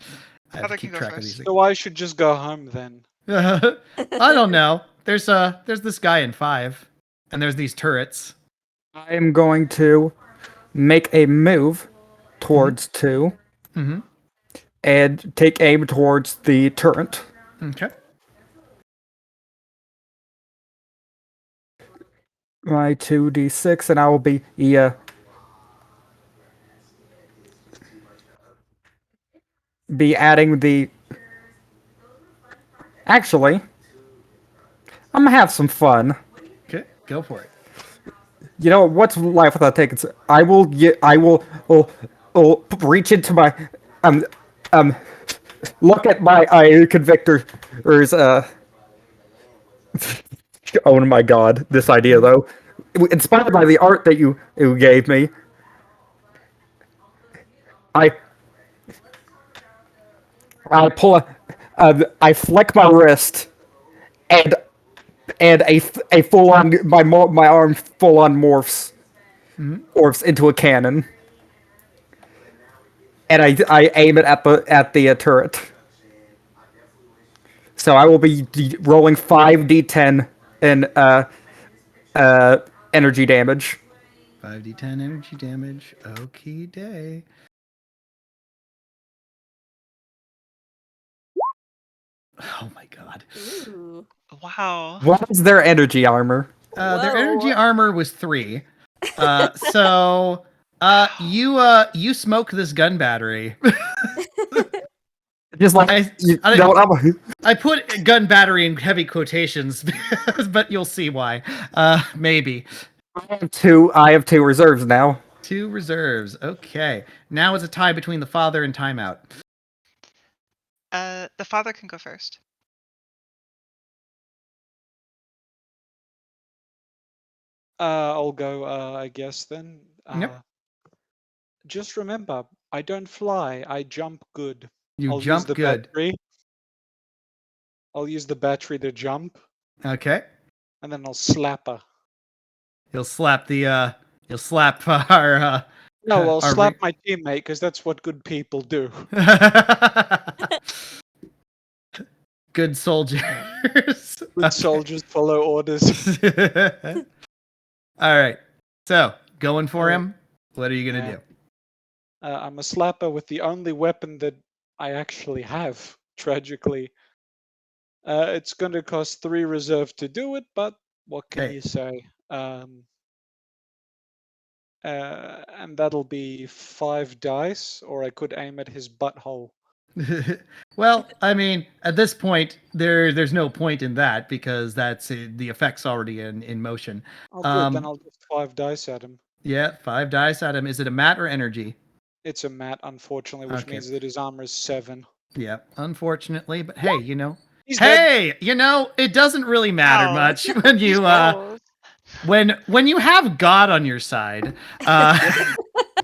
A: I have
E: Father
A: to keep
E: can go
A: track of these
E: first.
A: things.
B: So I should just go home then.
A: I don't know. There's this guy in 5, and there's these turrets.
C: I am going to make a move towards 2
A: Mm-hmm.
C: and take aim towards the turret.
A: Okay.
C: My 2d6, and I will be adding the. Actually, I'm gonna have some fun.
A: Okay. Go for it.
C: You know what's life without taking? I will reach into my look at my Convictor's oh my god, this idea though, inspired by the art that you gave me. I pull I flick my wrist, and a full on my arm full on morphs into a cannon, and I aim it at the turret. So I will be rolling 5d10 in energy damage.
A: 5d10 energy damage. Okay, day. Oh my god.
F: Ooh.
E: Wow.
C: What is their energy armor?
A: Their energy
F: Whoa.
A: armor was 3. So you smoke this gun battery.
C: Just like
A: I put gun battery in heavy quotations, but you'll see why. Maybe.
C: I have 2 reserves now.
A: 2 reserves. Okay. Now it's a tie between the father and timeout.
E: The father can go first.
B: I'll go, I guess then.
A: Yep.
B: Just remember, I don't fly. I jump good.
A: You
B: I'll use
A: jump
B: the
A: good.
B: battery. I'll use the battery to jump,
A: Okay.
B: and then I'll slap her.
A: You'll slap the you'll slap our
B: No, I'll
A: our
B: slap my teammate because that's what good people do.
A: Good soldiers.
B: Good soldiers follow orders.
A: All right. So, going for
B: Alright.
A: him. What are you going to
B: Yeah.
A: do?
B: I'm a slapper with the only weapon that I actually have, tragically. It's going to cost 3 reserve to do it, but what can
A: Hey.
B: you say? And that'll be 5 dice, or I could aim at his butthole.
A: Well, I mean, at this point, there's no point in that because that's the effect's already in motion.
B: Oh, good. Then I'll just 5 dice at him.
A: Yeah, 5 dice at him. Is it a mat or energy?
B: It's a mat, unfortunately, which
A: Okay.
B: means that his armor is 7.
A: Yeah, unfortunately, but hey,
B: He's dead.
A: hey, it doesn't really matter
E: Ow.
A: much when you
E: Oh.
A: when you have God on your side.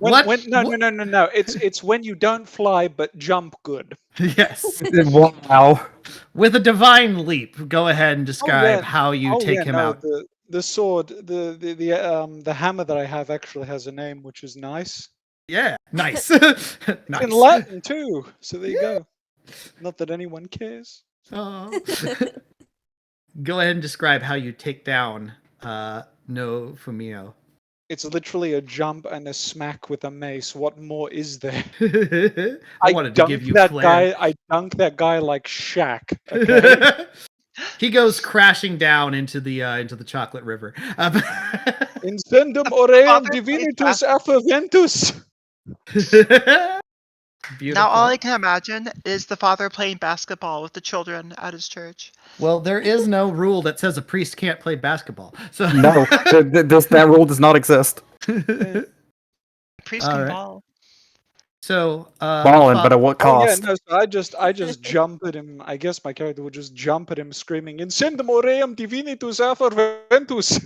B: No. It's when you don't fly but jump good.
A: Yes,
C: Wow.
A: with a divine leap. Go ahead and describe how you take him out.
B: The sword, the hammer that I have actually has a name, which is nice.
A: Yeah, nice.
B: It's
A: Nice.
B: in Latin too. So there you go. Not that anyone cares.
A: Oh. Go ahead and describe how you take down No Fumio.
B: It's literally a jump and a smack with a mace. What more is there?
A: I wanted to give you flair.
B: I dunk that guy like Shaq. Okay?
A: He goes crashing down into the chocolate river.
B: Incendum aureum
E: Father,
B: divinitus afferventus.
A: Beautiful.
E: Now all I can imagine is the father playing basketball with the children at his church.
A: Well, there is no rule that says a priest can't play basketball. So
C: No, that rule does not exist.
E: Priest
A: All
E: can
A: right.
E: ball.
A: So
C: Balling, but at what
B: Oh yeah,
C: cost?
B: no. So I just jump at him. I guess my character would just jump at him, screaming "Incendum aureum divinitus afferventus."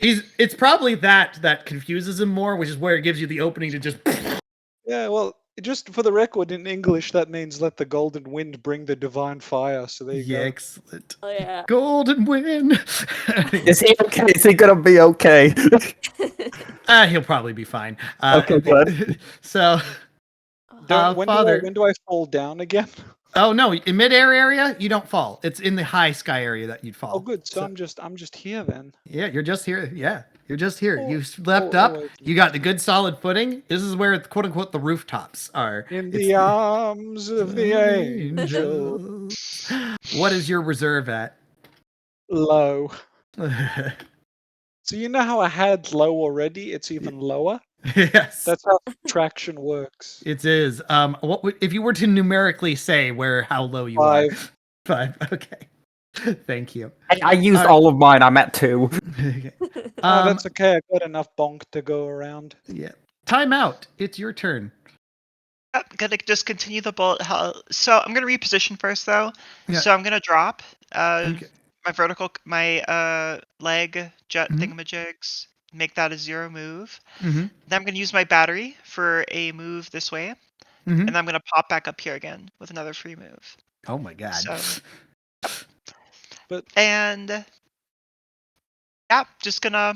A: It's probably that confuses him more, which is where it gives you the opening to just
B: Yeah, well, just for the record, in English, that means "Let the golden wind bring the divine fire." So there you
A: yeah,
B: go.
A: excellent.
F: Oh yeah.
A: Golden win.
C: Is he okay? Is he gonna be okay?
A: He'll probably be fine.
C: Okay, good.
A: So,
B: When
A: Father.
B: do I fall down again?
A: Oh no, in mid-air area you don't fall. It's in the high sky area that you'd fall.
B: Oh, good. So I'm just here then.
A: Yeah, you're just here. Yeah, you're just here.
B: Oh,
A: You slept
B: oh,
A: up.
B: oh, I see.
A: You got the good solid footing. This is where quote unquote the rooftops are.
B: In
A: It's
B: the arms of the angel.
A: angels. What is your reserve at?
B: Low. So you know how I had low already? It's even lower.
A: Yes,
B: That's how traction works.
A: it is. If you were to numerically say how low you
B: 5.
A: are? 5. Okay. Thank you.
C: I used
A: Alright.
C: all of mine. I'm at 2.
A: Okay.
B: Oh, that's okay. I got enough bonk to go around.
A: Yeah. Time out. It's your turn.
E: I'm gonna just continue the bullet hell. So I'm gonna reposition first though.
A: Yeah.
E: So I'm gonna drop
A: Okay.
E: my leg jet
A: Mhm.
E: thingamajigs. Make that a 0 move.
A: Mm-hmm.
E: Then I'm gonna use my battery for a move this way,
A: Mm-hmm.
E: and then I'm gonna pop back up here again with another free move.
A: Oh my god.
E: So,
B: But
E: and yeah, just gonna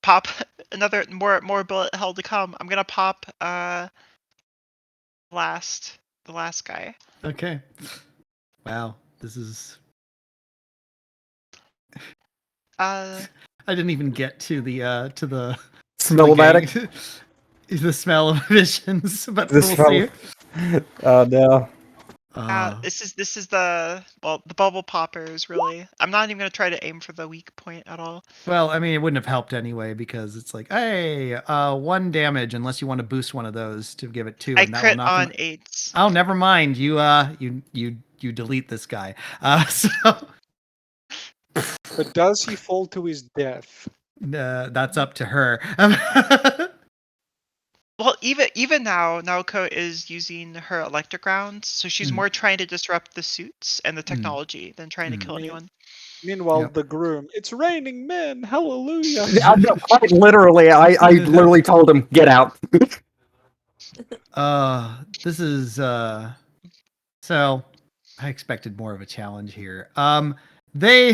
E: pop another more bullet hell to come. I'm gonna pop the last guy.
A: Okay. Wow. This is.
E: Uh,
A: I didn't even get to the
C: Smell-o-matic.
A: gang- the smell of visions, but
C: The
A: we'll
C: smell-
A: see.
C: Oh no.
E: this is the bubble poppers really. I'm not even gonna try to aim for the weak point at all.
A: Well, I mean, it wouldn't have helped anyway because it's like, hey, 1 damage unless you want to boost one of those to give it 2.
E: I
A: and that will
E: crit
A: knock him-
E: on 8s.
A: Oh, never mind. You delete this guy. So
B: but does he fall to his death?
A: that's up to her.
E: Well, even now, Naoko is using her electric rounds, so she's
A: Mm.
E: more trying to disrupt the suits and the
A: Mm.
E: technology than trying to
A: Mm.
E: kill anyone.
B: Meanwhile,
A: Yep.
B: the groom, it's raining men, hallelujah.
C: Quite literally, I literally told him, get out.
A: This is so I expected more of a challenge here. That's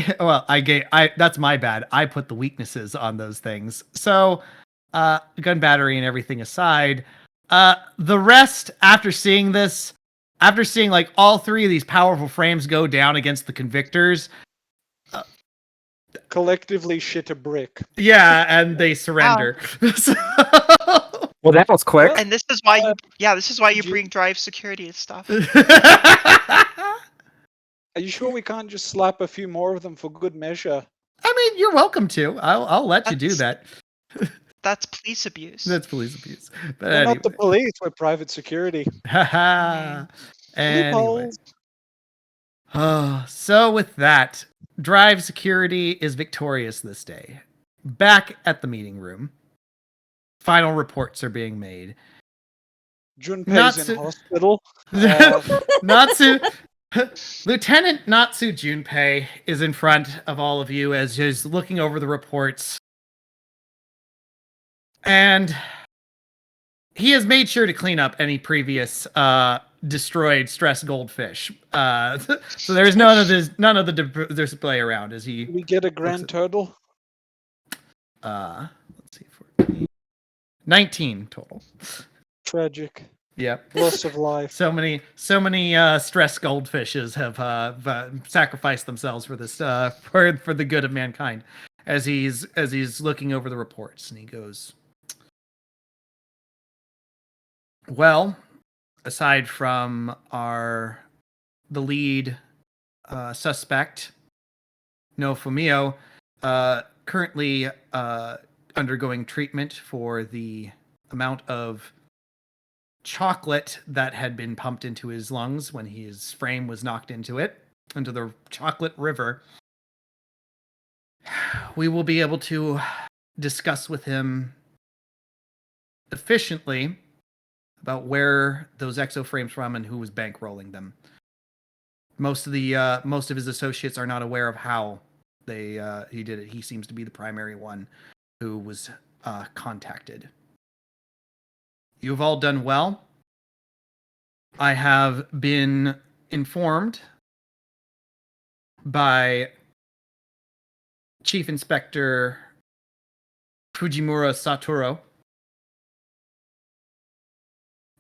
A: my bad. I put the weaknesses on those things. So, gun battery and everything aside, the rest after seeing like all three of these powerful frames go down against the Convictors,
B: Collectively shit a brick.
A: yeah, and they surrender.
C: Well, that was quick.
E: And this is why you
B: do you-
E: bring drive security and stuff.
B: Are you sure we can't just slap a few more of them for good measure?
A: I mean, you're welcome to. I'll let you do that.
E: That's police abuse.
A: That's police abuse. But
B: We're not the
A: anyway.
B: police, we're private security.
A: Haha. Anyway.
B: Loopholes.
A: So with that, Drive Security is victorious this day. Back at the meeting room, final reports are being made.
B: Junpei's in hospital.
A: Natsu, Lieutenant Natsu Junpei is in front of all of you as he's looking over the reports. And he has made sure to clean up any previous destroyed stress goldfish. So there's none of the display around as he.
B: We get a grand total.
A: Let's see, 14, 19 total.
B: Tragic.
A: Yep.
B: Loss of life.
A: So many stress goldfishes have sacrificed themselves for this for the good of mankind. As he's looking over the reports, and he goes, well, aside from the lead suspect, No Fumio, currently undergoing treatment for the amount of chocolate that had been pumped into his lungs when his frame was knocked into the chocolate river. We will be able to discuss with him efficiently about where those exoframes from and who was bankrolling them. Most of his associates are not aware of how he did it. He seems to be the primary one who was contacted. You've all done well. I have been informed by Chief Inspector Fujimura Satoru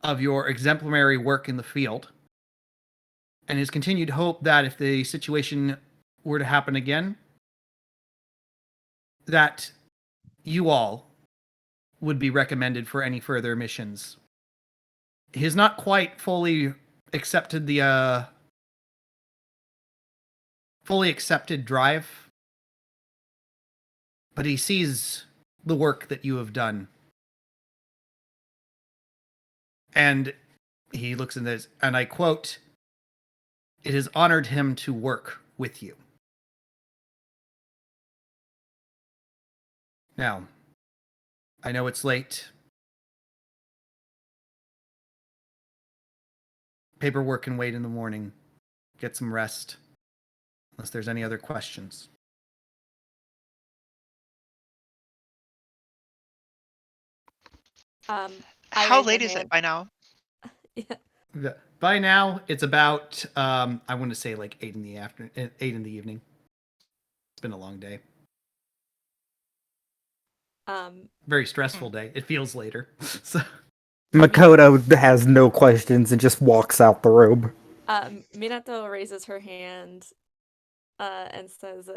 A: of your exemplary work in the field, and his continued hope that if the situation were to happen again, that you all would be recommended for any further missions. He has not quite fully accepted the fully accepted Drive, but he sees the work that you have done. And he looks in this, and I quote, "It has honored him to work with you." Now, I know it's late. Paperwork can wait in the morning. Get some rest. Unless there's any other questions.
F: I
E: How
F: raise my
E: late is it
F: hand.
E: by now?
F: Yeah.
A: By now, it's about I want to say like 8 in the afternoon, 8 in the evening. It's been a long day. Very stressful day. It feels later. So
C: Makoto has no questions and just walks out the room.
F: Minato raises her hand and says,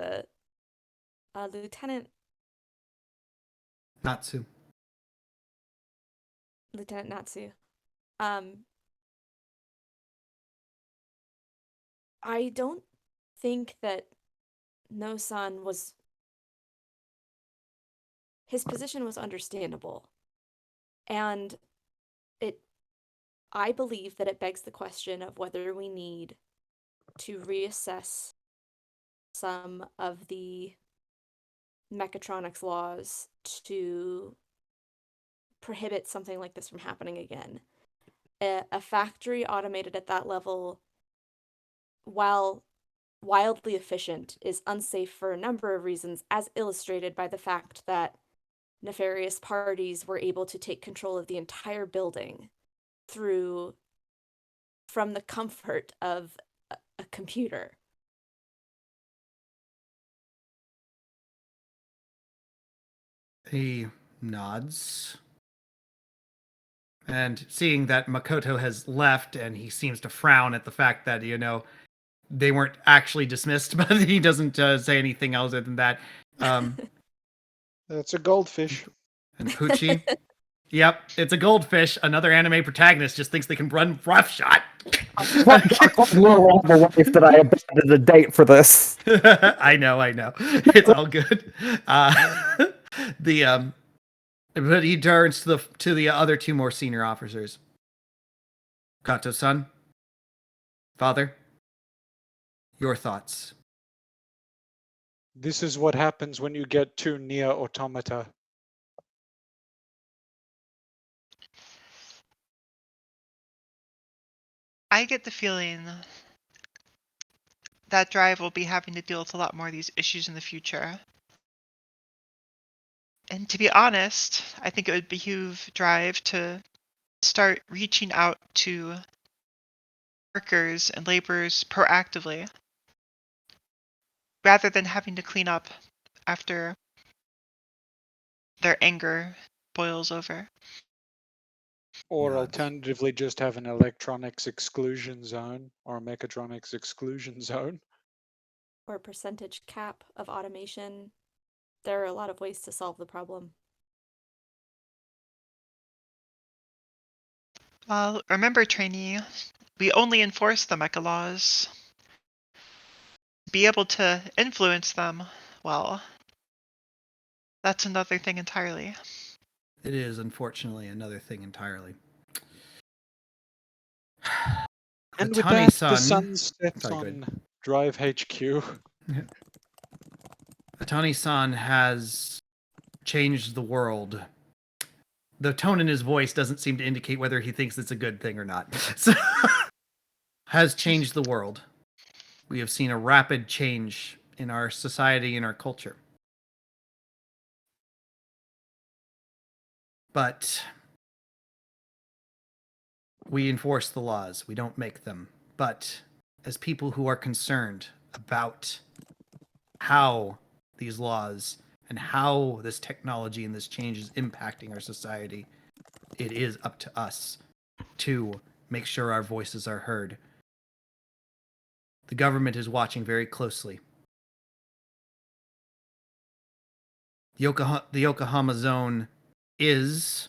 F: Lieutenant
A: Natsu.
F: Natsu, I don't think that No-san his position was understandable. And I believe that it begs the question of whether we need to reassess some of the mechatronics laws to prohibit something like this from happening again. A factory automated at that level, while wildly efficient, is unsafe for a number of reasons, as illustrated by the fact that nefarious parties were able to take control of the entire building from the comfort of a computer.
A: He nods. And seeing that Makoto has left and he seems to frown at the fact that, they weren't actually dismissed, but he doesn't say anything else other than that.
B: That's a goldfish.
A: And Poochie, yep, it's a goldfish. Another anime protagonist just thinks they can run roughshod.
C: The wife that I abandoned a date for this.
A: I know. It's all good. But he turns to the other two more senior officers. Kato-san, father, your thoughts.
B: This is what happens when you get too near automata.
E: I get the feeling that Drive will be having to deal with a lot more of these issues in the future. And to be honest, I think it would behoove Drive to start reaching out to workers and laborers proactively, rather than having to clean up after their anger boils over.
B: Or
A: Nods.
B: alternatively, just have an electronics exclusion zone or a mechatronics exclusion zone.
F: Or a percentage cap of automation. There are a lot of ways to solve the problem.
E: Well, remember, trainee, we only enforce the mecha laws. Be able to influence them, well, that's another thing entirely.
A: It is, unfortunately, another thing entirely.
B: And with that, the
A: Atani-san,
B: sun sets
A: Sorry, go
B: on Drive HQ.
A: Atani-san has changed the world. The tone in his voice doesn't seem to indicate whether he thinks it's a good thing or not. So, has changed the world. We have seen a rapid change in our society and our culture. But we enforce the laws. We don't make them. But as people who are concerned about how these laws and how this technology and this change is impacting our society, it is up to us to make sure our voices are heard. The government is watching very closely. The Yokohama zone is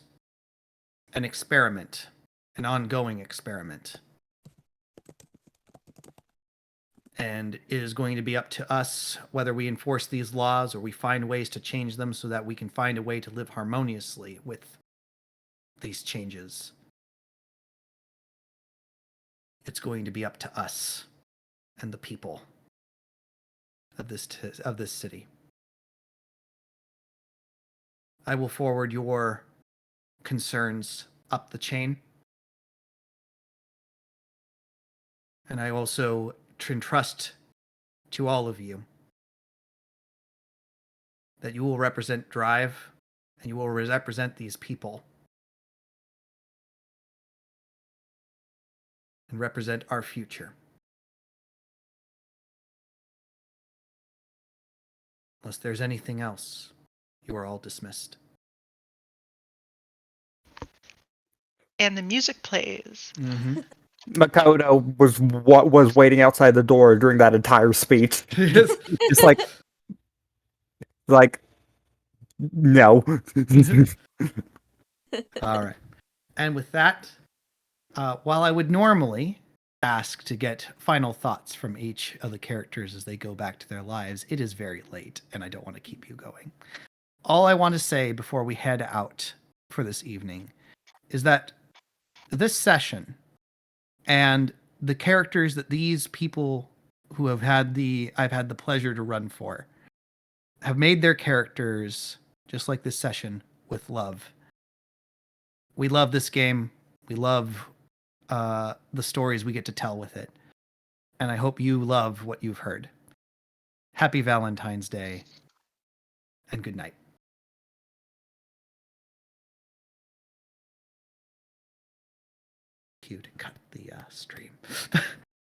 A: an experiment, an ongoing experiment. And it is going to be up to us whether we enforce these laws or we find ways to change them so that we can find a way to live harmoniously with these changes. It's going to be up to us and the people of this city. I will forward your concerns up the chain. And I also entrust to all of you that you will represent Drive and you will represent these people and represent our future. Unless there's anything else, you are all dismissed.
E: And the music plays.
A: Mm-hmm.
C: Makoto was waiting outside the door during that entire speech. Just like no.
A: All right. And with that, while I would normally ask to get final thoughts from each of the characters as they go back to their lives, it is very late and I don't want to keep you going. All I want to say before we head out for this evening is that this session and the characters that these people who I've had the pleasure to run for have made their characters just like this session with love. We love this game. We love the stories we get to tell with it. And I hope you love what you've heard. Happy Valentine's Day and good night. Cue to cut the stream.